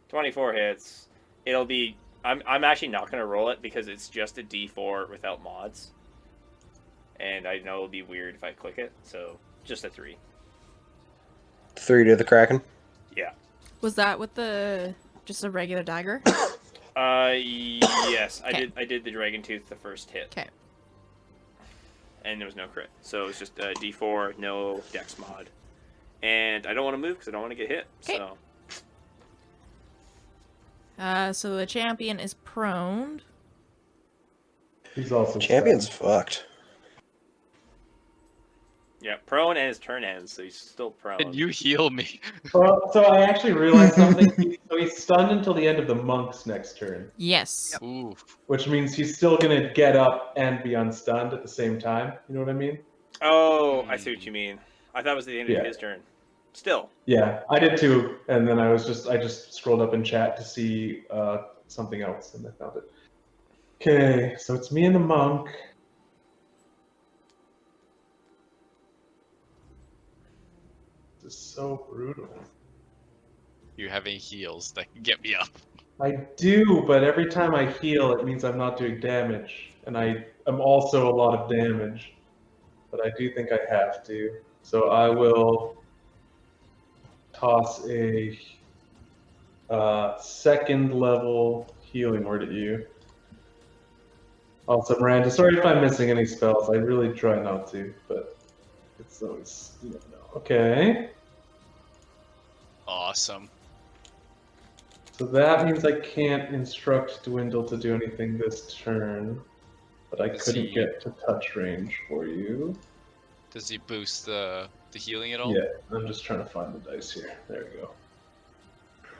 24 hits. It'll be. I'm actually not gonna roll it because it's just a D4 without mods, and I know it'll be weird if I click it. So just a 3. 3 to the Kraken. Yeah. Was that with just a regular dagger? Yes, Okay. I did the Dragon Tooth the first hit. Okay. And there was no crit. So it was just a D4, no dex mod. And I don't want to move because I don't want to get hit. Okay. So So the champion is prone. He's also Champion's fucked. yeah, prone and his turn ends, so he's still prone. Can you heal me? Well, so I actually realized something. So he's stunned until the end of the monk's next turn, Yes. Ooh. which means he's still gonna get up and be unstunned at the same time. You know what I mean? Oh, I see what you mean. I thought it was the end Yeah. of his turn. Still. Yeah, I did too. And then I just scrolled up in chat to see something else, and I found it. Okay, so it's me and the monk. This is so brutal. You have any heals that can get me up? I do, but every time I heal, it means I'm not doing damage, and I'm also a lot of damage. But I do think I have to, so I will toss a second level healing word at you. Also, Miranda, sorry if I'm missing any spells. I really try not to, but it's always, you never know. Okay. Awesome. So that means I can't instruct Dwindle to do anything this turn, but I Does couldn't he- get to touch range for you. Does he boost the healing at all? Yeah, I'm just trying to find the dice here. There we go.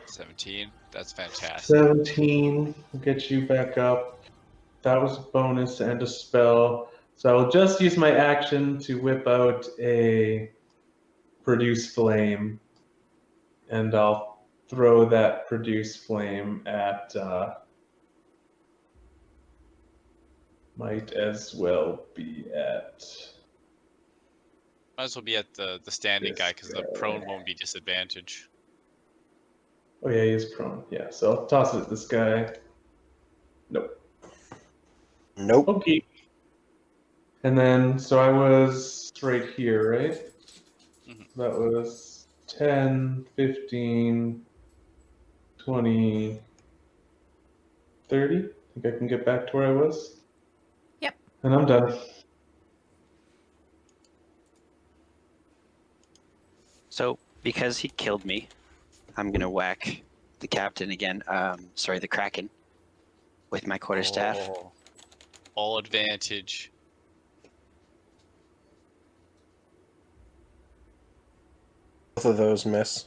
17. That's fantastic. 17 will get you back up. That was a bonus and a spell. So I will just use my action to whip out a produce flame, and I'll throw that produce flame at might as well be at Might as well be at the standing This guy because the guy. prone won't be disadvantage. oh yeah, he is prone. Yeah, so I'll toss it at this guy. Nope. Nope. Okay. And then, so I was right here, right? Mhm. That was 10, 15, 20, 30. I think I can get back to where I was. Yep. And I'm done. So, because he killed me, I'm gonna whack the captain again. Sorry, the Kraken. With my quarterstaff. Oh, all advantage. Both of those miss.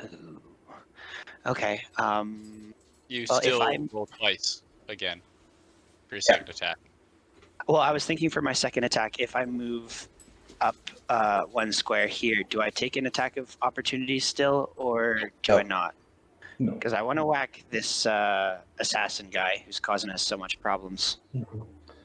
Ooh. Okay. You Well, if still I'm- roll twice again for your second attack. Well, I was thinking for my second attack, if I move up 1 square here, do I take an attack of opportunity still, or do No. I not? No. Because I want to whack this assassin guy who's causing us so much problems.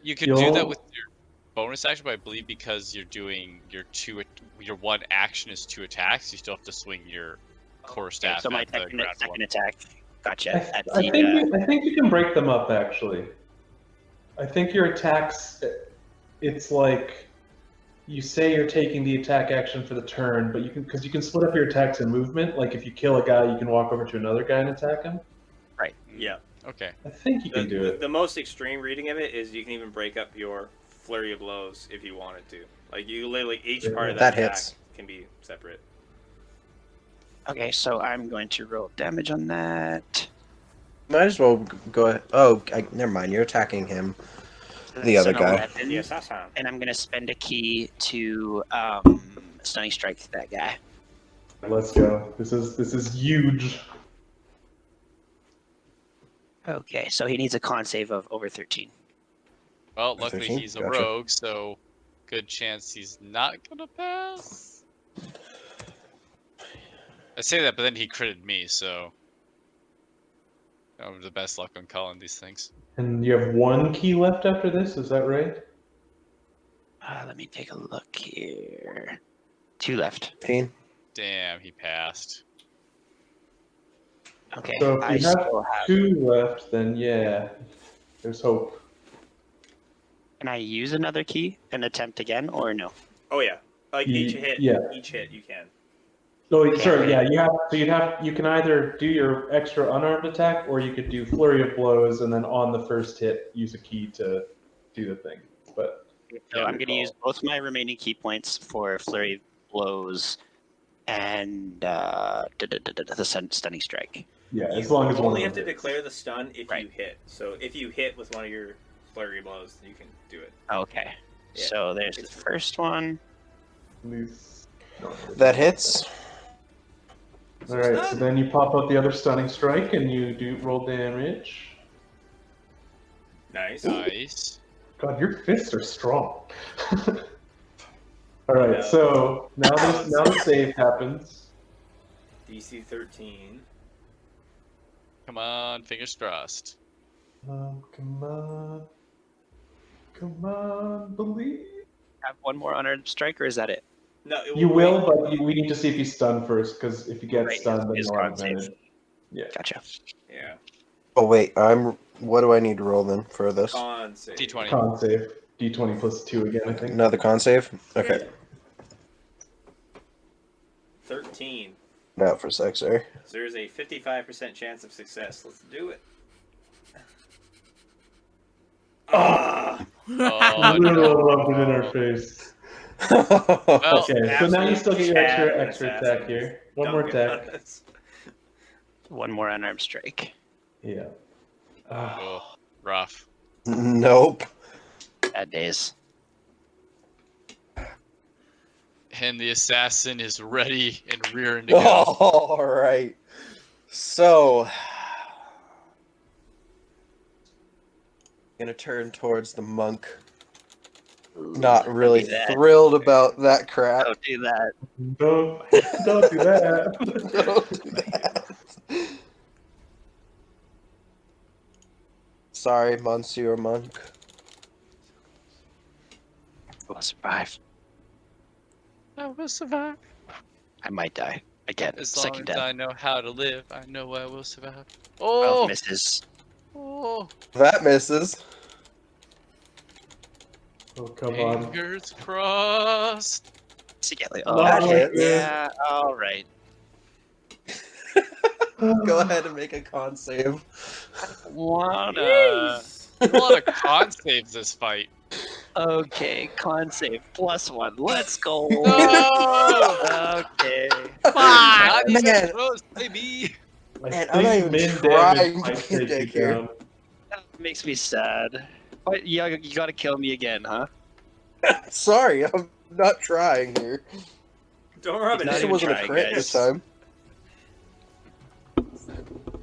You could do that You'll- with your bonus action, but I believe because you're doing your one action is 2 attacks, you still have to swing your quarterstaff So my at the second ground one. attack. Gotcha. I think you can break them up, actually. I think your attacks, it's like you say you're taking the attack action for the turn, but you can split up your attacks in movement. Like if you kill a guy, you can walk over to another guy and attack him. Yeah. Okay. I think you can do it. The most extreme reading of it is you can even break up your flurry of blows if you wanted to. Like you literally each part of That attack hits. can be separate. Okay, so I'm going to roll damage on that. Might as well go ahead. Oh, never mind. You're attacking him. The other an guy. 11, The assassin. and I'm going to spend a key to stunning strike that guy. Let's go. This is huge. Okay, so he needs a con save of over 13. Well, luckily 13? he's a Gotcha. rogue, so good chance he's not gonna pass. I say that, but then he critted me, so I have the best luck on calling these things. And you have 1 key left after this, is that right? Let me take a look here. 2 left. 15. Damn, he passed. Okay, So if I you have still have. 2 left, then yeah, there's hope. Can I use another key and attempt again, or no? Oh yeah. Like each hit. Yeah. Each hit you can. Oh, sorry, yeah, you can either do your extra unarmed attack, or you could do flurry of blows, and then on the first hit, use a key to do the thing. But So I'm going to use both my remaining key points for flurry of blows and the stunning strike. yeah, as You long as one only of have to them hits. declare the stun if Right. you hit. So if you hit with one of your flurry blows, you can do it. Okay, Yeah. so there's the first one. These- That hits. All right, so then you pop out the other stunning strike, and you do roll damage. Nice. Nice. God, your fists are strong. All right, Yeah. so now the save happens. DC 13. Come on, fingers crossed. Come on, believe. Have one more unarmed strike, or is that it? No, it You will, wait. but we need to see if he's stunned first, because if you get Right, stunned, then it's you'll have con save. advantage. Yeah. Gotcha. Yeah. Oh wait, What do I need to roll then for this? Con save. D20. Con save. D20 plus 2 again, I think. Another con save. Okay. 13. Now for a sec, sorry. So there's a 55% chance of success. Let's do it. Ah! Oh, Literal no. rubbed it in our face. Well, Okay, so now you still get your Absolute extra Chad attack here. One more Duncan attack. on us. One more unarmed strike. Yeah. Ah, oh, rough. Nope. Bad days. And the assassin is ready and rearing to go. All right. So, gonna turn towards the monk. Not really Don't do that. thrilled about that crap. Don't do that. don't do that. Don't do that. Sorry, Monsieur Monk. We'll survive. I will survive. I might die. Again, As long second as death. I know how to live, I know I will survive. Oh, Oh! misses. Oh! That misses. Oh, come on. Fingers crossed! Together. That hits. Yeah, alright. Go ahead and make a con save. What A lot of con saves this fight. Okay, con save +1. Let's go. No! Okay. Fuck! Not even man. close, baby! Man, I'm not even min trying damage to might be a take dick you here. down. That makes me sad. What, you gotta kill me again, huh? Sorry, I'm not trying here. Don't rub He's it not This in. even wasn't a trying, crit guys. this time.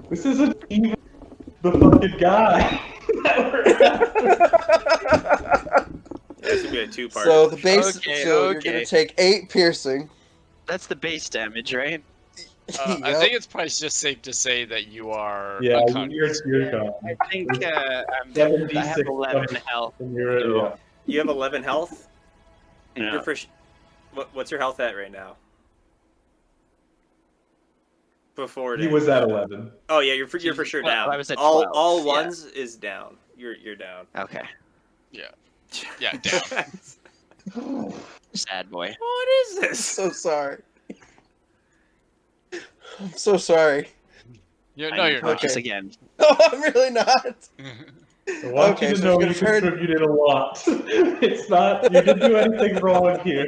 This isn't even the fucking guy that we're after. Yeah, it's gonna be a two-part. So the base. Okay, so you're gonna okay. take 8 piercing. That's the base damage, right? I Yep. think it's probably just safe to say that you are Yeah, unconscious. you're gone. I think I have 76 11 health. And you're, So- yeah. You have 11 health. Yeah. You're for what's your health at right now? Before He damage. was at 11. Oh yeah, you're for sure Well, down. I was at all 12, all yeah. ones is down. You're down. Okay. Yeah, down. Sad boy. What is I'm this? so sorry. I'm so sorry. Yeah, I'm no, you're not. unconscious Okay. again. No, I'm really not. I want Okay, you to so know it's you gonna turn- contributed a lot. It's not, you didn't do anything wrong here.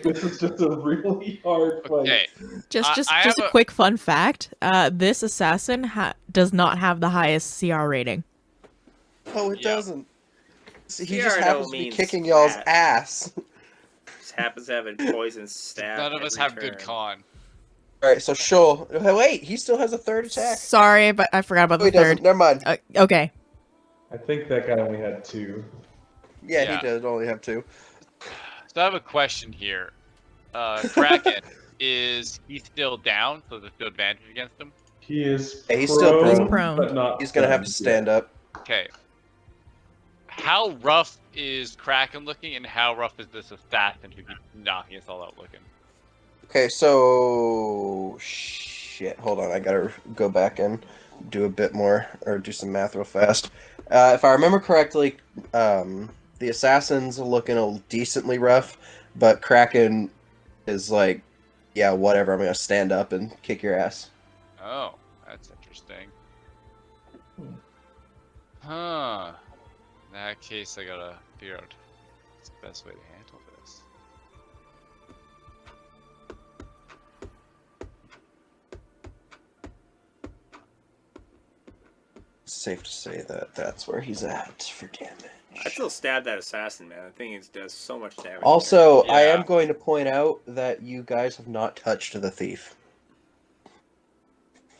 This is just a really hard fight. Okay. Just I a have a- quick fun fact. This assassin does not have the highest CR rating. Oh, it Yeah. doesn't. See, he CR just don't happens to be mean kicking y'all's stat. ass. Just happens to have a poison stab. None of us every have good turn. con. Alright, so Shoal. Oh, wait, he still has a third attack. Sorry, but I forgot about Oh, he the doesn't. third. Never mind. Okay. I think that guy only had 2. Yeah, Yeah. he does only have 2. So I have a question here. Kraken, is he still down? So there's still advantage against him? He is Yeah, he's still prone. He's prone. but not He's gonna have to stunned. stand up. Okay. How rough is Kraken looking, and how rough is this assassin who keeps knocking us all out looking? Okay, so shit. Hold on, I gotta go back and do a bit more, or do some math real fast. If I remember correctly, the assassin's looking decently rough, but Kraken is like, yeah, whatever. I'm gonna stand up and kick your ass. Oh, that's interesting. Huh. In that case, I gotta figure out what's the best way to handle this. It's safe to say that that's where he's at for damage. I'd still stab that assassin, man. I think it does so much damage. Also, I Yeah. am going to point out that you guys have not touched the thief.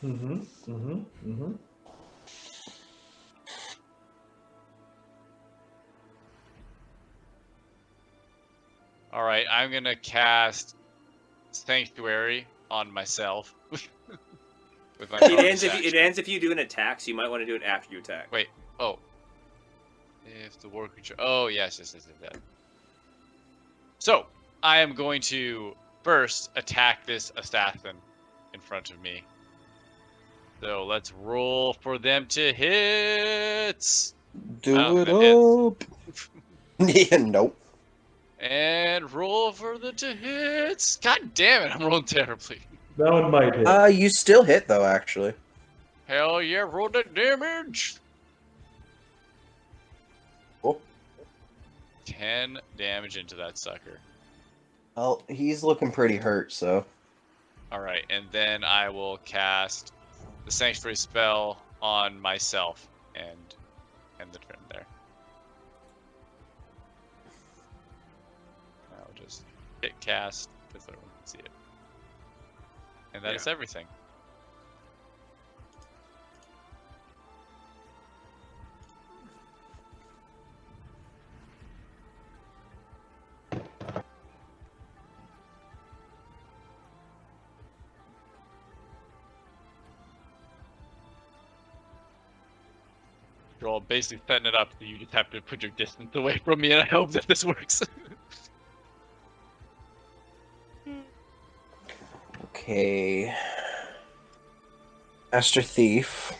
Mm-hmm. Mm-hmm. Mm-hmm. Alright, I'm gonna cast Sanctuary on myself. With my It bonus ends action. it ends if you do an attack, so you might want to do it after you attack. Wait, oh. If the war creature... Oh, yes. So, I am going to first attack this assassin in front of me. So, let's roll for them to hit! Do Oh, it that hits. up. Yeah, nope. And roll for the to hits! God damn it, I'm rolling terribly. That one might hit. You still hit though, actually. Hell yeah, roll that damage! Cool. 10 damage into that sucker. Well, he's looking pretty hurt, so. Alright, and then I will cast the Sanctuary spell on myself and end the turn there. I'll just hit cast because everyone can see it. And that is everything. You're all basically setting it up so you just have to put your distance away from me, and I hope that this works. Okay. Master Thief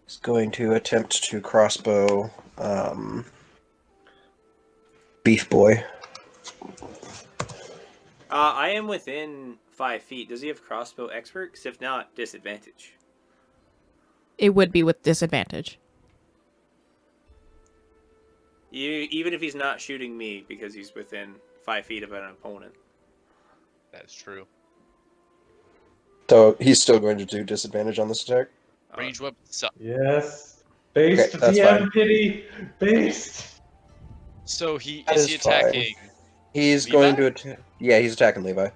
is going to attempt to crossbow Beef Boy. I am within 5 feet. Does he have crossbow expert? 'Cause if not, disadvantage. It would be with disadvantage. Even if he's not shooting me because he's within 5 feet of an opponent. That is true. So he's still going to do disadvantage on this attack? Range weapon suck. Yes. Based Okay, that's DM fine. pity. Based. So That is is he fine. attacking? He's Levi? going to attack. Yeah, he's attacking Levi.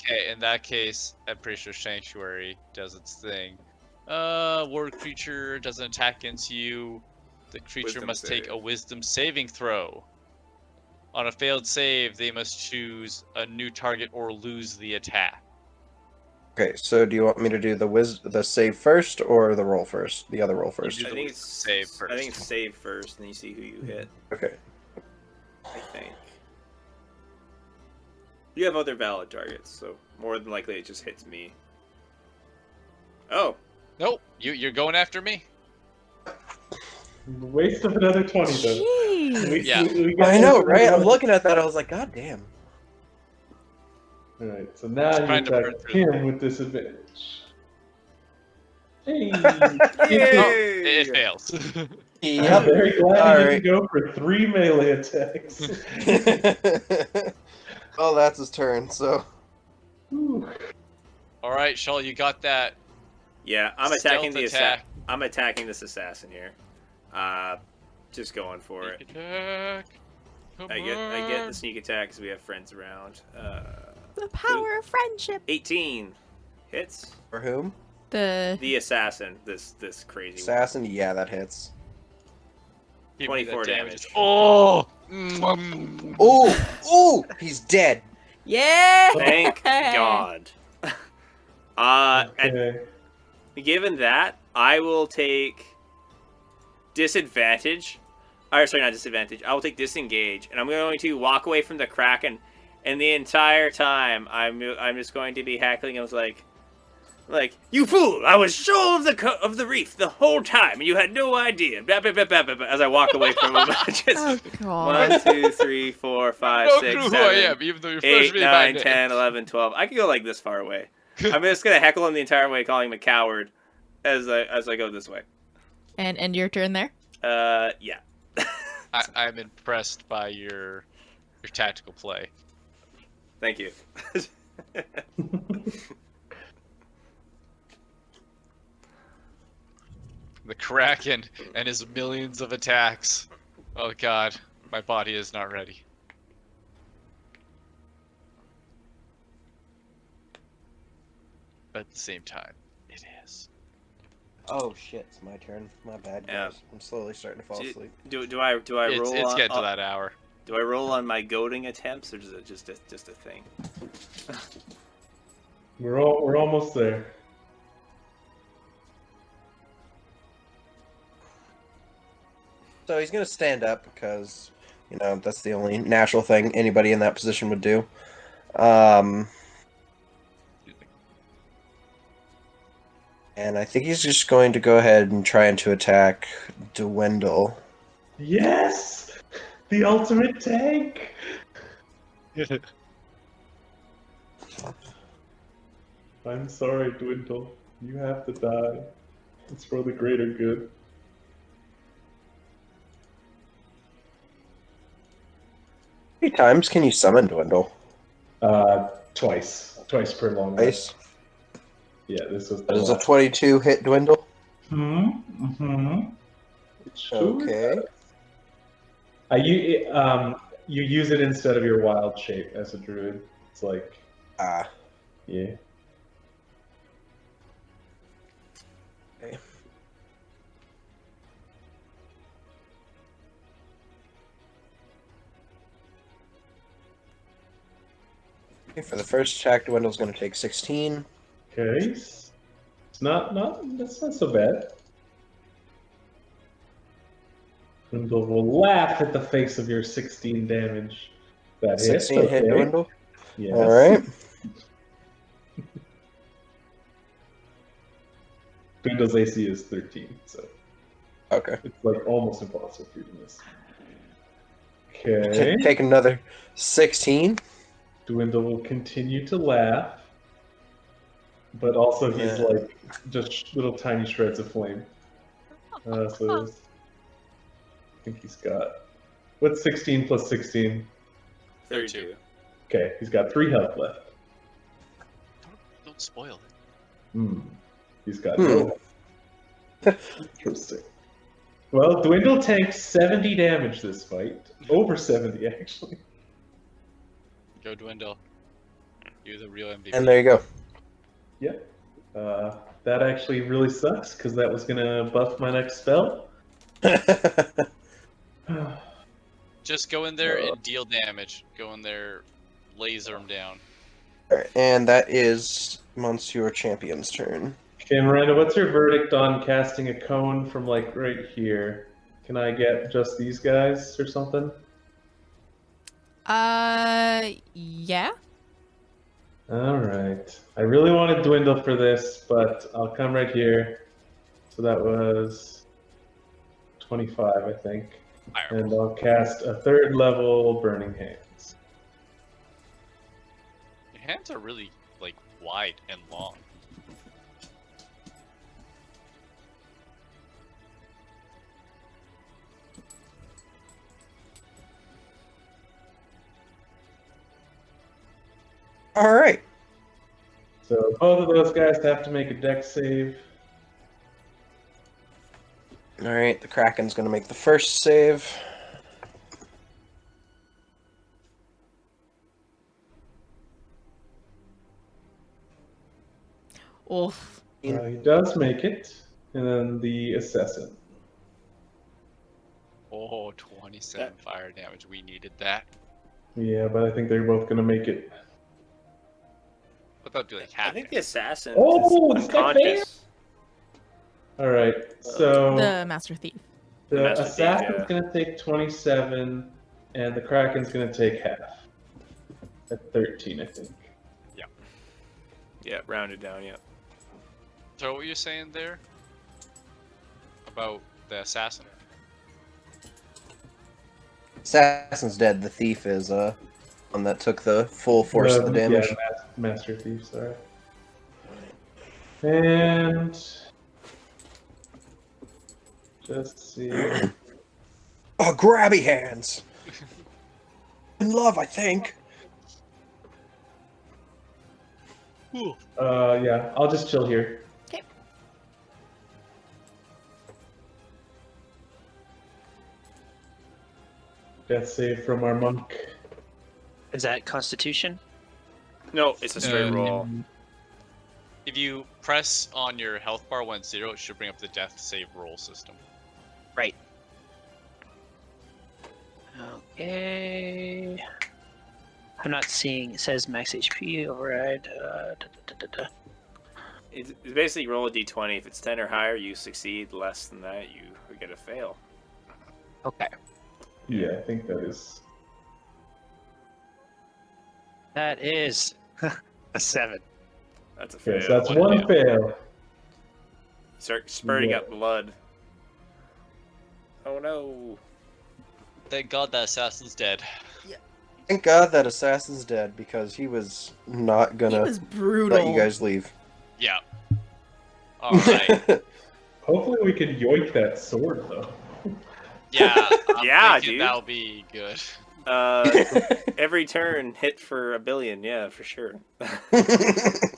Okay, in that case, I'm pretty sure Sanctuary does its thing. Ward creature doesn't attack into you. The creature Wisdom must take save. a wisdom saving throw. On a failed save, they must choose a new target or lose the attack. Okay, so do you want me to do the save first or the roll first? The other roll first. do I the think wisdom it's save I think first. it's save first, and you see who you hit. Okay. I think. You have other valid targets, so more than likely it just hits me. Oh, Nope, you're going after me. Waste of another 20 though. Jeez. Yeah. We got I know, this right? I'm one. looking at that. I was like, God damn. Alright, so now you Trying to burn attack through him with disadvantage. Hey! yay! It fails. I'm Yep. very glad All he right. didn't go for 3 melee attacks. Well, that's his turn. So Whew. All right, Shoal, you got that. Yeah, I'm attacking Stealth the attack. I'm attacking this assassin here. Just going for it. Sneak attack. Come I get on. the sneak attack because we have friends around. The power of friendship. 18 hits. for whom? The assassin, this crazy one. Assassin. Yeah, that hits. Give me that 24 damage. Oh! Ooh, he's dead. Yeah. Thank God. And Okay. given that, I will take disadvantage. Or sorry, not disadvantage. I will take disengage, and I'm going to walk away from the Kraken. And the entire time, I'm just going to be heckling. I was like, you fool! I was Shoal of the reef the whole time, and you had no idea. Blah, blah, blah, blah, blah, blah, as I walk away from him, just Oh God. 1, 2, 3, 4, 5, No 6, clue who I 7, am, even though you're 8, first me by 9, name. 10, 11, 12. I can go like this far away. I'm just gonna heckle him the entire way, calling him a coward as I go this way. And your turn there. Yeah. I'm impressed by your tactical play. Thank you. The Kraken and his millions of attacks. Oh God, my body is not ready. But at the same time, it is. Oh shit, it's my turn. My bad, Yeah. guys. I'm slowly starting to fall asleep. Do I roll? It's on, getting to that hour. Do I roll on my goading attempts, or is it just a thing? We're almost there. So he's gonna stand up because, you know, that's the only natural thing anybody in that position would do. And I think he's just going to go ahead and try to attack Dwindle. Yes! The ultimate tank! I'm sorry, Dwindle. You have to die. It's for the greater good. How many times can you summon Dwindle? Twice. Twice per long rest. Twice. Yeah, this was the Does a last. 22 hit Dwindle? Mm-hmm. Okay. You use it instead of your wild shape as a druid. It's like, Ah. yeah. Okay. Okay, for the first attack, Dwindle's going to take 16. Okay. It's that's not so bad. Dwindle will laugh at the face of your 16 damage. That hits. 16 hit Okay. Dwindle. Yes. All right. Dwindle's AC is 13, so Okay. it's like almost impossible for you to miss. Okay. Take another 16. Dwindle will continue to laugh, but also he's Yeah. like just little tiny shreds of flame. So I think he's got what's 16 plus 16? 32. Okay, he's got 3 health left. Don't spoil it. He's got no. Interesting. Well, Dwindle takes 70 damage this fight. Over 70, actually. Go Dwindle. You're the real MVP. And there you go. Yep. That actually really sucks, because that was going to buff my next spell. Just go in there and deal damage. Go in there, laser him down. Alright, and that is Monsieur Champion's turn. Okay, Miranda, what's your verdict on casting a cone from, like, right here? Can I get just these guys or something? Yeah. Alright. I really wanted Dwindle for this, but I'll come right here. So that was 25, I think. And I'll cast a 3rd level Burning Hands. Your hands are really, like, wide and long. Alright. So both of those guys have to make a dex save. Alright, the Kraken's gonna make the first save. Oof. He does make it. And then the Assassin. Oh, 27 fire damage. We needed that. Yeah, but I think they're both gonna make it. But that'd be like I half. think the assassin Oh, is is that unconscious. Alright, so The Master Thief. the Master Thief, Assassin's yeah. gonna take 27, and the Kraken's gonna take half. At 13, I think. Yeah, rounded down, yeah. So what were you saying there? About the assassin? Assassin's dead. The thief is one that took the full force of the damage. Yeah, Master Thief, sorry. And just see. Oh, grabby hands. In love, I think. Yeah, I'll just chill here. Okay. Death save from our monk. Is that Constitution? No, it's a straight roll. If you press on your health bar when 0, it should bring up the death save roll system. Right. Okay. I'm not seeing. It says max HP override. It's basically roll a d20. If it's 10 or higher, you succeed. Less than that, you get a fail. Okay. Yeah, I think that is. That is a 7. That's a fail. Okay, so that's One one fail. Start spurting Yeah. up blood. Oh no. Thank God that assassin's dead. Thank God that Assassin's dead, because he was not He gonna was brutal. let you guys leave. Yeah. Alright. Hopefully we can yoink that sword, though. Yeah. I'm Yeah, thinking dude. That'll be good. Every turn hit for 1 billion. Yeah, for sure.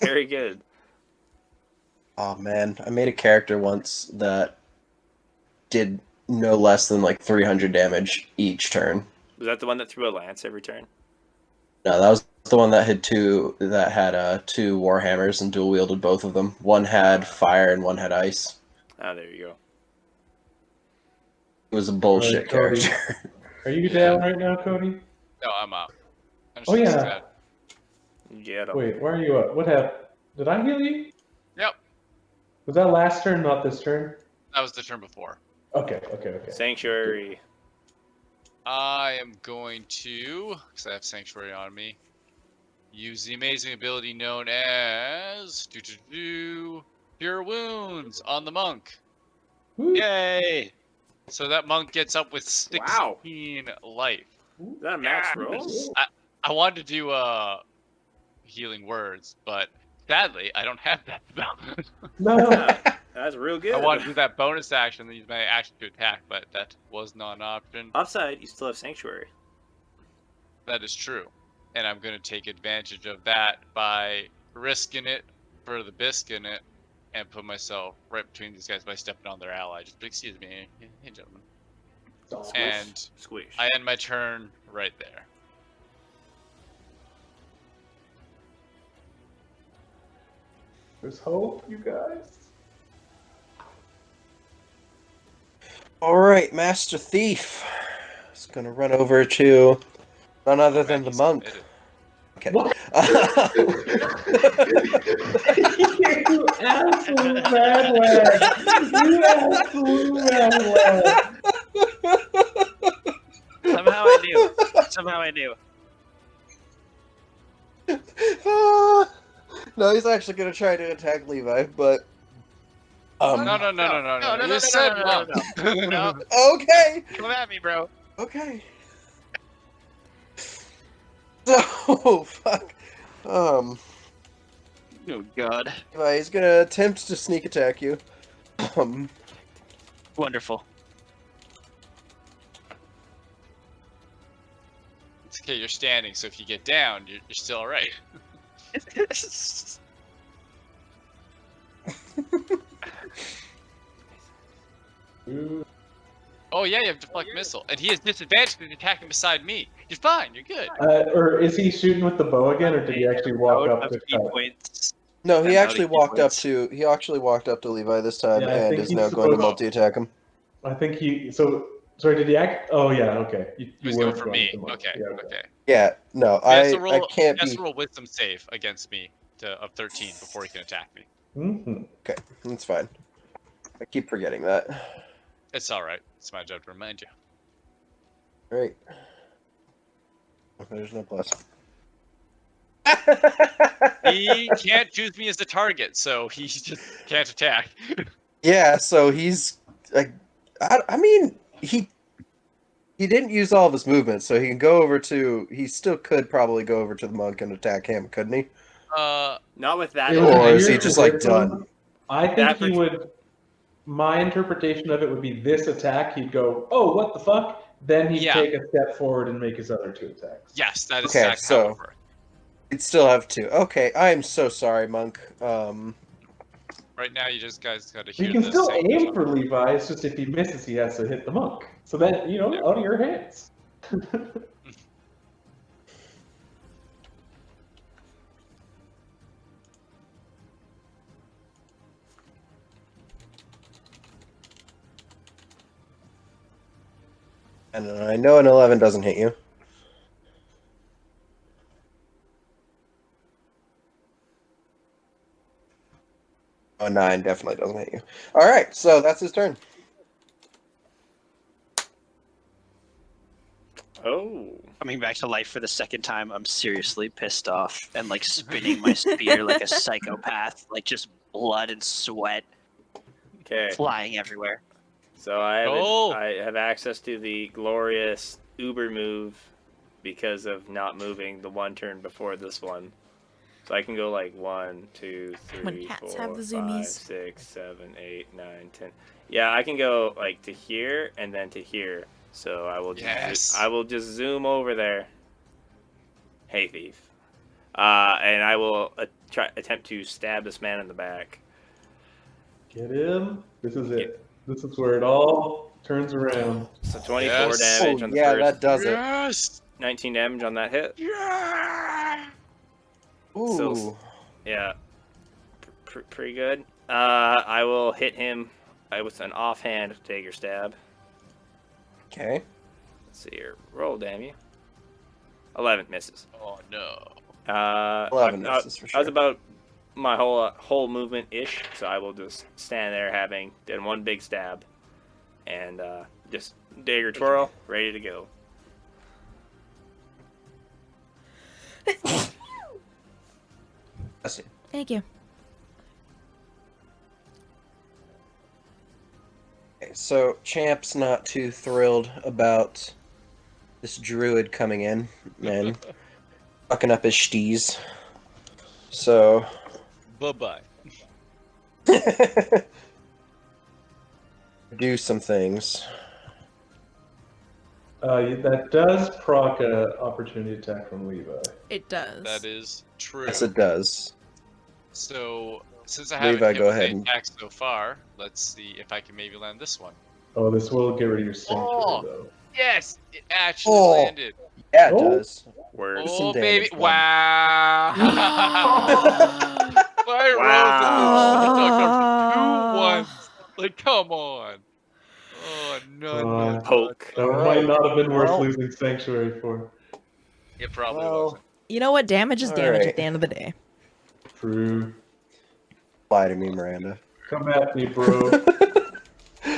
Very good. Oh man, I made a character once that did no less than like 300 damage each turn. Was that the one that threw a lance every turn? No, that was the one that had two warhammers and dual wielded both of them. One had fire and one had ice. Ah, there you go. It was a bullshit Alright, Cody. character. Are you down right now, Cody? No, I'm up. I'm Oh, just yeah. dead. Get 'em. Wait, why are you up? What happened? Did I heal you? Yep. Was that last turn, not this turn? That was the turn before. Okay. Sanctuary. I am going to, because I have Sanctuary on me, use the amazing ability known as Cure Wounds on the monk. Woo. Yay! So that monk gets up with 16 Wow. life. Is that a max Yeah. roll? I wanted to do healing words, but sadly I don't have that spell. No. Yeah, that's real good. I wanted to do that bonus action, then use my action to attack, but that was not an option. Upside, you still have Sanctuary. That is true. And I'm going to take advantage of that by risking it for the biscuit in it and put myself right between these guys by stepping on their ally. Just excuse me, hey gentlemen. And Squish. I end my turn right there. There's hope, you guys. All right, Master Thief is gonna run over to none other than the he's monk. committed. Okay. What? You absolute madwag! You absolute madwag! Somehow I knew. No, he's actually gonna try to attack Levi, but No. no, You said no. No, okay, come at me, bro. okay. So fuck. Oh God. Levi, he's gonna attempt to sneak attack you. Wonderful. It's okay, you're standing, so if you get down, you're still alright. Oh yeah, you have deflect missile, and he has disadvantage because he's attacking beside me. You're fine. You're good. Or is he shooting with the bow again, or did he actually walk up to cut? Points. No, he I'm actually out of walked up points. to Levi this time Yeah, I and think is he's now going to supposed- multi-attack him. I think he. So sorry, did he act? Oh yeah, okay. You He's going weren't for me. to mark. Okay. Yeah, Okay. Yeah, no, He has I to roll, can't he has be. to roll wisdom save against me of 13 before he can attack me. Mm-hmm. Okay, that's fine. I keep forgetting that. It's all right. It's my job to remind you. Great. There's no plus. He can't choose me as the target, so he just can't attack. Yeah, so he's like, I mean, he didn't use all of his movement, so he can go over to. He still could probably go over to the monk and attack him, couldn't he? Not with that. It was Or is he weird just to like this done? one. I think That he would. My interpretation of it would be this attack. He'd go, "Oh, what the fuck?" Then he'd Yeah. take a step forward and make his other two attacks. Yes, that is Okay, exactly how so- it works. He'd still have two. Okay, I'm so sorry, monk. Right now, you just guys gotta hear You can this. still aim for Levi. It's just if he misses, he has to hit the monk. So then, out of your hands. And I know an 11 doesn't hit you. A 9 definitely doesn't hit you. All right, so that's his turn. Oh. Coming back to life for the second time, I'm seriously pissed off and like spinning my spear like a psychopath, like just blood and sweat Okay. flying everywhere. So I have Oh. I have access to the glorious Uber move because of not moving the one turn before this one. So I can go like 1, 2, When 3, cats 4, have the 5, zoomies. 6, 7, 8, 9, 10. Yeah, I can go like to here and then to here. So I will just Yes. I will just zoom over there. Hey thief. And I will attempt to stab this man in the back. Get him. This is it. This is where it all turns around. So 24 Yes. damage Oh, on the yeah, first. that does it. Yes. 19 damage on that hit. Yeah. Ooh. So- Yeah, pretty good. I will hit him with an offhand dagger stab. Okay. Let's see here. Roll, damn you. 11 misses. Oh no. 11 misses for I was sure. about my whole movement ish, so I will just stand there having done one big stab, and just dagger twirl, ready to go. I see. Thank you. Okay, so Champ's not too thrilled about this druid coming in and fucking up his steez. So Bye bye. do some things. That does proc a opportunity attack from Levi. It does. That is true. Yes, it does. So, since I haven't Levi, hit go with ahead any and- attacks so far, let's see if I can maybe land this one. Oh, this will get rid of your sanctuary, Oh! though. Yes! It actually Oh. landed. Yeah, it Oh. does. Word. Do some Oh, baby. damage, bud. Wow! My Wow. rolls 2 1s. Like, come on. Oh, no. Poke. That All might right. not have been worth Well- losing sanctuary for. It probably Well, wasn't. You know what? Damage is All damage right. at the end of the day. True. lie to me, Miranda. Come at me, bro.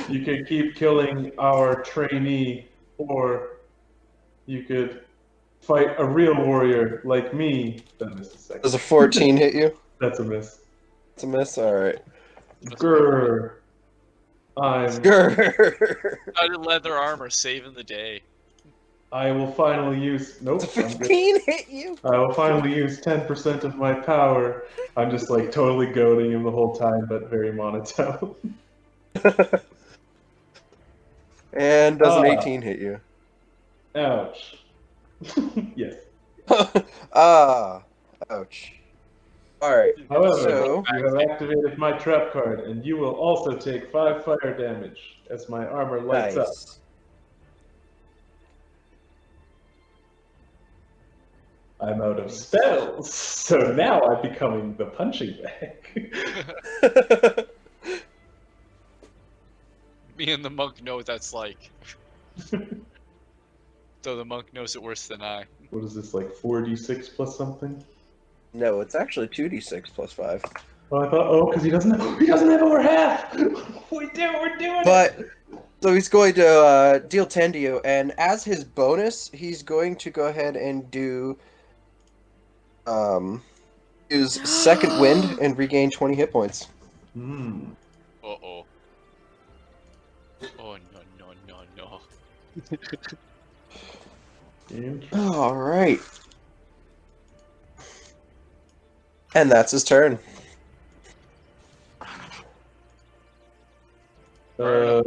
You could keep killing our trainee, or you could fight a real warrior like me. That missed a second. Does a 14 hit you? That's a miss. It's a miss? Alright. Grr. I'm. Grr. Studded leather armor saving the day. I will finally use. Nope. Does a I'm good. 15 hit you? I will finally use 10% of my power. I'm just like totally goading him the whole time, but very monotone. And does an Ah. 18 hit you? Ouch. Yes. Ouch. Alright. However, So- you have activated my trap card, and you will also take 5 fire damage as my armor lights up. Nice. I'm out of spells, so now I'm becoming the punching bag. Me and the monk know what that's like. So the monk knows it worse than I. What is this, like 4d6 plus something? No, it's actually 2d6 plus 5. Oh, I thought, because he doesn't have over half. We're doing it. But, so he's going to deal 10 to you, and as his bonus, he's going to go ahead and do use second wind and regain 20 hit points. Hmm. Uh-oh. Oh, no. Alright. And that's his turn. How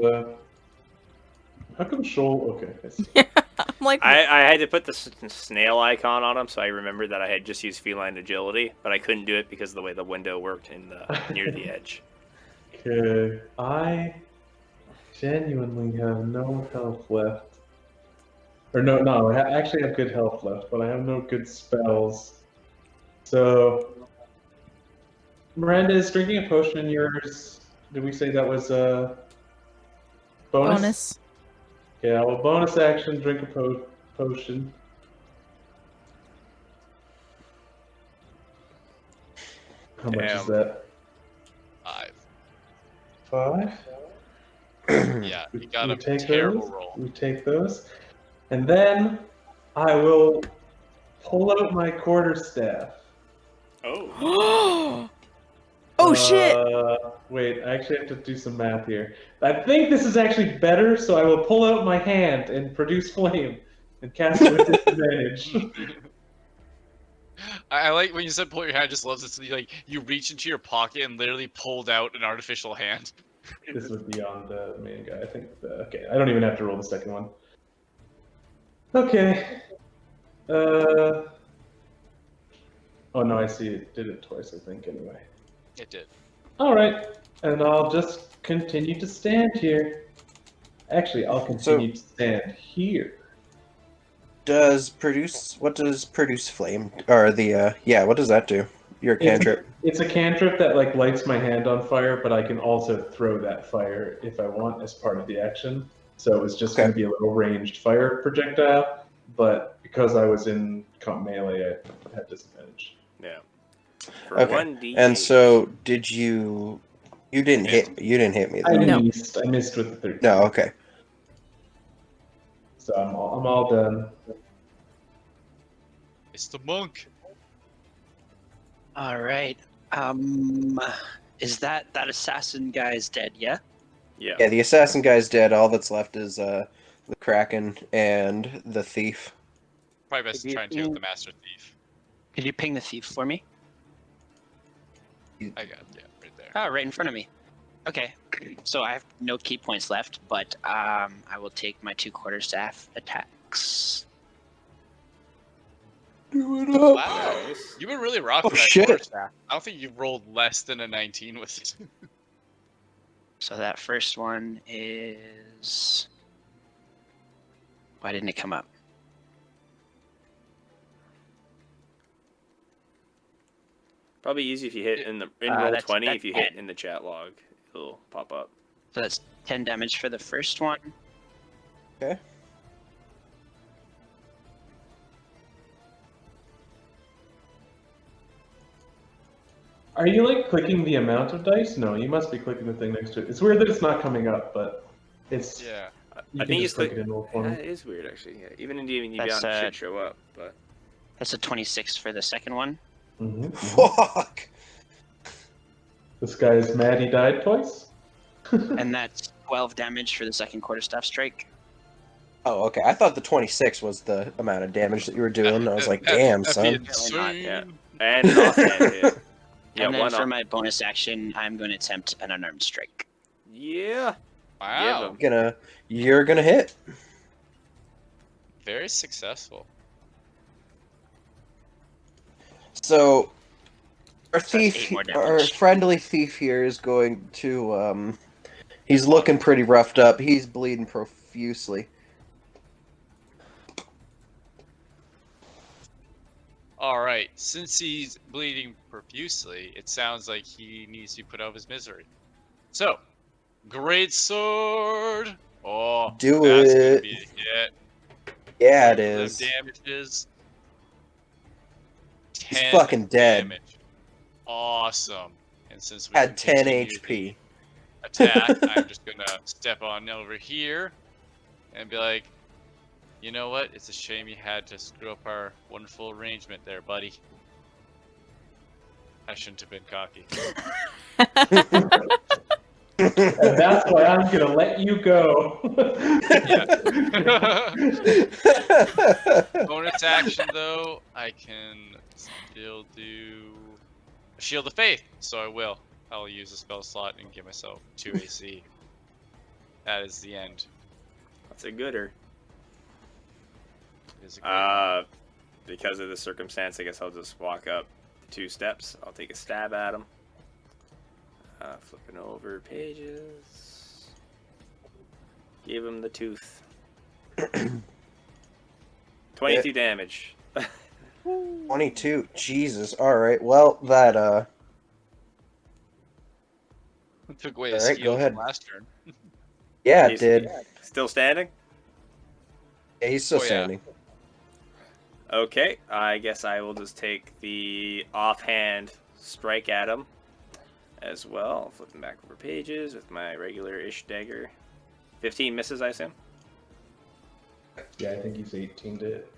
come Shoal? Okay. I see. I'm like, I had to put the snail icon on him, so I remembered that I had just used feline agility, but I couldn't do it because of the way the window worked in the near the edge. Okay. I genuinely have no health left. Or no, I actually have good health left, but I have no good spells. So, Miranda, is drinking a potion yours? Did we say that was a bonus? Okay, I will bonus action drink a potion. How much is Damn. that? 5. 5? Yeah, you got We a take terrible those. roll. We take those. And then I will pull out my quarterstaff. Oh. oh shit! Wait, I actually have to do some math here. I think this is actually better, so I will pull out my hand and produce flame and cast it with disadvantage. I like when you said pull your hand, I just love this. You reach into your pocket and literally pulled out an artificial hand. This would be on the main guy, I think. Okay, I don't even have to roll the second one. Okay. Oh no, I see it did it twice, I think, anyway. It did. Alright, and I'll just continue to stand here. Actually, I'll continue to stand here. What does produce flame, or the, what does that do? Your cantrip. It's a cantrip that like lights my hand on fire, but I can also throw that fire if I want as part of the action. So it's just going to be a little ranged fire projectile, but because I was in comp melee, I had disadvantage. Yeah. For Okay. 1d8. And so, did you didn't hit me I though. missed with the 13. No, okay. So I'm all done. It's the monk. All right. Is that assassin guy's dead? Yeah. Yeah. Yeah, the assassin guy's dead. All that's left is the Kraken and the thief. Probably best to try and take out the master thief. Could you ping the thief for me? I got it, yeah, right there. Oh, right in front of me. Okay. So I have no key points left, but I will take my 2 quarterstaff attacks. Do it up. Wow. Nice. You've been really rocking Oh, that shit. quarterstaff. I don't think you've rolled less than a 19 with it. So that first one is. Why didn't it come up? Probably easy if you hit in roll that's- 20. that's If you hit 10. in the chat log, it'll pop up. So that's 10 damage for the first one. Okay. Are you like clicking the amount of dice? No, you must be clicking the thing next to it. It's weird that it's not coming up, but it's. Yeah. You I can think just click it in roll Yeah, 20. it is weird actually. Yeah. Even in D&D That's, Beyond, it should show up. But That's a 26 for the second one. Mm-hmm. Fuck. This guy is mad he died twice. And that's 12 damage for the second quarterstaff strike. Oh, okay. I thought the 26 was the amount of damage that you were doing. I was like, That'd- damn, that'd be son. Really insane. Yeah. And an offhand hit. Yeah, And then one for off. my bonus action, I'm going to attempt an unarmed strike. Yeah. Wow. Give him. You're gonna hit. Very successful. So our That's thief, 8 more our damage. friendly thief here is going to he's looking pretty roughed up. He's bleeding profusely. Alright, since he's bleeding profusely, it sounds like he needs to be put out of his misery. So, great sword! Oh, Do that's it. gonna be a hit. Yeah, it Them is. damages. He's 10 fucking dead. damage. Awesome. And since we Had can 10 continue HP. the attack, I'm just gonna step on over here and be like, you know what? It's a shame you had to screw up our wonderful arrangement there, buddy. I shouldn't have been cocky. And that's why I'm gonna let you go. Yeah. Bonus action though, I can still do a Shield of Faith, so I will. I'll use a spell slot and give myself 2 AC. That is the end. That's a gooder. It is a great one. Because of the circumstance, I guess I'll just walk up 2 steps. I'll take a stab at him. Flipping over pages. Give him the tooth. 22 damage. 22. Jesus. All right. Well, that Took away his Alright, go heal ahead. from last turn. yeah, it He's- did. Still standing? Yeah, he's still Oh, yeah. standing. Okay, I guess I will just take the offhand strike at him as well. Flipping back over pages with my regular-ish dagger. 15 misses, I assume? Yeah, I think he's 18 to hit.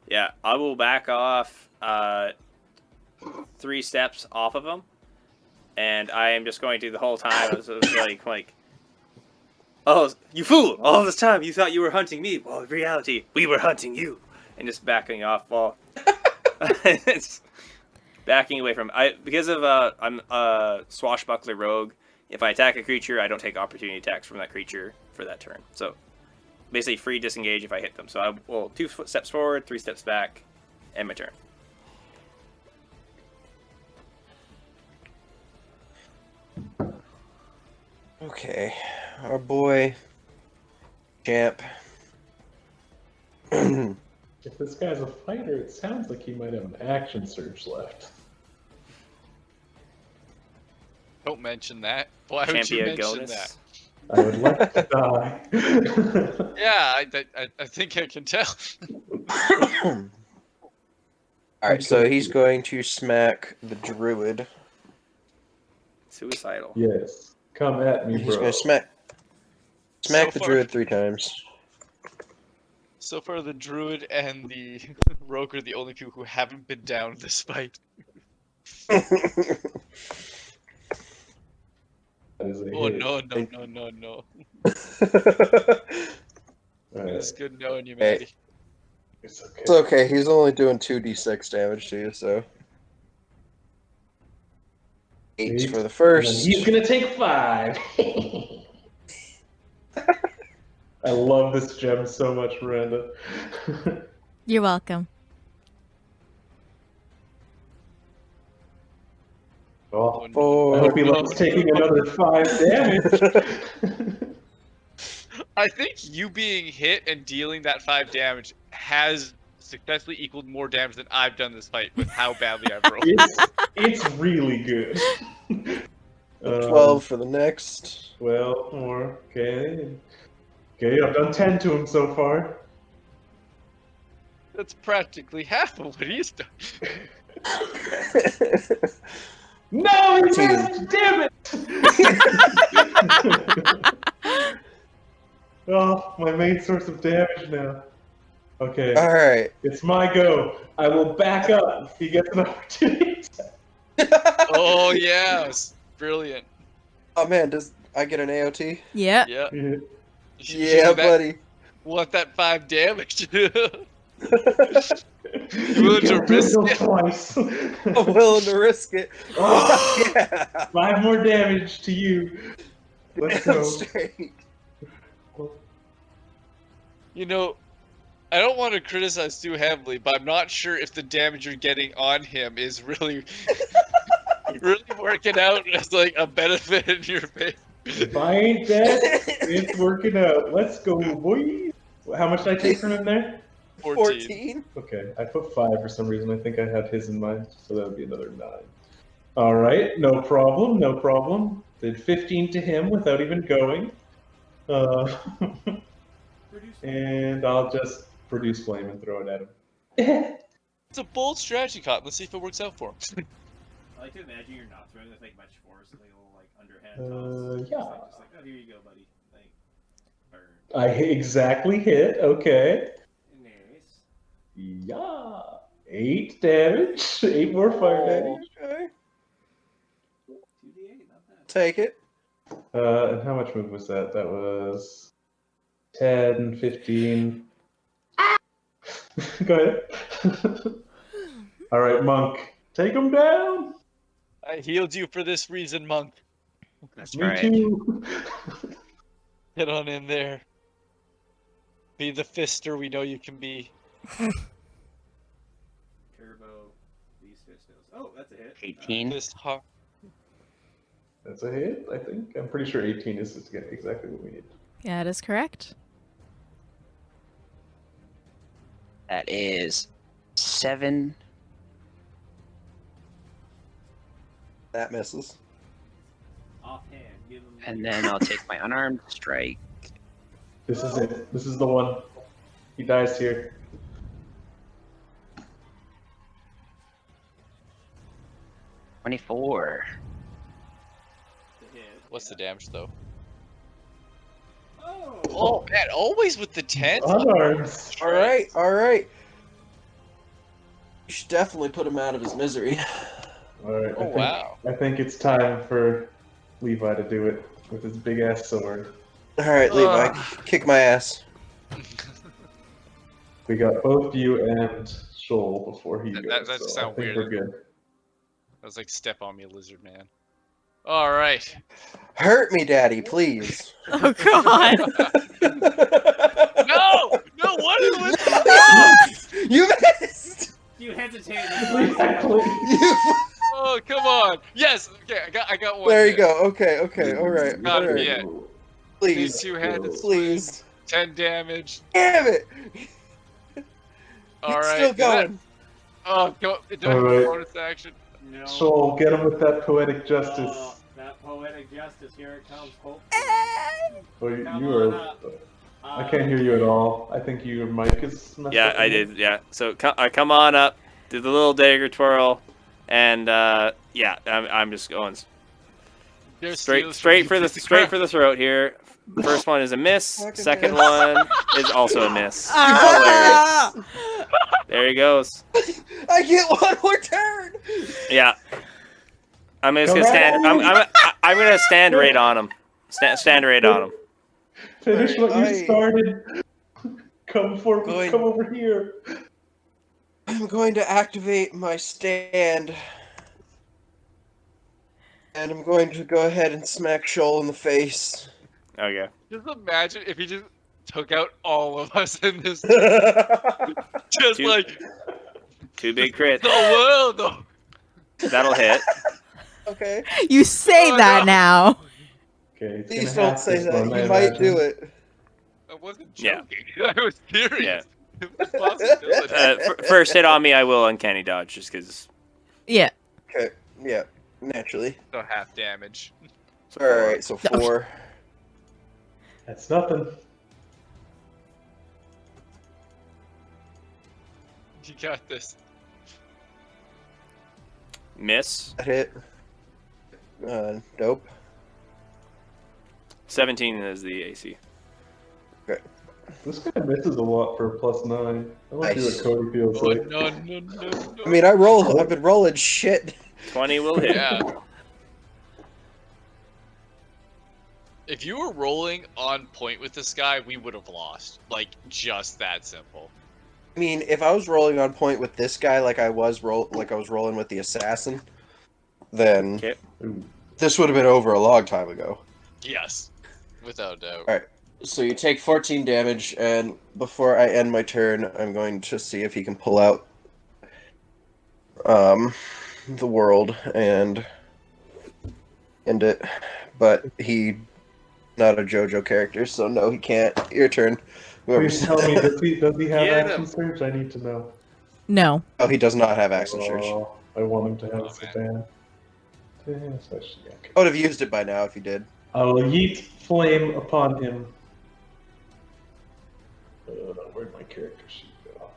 Yeah, I will back off 3 steps off of him. And I am just going to, the whole time, I was like, oh, you fool! All this time you thought you were hunting me. Well, in reality, we were hunting you. And just backing off while... it's backing away from... because of, I'm a swashbuckler rogue, if I attack a creature, I don't take opportunity attacks from that creature for that turn. So, basically free disengage if I hit them. So I will 2 steps forward, 3 steps back, and my turn. Okay. Our boy, Champ. Well, If this guy's a fighter, it sounds like he might have an action surge left. Don't mention that. Why would you Champion mention Gonus. that? I would like to die. Yeah, I think I can tell. Alright, so he's going to smack the druid. Suicidal. Yes. Come at me, He's bro. going to smack So the far- druid 3 times. So far, the druid and the rogue are the only people who haven't been down this fight. That is a Oh hit. no! Alright, It's good knowing you, Hey. Maddie. it's okay. It's okay, he's only doing 2d6 damage to you, so. 8 for the And then first. he's gonna take 5. I love this gem so much, Miranda. You're welcome. Oh, no. Four. I hope he no. likes taking another 5 damage. I think you being hit and dealing that 5 damage has successfully equaled more damage than I've done this fight with how badly I've rolled. It's really good. 12 for the next. 12 more. Okay. Okay, I've done 10 to him so far. That's practically half of what he's done. No, he 13. missed! Damn it! Oh, my main source of damage now. Okay, Alright. it's my go. I will back up. He gets an opportunity. Oh yes, brilliant. Oh man, does I get an AOT? Yeah. Yeah. Yeah. You should Yeah, do that. buddy. Want that 5 damage? You You willing to can't do risk it it? twice. I'm willing to risk it. Oh, yeah. 5 more damage to you. Let's Damn go. straight. You know, I don't want to criticize too heavily, but I'm not sure if the damage you're getting on him is really, really working out as like a benefit in your favor. If I ain't dead, it's working out. Let's go, boy. How much did I take from him there? 14. Okay, I put 5 for some reason. I think I had his in mind, so that would be another 9. All right, no problem, no problem. Did 15 to him without even going. And I'll just produce flame and throw it at him. It's a bold strategy, Cotton. Let's see if it works out for him. I like to imagine you're not throwing with like much force, like a little like underhand toss. Yeah. Just like, oh, here you go, buddy. Like, burn. I exactly hit. Okay. Nice. Yeah. 8 damage. 8 more fire damage. Okay. 2d8, not bad. Take it. And how much move was that? That was 10, 15. Go ahead. All right, Monk. Take him down. I healed you for this reason, Monk. That's Me right. too. Get on in there. Be the fister we know you can be. Turbo. These fistos. Oh, that's a hit. 18. Fist hard. That's a hit, I think. I'm pretty sure 18 is exactly what we need. That is correct. That is 7. That misses. Offhand, give him. And then I'll take my unarmed strike. This is it. This is the one. He dies here. $24. the hit. What's the damage though? Oh! Oh man, always with the 10. Unarmed. Alright, alright. You should definitely put him out of his misery. All right. Oh wow. I think it's time for Levi to do it with his big ass sword. Alright, Levi, kick my ass. We got both you and Shoal before he That goes. doesn't so sound I think weird. we're good. That was like step on me, lizard man. All right. Hurt me, daddy, please. Oh God. No, no, what was You missed! You hesitated. Exactly. You... Oh, come on. Yes. Okay, I got one. There you hit. go. Okay, okay, alright. Got it, Alright. yeah. Please. These two-handed Please. 10 damage. Damn it! All It's right. still going. Oh, go. Do I have All a right. bonus action? No. Shoal, get him with that poetic justice. Oh, that poetic justice. Here it comes. Hope. Oh, you Come are. on up. I can't hear you at all. I think your mic is messed Yeah, up. I did. Yeah. So I come on up, do the little dagger twirl, and yeah, I'm just going There's straight steals for the throat here. First one is a miss. Fucking Second miss. one is also a miss. Hilarious. Ah! There he goes. I get one more turn! Yeah. I'm just Come gonna stand. on. I'm gonna stand right on him. Stand right on him. Finish what you Alright. started. Come forward. Going. Come over here. I'm going to activate my stand. And I'm going to go ahead and smack Shoal in the face. Okay. Just imagine if he just took out all of us in this. Alright, Just Two- like Two big crits. the world. That'll hit. Okay. You say that now. Okay, it's Please gonna don't say happen, that. son, He I might do imagine. it. I wasn't Yeah. joking. I was serious. Yeah. It was a possibility. First hit on me, I will uncanny dodge just because. Yeah. Okay. Yeah. Naturally. So half damage. So All right. So 4. That's nothing. You got this. Miss. That hit. Nope. 17 is the AC. This guy misses a lot for a +9. I want to see Nice. what Cody feels Oh, like. no, no, no, no. I mean, I've been rolling shit. 20 will hit. Yeah. If you were rolling on point with this guy, we would have lost. Like, just that simple. I mean, if I was rolling on point with this guy like I was rolling with the assassin, then Okay. Ooh. this would have been over a long time ago. Yes. Without doubt. Alright. So you take 14 damage, and before I end my turn, I'm going to see if he can pull out the world and end it. But he not a JoJo character, so no, he can't. Your turn. Please tell me, does he have Get action him. surge? I need to know. No. Oh, he does not have action surge. Oh, I want him to have Oh, Saban. Yeah, especially, okay. I would have used it by now if he did. I will yeet flame upon him. Where'd my character sheet go?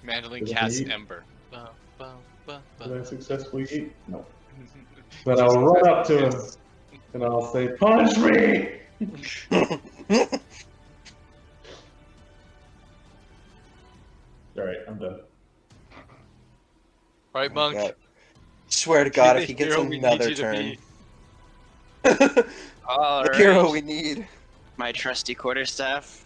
Mandolynne Did it casts eat? Ember. Did I successfully yeet? No. Then I'll run up to him and I'll say, "Punch me!" Alright, I'm done. Right, Monk? God. Swear to God, Be if he the gets hero we need another you to turn. be. All The right. hero we need. My trusty quarterstaff.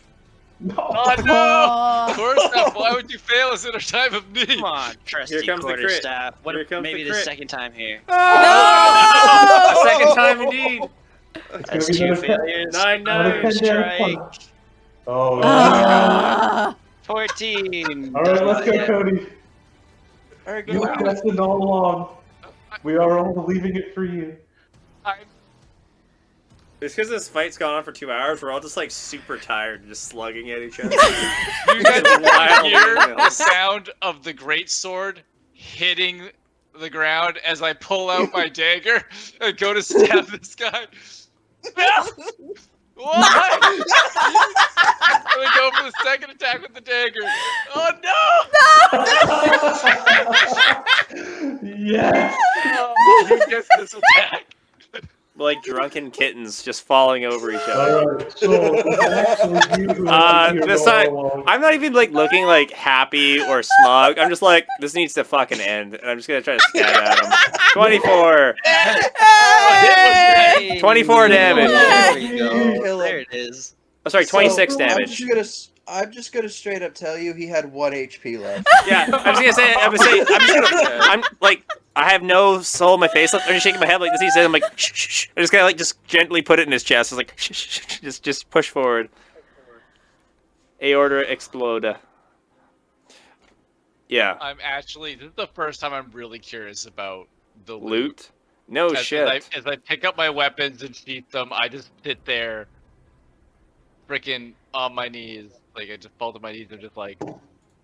No! Oh no! Quarterstaff, why would you fail us in a time of need? Come on, trusty comes the crit. quarterstaff. What? Here comes Maybe the the crit. second time here. A second time indeed. It's That's gonna be 2 another failures. 9, Another 9. 10 damage. Strike. Oh, Ah. 14. Alright, let's go, Yeah. Cody. Alright, You go. were destined all along. We are all leaving it for you. It's because this fight's gone on for 2 hours. We're all just like super tired, and just slugging at each other. You guys Wild hear the emails. sound of the great sword hitting the ground as I pull out my dagger and go to stab this guy. Why? I'm gonna go for the second attack with the dagger. Oh no! Yes! He gets this attack. Like drunken kittens just falling over each other. Alright, so it's actually you who has to This go time, all along. I'm not even like looking like happy or smug. I'm just like, this needs to fucking end, and I'm just gonna try to stab at him. 24. Hey! 24 damage. There we go. Kill him. There it is. Oh, sorry, 26 So, damage. I'm just gonna straight up tell you he had 1 HP left. Yeah, I'm just gonna, I have no soul in my face left. I'm just shaking my head like this. He said, I'm like, shh, shh, shh. I'm just gonna like just gently put it in his chest. I was like, shh, shh, shh. Just push forward. Aorta explode. Yeah. This is the first time I'm really curious about the loot. Loot? No shit. As I pick up my weapons and sheath them, I just sit there, freaking on my knees. Like, I just fall to my knees and just like,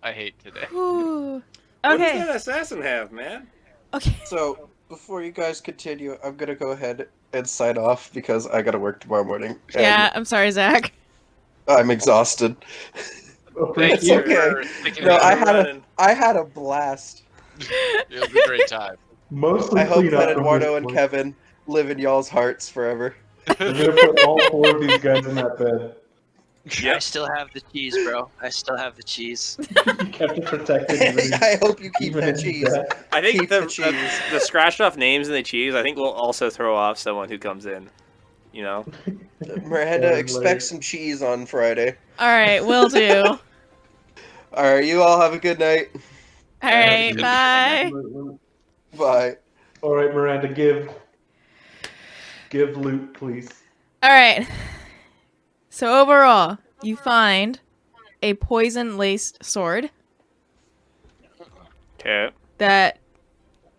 I hate today. Ooh. What does Okay. that assassin have, man? Okay. So, before you guys continue, I'm gonna go ahead and sign off because I gotta work tomorrow morning. and Yeah, I'm sorry, Zach. I'm exhausted. Thank It's you okay. for sticking No, with I me. had a blast. It was a great time. Mostly I hope clean up that from Eduardo this and point. Kevin live in y'all's hearts forever. We're gonna put all 4 of these guys in that bed. I still have the cheese, bro. I still have the cheese. You kept it protected. Even I hope you keep even that in cheese. death. I think Keep the the cheese. the scratched off names in the cheese, I think will also throw off someone who comes in. You know? Miranda, Foreign expect lady. some cheese on Friday. All right, will do. Alright, you all have a good night. All right, bye. Bye. Alright, Miranda, give loot, please. All right. So overall, you find a poison-laced sword Okay. that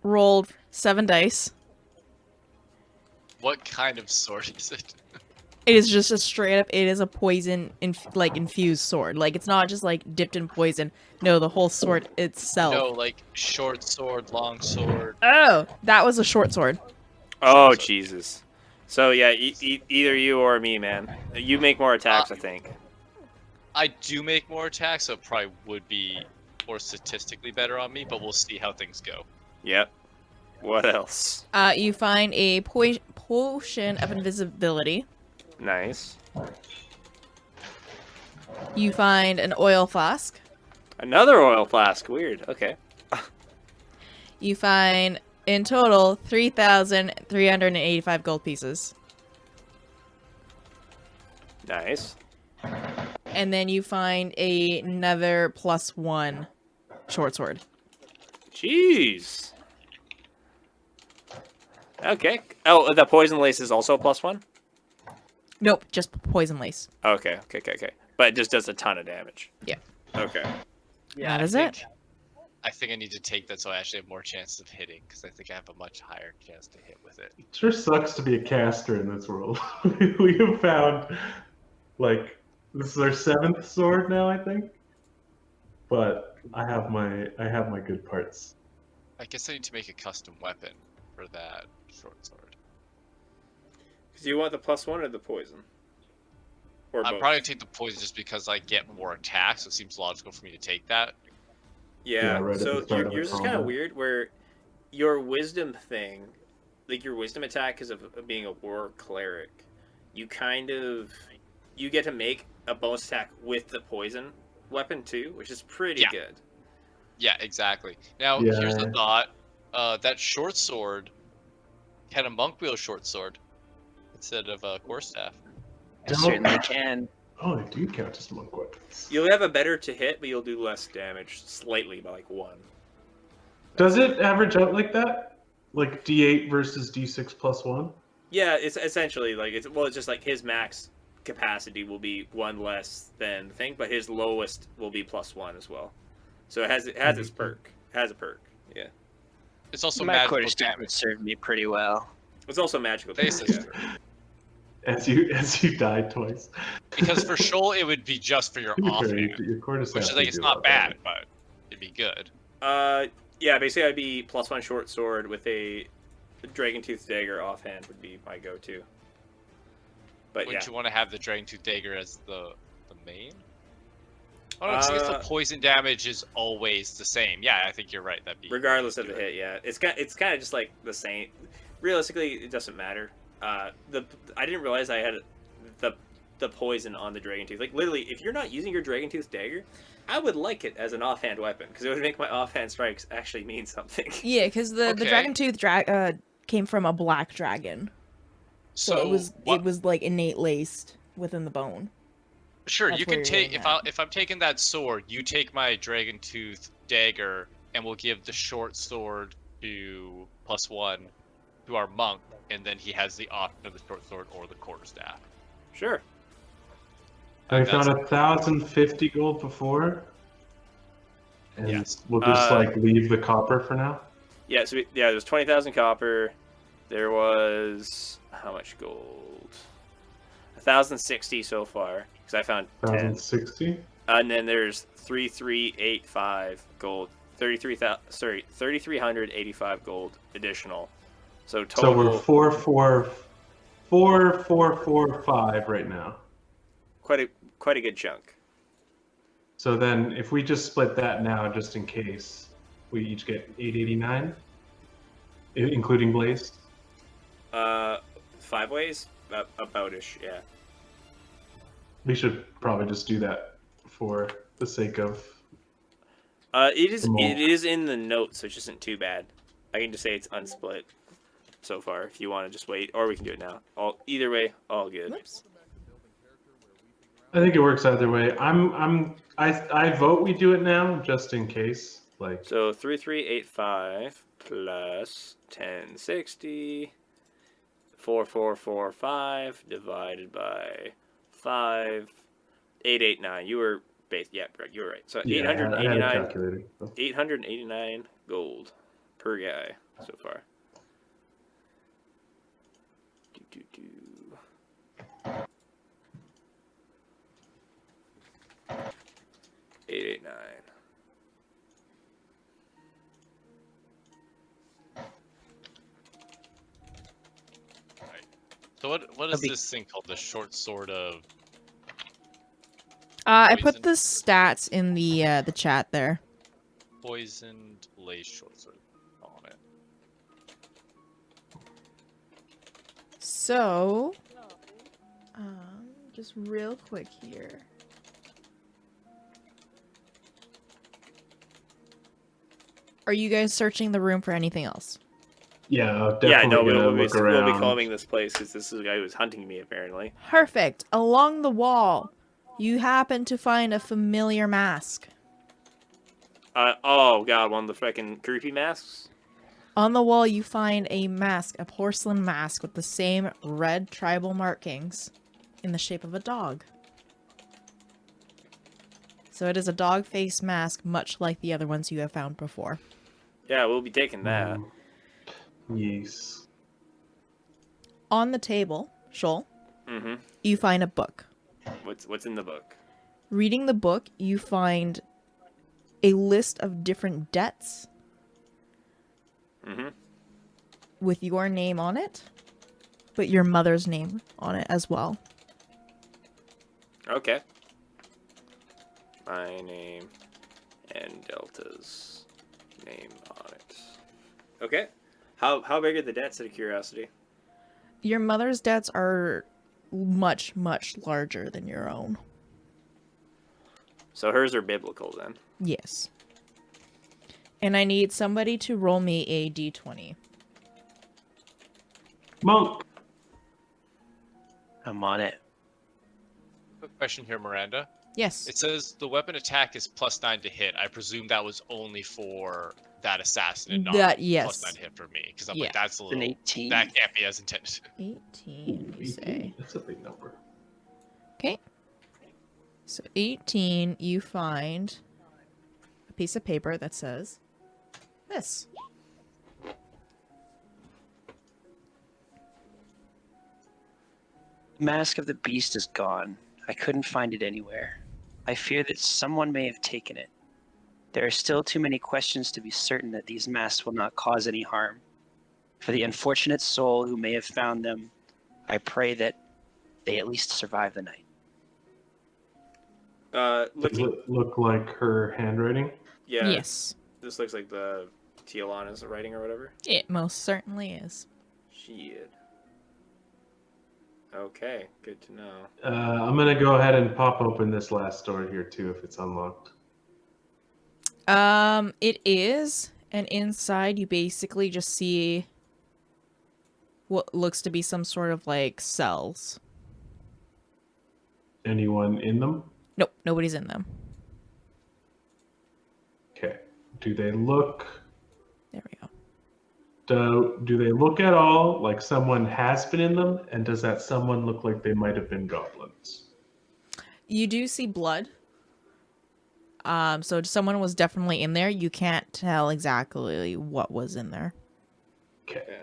rolled 7 dice. What kind of sword is it? It is just a straight up. It is a poison, infused sword. Like it's not just like dipped in poison. No, the whole sword itself. No, like short sword, long sword. Oh, that was a short sword. Oh, Jesus. So, yeah, either you or me, man. You make more attacks, I think. I do make more attacks, so it probably would be more statistically better on me, but we'll see how things go. Yep. What else? You find a potion of invisibility. Nice. You find an oil flask. Another oil flask. Weird. Okay. You find, in total, 3,385 gold pieces. Nice. And then you find another +1 short sword. Jeez. Okay. Oh, the poison lace is also a +1? Nope, just poison lace. Okay. But it just does a ton of damage. Yeah. Okay. That is it. I think I need to take that so I actually have more chances of hitting, because I think I have a much higher chance to hit with it. Sure sucks to be a caster in this world. We have found, like, this is our 7th sword now, I think. But I have my good parts. I guess I need to make a custom weapon for that short sword. Do you want the +1 or the poison? Or I'm both? probably gonna take the poison just because I get more attacks, so it seems logical for me to take that. Yeah, right at so the start of the yours is kind of combat. weird where your wisdom thing, like your wisdom attack is of being a war cleric. You get to make a bonus attack with the poison weapon too, which is pretty good. Yeah, exactly. Now, Yeah. here's the thought. That short sword had a monk wield short sword instead of a quarterstaff. I certainly can. Oh, they do count as monk weapons. You'll have a better to hit, but you'll do less damage, slightly by like 1. Does it average out like that? Like D8 versus D6 +1? Yeah, it's essentially like it's just like his max capacity will be 1 less than the thing, but his lowest will be +1 as well. So it has its perk. It has a perk. Yeah. It's also My magical quarterstaff would damage. serve me pretty well. It's also magical. This damage, is yeah. true. As you died twice. Because for Shoal, it would be just for your To be fair, offhand, your quarterstaff which is like would it's do a lot not bad, better. but it'd be good. Yeah, basically I'd be +1 short sword with a dragon tooth dagger offhand would be my go-to. But Wouldn't yeah. you want to have the Dragon Tooth Dagger as the main? Oh no, 'cause I guess the poison damage is always the same. Yeah, I think you're right. That'd be Regardless of the hit, yeah. It's kind of just like the same. Realistically, it doesn't matter. I didn't realize I had the poison on the dragon tooth. Like literally, if you're not using your dragon tooth dagger, I would like it as an offhand weapon because it would make my offhand strikes actually mean something. Yeah, because the dragon tooth came from a black dragon, so it was like innate laced within the bone. Sure, That's you where can you're take getting if I'm taking that sword, you take my Dragon Tooth Dagger, and we'll give the short sword to +1 to our monk, and then he has the option of the short sword or the quarterstaff. Sure. I found 1,050 gold before. And Yes. we'll just like leave the copper for now. Yeah. So there was 20,000 copper. There was how much gold? 1,060 so far because I found 10. 1,060. And then there's 3,385 gold. 3,385 gold additional. So total. So we're 4,445 right now. Quite a good chunk. So then, if we just split that now, just in case, we each get 889, including Blaze. 5 ways, aboutish, yeah. We should probably just do that for the sake of. It is in the notes, so it isn't too bad. I can just say it's unsplit so far. If you want to just wait, or we can do it now. Either way, all good. Oops. I think it works either way. I vote we do it now, just in case. Like. So 3,385 plus 1060, 4,445 divided by 5, 889. You were base. Yeah, you're right. So Yeah, I had it 889, calculated. 889 gold per guy so far. Do. 889. So what is Colby. this thing called? The short sword of I put Poison. the stats in the chat there. poisoned lace short sword on it. So, just real quick here. Are you guys searching the room for anything else? Yeah, definitely Yeah, no, gonna we'll look around. be combing this place because this is the guy who was hunting me apparently. Perfect. Along the wall, you happen to find a familiar mask. Oh god, one of the freaking creepy masks. On the wall, you find a mask, a porcelain mask with the same red tribal markings in the shape of a dog. So it is a dog face mask, much like the other ones you have found before. Yeah, we'll be taking that. Yes. On the table, Shoal, Mm-hmm. you find a book. What's in the book? Reading the book, you find a list of different debts Mm-hmm. with your name on it, but your mother's name on it as well. Okay. My name and Delta's name on it. Okay. How big are the debts, out of curiosity? Your mother's debts are much, much larger than your own. So hers are biblical then. Yes. And I need somebody to roll me a d20. Monk. I'm on it. Quick question here, Miranda. Yes. It says the weapon attack is +9 to hit. I presume that was only for that assassin and not That- yes. +9 to hit for me. Because I'm Yeah. like, that's a An little... 18. That can't be as intended. 18, you say. That's a big number. Okay. So 18, you find a piece of paper that says this. The mask of the beast is gone. I couldn't find it anywhere. I fear that someone may have taken it. There are still too many questions to be certain that these masks will not cause any harm. For the unfortunate soul who may have found them, I pray that they at least survive the night. Does Looking. it look like her handwriting? Yeah. Yes. This looks like the Tialana's writing or whatever. It most certainly is. Shit. Okay, good to know. I'm gonna go ahead and pop open this last door here too, if it's unlocked. It is, and inside you basically just see what looks to be some sort of like cells. Anyone in them? Nope, nobody's in them. Okay. Do they look? There we go. Do they look at all like someone has been in them? And does that someone look like they might have been goblins? You do see blood. So someone was definitely in there. You can't tell exactly what was in there. Okay. Yeah.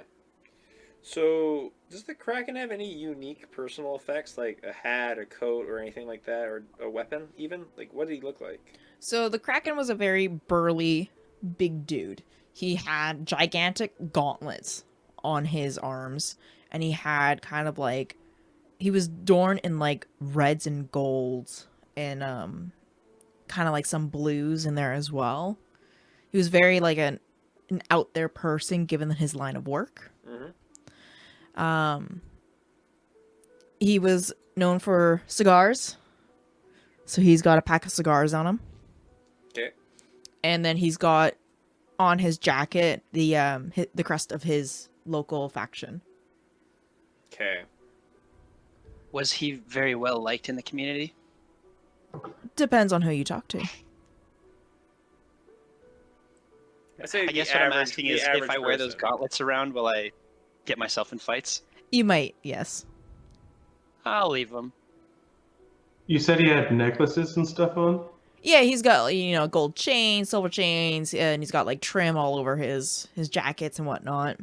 So, does the Kraken have any unique personal effects, like a hat, a coat, or anything like that, or a weapon even? Like, what did he look like? So the Kraken was a very burly, big dude. He had gigantic gauntlets on his arms, and he had kind of like, he was adorned in like reds and golds, and kind of like some blues in there as well. He was very like an out there person given his line of work. Mm-hmm. He was known for cigars, so he's got a pack of cigars on him. Okay. And then he's got on his jacket the crest of his local faction. Okay. Was he very well liked in the community? Depends on who you talk to. I say I guess the what I'm average- asking the is if average I wear those person. gauntlets around, will I get myself in fights? You might, yes. I'll leave them. You said he had necklaces and stuff on? Yeah, he's got gold chains, silver chains, and he's got like trim all over his jackets and whatnot.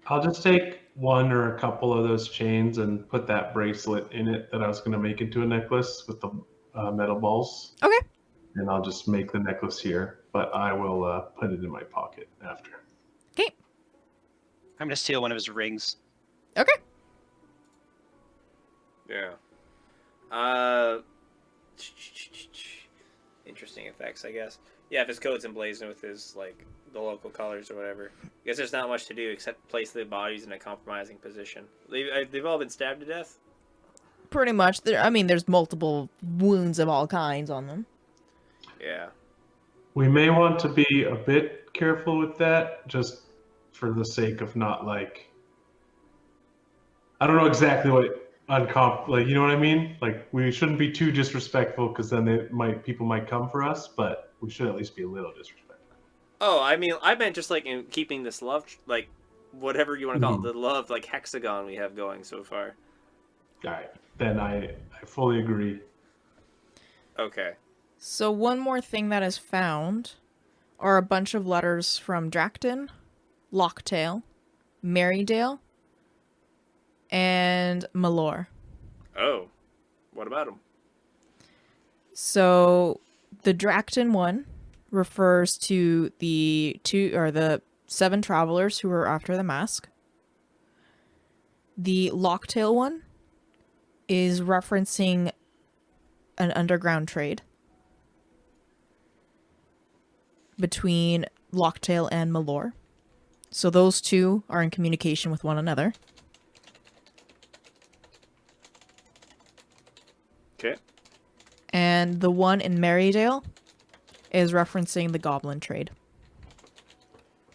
I'll just take one or a couple of those chains and put that bracelet in it that I was going to make into a necklace with the metal balls. Okay. And I'll just make the necklace here, but I will put it in my pocket after. Okay. I'm gonna steal one of his rings. Okay. Yeah. Interesting effects, I guess. Yeah, if his coat's emblazoned with his like the local colors or whatever. I guess there's not much to do except place the bodies in a compromising position. They've all been stabbed to death. Pretty much. There's multiple wounds of all kinds on them. Yeah. We may want to be a bit careful with that, just for the sake of not like. I don't know exactly what you know what I mean? Like we shouldn't be too disrespectful because then people might come for us, but we should at least be a little disrespectful. Oh, I meant just like in keeping this love, like whatever you want to call it, the love like hexagon we have going so far. All right, then I fully agree. Okay. So one more thing that is found are a bunch of letters from Dracton, Locktail, Marydale, and Malor. Oh, what about them? So the Dracton one refers to the 7 travelers who were after the mask. The Locktail one is referencing an underground trade between Locktail and Malor. So those two are in communication with one another. Okay. And the one in Marydale is referencing the goblin trade.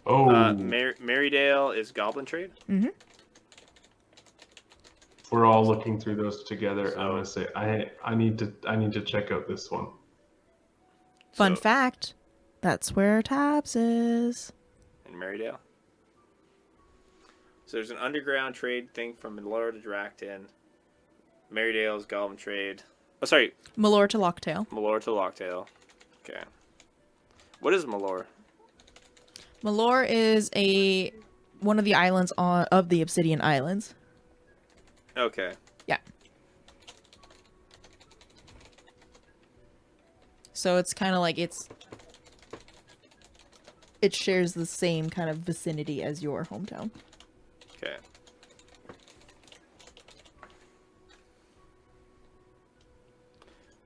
Oh. Marydale is goblin trade? Mm-hmm. We're all looking through those together. So, I'm gonna say I need to check out this one. Fun fact, that's where Tabs is. In Marydale? So there's an underground trade thing from Malor to Dracton. Marydale's goblin trade. Oh, sorry. Malor to Locktail. Malor to Locktail. Okay. What is Malor? Malor is one of the islands of the Obsidian Islands. Okay. Yeah. So it's kind of like it shares the same kind of vicinity as your hometown. Okay.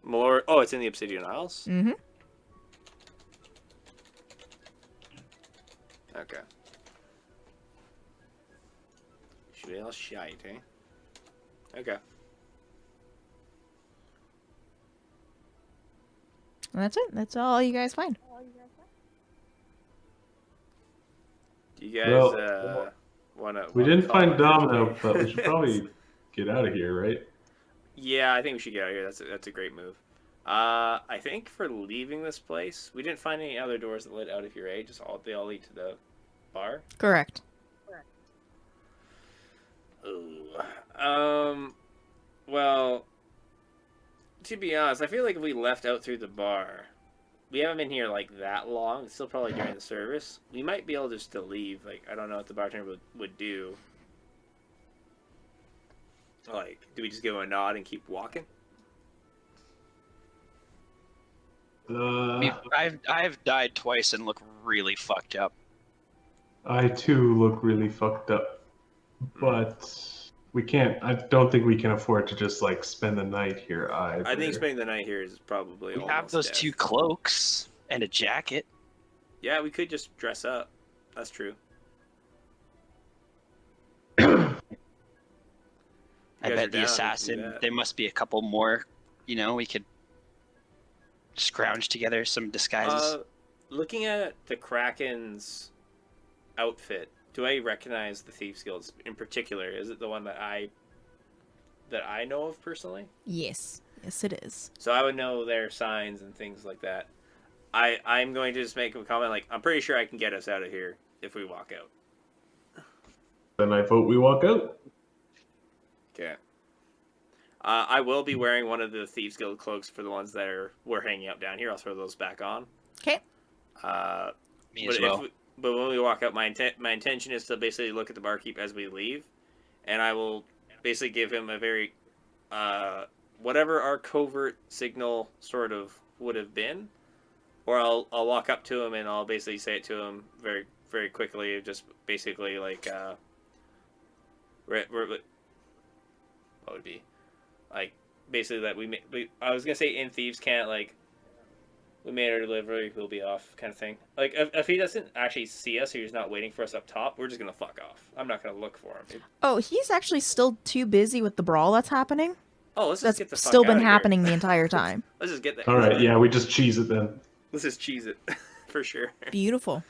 Malor. Oh, it's in the Obsidian Isles? Mm-hmm. Okay. Real shite, eh? Okay. And that's it. That's all you guys find. Do you guys wanna? We didn't call find it for Domino, today? but we should probably get out of here, right? Yeah, I think we should get out of here. That's a great move. I think for leaving this place, we didn't find any other doors that led out of here, eh? They all lead to the bar. Correct. Ooh. Well, to be honest, I feel like if we left out through the bar, we haven't been here like that long. It's still probably during the service. We might be able just to leave. Like, I don't know what the bartender would do. Like, do we just give him a nod and keep walking? I've died twice and look really fucked up. I too look really fucked up, but we can't. I don't think we can afford to just like spend the night here either. I think spending the night here is probably. We almost have those death. 2 cloaks and a jacket. Yeah, we could just dress up. That's true. I bet the assassin, there must be a couple more, we could scrounge together some disguises. Looking at the Kraken's outfit, do I recognize the Thieves Guild in particular? Is it the one that I know of personally? Yes. Yes, it is. So I would know their signs and things like that. I'm going to just make a comment like, I'm pretty sure I can get us out of here if we walk out. Then I vote we walk out. Okay. I will be wearing one of the Thieves Guild cloaks for the ones that we're hanging out down here. I'll throw those back on. Okay. Me as well. But when we walk out, my intention is to basically look at the barkeep as we leave, and I will basically give him a very, whatever our covert signal sort of would have been, or I'll walk up to him and I'll basically say it to him very, very quickly, just basically like, what would it be? Like, basically that I was gonna say in Thieves' Cant, like, we made our delivery, we'll be off, kind of thing. Like, if he doesn't actually see us or he's not waiting for us up top, we're just gonna fuck off. I'm not gonna look for him. Oh, he's actually still too busy with the brawl that's happening. Let's just That's get the fuck still out been of here. happening the entire time. Let's just get there. All right, yeah, we just cheese it then. Let's just cheese it, for sure. Beautiful.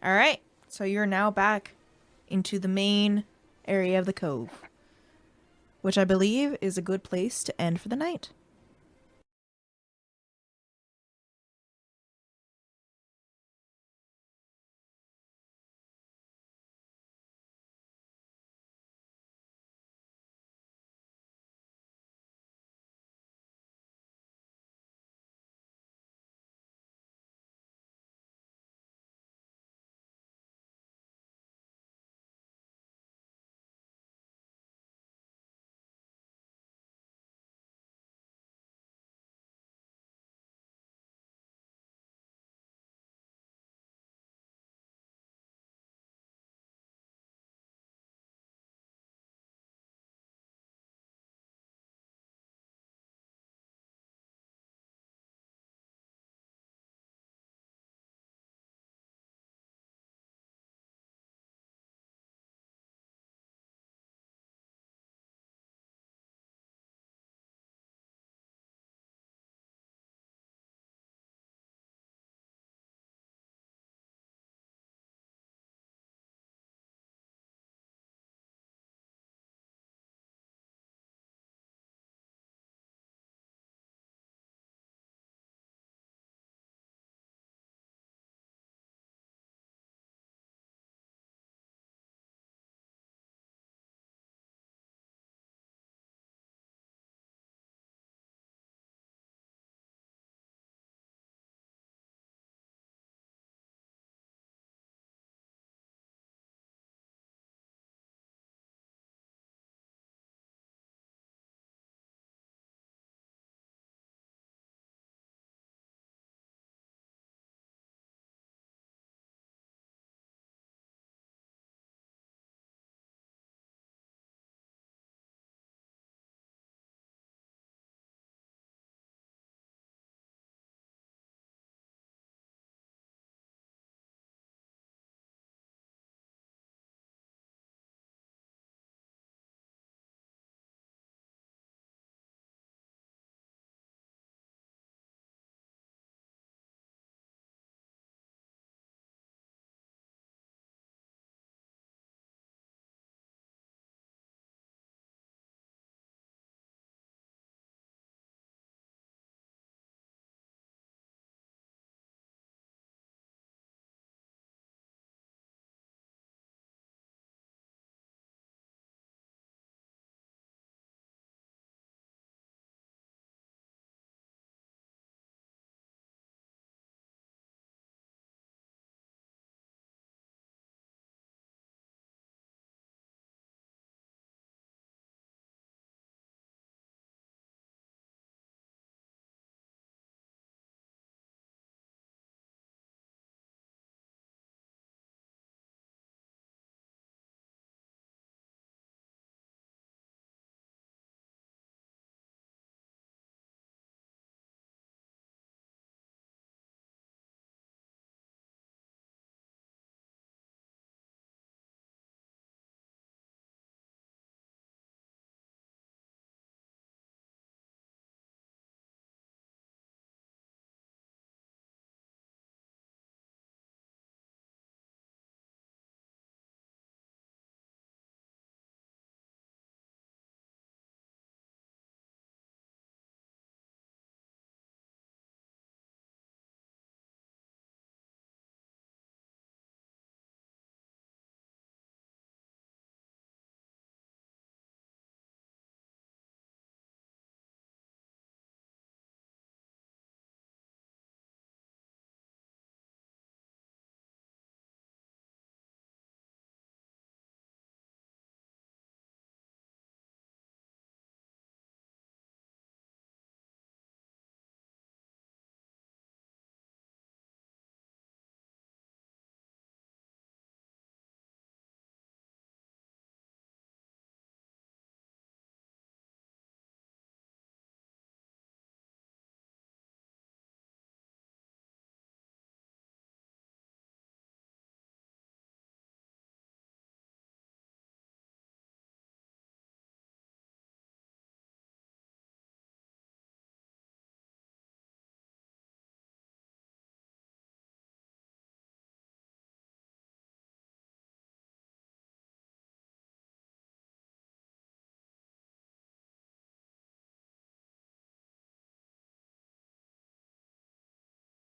All right. So you're now back into the main area of the cove, which I believe is a good place to end for the night.